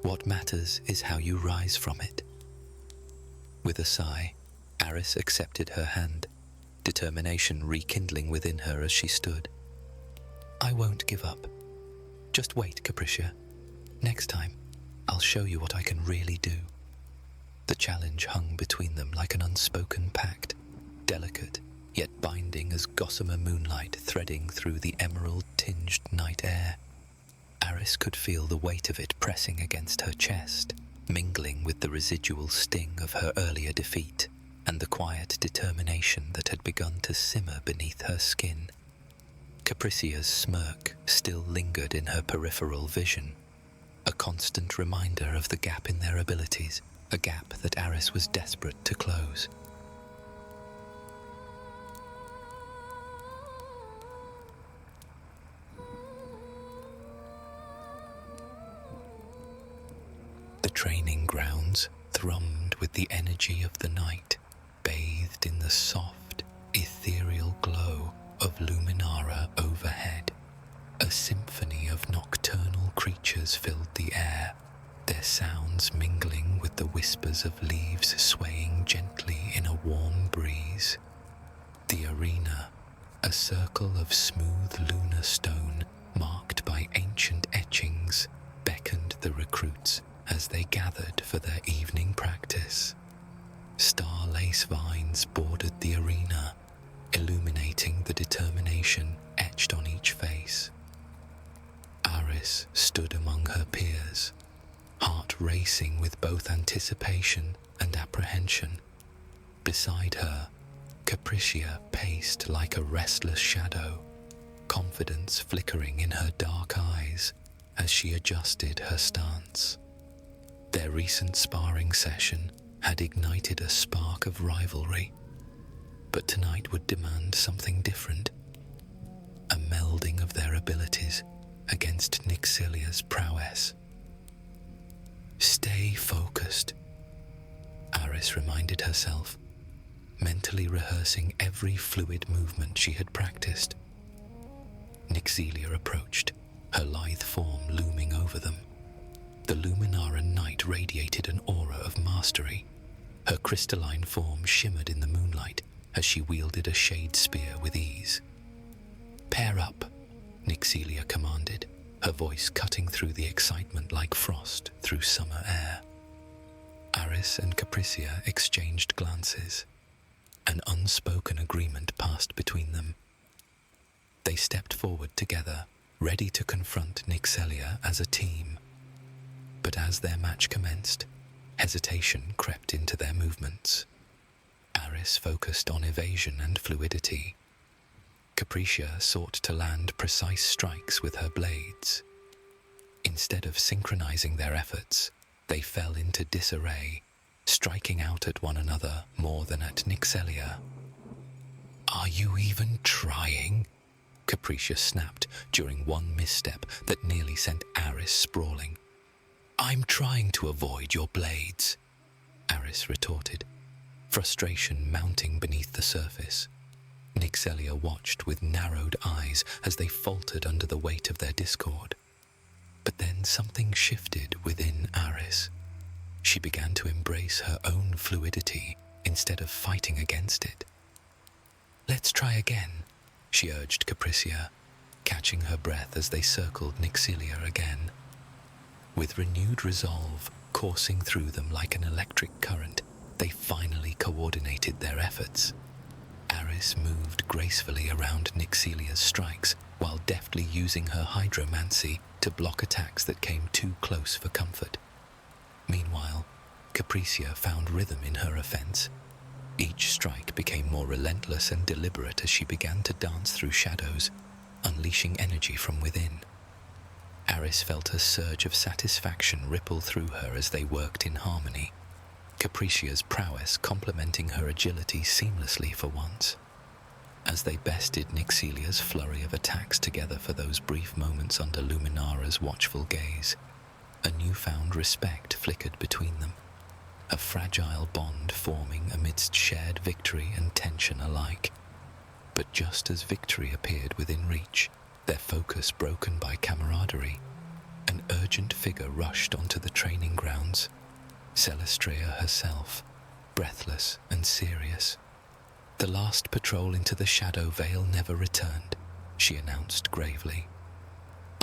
"What matters is how you rise from it." With a sigh, Aris accepted her hand, determination rekindling within her as she stood. "I won't give up. Just wait, Capricia. Next time, I'll show you what I can really do." The challenge hung between them like an unspoken pact, delicate yet binding as gossamer moonlight threading through the emerald-tinged night air. Aris could feel the weight of it pressing against her chest, mingling with the residual sting of her earlier defeat and the quiet determination that had begun to simmer beneath her skin. Capricia's smirk still lingered in her peripheral vision, a constant reminder of the gap in their abilities, a gap that Aris was desperate to close. The training grounds thrummed with the energy of the night, bathed in the soft, ethereal glow of Luminara overhead. A symphony of nocturnal creatures filled the air, their sounds mingling with the whispers of leaves swaying gently in a warm breeze. The arena, a circle of smooth lunar stone marked by ancient etchings, beckoned the recruits as they gathered for their evening practice. Star lace vines bordered the arena, illuminating the determination etched on each face. Aris stood among her peers, heart racing with both anticipation and apprehension. Beside her, Capricia paced like a restless shadow, confidence flickering in her dark eyes as she adjusted her stance. Their recent sparring session had ignited a spark of rivalry, but tonight would demand something different. A melding of their abilities against Nixilia's prowess. Stay focused, Aris reminded herself, mentally rehearsing every fluid movement she had practiced. Nixilia approached, her lithe form looming over them. The Luminara night radiated an aura of mastery. Her crystalline form shimmered in the moonlight as she wielded a shade spear with ease. Pair up, Nixilia commanded, her voice cutting through the excitement like frost through summer air. Aris and Capricia exchanged glances. An unspoken agreement passed between them. They stepped forward together, ready to confront Nixilia as a team. But as their match commenced, hesitation crept into their movements. Aris focused on evasion and fluidity. Capricia sought to land precise strikes with her blades. Instead of synchronizing their efforts, they fell into disarray, striking out at one another more than at Nixilia. "Are you even trying?" Capricia snapped during one misstep that nearly sent Aris sprawling. "I'm trying to avoid your blades," Aris retorted, frustration mounting beneath the surface. Nixilia watched with narrowed eyes as they faltered under the weight of their discord. But then something shifted within Aris. She began to embrace her own fluidity instead of fighting against it. "Let's try again," she urged Capricia, catching her breath as they circled Nixilia again. With renewed resolve coursing through them like an electric current, they finally coordinated their efforts. Aris moved gracefully around Nixilia's strikes while deftly using her hydromancy to block attacks that came too close for comfort. Meanwhile, Capricia found rhythm in her offense. Each strike became more relentless and deliberate as she began to dance through shadows, unleashing energy from within. Aris felt a surge of satisfaction ripple through her as they worked in harmony, Capricia's prowess complementing her agility seamlessly for once. As they bested Nixilia's flurry of attacks together for those brief moments under Luminara's watchful gaze, a newfound respect flickered between them, a fragile bond forming amidst shared victory and tension alike. But just as victory appeared within reach, their focus broken by camaraderie, an urgent figure rushed onto the training grounds, Celestria herself, breathless and serious. "The last patrol into the Shadow Veil never returned," she announced gravely.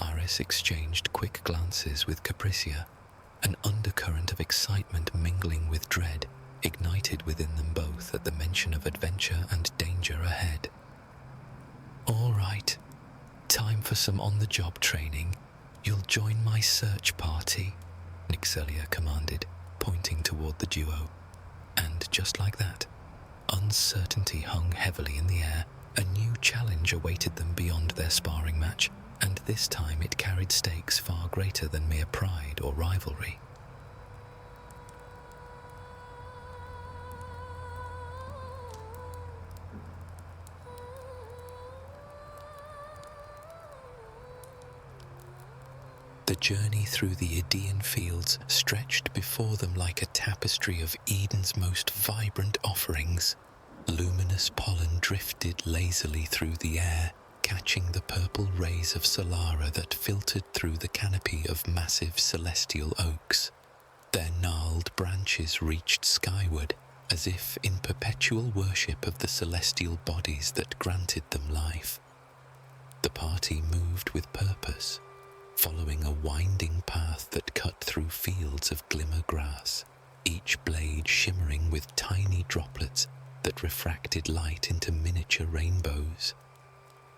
Aris exchanged quick glances with Capricia, an undercurrent of excitement mingling with dread ignited within them both at the mention of adventure and danger ahead. "All right, time for some on-the-job training. You'll join my search party," Nixilia commanded, pointing toward the duo. And just like that, uncertainty hung heavily in the air. A new challenge awaited them beyond their sparring match, and this time it carried stakes far greater than mere pride or rivalry. The journey through the Idaean fields stretched before them like a tapestry of Eden's most vibrant offerings. Luminous pollen drifted lazily through the air, catching the purple rays of Solara that filtered through the canopy of massive celestial oaks. Their gnarled branches reached skyward, as if in perpetual worship of the celestial bodies that granted them life. The party moved with purpose, following a winding path that cut through fields of glimmer grass, each blade shimmering with tiny droplets that refracted light into miniature rainbows.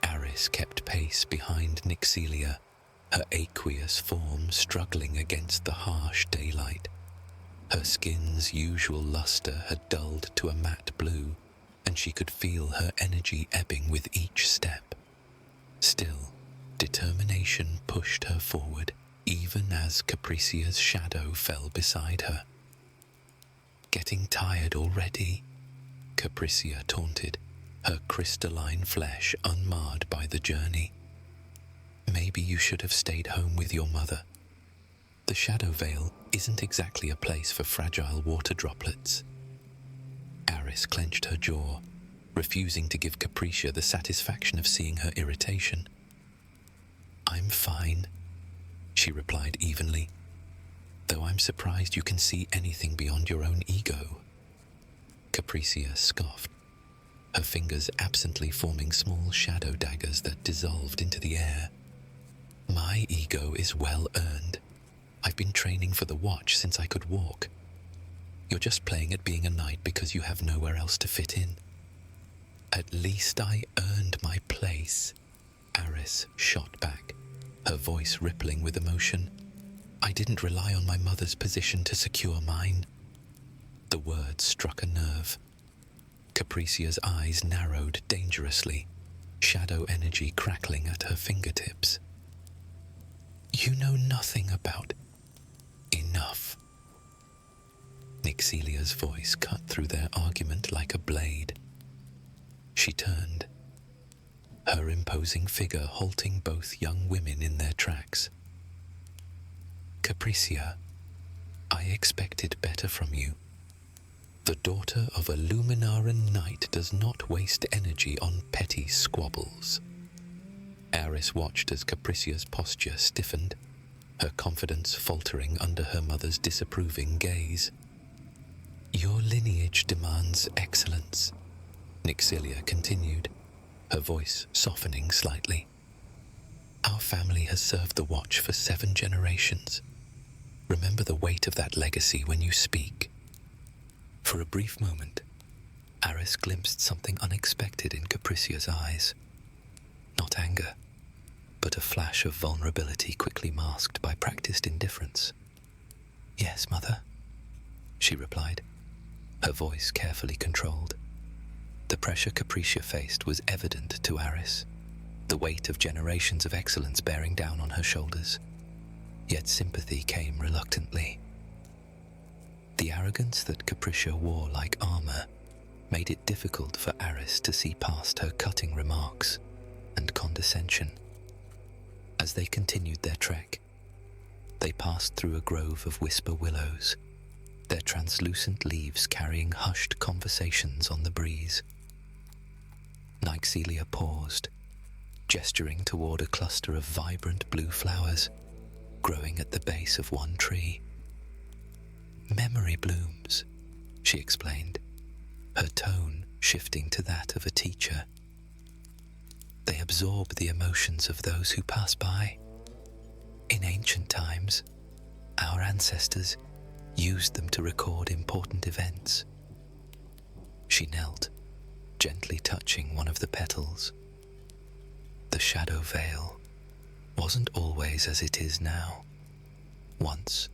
Aris kept pace behind Nyxelia, her aqueous form struggling against the harsh daylight. Her skin's usual luster had dulled to a matte blue, and she could feel her energy ebbing with each step. Still, determination pushed her forward, even as Capricia's shadow fell beside her. "Getting tired already?" Capricia taunted, her crystalline flesh unmarred by the journey. "Maybe you should have stayed home with your mother. The Shadow Vale isn't exactly a place for fragile water droplets." Aris clenched her jaw, refusing to give Capricia the satisfaction of seeing her irritation. "I'm fine," she replied evenly, "though I'm surprised you can see anything beyond your own ego." Capricia scoffed, her fingers absently forming small shadow daggers that dissolved into the air. "My ego is well earned. I've been training for the watch since I could walk. You're just playing at being a knight because you have nowhere else to fit in." "At least I earned my place," Aris shot back, her voice rippling with emotion. "I didn't rely on my mother's position to secure mine." The words struck a nerve. Capricia's eyes narrowed dangerously, shadow energy crackling at her fingertips. "You know nothing about enough." Nyxelia's voice cut through their argument like a blade. She turned, her imposing figure halting both young women in their tracks. "Capricia, I expected better from you. The daughter of a Luminaran knight does not waste energy on petty squabbles." Aris watched as Capricia's posture stiffened, her confidence faltering under her mother's disapproving gaze. "Your lineage demands excellence," Nyxelia continued, her voice softening slightly. "Our family has served the Watch for 7 generations. Remember the weight of that legacy when you speak." For a brief moment, Aris glimpsed something unexpected in Capricia's eyes. Not anger, but a flash of vulnerability quickly masked by practiced indifference. "Yes, Mother," she replied, her voice carefully controlled. The pressure Capricia faced was evident to Aris, the weight of generations of excellence bearing down on her shoulders. Yet sympathy came reluctantly. The arrogance that Capricia wore like armor made it difficult for Aris to see past her cutting remarks and condescension. As they continued their trek, they passed through a grove of whisper willows, their translucent leaves carrying hushed conversations on the breeze. Nyxelia paused, gesturing toward a cluster of vibrant blue flowers growing at the base of one tree. "Memory blooms," she explained, her tone shifting to that of a teacher. "They absorb the emotions of those who pass by. In ancient times, our ancestors used them to record important events." She knelt, gently touching one of the petals. The Shadow Vale wasn't always as it is now. Once,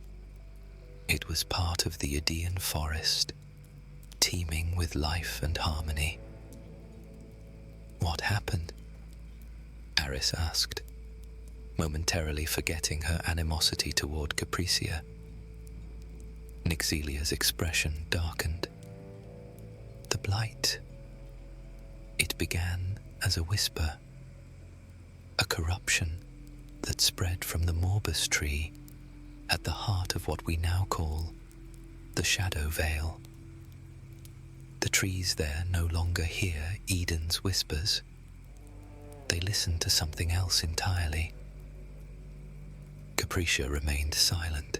it was part of the Idaean forest, teeming with life and harmony. "What happened?" Aris asked, momentarily forgetting her animosity toward Capricia. Nyxelia's expression darkened. "The blight. It began as a whisper, a corruption that spread from the Morbus tree at the heart of what we now call the Shadow Vale. The trees there no longer hear Eden's whispers. they listened to something else entirely. Capricia remained silent,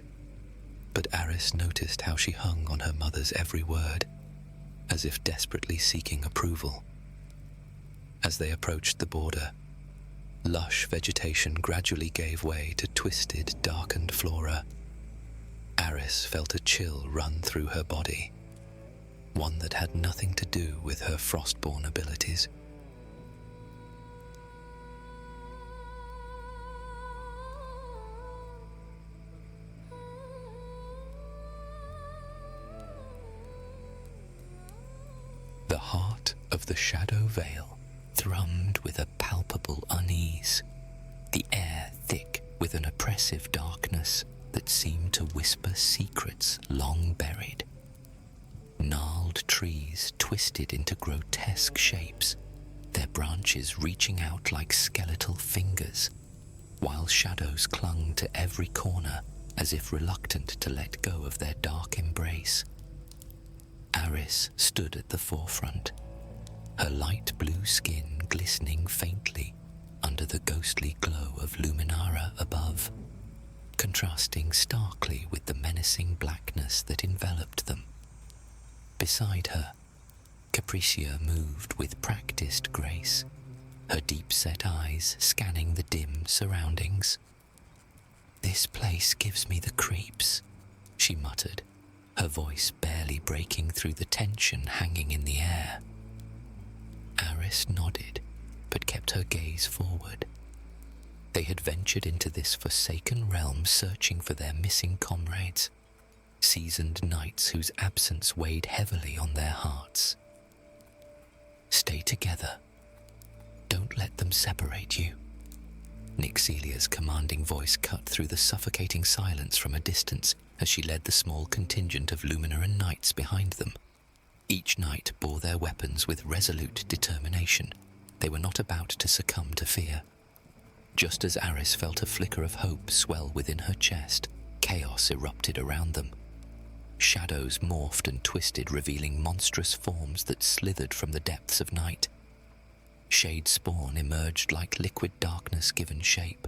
but Aris noticed how she hung on her mother's every word, as if desperately seeking approval. As they approached the border, lush vegetation gradually gave way to twisted, darkened flora. Aris felt a chill run through her body, one that had nothing to do with her frostborn abilities. The heart of the Shadow Vale thrummed with a palpable unease, the air thick with an oppressive darkness that seemed to whisper secrets long buried. Gnarled trees twisted into grotesque shapes, their branches reaching out like skeletal fingers, while shadows clung to every corner as if reluctant to let go of their dark embrace. Aris stood at the forefront, her light blue skin glistening faintly under the ghostly glow of Luminara above, contrasting starkly with the menacing blackness that enveloped them. Beside her, Capricia moved with practiced grace, her deep-set eyes scanning the dim surroundings. "This place gives me the creeps," she muttered, her voice barely breaking through the tension hanging in the air. Aris nodded, but kept her gaze forward. They had ventured into this forsaken realm searching for their missing comrades, seasoned knights whose absence weighed heavily on their hearts. "Stay together. Don't let them separate you." Nixelia's commanding voice cut through the suffocating silence from a distance as she led the small contingent of Luminaran knights behind them. Each knight bore their weapons with resolute determination. They were not about to succumb to fear. Just as Aris felt a flicker of hope swell within her chest, chaos erupted around them. Shadows morphed and twisted, revealing monstrous forms that slithered from the depths of night. Shade spawn emerged like liquid darkness given shape.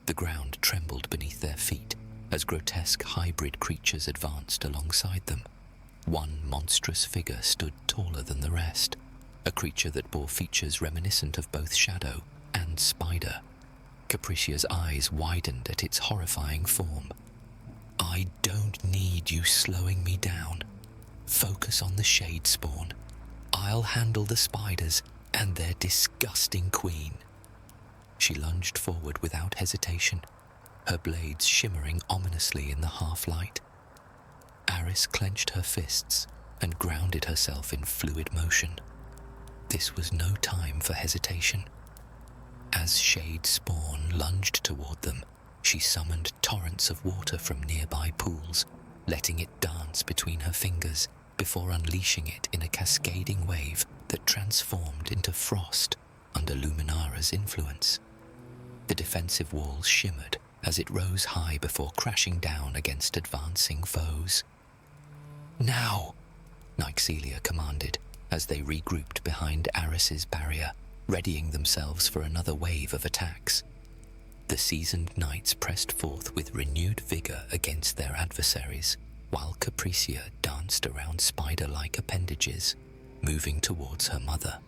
The ground trembled beneath their feet as grotesque hybrid creatures advanced alongside them. One monstrous figure stood taller than the rest, a creature that bore features reminiscent of both shadow and spider. Capricia's eyes widened at its horrifying form. "I don't need you slowing me down. Focus on the shade spawn. I'll handle the spiders and their disgusting queen." She lunged forward without hesitation, her blades shimmering ominously in the half-light. Aris clenched her fists and grounded herself in fluid motion. This was no time for hesitation. As shade spawn lunged toward them, she summoned torrents of water from nearby pools, letting it dance between her fingers before unleashing it in a cascading wave that transformed into frost under Luminara's influence. The defensive walls shimmered as it rose high before crashing down against advancing foes. "Now!" Nixelia commanded as they regrouped behind Aris's barrier, readying themselves for another wave of attacks. The seasoned knights pressed forth with renewed vigor against their adversaries, while Capricia danced around spider-like appendages, moving towards her mother.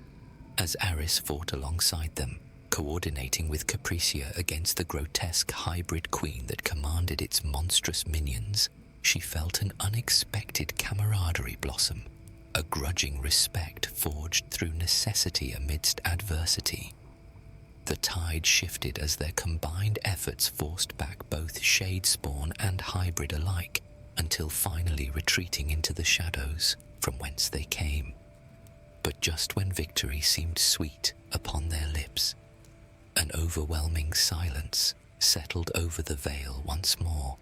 As Aris fought alongside them, coordinating with Capricia against the grotesque hybrid queen that commanded its monstrous minions, she felt an unexpected camaraderie blossom, a grudging respect forged through necessity amidst adversity. The tide shifted as their combined efforts forced back both shade spawn and hybrid alike, until finally retreating into the shadows from whence they came. But just when victory seemed sweet upon their lips, an overwhelming silence settled over the vale once more.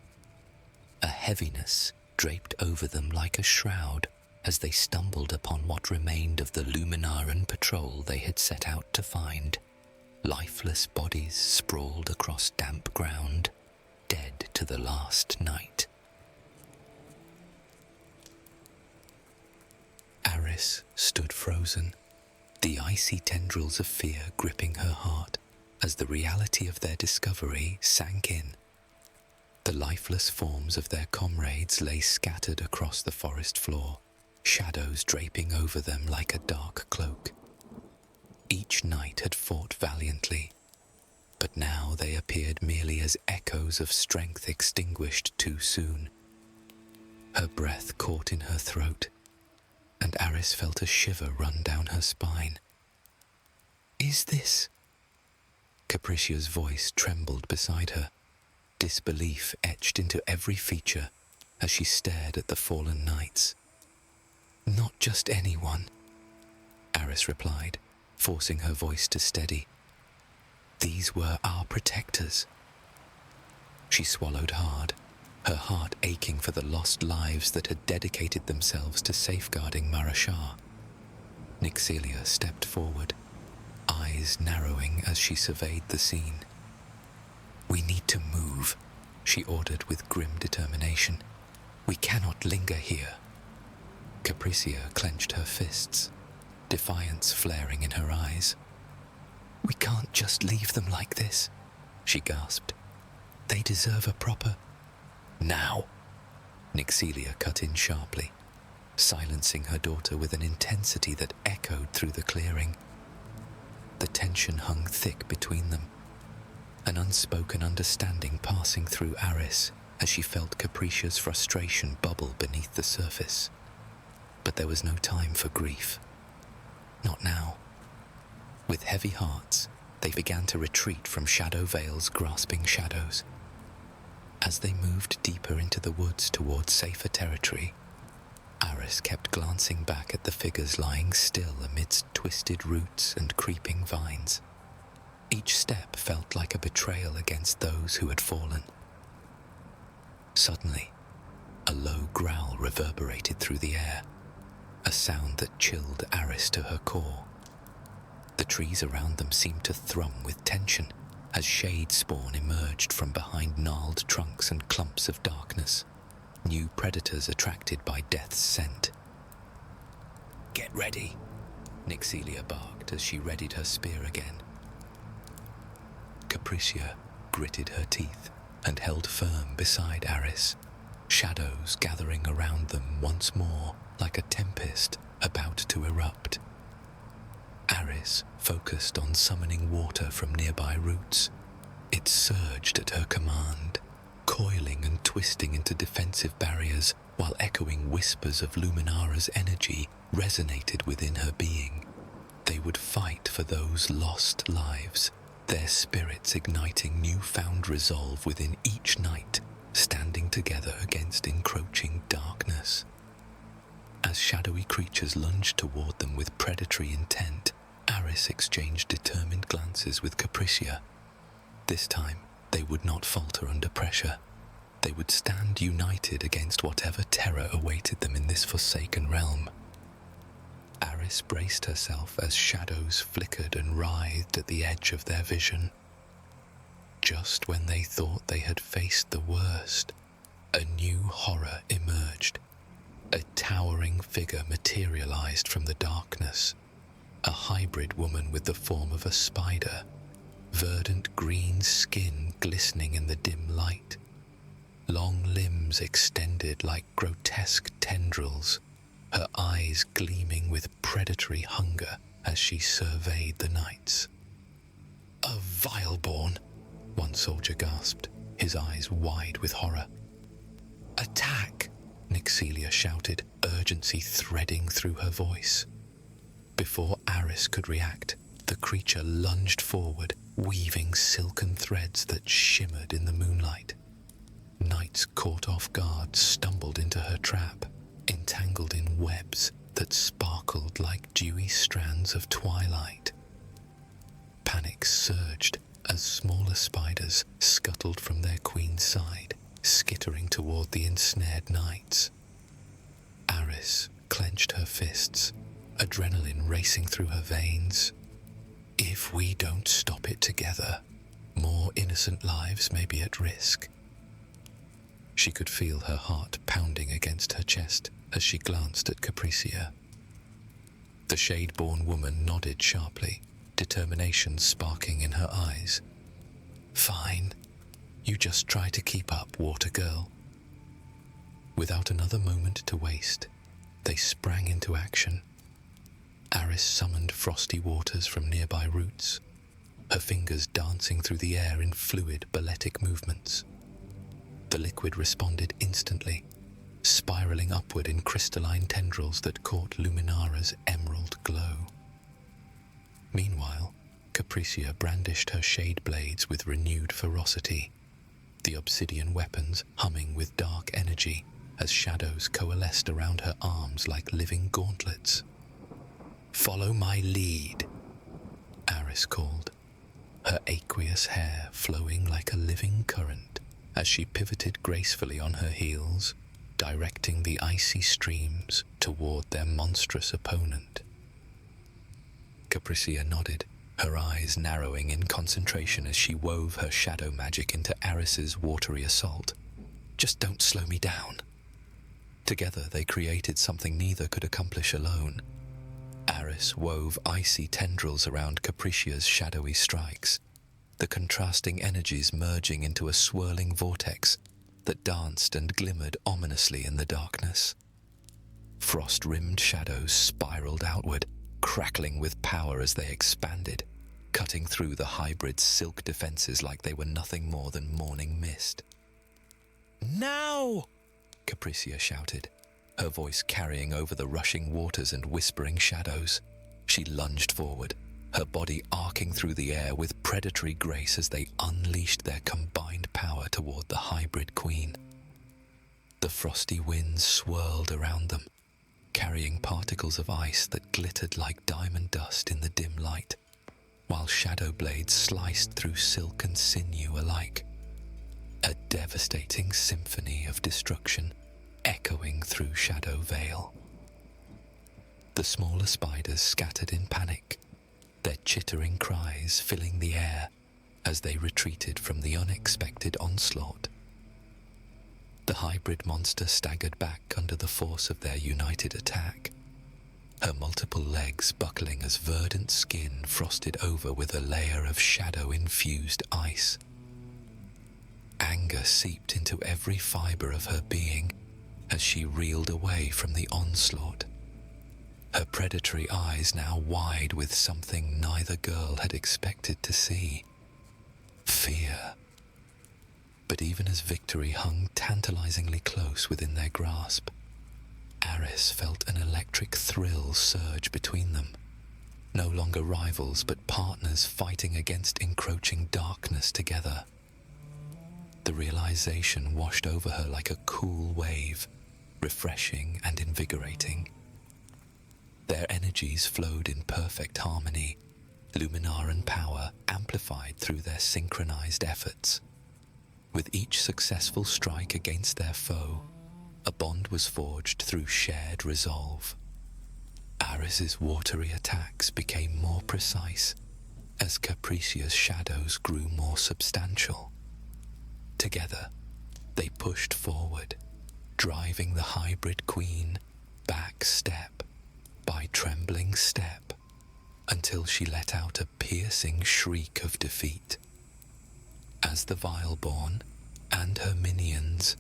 A heaviness draped over them like a shroud as they stumbled upon what remained of the Luminaran patrol they had set out to find. Lifeless bodies sprawled across damp ground, dead to the last night. Aris stood frozen, the icy tendrils of fear gripping her heart as the reality of their discovery sank in. The lifeless forms of their comrades lay scattered across the forest floor, shadows draping over them like a dark cloak. Each knight had fought valiantly, but now they appeared merely as echoes of strength extinguished too soon. Her breath caught in her throat, and Aris felt a shiver run down her spine. "Is this?" Capricia's voice trembled beside her, disbelief etched into every feature as she stared at the fallen knights. "Not just anyone," Aris replied, forcing her voice to steady. "These were our protectors." She swallowed hard, her heart aching for the lost lives that had dedicated themselves to safeguarding Marashar. Nyxelia stepped forward, eyes narrowing as she surveyed the scene. "We need to move," she ordered with grim determination. "We cannot linger here." Capricia clenched her fists, defiance flaring in her eyes. "We can't just leave them like this," she gasped. "They deserve a proper—" "Now!" Nyxelia cut in sharply, silencing her daughter with an intensity that echoed through the clearing. The tension hung thick between them, an unspoken understanding passing through Aris as she felt Capricia's frustration bubble beneath the surface. But there was no time for grief. Not now. With heavy hearts, they began to retreat from Shadow Vale's grasping shadows. As they moved deeper into the woods towards safer territory, Aris kept glancing back at the figures lying still amidst twisted roots and creeping vines. Each step felt like a betrayal against those who had fallen. Suddenly, a low growl reverberated through the air, a sound that chilled Aris to her core. The trees around them seemed to thrum with tension as shade spawn emerged from behind gnarled trunks and clumps of darkness, new predators attracted by death's scent. "Get ready," Nyxelia barked as she readied her spear again. Capricia gritted her teeth and held firm beside Aris, shadows gathering around them once more like a tempest about to erupt. Aris focused on summoning water from nearby roots. It surged at her command, coiling and twisting into defensive barriers while echoing whispers of Luminara's energy resonated within her being. They would fight for those lost lives, their spirits igniting newfound resolve within each knight, standing together against encroaching darkness. As shadowy creatures lunged toward them with predatory intent, Aris exchanged determined glances with Capricia. This time, they would not falter under pressure. They would stand united against whatever terror awaited them in this forsaken realm. Aris braced herself as shadows flickered and writhed at the edge of their vision. Just when they thought they had faced the worst, a new horror emerged. A towering figure materialized from the darkness. A hybrid woman with the form of a spider, verdant green skin glistening in the dim light, long limbs extended like grotesque tendrils, her eyes gleaming with predatory hunger as she surveyed the knights. "A Vileborn," one soldier gasped, his eyes wide with horror. "Attack!" Nyxelia shouted, urgency threading through her voice. Before Aris could react, the creature lunged forward, weaving silken threads that shimmered in the moonlight. Knights caught off guard stumbled into her trap, entangled in webs that sparkled like dewy strands of twilight. Panic surged as smaller spiders scuttled from their queen's side, skittering toward the ensnared knights. Aris clenched her fists, adrenaline racing through her veins. If we don't stop it together, more innocent lives may be at risk. She could feel her heart pounding against her chest as she glanced at Capricia. The shade-born woman nodded sharply, determination sparking in her eyes. Fine. You just try to keep up, water girl. Without another moment to waste, they sprang into action. Aris summoned frosty waters from nearby roots, her fingers dancing through the air in fluid, balletic movements. The liquid responded instantly, spiraling upward in crystalline tendrils that caught Luminara's emerald glow. Meanwhile, Capricia brandished her shade blades with renewed ferocity, the obsidian weapons humming with dark energy as shadows coalesced around her arms like living gauntlets. "Follow my lead," Aris called, her aqueous hair flowing like a living current as she pivoted gracefully on her heels, directing the icy streams toward their monstrous opponent. Capricia nodded, her eyes narrowing in concentration as she wove her shadow magic into Aris's watery assault. "Just don't slow me down." Together they created something neither could accomplish alone. Aris wove icy tendrils around Capricia's shadowy strikes, the contrasting energies merging into a swirling vortex that danced and glimmered ominously in the darkness. Frost-rimmed shadows spiraled outward, crackling with power as they expanded, cutting through the hybrid's silk defenses like they were nothing more than morning mist. "Now!" Capricia shouted, her voice carrying over the rushing waters and whispering shadows. She lunged forward, her body arcing through the air with predatory grace as they unleashed their combined power toward the hybrid queen. The frosty winds swirled around them, carrying particles of ice that glittered like diamond dust in the dim light, while shadow blades sliced through silk and sinew alike. A devastating symphony of destruction echoing through Shadow Vale. The smaller spiders scattered in panic, their chittering cries filling the air as they retreated from the unexpected onslaught. The hybrid monster staggered back under the force of their united attack, her multiple legs buckling as verdant skin frosted over with a layer of shadow-infused ice. Anger seeped into every fiber of her being as she reeled away from the onslaught, her predatory eyes now wide with something neither girl had expected to see: fear. But even as victory hung tantalizingly close within their grasp, Aris felt an electric thrill surge between them. No longer rivals, but partners fighting against encroaching darkness together. The realization washed over her like a cool wave, refreshing and invigorating. Their energies flowed in perfect harmony, Luminaran power amplified through their synchronized efforts. With each successful strike against their foe, a bond was forged through shared resolve. Aris's watery attacks became more precise as Capricia's shadows grew more substantial. Together, they pushed forward, driving the hybrid queen back step by trembling step until she let out a piercing shriek of defeat. As the Vileborn and her minions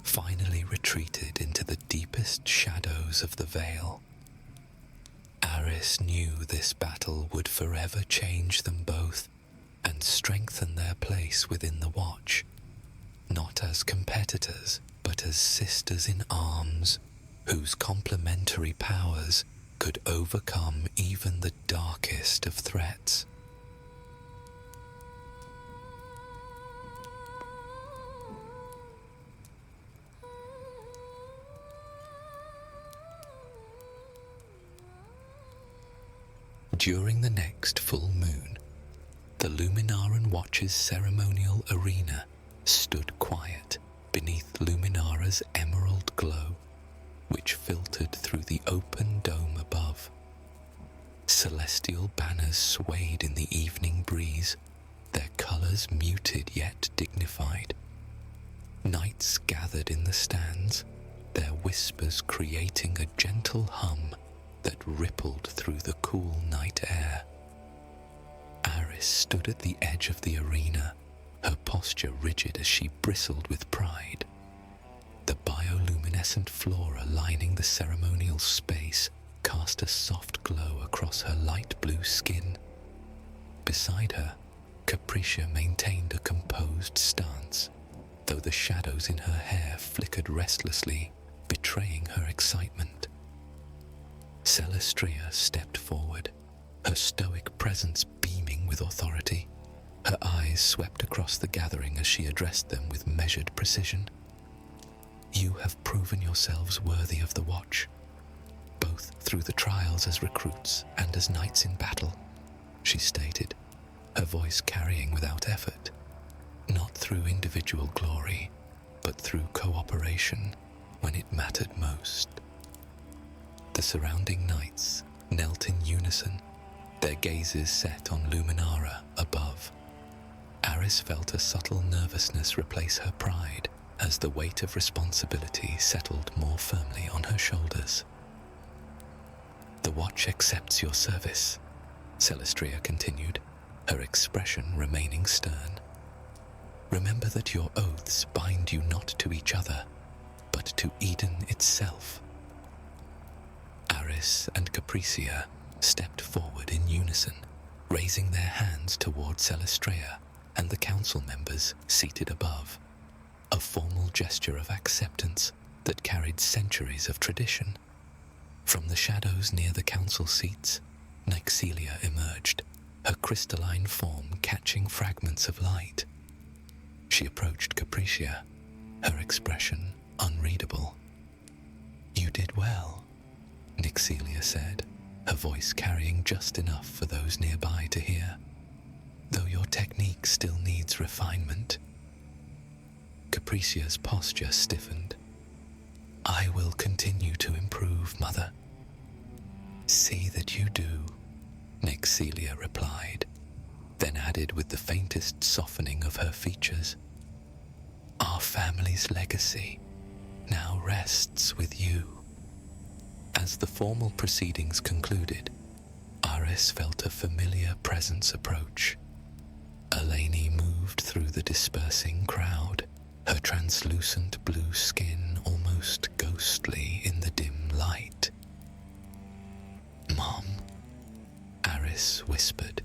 finally retreated into the deepest shadows of the Vale, Aris knew this battle would forever change them both and strengthen their place within the Watch, not as competitors, but as sisters in arms, whose complementary powers could overcome even the darkest of threats. During the next full moon, the Luminaran Watch's ceremonial arena stood quiet beneath Luminara's emerald glow, which filtered through the open dome above. Celestial banners swayed in the evening breeze, their colors muted yet dignified. Knights gathered in the stands, their whispers creating a gentle hum that rippled through the cool night air. Aris stood at the edge of the arena, her posture rigid as she bristled with pride. The bioluminescent flora lining the ceremonial space cast a soft glow across her light blue skin. Beside her, Capricia maintained a composed stance, though the shadows in her hair flickered restlessly, betraying her excitement. Celestria stepped forward, her stoic presence beaming with authority. Her eyes swept across the gathering as she addressed them with measured precision. "You have proven yourselves worthy of the Watch, both through the trials as recruits and as knights in battle," she stated, her voice carrying without effort, not through individual glory, but through cooperation when it mattered most. The surrounding knights knelt in unison, their gazes set on Luminara above. Aris felt a subtle nervousness replace her pride as the weight of responsibility settled more firmly on her shoulders. "The Watch accepts your service," Celestria continued, her expression remaining stern. "Remember that your oaths bind you not to each other, but to Eden itself." Aris and Capricia stepped forward in unison, raising their hands toward Celestria and the council members seated above, a formal gesture of acceptance that carried centuries of tradition. From the shadows near the council seats, Nyxelia emerged, her crystalline form catching fragments of light. She approached Capricia, her expression unreadable. "You did well," Nyxelia said, her voice carrying just enough for those nearby to hear, "though your technique still needs refinement." Capricia's posture stiffened. "I will continue to improve, Mother." "See that you do," Nyxelia replied, then added with the faintest softening of her features, "Our family's legacy now rests with you." As the formal proceedings concluded, Aris felt a familiar presence approach. Eleni moved through the dispersing crowd, her translucent blue skin almost ghostly in the dim light. "Mom," Aris whispered,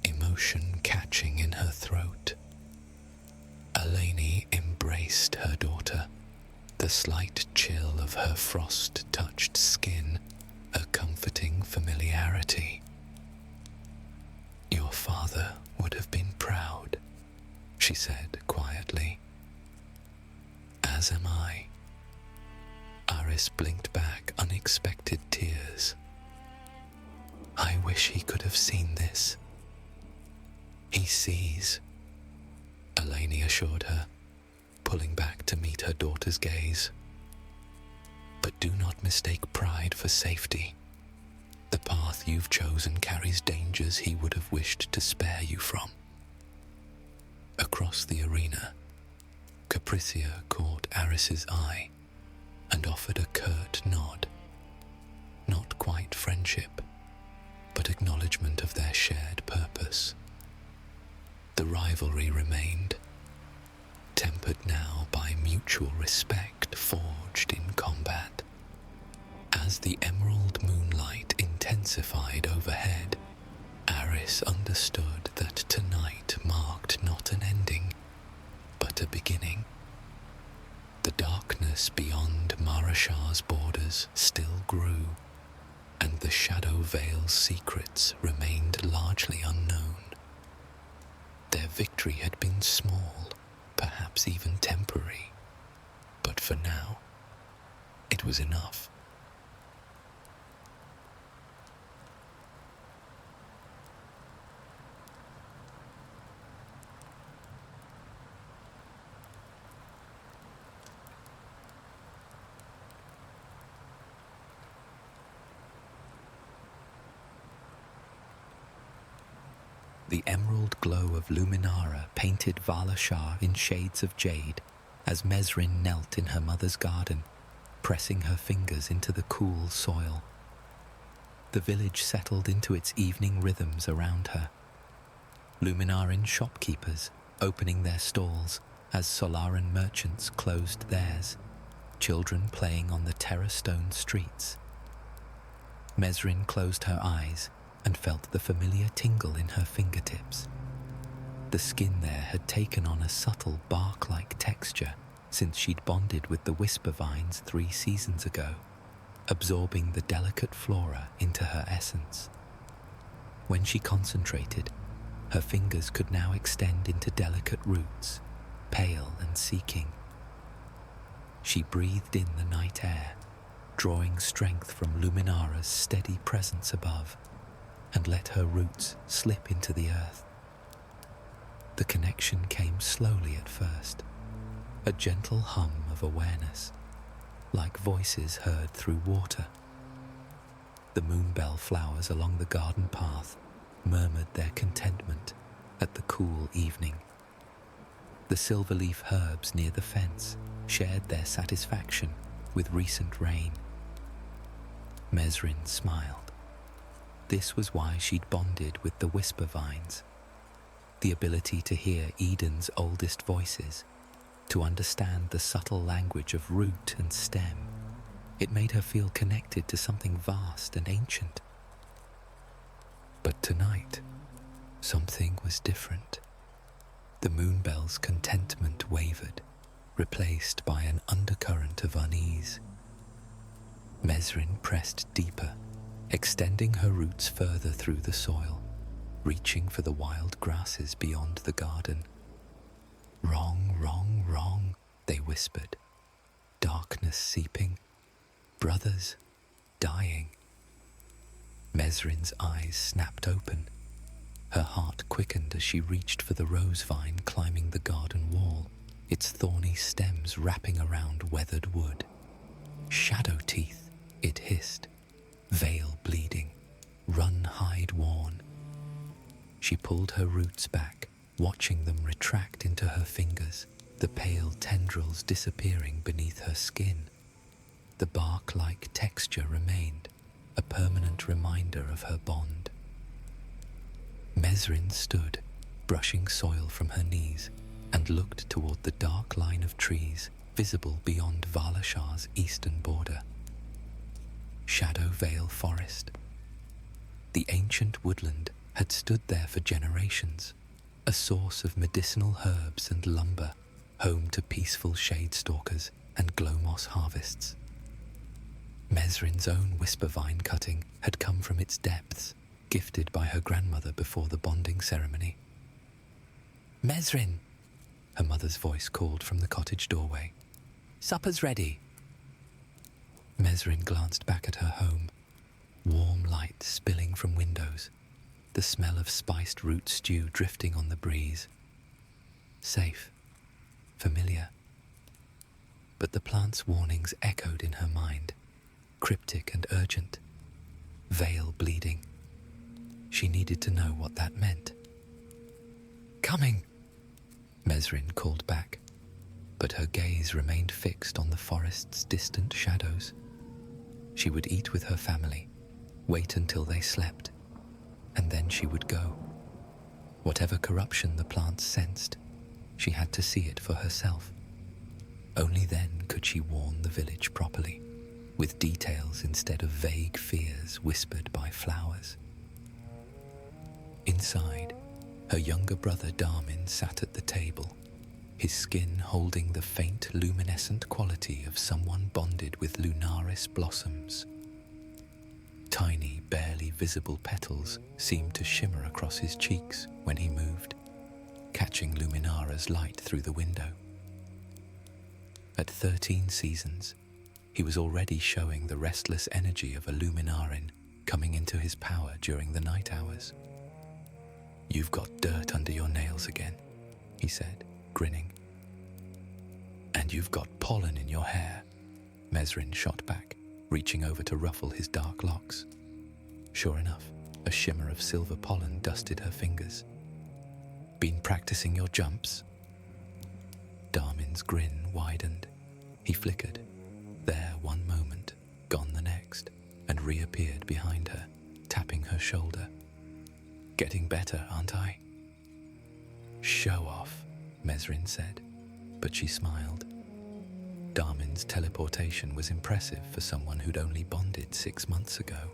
emotion catching in her throat. Eleni embraced her daughter, the slight chill of her frost-touched skin a comforting familiarity. "Your father would have been proud," she said quietly. "As am I." Aris blinked back unexpected tears. "I wish he could have seen this." "He sees," Eleni assured her, pulling back to meet her daughter's gaze. "But do not mistake pride for safety. The path you've chosen carries dangers he would have wished to spare you from." Across the arena, Capricia caught Aris's eye and offered a curt nod. Not quite friendship, but acknowledgement of their shared purpose. The rivalry remained, tempered now by mutual respect forged in combat. As the emerald moonlight intensified overhead, Aris understood that tonight marked not an ending, but a beginning. The darkness beyond Marashar's borders still grew, and the Shadow Veil's secrets remained largely unknown. Their victory had been small, perhaps even temporary, but for now, it was enough. The emerald glow of Luminara painted Vala Shah in shades of jade as Mesrin knelt in her mother's garden, pressing her fingers into the cool soil. The village settled into its evening rhythms around her. Luminaran shopkeepers opening their stalls as Solaran merchants closed theirs, children playing on the terra-stone streets. Mesrin closed her eyes and felt the familiar tingle in her fingertips. The skin there had taken on a subtle bark-like texture since she'd bonded with the whisper vines 3 seasons ago, absorbing the delicate flora into her essence. When she concentrated, her fingers could now extend into delicate roots, pale and seeking. She breathed in the night air, drawing strength from Luminara's steady presence above, and let her roots slip into the earth. The connection came slowly at first, a gentle hum of awareness, like voices heard through water. The moonbell flowers along the garden path murmured their contentment at the cool evening. The silverleaf herbs near the fence shared their satisfaction with recent rain. Mesrin smiled. This was why she'd bonded with the whisper vines. The ability to hear Eden's oldest voices, to understand the subtle language of root and stem. It made her feel connected to something vast and ancient. But tonight, something was different. The moonbell's contentment wavered, replaced by an undercurrent of unease. Mesrin pressed deeper, extending her roots further through the soil, reaching for the wild grasses beyond the garden. Wrong, wrong, wrong, they whispered. Darkness seeping, brothers dying. Mesrin's eyes snapped open. Her heart quickened as she reached for the rose vine climbing the garden wall, its thorny stems wrapping around weathered wood. Shadow teeth, it hissed. Veil bleeding, run hide worn. She pulled her roots back, watching them retract into her fingers, the pale tendrils disappearing beneath her skin. The bark-like texture remained, a permanent reminder of her bond. Mesrin stood, brushing soil from her knees, and looked toward the dark line of trees visible beyond Valashar's eastern border. Shadow Vale Forest. The ancient woodland had stood there for generations, a source of medicinal herbs and lumber, home to peaceful shade stalkers and glowmoss harvests. Mesrin's own whisper vine cutting had come from its depths, gifted by her grandmother before the bonding ceremony. "Mesrin," her mother's voice called from the cottage doorway. "Supper's ready." Mesrin glanced back at her home, warm light spilling from windows, the smell of spiced root stew drifting on the breeze. Safe, familiar. But the plant's warnings echoed in her mind, cryptic and urgent. Veil bleeding. She needed to know what that meant. "Coming," Mesrin called back, but her gaze remained fixed on the forest's distant shadows. She would eat with her family, wait until they slept, and then she would go. Whatever corruption the plants sensed, she had to see it for herself. Only then could she warn the village properly, with details instead of vague fears whispered by flowers. Inside, her younger brother Darmin sat at the table, his skin holding the faint luminescent quality of someone bonded with lunaris blossoms. Tiny, barely visible petals seemed to shimmer across his cheeks when he moved, catching Luminara's light through the window. At 13 seasons, he was already showing the restless energy of a Luminarin coming into his power during the night hours. "You've got dirt under your nails again," he said, grinning. "And you've got pollen in your hair," Mesrin shot back, reaching over to ruffle his dark locks. Sure enough, a shimmer of silver pollen dusted her fingers. "Been practicing your jumps?" Darmin's grin widened. He flickered, there one moment, gone the next, and reappeared behind her, tapping her shoulder. "Getting better, aren't I?" "Show off," Mesrin said, but she smiled. Darmin's teleportation was impressive for someone who'd only bonded 6 months ago.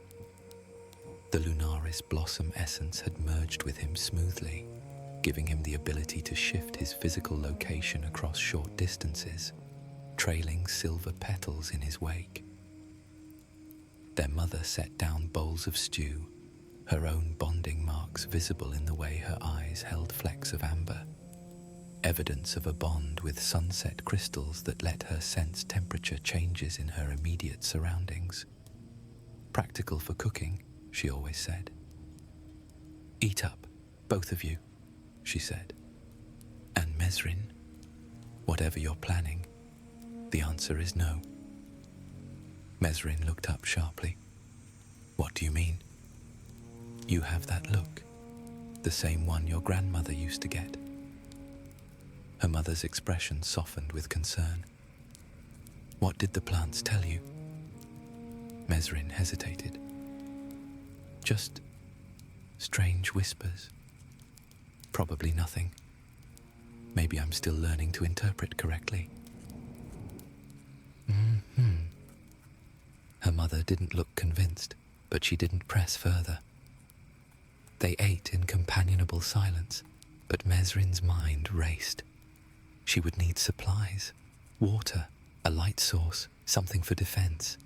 The Lunaris blossom essence had merged with him smoothly, giving him the ability to shift his physical location across short distances, trailing silver petals in his wake. Their mother set down bowls of stew, her own bonding marks visible in the way her eyes held flecks of amber, evidence of a bond with sunset crystals that let her sense temperature changes in her immediate surroundings. Practical for cooking, she always said. "Eat up, both of you," she said. "And Mesrin, whatever you're planning, the answer is no." Mesrin looked up sharply. "What do you mean?" "You have that look, the same one your grandmother used to get." Her mother's expression softened with concern. "What did the plants tell you?" Mesrin hesitated. "Just strange whispers. Probably nothing. Maybe I'm still learning to interpret correctly." Her mother didn't look convinced, but she didn't press further. They ate in companionable silence, but Mesrin's mind raced. She would need supplies, water, a light source, something for defense.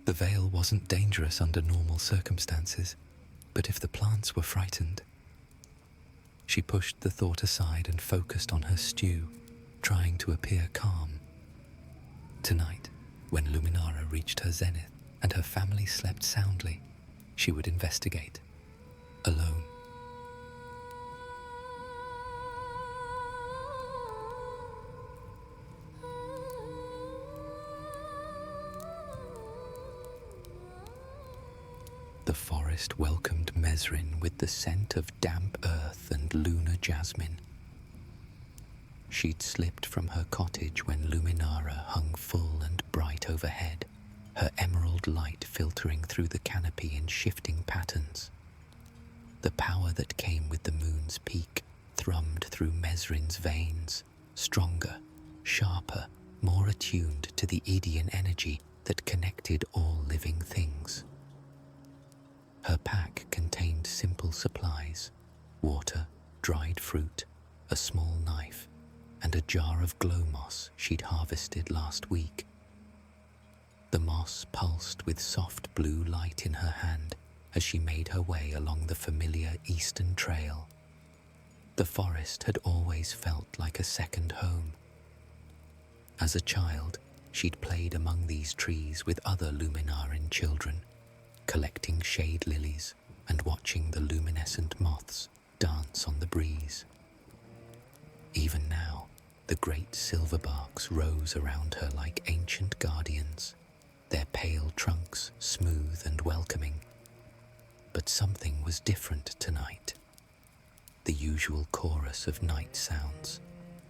The veil wasn't dangerous under normal circumstances, but if the plants were frightened... She pushed the thought aside and focused on her stew, trying to appear calm. Tonight, when Luminara reached her zenith and her family slept soundly, she would investigate, alone. The forest welcomed Mesrin with the scent of damp earth and lunar jasmine. She'd slipped from her cottage when Luminara hung full and bright overhead, her emerald light filtering through the canopy in shifting patterns. The power that came with the moon's peak thrummed through Mesrin's veins, stronger, sharper, more attuned to the Edian energy that connected all living things. Her pack contained simple supplies: water, dried fruit, a small knife, and a jar of glow moss she'd harvested last week. The moss pulsed with soft blue light in her hand as she made her way along the familiar eastern trail. The forest had always felt like a second home. As a child, she'd played among these trees with other Luminaran children, collecting shade lilies and watching the luminescent moths dance on the breeze. Even now, the great silverbarks rose around her like ancient guardians, their pale trunks smooth and welcoming. But something was different tonight. The usual chorus of night sounds,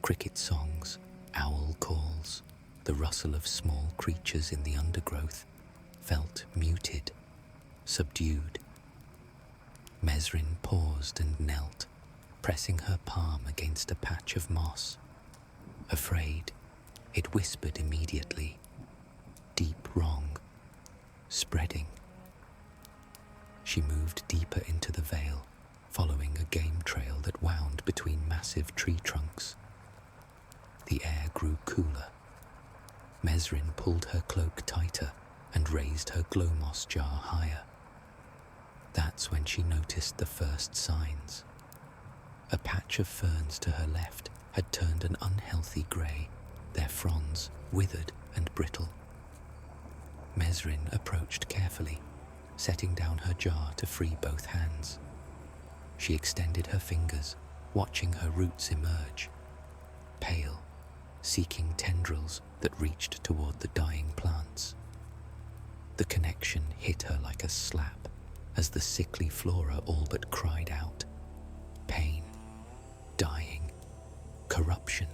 cricket songs, owl calls, the rustle of small creatures in the undergrowth, felt muted, subdued. Mesrin paused and knelt, pressing her palm against a patch of moss. Afraid, it whispered immediately, "Deep wrong, spreading." She moved deeper into the vale, following a game trail that wound between massive tree trunks. The air grew cooler. Mesrin pulled her cloak tighter and raised her glow moss jar higher. That's when she noticed the first signs. A patch of ferns to her left had turned an unhealthy grey, their fronds withered and brittle. Mesrin approached carefully, setting down her jar to free both hands. She extended her fingers, watching her roots emerge, pale, seeking tendrils that reached toward the dying plants. The connection hit her like a slap as the sickly flora all but cried out. Pain, dying, corruption,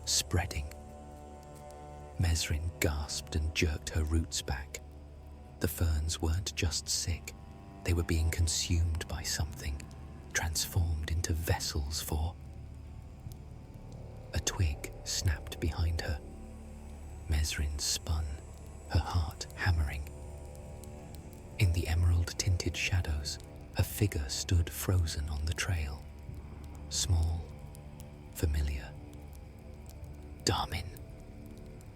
spreading. Mesrin gasped and jerked her roots back. The ferns weren't just sick, They were being consumed by something, transformed into vessels for... A twig snapped behind her. Mesrin spun, her heart hammering. In the emerald-tinted shadows, a figure stood frozen on the trail. Small, familiar. Darmin.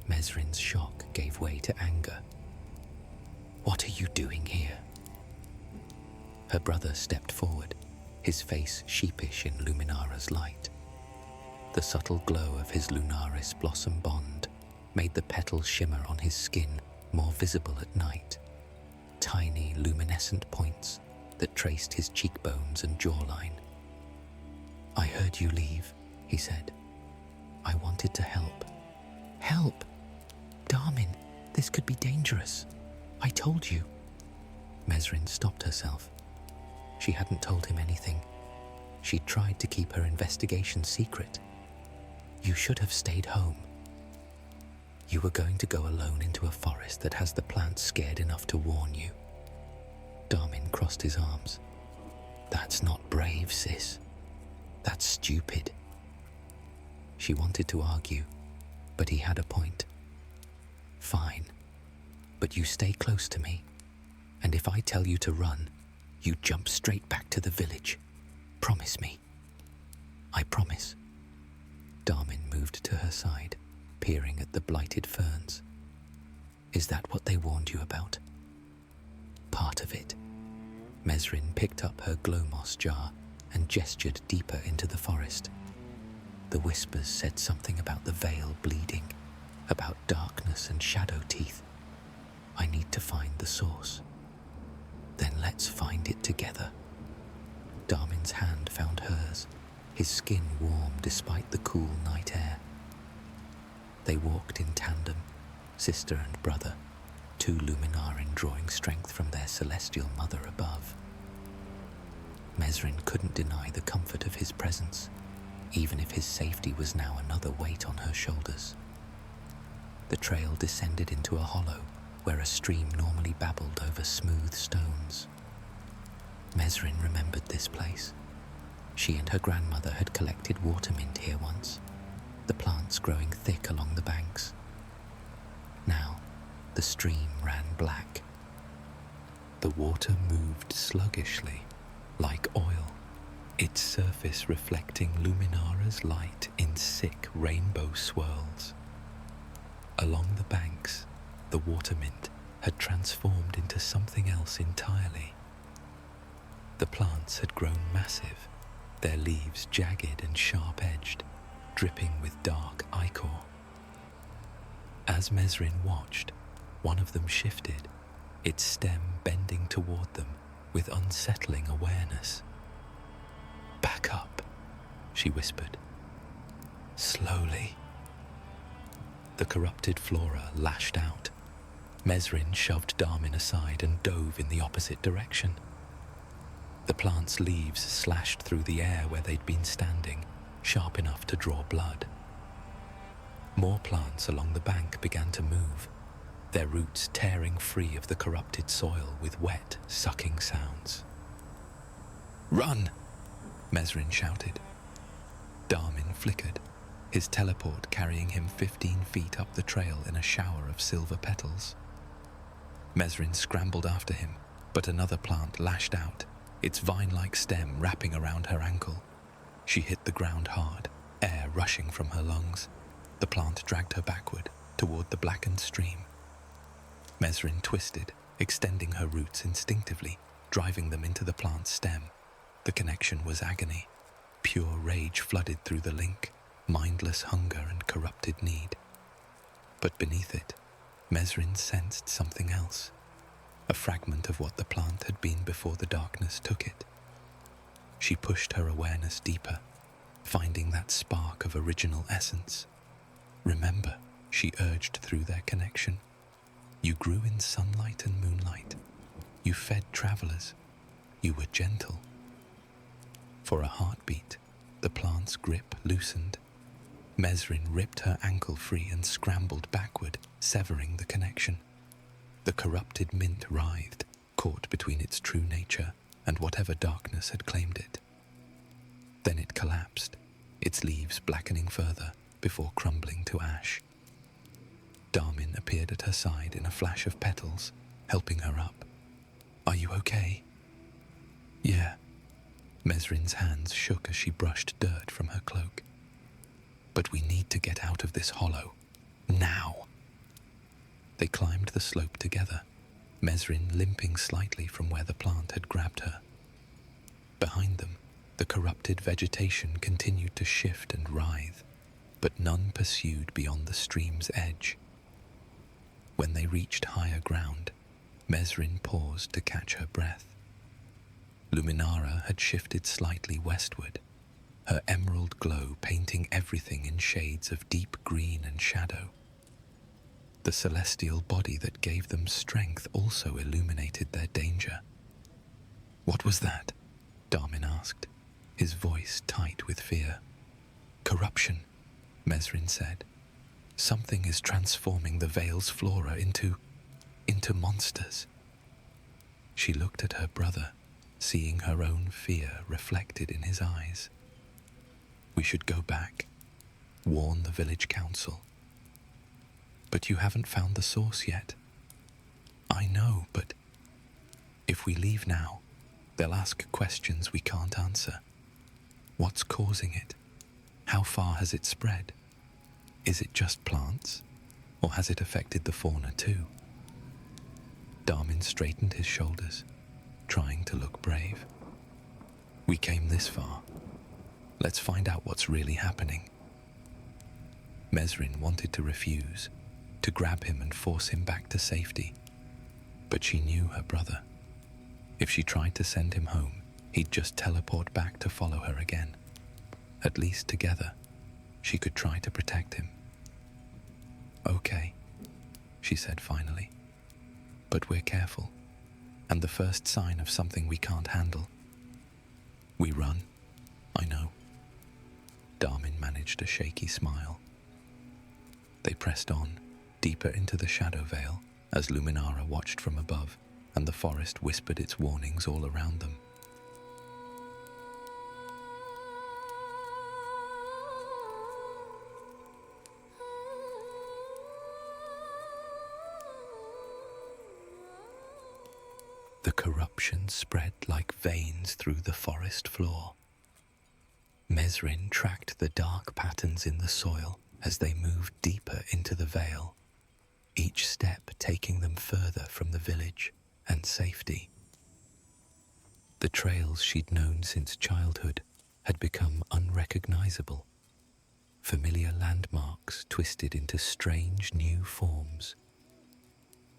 Mesrin's shock gave way to anger. What are you doing here? Her brother stepped forward, his face sheepish in Luminara's light. The subtle glow of his lunaris blossom bond made the petals shimmer on his skin more visible at night. Tiny luminescent points that traced his cheekbones and jawline. I heard you leave, he said. I wanted to help. Help! Darmin, this could be dangerous. I told you. Mesrin stopped herself. She hadn't told him anything. She'd tried to keep her investigation secret. You should have stayed home. You were going to go alone into a forest that has the plants scared enough to warn you. Darmin crossed his arms. That's not brave, sis. That's stupid. She wanted to argue, but he had a point. Fine, but you stay close to me, and if I tell you to run, you jump straight back to the village. Promise me. I promise. Darmin moved to her side, peering at the blighted ferns. Is that what they warned you about? Part of it. Mesrin picked up her glow moss jar and gestured deeper into the forest. The whispers said something about the veil bleeding, about darkness and shadow teeth. I need to find the source. Then let's find it together. Darmin's hand found hers, his skin warm despite the cool night air. They walked in tandem, sister and brother, two Luminarin drawing strength from their celestial mother above. Mesrin couldn't deny the comfort of his presence, even if his safety was now another weight on her shoulders. The trail descended into a hollow where a stream normally babbled over smooth stones. Mesrin remembered this place. She and her grandmother had collected watermint here once, the plants growing thick along the banks. Now, the stream ran black. The water moved sluggishly, like oil, its surface reflecting Luminara's light in sick rainbow swirls. Along the banks, the watermint had transformed into something else entirely. The plants had grown massive, their leaves jagged and sharp-edged, dripping with dark ichor. As Mesrin watched, one of them shifted, its stem bending toward them with unsettling awareness. Back up, she whispered. Slowly. The corrupted flora lashed out. Mesrin shoved Darmin aside and dove in the opposite direction. The plant's leaves slashed through the air where they'd been standing, sharp enough to draw blood. More plants along the bank began to move, their roots tearing free of the corrupted soil with wet, sucking sounds. Run! Mesrin shouted. Darmin flickered, his teleport carrying him 15 feet up the trail in a shower of silver petals. Mesrin scrambled after him, but another plant lashed out, its vine-like stem wrapping around her ankle. She hit the ground hard, air rushing from her lungs. The plant dragged her backward, toward the blackened stream. Mesrin twisted, extending her roots instinctively, driving them into the plant's stem. The connection was agony. Pure rage flooded through the link, mindless hunger and corrupted need. But beneath it, Mesrin sensed something else, a fragment of what the plant had been before the darkness took it. She pushed her awareness deeper, finding that spark of original essence. Remember, she urged through their connection. You grew in sunlight and moonlight. You fed travelers. You were gentle. For a heartbeat, the plant's grip loosened. Mesrin ripped her ankle free and scrambled backward, severing the connection. The corrupted mint writhed, caught between its true nature and whatever darkness had claimed it. Then it collapsed, its leaves blackening further before crumbling to ash. Darmin appeared at her side in a flash of petals, helping her up. "Are you okay?" "Yeah." Mesrin's hands shook as she brushed dirt from her cloak. "But we need to get out of this hollow. Now!" They climbed the slope together, Mesrin limping slightly from where the plant had grabbed her. Behind them, the corrupted vegetation continued to shift and writhe, but none pursued beyond the stream's edge. When they reached higher ground, Mesrin paused to catch her breath. Luminara had shifted slightly westward, her emerald glow painting everything in shades of deep green and shadow. The celestial body that gave them strength also illuminated their danger. "What was that?" Darmin asked, his voice tight with fear. "Corruption," Mesrin said. "Something is transforming the Vale's flora into monsters." She looked at her brother, seeing her own fear reflected in his eyes. "We should go back, warn the village council." "But you haven't found the source yet." "I know, but if we leave now, they'll ask questions we can't answer. What's causing it? How far has it spread? Is it just plants, or has it affected the fauna too?" Darmin straightened his shoulders, trying to look brave. "We came this far. Let's find out what's really happening." Mesrin wanted to refuse, to grab him and force him back to safety, but she knew her brother. If she tried to send him home, he'd just teleport back to follow her again. At least together, she could try to protect him. "Okay," she said finally. "But we're careful, and the first sign of something we can't handle, we run." "I know." Darmin managed a shaky smile. They pressed on, deeper into the shadow veil, as Luminara watched from above, and the forest whispered its warnings all around them. The corruption spread like veins through the forest floor. Mesrin tracked the dark patterns in the soil as they moved deeper into the veil, each step taking them further from the village and safety. The trails she'd known since childhood had become unrecognizable, familiar landmarks twisted into strange new forms.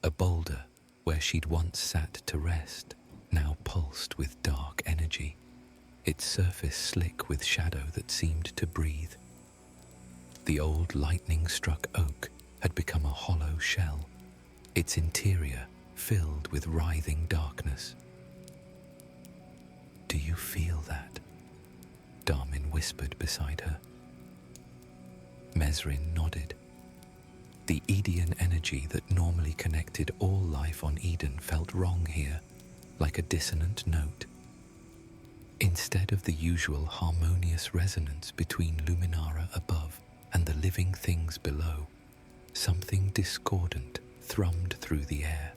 A boulder where she'd once sat to rest now pulsed with dark energy, its surface slick with shadow that seemed to breathe. The old lightning-struck oak had become a hollow shell, its interior filled with writhing darkness. "Do you feel that?" Darmin whispered beside her. Mesrin nodded. The Edian energy that normally connected all life on Eden felt wrong here, like a dissonant note. Instead of the usual harmonious resonance between Luminara above and the living things below, something discordant thrummed through the air.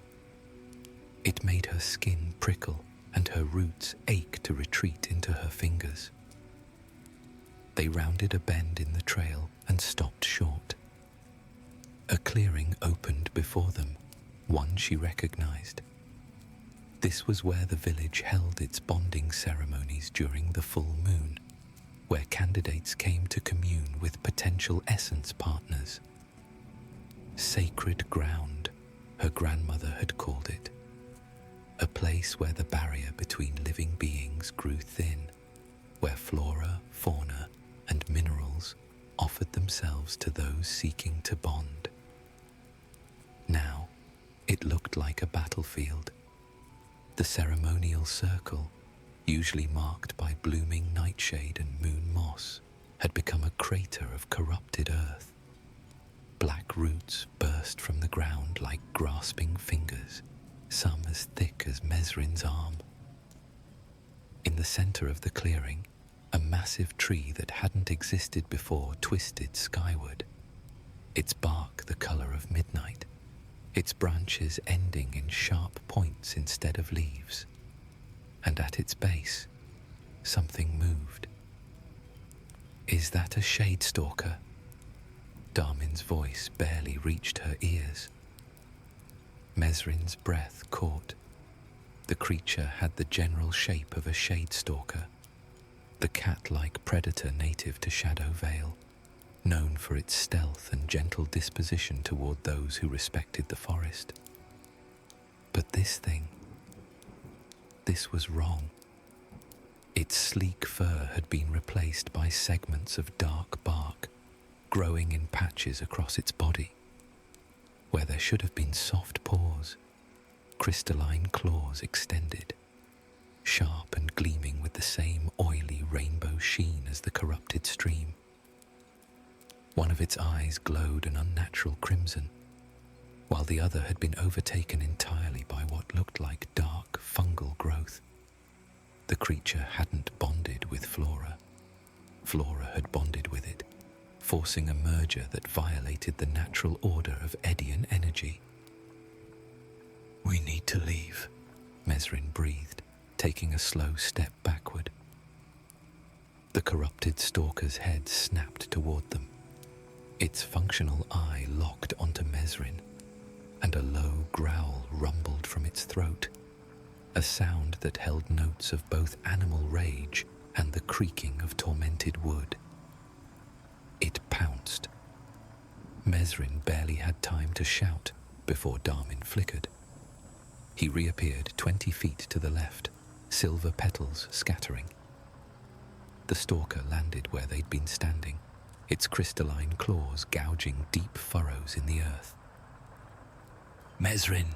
It made her skin prickle and her roots ache to retreat into her fingers. They rounded a bend in the trail and stopped short. A clearing opened before them, one she recognized. This was where the village held its bonding ceremonies during the full moon, where candidates came to commune with potential essence partners. Sacred ground, her grandmother had called it. A place where the barrier between living beings grew thin, where flora, fauna, and minerals offered themselves to those seeking to bond. Now, it looked like a battlefield. The ceremonial circle, usually marked by blooming nightshade and moon moss, had become a crater of corrupted earth. Black roots burst from the ground like grasping fingers, some as thick as Mesrin's arm. In the center of the clearing, a massive tree that hadn't existed before twisted skyward, its bark the color of midnight, its branches ending in sharp points instead of leaves. And at its base, something moved. "Is that a shade stalker?" Darmin's voice barely reached her ears. Mesrin's breath caught. The creature had the general shape of a shade stalker, the cat-like predator native to Shadow Vale, known for its stealth and gentle disposition toward those who respected the forest. But this was wrong. Its sleek fur had been replaced by segments of dark bark, growing in patches across its body. Where there should have been soft paws, crystalline claws extended, sharp and gleaming with the same oily rainbow sheen as the corrupted stream. One of its eyes glowed an unnatural crimson, while the other had been overtaken entirely by what looked like dark fungal growth. The creature hadn't bonded with Flora. Flora had bonded with it, forcing a merger that violated the natural order of Edian energy. "We need to leave," Mesrin breathed, taking a slow step backward. The corrupted stalker's head snapped toward them. Its functional eye locked onto Mesrin, and a low growl rumbled from its throat, a sound that held notes of both animal rage and the creaking of tormented wood. It pounced. Mesrin barely had time to shout before Darmin flickered. He reappeared 20 feet to the left, silver petals scattering. The stalker landed where they'd been standing, its crystalline claws gouging deep furrows in the earth. "Mesrin!"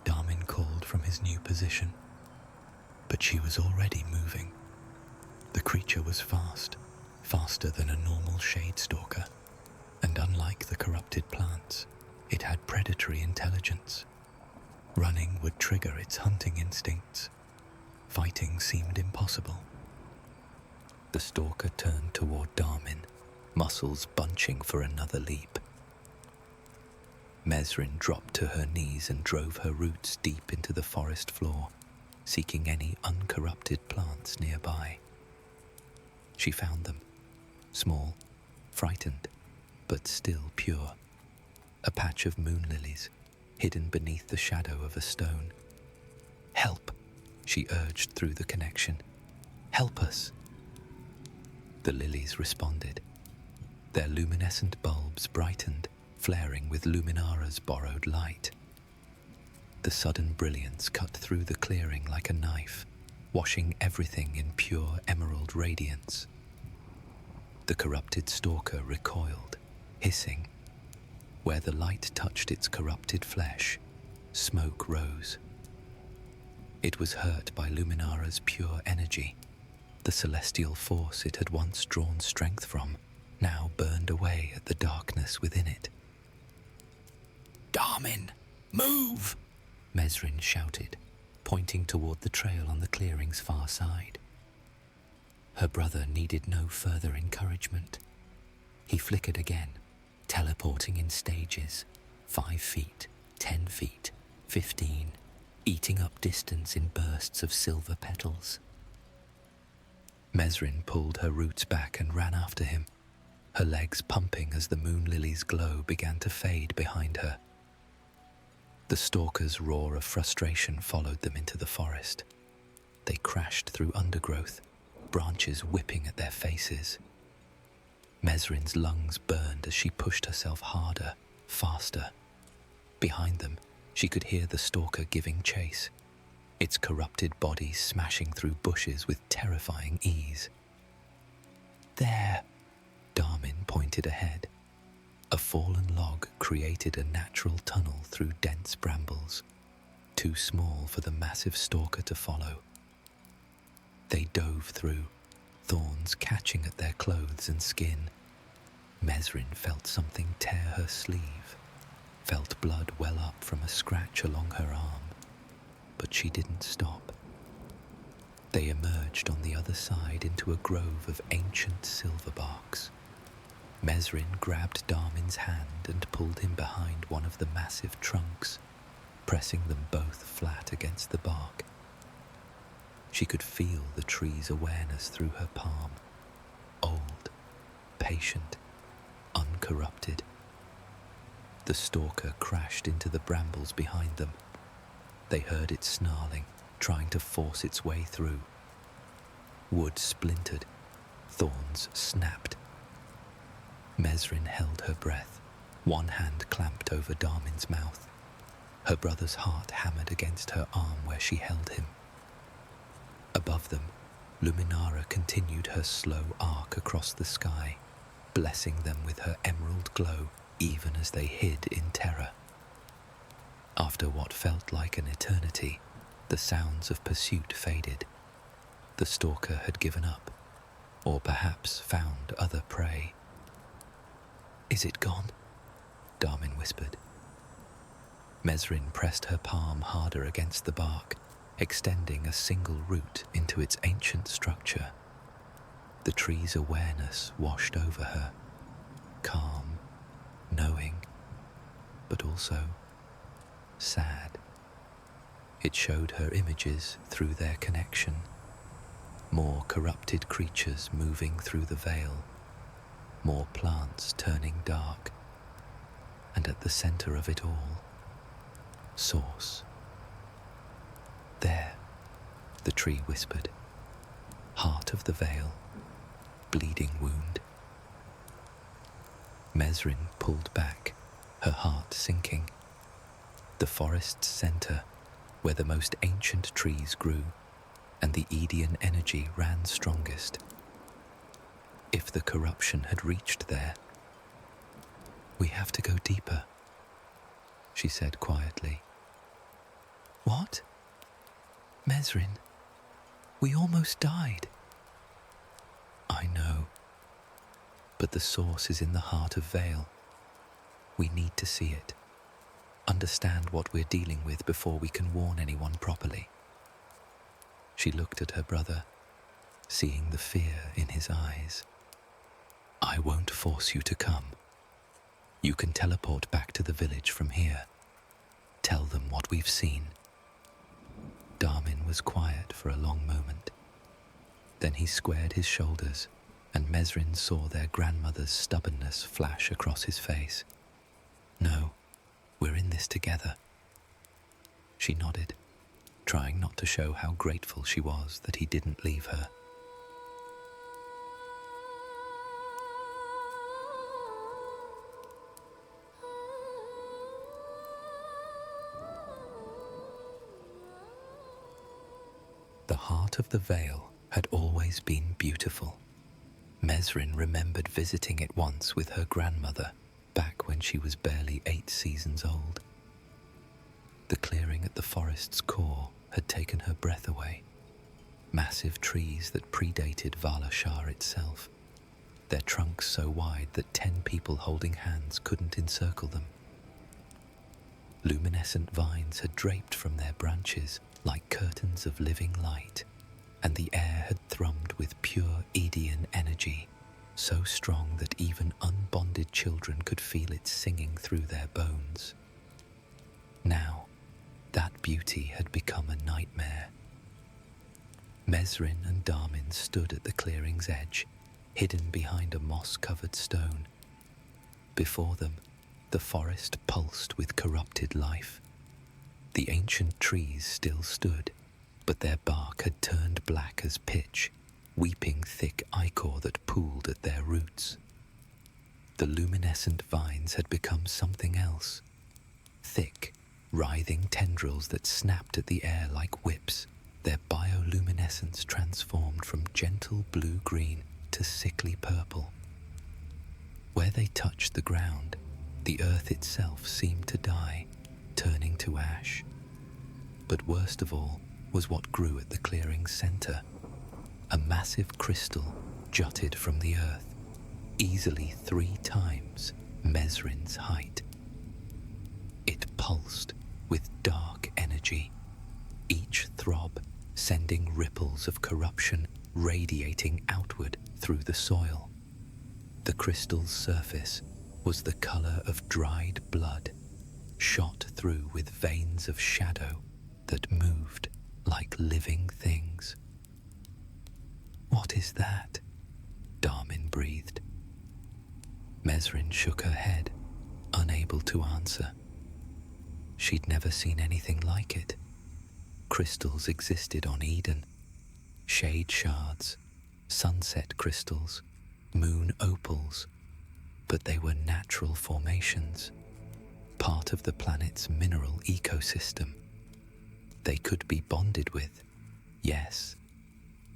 Darmin called from his new position. But she was already moving. The creature was fast, faster than a normal shade stalker, and unlike the corrupted plants, it had predatory intelligence. Running would trigger its hunting instincts. Fighting seemed impossible. The stalker turned toward Darmin, muscles bunching for another leap. Mesrin dropped to her knees and drove her roots deep into the forest floor, seeking any uncorrupted plants nearby. She found them, small, frightened, but still pure. A patch of moon lilies, hidden beneath the shadow of a stone. "Help!" she urged through the connection. "Help us!" The lilies responded. Their luminescent bulbs brightened, flaring with Luminara's borrowed light. The sudden brilliance cut through the clearing like a knife, washing everything in pure emerald radiance. The corrupted stalker recoiled, hissing. Where the light touched its corrupted flesh, smoke rose. It was hurt by Luminara's pure energy. The celestial force it had once drawn strength from now burned away at the darkness within it. "Darmin, move!" Mesrin shouted, pointing toward the trail on the clearing's far side. Her brother needed no further encouragement. He flickered again, teleporting in stages, 5 feet, 10 feet, 15, eating up distance in bursts of silver petals. Mesrin pulled her roots back and ran after him, her legs pumping as the moon lily's glow began to fade behind her. The stalker's roar of frustration followed them into the forest. They crashed through undergrowth, branches whipping at their faces. Mesrin's lungs burned as she pushed herself harder, faster. Behind them, she could hear the stalker giving chase, its corrupted body smashing through bushes with terrifying ease. "There!" Darmin pointed ahead. A fallen log created a natural tunnel through dense brambles, too small for the massive stalker to follow. They dove through, thorns catching at their clothes and skin. Mesrin felt something tear her sleeve, felt blood well up from a scratch along her arm. but she didn't stop. They emerged on the other side into a grove of ancient silverbarks. Mesrin grabbed Darmin's hand and pulled him behind one of the massive trunks, pressing them both flat against the bark. She could feel the tree's awareness through her palm, old, patient, uncorrupted. The stalker crashed into the brambles behind them. They heard it snarling, trying to force its way through. Wood splintered, thorns snapped. Mesrin held her breath, one hand clamped over Darmin's mouth. Her brother's heart hammered against her arm where she held him. Above them, Luminara continued her slow arc across the sky, blessing them with her emerald glow even as they hid in terror. After what felt like an eternity, the sounds of pursuit faded. The stalker had given up, or perhaps found other prey. "Is it gone?" Darmin whispered. Mesrin pressed her palm harder against the bark, extending a single root into its ancient structure. The tree's awareness washed over her, calm, knowing, but also sad. It showed her images through their connection, more corrupted creatures moving through the veil, more plants turning dark, and at the center of it all, Source. "There," the tree whispered, "heart of the veil, bleeding wound." Mesrin pulled back, her heart sinking. The forest's center, where the most ancient trees grew, and the Edian energy ran strongest. If the corruption had reached there, "We have to go deeper," she said quietly. "What? Mesrin, we almost died." "I know, but the source is in the heart of Vale. We need to see it, understand what we're dealing with before we can warn anyone properly." She looked at her brother, seeing the fear in his eyes. "I won't force you to come. You can teleport back to the village from here. Tell them what we've seen." Darmin was quiet for a long moment. Then he squared his shoulders, and Mesrin saw their grandmother's stubbornness flash across his face. "No, we're in this together." She nodded, trying not to show how grateful she was that he didn't leave her. The heart of the Vale had always been beautiful. Mesrin remembered visiting it once with her grandmother, back when she was barely 8 seasons old. The clearing at the forest's core had taken her breath away. Massive trees that predated Valashar itself, their trunks so wide that 10 people holding hands couldn't encircle them. Luminescent vines had draped from their branches like curtains of living light, and the air had thrummed with pure Edian energy, so strong that even unbonded children could feel it singing through their bones. Now, that beauty had become a nightmare. Mesrin and Darmin stood at the clearing's edge, hidden behind a moss-covered stone. Before them, the forest pulsed with corrupted life. The ancient trees still stood, but their bark had turned black as pitch, weeping thick ichor that pooled at their roots. The luminescent vines had become something else, thick, writhing tendrils that snapped at the air like whips, their bioluminescence transformed from gentle blue-green to sickly purple. Where they touched the ground, the earth itself seemed to die, turning to ash. But worst of all was what grew at the clearing's center. A massive crystal jutted from the earth, easily 3 times Mesrin's height. It pulsed with dark energy, throb, sending ripples of corruption radiating outward through the soil. The crystal's surface was the color of dried blood, shot through with veins of shadow that moved like living things. "What is that?" Darmin breathed. Mesrin shook her head, unable to answer. She'd never seen anything like it. Crystals existed on Eden. Shade shards, sunset crystals, moon opals, but they were natural formations, part of the planet's mineral ecosystem. They could be bonded with, yes,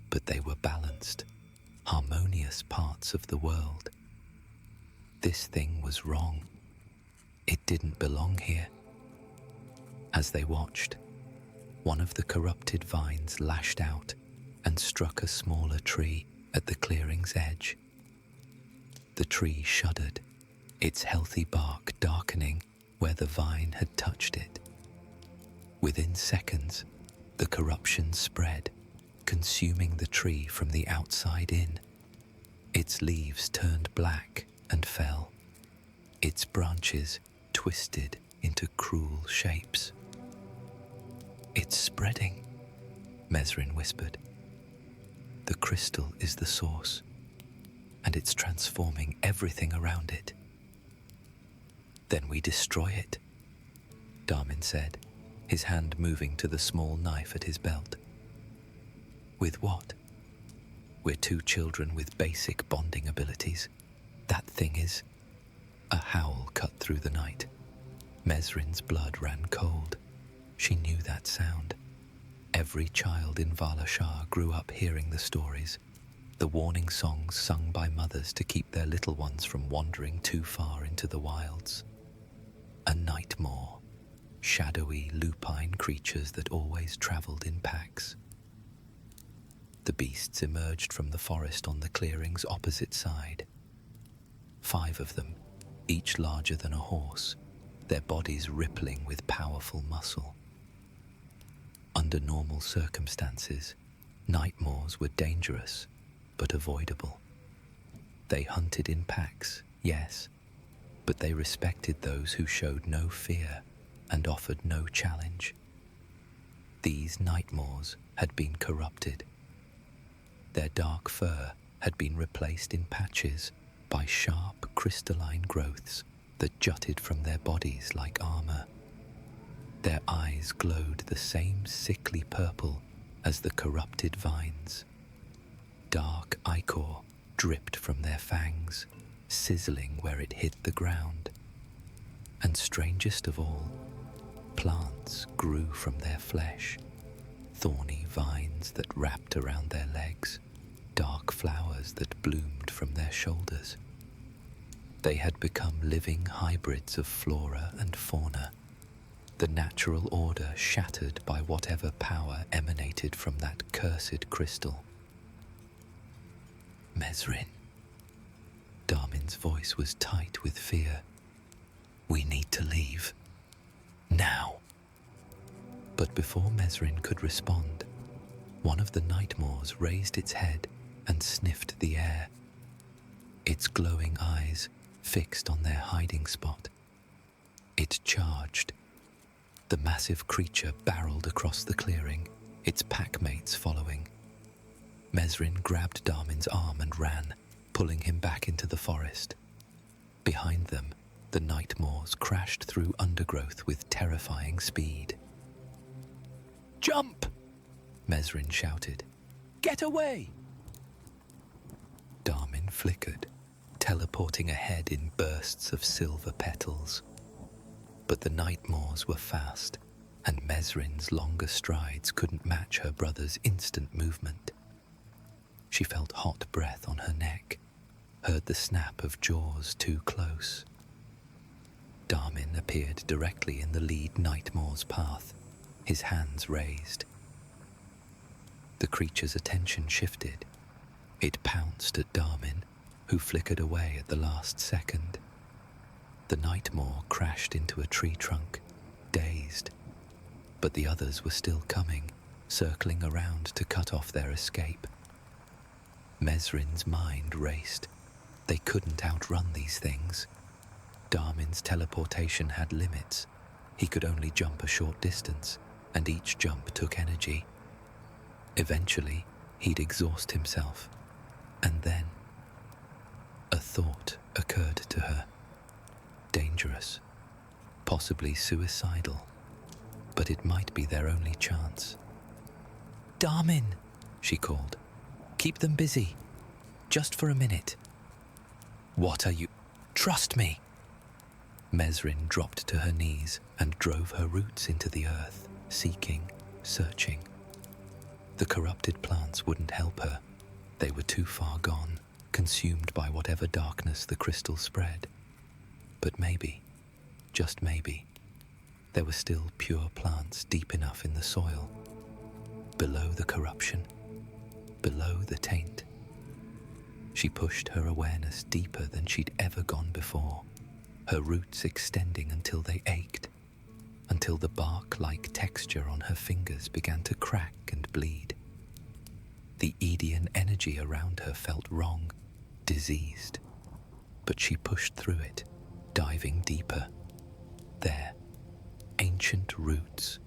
but they were balanced, harmonious parts of the world. This thing was wrong. It didn't belong here. As they watched, one of the corrupted vines lashed out and struck a smaller tree at the clearing's edge. The tree shuddered, its healthy bark darkening where the vine had touched it. Within seconds, the corruption spread, consuming the tree from the outside in. Its leaves turned black and fell, its branches twisted into cruel shapes. "It's spreading," Mesrin whispered. "The crystal is the source, and it's transforming everything around it." "Then we destroy it," Darmin said, his hand moving to the small knife at his belt. "With what? We're two children with basic bonding abilities. That thing is..." A howl cut through the night. Mesrin's blood ran cold. She knew that sound. Every child in Valashar grew up hearing the stories, the warning songs sung by mothers to keep their little ones from wandering too far into the wilds. A nightmare, shadowy, lupine creatures that always travelled in packs. The beasts emerged from the forest on the clearing's opposite side. 5 of them, each larger than a horse, their bodies rippling with powerful muscle. Under normal circumstances, nightmares were dangerous, but avoidable. They hunted in packs, yes, but they respected those who showed no fear and offered no challenge. These nightmares had been corrupted. Their dark fur had been replaced in patches by sharp crystalline growths that jutted from their bodies like armor. Their eyes glowed the same sickly purple as the corrupted vines. Dark ichor dripped from their fangs, sizzling where it hit the ground. And strangest of all, plants grew from their flesh, thorny vines that wrapped around their legs, dark flowers that bloomed from their shoulders. They had become living hybrids of flora and fauna, the natural order shattered by whatever power emanated from that cursed crystal. "Mesrin." Darmin's voice was tight with fear. "We need to leave. Now." But before Mesrin could respond, one of the nightmares raised its head and sniffed the air. Its glowing eyes fixed on their hiding spot. It charged. The massive creature barreled across the clearing, its packmates following. Mesrin grabbed Darmin's arm and ran, pulling him back into the forest. Behind them, the nightmares crashed through undergrowth with terrifying speed. "Jump!" Mesrin shouted. "Get away!" Darmin flickered, teleporting ahead in bursts of silver petals. But the nightmares were fast, and Mesrin's longer strides couldn't match her brother's instant movement. She felt hot breath on her neck, heard the snap of jaws too close. Darmin appeared directly in the lead nightmare's path, his hands raised. The creature's attention shifted. It pounced at Darmin, who flickered away at the last second. The nightmare crashed into a tree trunk, dazed, but the others were still coming, circling around to cut off their escape. Mesrin's mind raced. They couldn't outrun these things. Darmin's teleportation had limits. He could only jump a short distance, and each jump took energy. Eventually, he'd exhaust himself. And then, a thought occurred to her. Dangerous, possibly suicidal, but it might be their only chance. "Darmin," she called. "Keep them busy. Just for a minute." "What are you? Trust me." Mesrin dropped to her knees and drove her roots into the earth, seeking, searching. The corrupted plants wouldn't help her. They were too far gone, consumed by whatever darkness the crystal spread. But maybe, just maybe, there were still pure plants deep enough in the soil, below the corruption, below the taint. She pushed her awareness deeper than she'd ever gone before, her roots extending until they ached, until the bark-like texture on her fingers began to crack and bleed. The Edian energy around her felt wrong, diseased, but she pushed through it, diving deeper. There, ancient roots,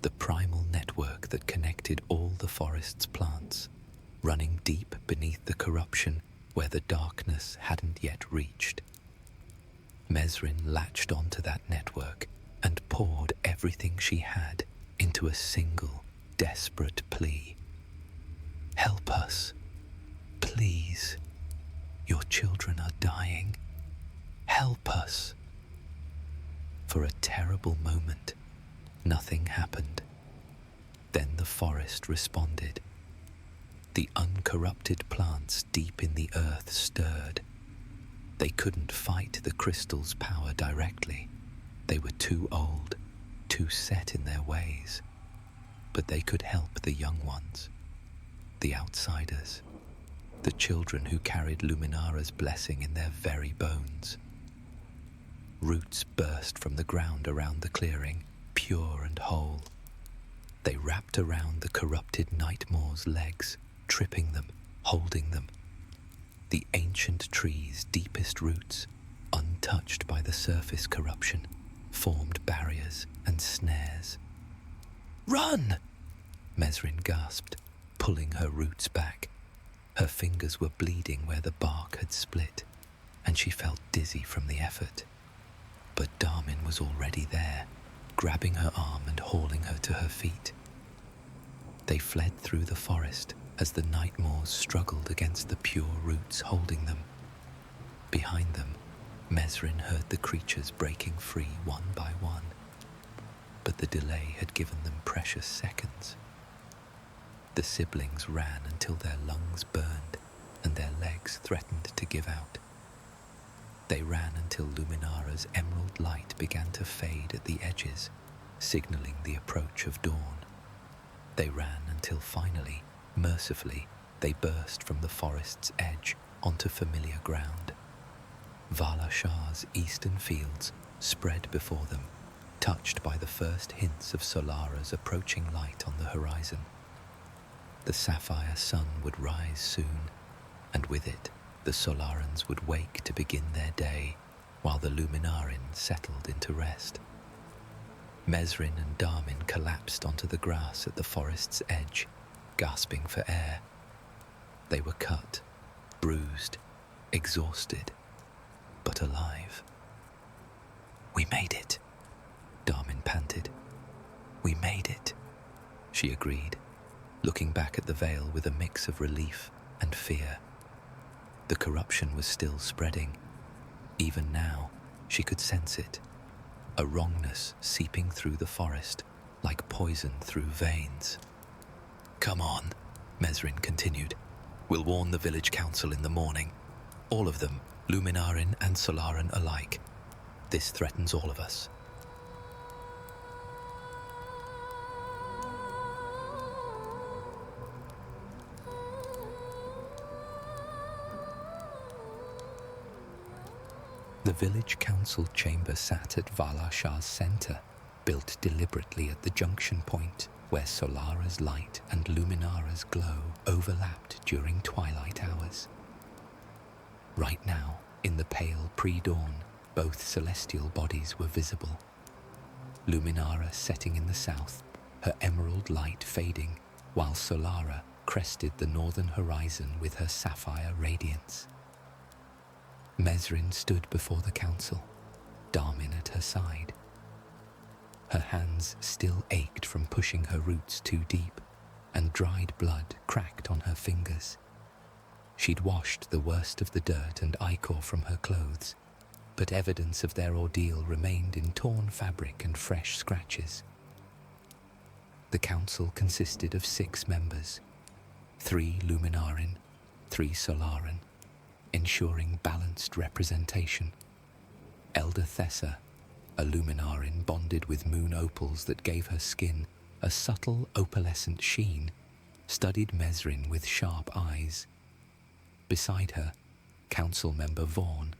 the primal network that connected all the forest's plants, running deep beneath the corruption where the darkness hadn't yet reached. Mesrin latched onto that network and poured everything she had into a single, desperate plea. "Help us, please. Your children are dying. Help us." For a terrible moment, nothing happened. Then the forest responded. The uncorrupted plants deep in the earth stirred. They couldn't fight the crystal's power directly. They were too old, too set in their ways. But they could help the young ones, the outsiders, the children who carried Luminara's blessing in their very bones. Roots burst from the ground around the clearing, pure and whole. They wrapped around the corrupted Nightmore's legs, tripping them, holding them. The ancient tree's deepest roots, untouched by the surface corruption, formed barriers and snares. "Run!" Mesrin gasped, pulling her roots back. Her fingers were bleeding where the bark had split, and she felt dizzy from the effort. But Darmin was already there, grabbing her arm and hauling her to her feet. They fled through the forest as the Nightmoors struggled against the pure roots holding them. Behind them, Mesrin heard the creatures breaking free one by one, but the delay had given them precious seconds. The siblings ran until their lungs burned and their legs threatened to give out. They ran until Luminara's emerald light began to fade at the edges, signaling the approach of dawn. They ran until finally, mercifully, they burst from the forest's edge onto familiar ground. Vala Shah's eastern fields spread before them, touched by the first hints of Solara's approaching light on the horizon. The sapphire sun would rise soon, and with it, the Solarans would wake to begin their day, while the Luminarin settled into rest. Mesrin and Darmin collapsed onto the grass at the forest's edge, gasping for air. They were cut, bruised, exhausted, but alive. "We made it," Darmin panted. "We made it," she agreed, looking back at the veil with a mix of relief and fear. The corruption was still spreading. Even now, she could sense it, a wrongness seeping through the forest like poison through veins. "Come on," Mesrin continued. "We'll warn the village council in the morning. All of them, Luminarin and Solaran alike. This threatens all of us." The village council chamber sat at Vala Shah's center, built deliberately at the junction point, where Solara's light and Luminara's glow overlapped during twilight hours. Right now, in the pale pre-dawn, both celestial bodies were visible. Luminara setting in the south, her emerald light fading, while Solara crested the northern horizon with her sapphire radiance. Mesrin stood before the council, Darmin at her side. Her hands still ached from pushing her roots too deep, and dried blood cracked on her fingers. She'd washed the worst of the dirt and ichor from her clothes, but evidence of their ordeal remained in torn fabric and fresh scratches. The council consisted of 6 members, 3 Luminarin, 3 Solaran, ensuring balanced representation. Elder Thessa, a Luminarin bonded with moon opals that gave her skin a subtle opalescent sheen, studied Mesrin with sharp eyes. Beside her, council member Vaughn,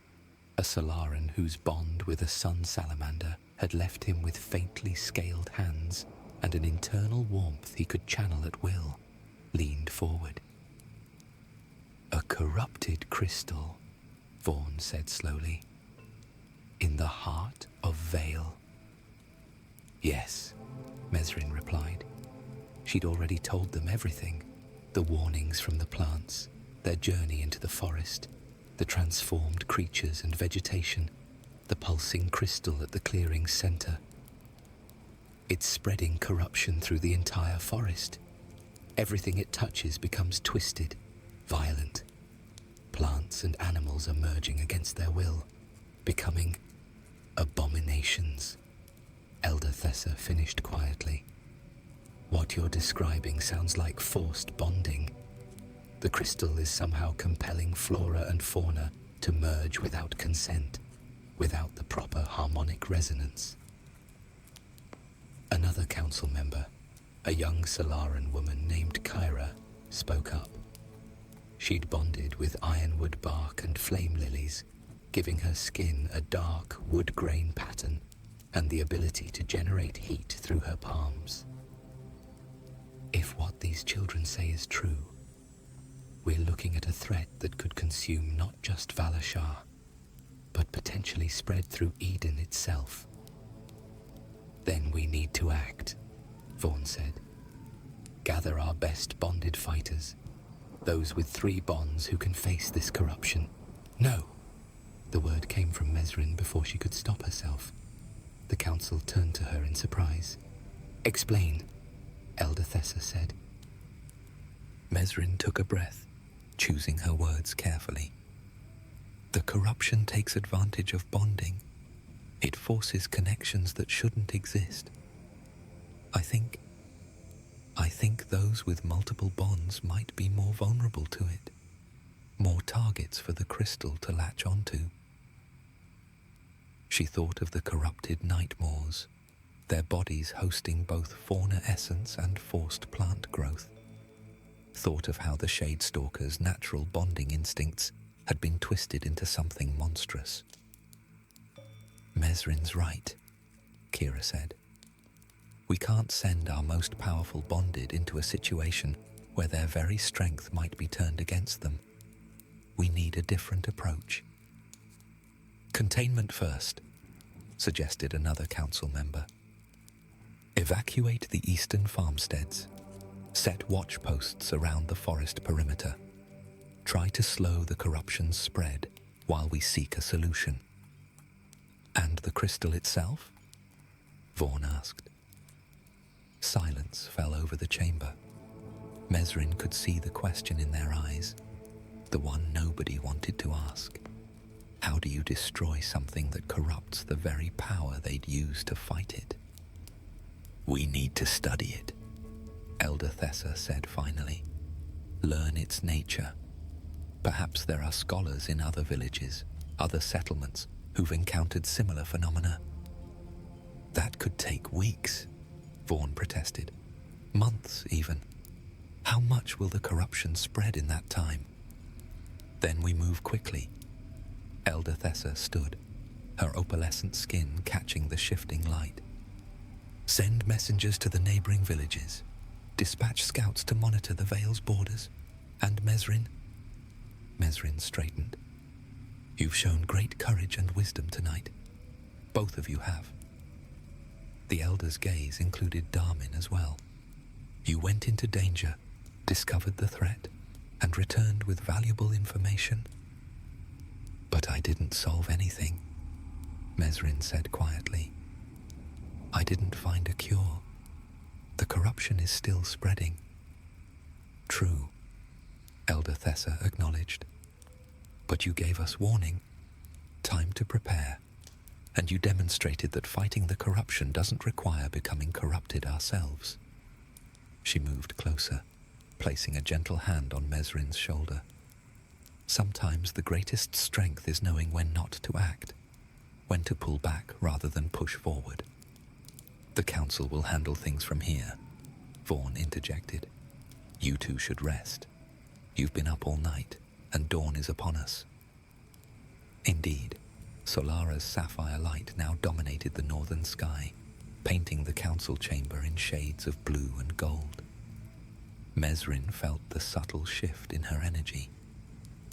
a Solaran whose bond with a sun salamander had left him with faintly scaled hands and an internal warmth he could channel at will, leaned forward. "A corrupted crystal," Vaughn said slowly, "in the heart of Vale." "Yes," Mesrin replied. She'd already told them everything, the warnings from the plants, their journey into the forest, the transformed creatures and vegetation, the pulsing crystal at the clearing's center. It's spreading corruption through the entire forest. Everything it touches becomes twisted, violent. Plants and animals are merging against their will, becoming abominations. Elder Thessa finished quietly. "What you're describing sounds like forced bonding. The crystal is somehow compelling flora and fauna to merge without consent, without the proper harmonic resonance." Another council member, a young Solaran woman named Kyra, spoke up. She'd bonded with ironwood bark and flame lilies, giving her skin a dark wood grain pattern and the ability to generate heat through her palms. "If what these children say is true, we're looking at a threat that could consume not just Valashar, but potentially spread through Eden itself." "Then we need to act," Vaughn said. "Gather our best bonded fighters, those with 3 bonds who can face this corruption." "No!" The word came from Mesrin before she could stop herself. The council turned to her in surprise. "Explain," Elder Thessa said. Mesrin took a breath, choosing her words carefully. "The corruption takes advantage of bonding. It forces connections that shouldn't exist. I think those with multiple bonds might be more vulnerable to it, more targets for the crystal to latch onto." She thought of the corrupted Nightmaws, their bodies hosting both fauna essence and forced plant growth. Thought of how the Shadestalker's natural bonding instincts had been twisted into something monstrous. "Mesrin's right," Kira said. "We can't send our most powerful bonded into a situation where their very strength might be turned against them. We need a different approach." "Containment first," suggested another council member. "Evacuate the eastern farmsteads. Set watch posts around the forest perimeter. Try to slow the corruption's spread while we seek a solution." "And the crystal itself?" Vaughn asked. Silence fell over the chamber. Mesrin could see the question in their eyes, the one nobody wanted to ask. How do you destroy something that corrupts the very power they'd use to fight it? "We need to study it," Elder Thessa said finally. "Learn its nature. Perhaps there are scholars in other villages, other settlements, who've encountered similar phenomena." "That could take weeks," Vaughn protested. "Months, even. How much will the corruption spread in that time?" "Then we move quickly." Elder Thessa stood, her opalescent skin catching the shifting light. Send messengers to the neighboring villages. Dispatch scouts to monitor the Vale's borders. And Mesrin? Mesrin straightened. You've shown great courage and wisdom tonight. Both of you have. The elder's gaze included Darmin as well. You went into danger, discovered the threat, and returned with valuable information. But I didn't solve anything, Mesrin said quietly. I didn't find a cure. The corruption is still spreading. True, Elder Thessa acknowledged. But you gave us warning, time to prepare, and you demonstrated that fighting the corruption doesn't require becoming corrupted ourselves. She moved closer, placing a gentle hand on Mesrin's shoulder. Sometimes the greatest strength is knowing when not to act, when to pull back rather than push forward. The council will handle things from here, Vaughn interjected. You two should rest. You've been up all night, and dawn is upon us. Indeed, Solara's sapphire light now dominated the northern sky, painting the council chamber in shades of blue and gold. Mesrin felt the subtle shift in her energy,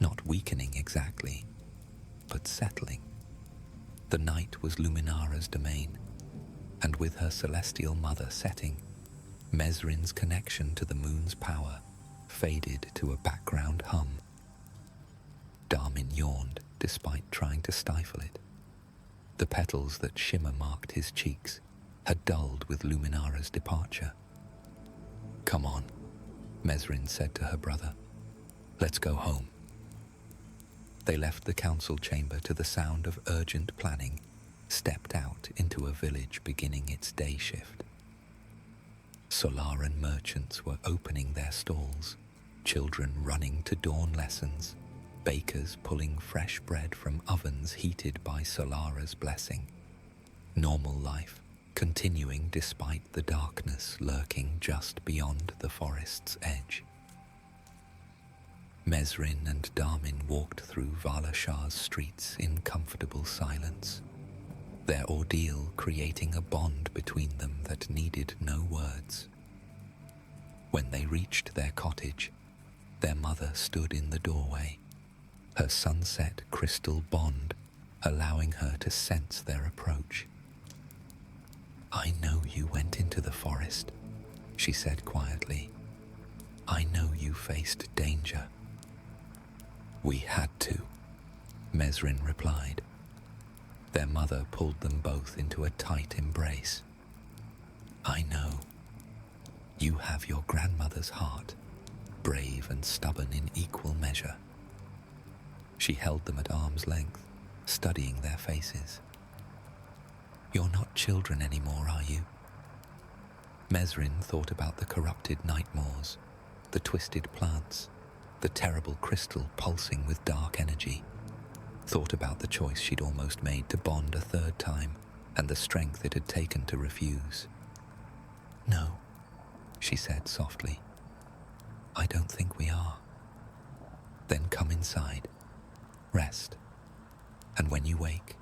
not weakening exactly, but settling. The night was Luminara's domain, and with her celestial mother setting, Mesrin's connection to the moon's power faded to a background hum. Darmin yawned despite trying to stifle it. The petals that shimmer marked his cheeks had dulled with Luminara's departure. Come on, Mesrin said to her brother. Let's go home. They left the council chamber to the sound of urgent planning, stepped out into a village beginning its day shift. Solaran merchants were opening their stalls, children running to dawn lessons, bakers pulling fresh bread from ovens heated by Solara's blessing. Normal life continuing despite the darkness lurking just beyond the forest's edge. Mesrin and Darmin walked through Valashah's streets in comfortable silence, their ordeal creating a bond between them that needed no words. When they reached their cottage, their mother stood in the doorway, her sunset crystal bond allowing her to sense their approach. I know you went into the forest, she said quietly. I know you faced danger. We had to, Mesrin replied. Their mother pulled them both into a tight embrace. I know. You have your grandmother's heart, brave and stubborn in equal measure. She held them at arm's length, studying their faces. You're not children anymore, are you? Mesrin thought about the corrupted nightmares, the twisted plants, the terrible crystal pulsing with dark energy. Thought about the choice she'd almost made to bond a third time and the strength it had taken to refuse. No, she said softly. I don't think we are. Then come inside, rest, and when you wake,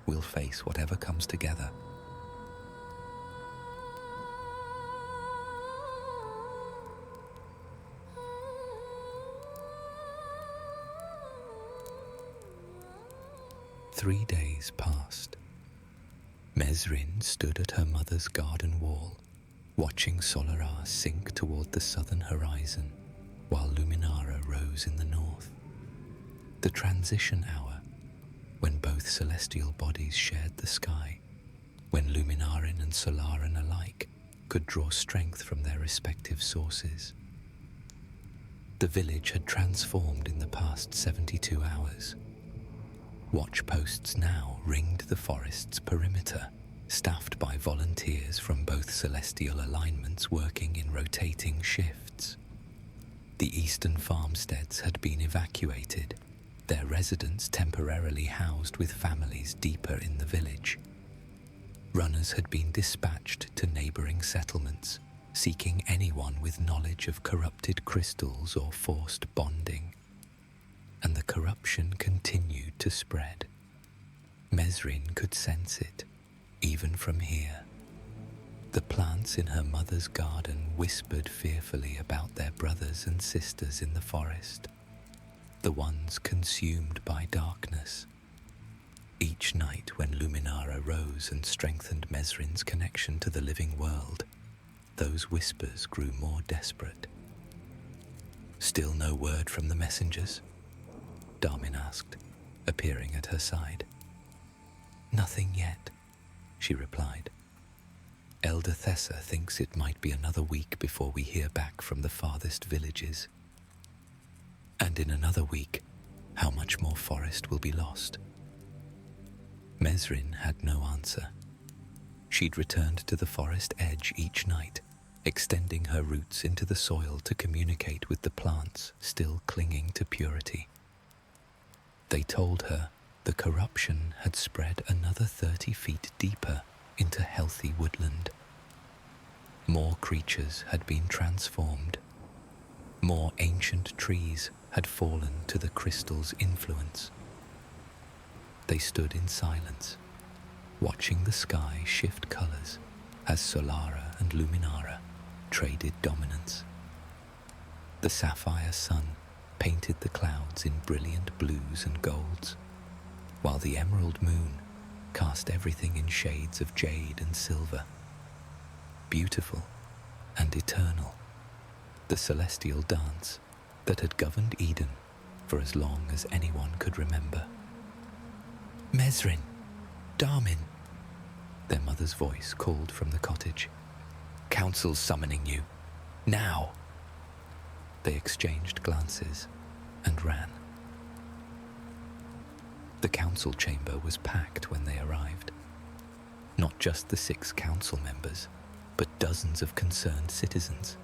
we'll face whatever comes together. Three days passed. Mesrin stood at her mother's garden wall, watching Solara sink toward the southern horizon, while Luminara rose in the north. The transition hour, when both celestial bodies shared the sky, when Luminarin and Solaran alike could draw strength from their respective sources. The village had transformed in the past 72 hours. Watch posts now ringed the forest's perimeter, staffed by volunteers from both celestial alignments working in rotating shifts. The eastern farmsteads had been evacuated, their residents temporarily housed with families deeper in the village. Runners had been dispatched to neighboring settlements, seeking anyone with knowledge of corrupted crystals or forced bonding. And the corruption continued to spread. Mesrin could sense it, even from here. The plants in her mother's garden whispered fearfully about their brothers and sisters in the forest, the ones consumed by darkness. Each night when Luminara rose and strengthened Mesrin's connection to the living world, those whispers grew more desperate. "Still no word from the messengers?" Darmin asked, appearing at her side. "Nothing yet," she replied. "Elder Thessa thinks it might be another week before we hear back from the farthest villages. And in another week, how much more forest will be lost?" Mesrin had no answer. She'd returned to the forest edge each night, extending her roots into the soil to communicate with the plants still clinging to purity. They told her the corruption had spread another 30 feet deeper into healthy woodland. More creatures had been transformed. More ancient trees had fallen to the crystal's influence. They stood in silence, watching the sky shift colors as Solara and Luminara traded dominance. The sapphire sun painted the clouds in brilliant blues and golds, while the emerald moon cast everything in shades of jade and silver. Beautiful and eternal, the celestial dance that had governed Eden for as long as anyone could remember. "Mesrin! Darmin!" Their mother's voice called from the cottage. "Council's summoning you. Now!" They exchanged glances and ran. The council chamber was packed when they arrived. Not just the 6 council members, but dozens of concerned citizens,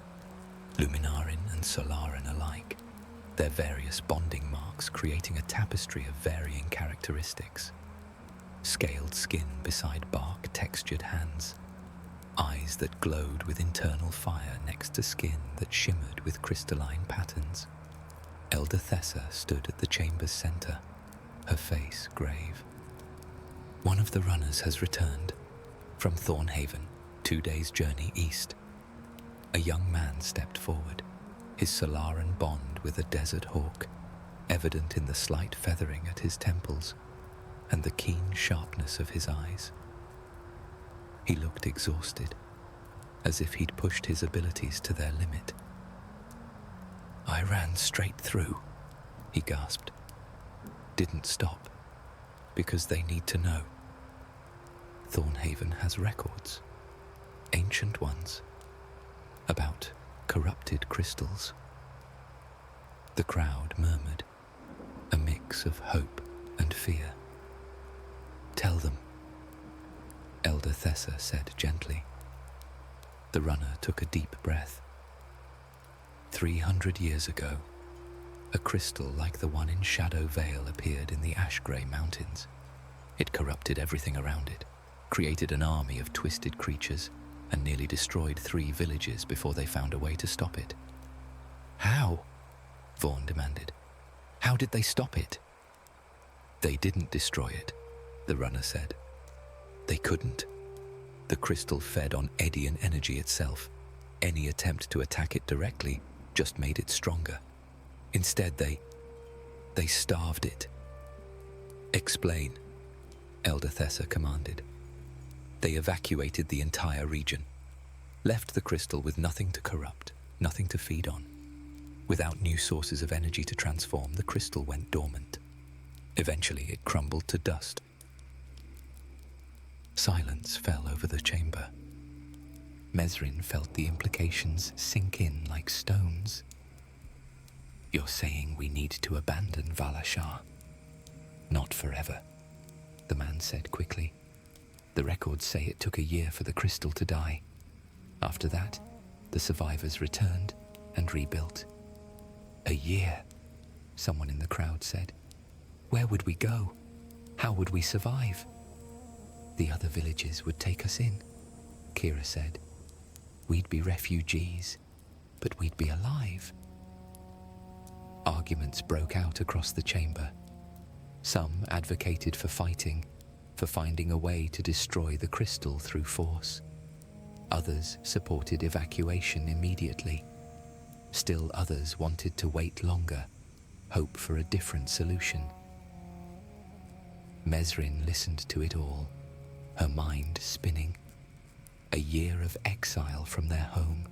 Luminarin and Solaran alike, their various bonding marks creating a tapestry of varying characteristics. Scaled skin beside bark-textured hands, eyes that glowed with internal fire next to skin that shimmered with crystalline patterns. Elder Thessa stood at the chamber's center, her face grave. "One of the runners has returned from Thornhaven, 2 days' journey east." A young man stepped forward, his Solaran bond with a desert hawk, evident in the slight feathering at his temples and the keen sharpness of his eyes. He looked exhausted, as if he'd pushed his abilities to their limit. "I ran straight through," he gasped. "Didn't stop, because they need to know. Thornhaven has records, ancient ones, about corrupted crystals." The crowd murmured, a mix of hope and fear. "Tell them," Elder Thessa said gently. The runner took a deep breath. 300 years ago, a crystal like the one in Shadow Vale appeared in the Ash-Grey Mountains. It corrupted everything around it, created an army of twisted creatures, and nearly destroyed 3 villages before they found a way to stop it. "How?" Vaughn demanded. "How did they stop it?" "They didn't destroy it," the runner said. "They couldn't. The crystal fed on Edian energy itself. Any attempt to attack it directly just made it stronger. Instead, they starved it." "Explain," Elder Thessa commanded. "They evacuated the entire region, left the crystal with nothing to corrupt, nothing to feed on. Without new sources of energy to transform, the crystal went dormant. Eventually, it crumbled to dust." Silence fell over the chamber. Mesrin felt the implications sink in like stones. "You're saying we need to abandon Valashar?" "Not forever," the man said quickly. "The records say it took a year for the crystal to die. After that, the survivors returned and rebuilt." "A year," someone in the crowd said. "Where would we go? How would we survive?" "The other villages would take us in," Kira said. "We'd be refugees, but we'd be alive." Arguments broke out across the chamber. Some advocated for fighting, for finding a way to destroy the crystal through force. Others supported evacuation immediately. Still others wanted to wait longer, hope for a different solution. Mesrin listened to it all, her mind spinning. A year of exile from their home,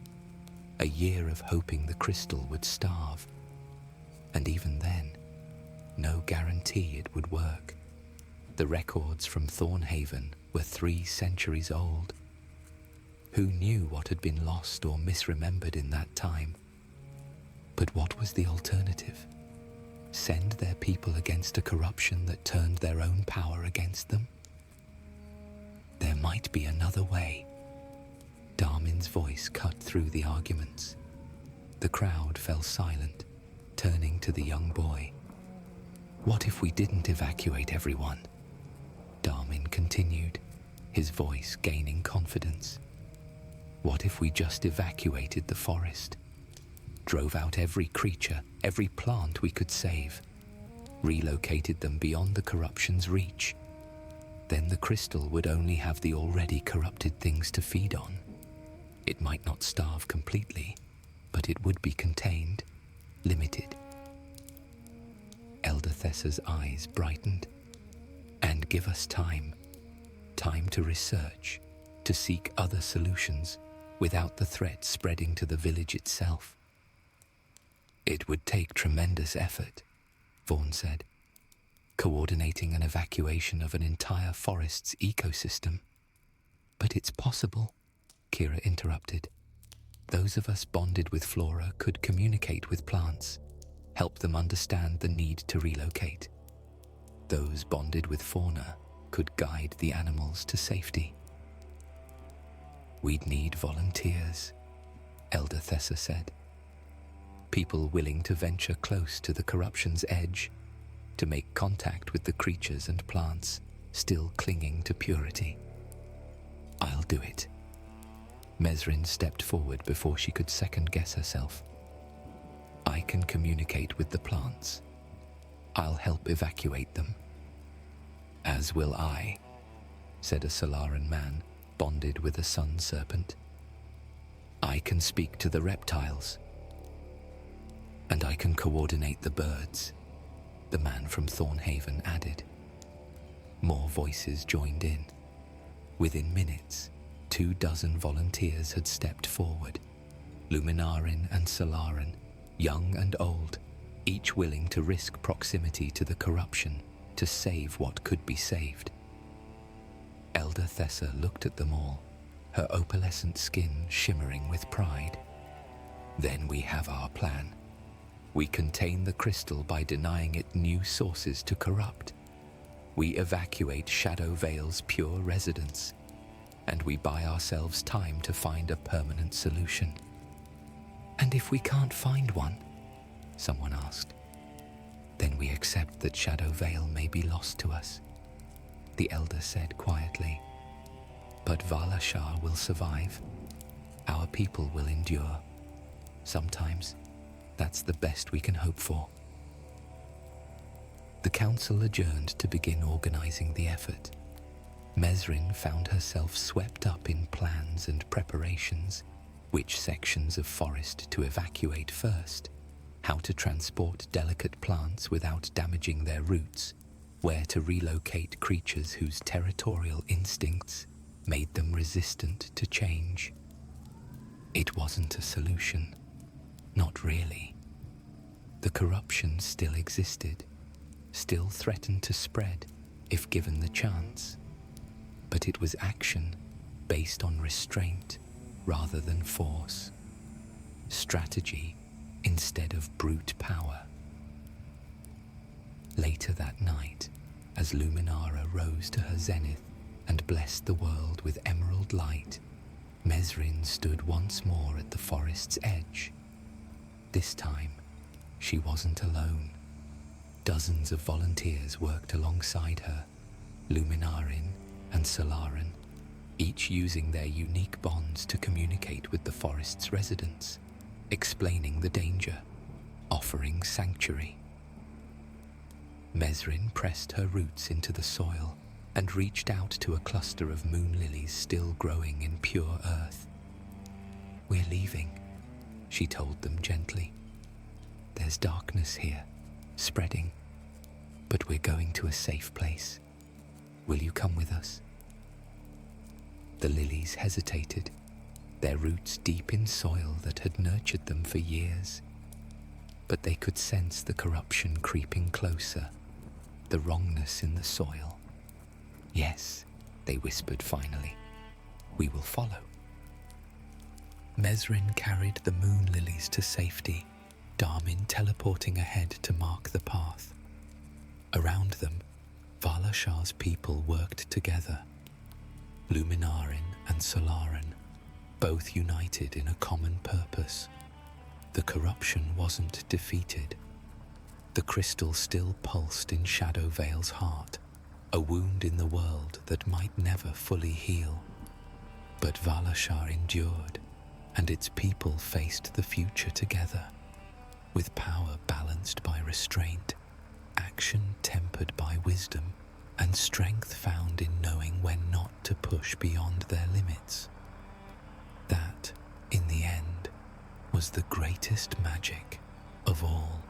a year of hoping the crystal would starve. And even then, no guarantee it would work. The records from Thornhaven were 3 centuries old. Who knew what had been lost or misremembered in that time? But what was the alternative? Send their people against a corruption that turned their own power against them? There might be another way. Darmin's voice cut through the arguments. The crowd fell silent, turning to the young boy. What if we didn't evacuate everyone? Darmin continued, his voice gaining confidence. What if we just evacuated the forest? Drove out every creature, every plant we could save, relocated them beyond the corruption's reach. Then the crystal would only have the already corrupted things to feed on. It might not starve completely, but it would be contained, limited. Elder Thessa's eyes brightened. And give us time to research, to seek other solutions without the threat spreading to the village itself. It would take tremendous effort, Vaughan said, coordinating an evacuation of an entire forest's ecosystem. But it's possible, Kira interrupted. Those of us bonded with flora could communicate with plants, help them understand the need to relocate. Those bonded with fauna could guide the animals to safety. We'd need volunteers, Elder Thessa said. People willing to venture close to the corruption's edge, to make contact with the creatures and plants still clinging to purity. I'll do it. Mesrin stepped forward before she could second-guess herself. I can communicate with the plants. I'll help evacuate them. As will I, said a Solaran man bonded with a sun serpent. I can speak to the reptiles. And I can coordinate the birds, the man from Thornhaven added. More voices joined in. Within minutes, 24 volunteers had stepped forward, Luminarin and Solaran, young and old, each willing to risk proximity to the corruption to save what could be saved. Elder Thessa looked at them all, her opalescent skin shimmering with pride. Then we have our plan. We contain the crystal by denying it new sources to corrupt. We evacuate Shadow Vale's pure residents, and we buy ourselves time to find a permanent solution. And if we can't find one? Someone asked. Then we accept that Shadow Vale may be lost to us, the elder said quietly. But Valashar will survive. Our people will endure. Sometimes that's the best we can hope for. The council adjourned to begin organizing the effort. Mesrin found herself swept up in plans and preparations, which sections of forest to evacuate first, how to transport delicate plants without damaging their roots, where to relocate creatures whose territorial instincts made them resistant to change. It wasn't a solution. Not really. The corruption still existed, still threatened to spread if given the chance. But it was action based on restraint rather than force. Strategy instead of brute power. Later that night, as Luminara rose to her zenith and blessed the world with emerald light, Mesrin stood once more at the forest's edge. This time, she wasn't alone. Dozens of volunteers worked alongside her, Luminarin and Solaran, each using their unique bonds to communicate with the forest's residents, explaining the danger, offering sanctuary. Mesrin pressed her roots into the soil, and reached out to a cluster of moon lilies still growing in pure earth. "We're leaving," she told them gently. "There's darkness here, spreading, but we're going to a safe place. Will you come with us?" The lilies hesitated, their roots deep in soil that had nurtured them for years. But they could sense the corruption creeping closer, the wrongness in the soil. "Yes," they whispered finally, "we will follow." Mesrin carried the moon lilies to safety, Darmin teleporting ahead to mark the path. Around them, Valashar's people worked together, Luminarin and Solaran, both united in a common purpose. The corruption wasn't defeated. The crystal still pulsed in Shadow Veil's heart, a wound in the world that might never fully heal. But Valashar endured, and its people faced the future together, with power balanced by restraint, action tempered by wisdom, and strength found in knowing when not to push beyond their limits. That, in the end, was the greatest magic of all.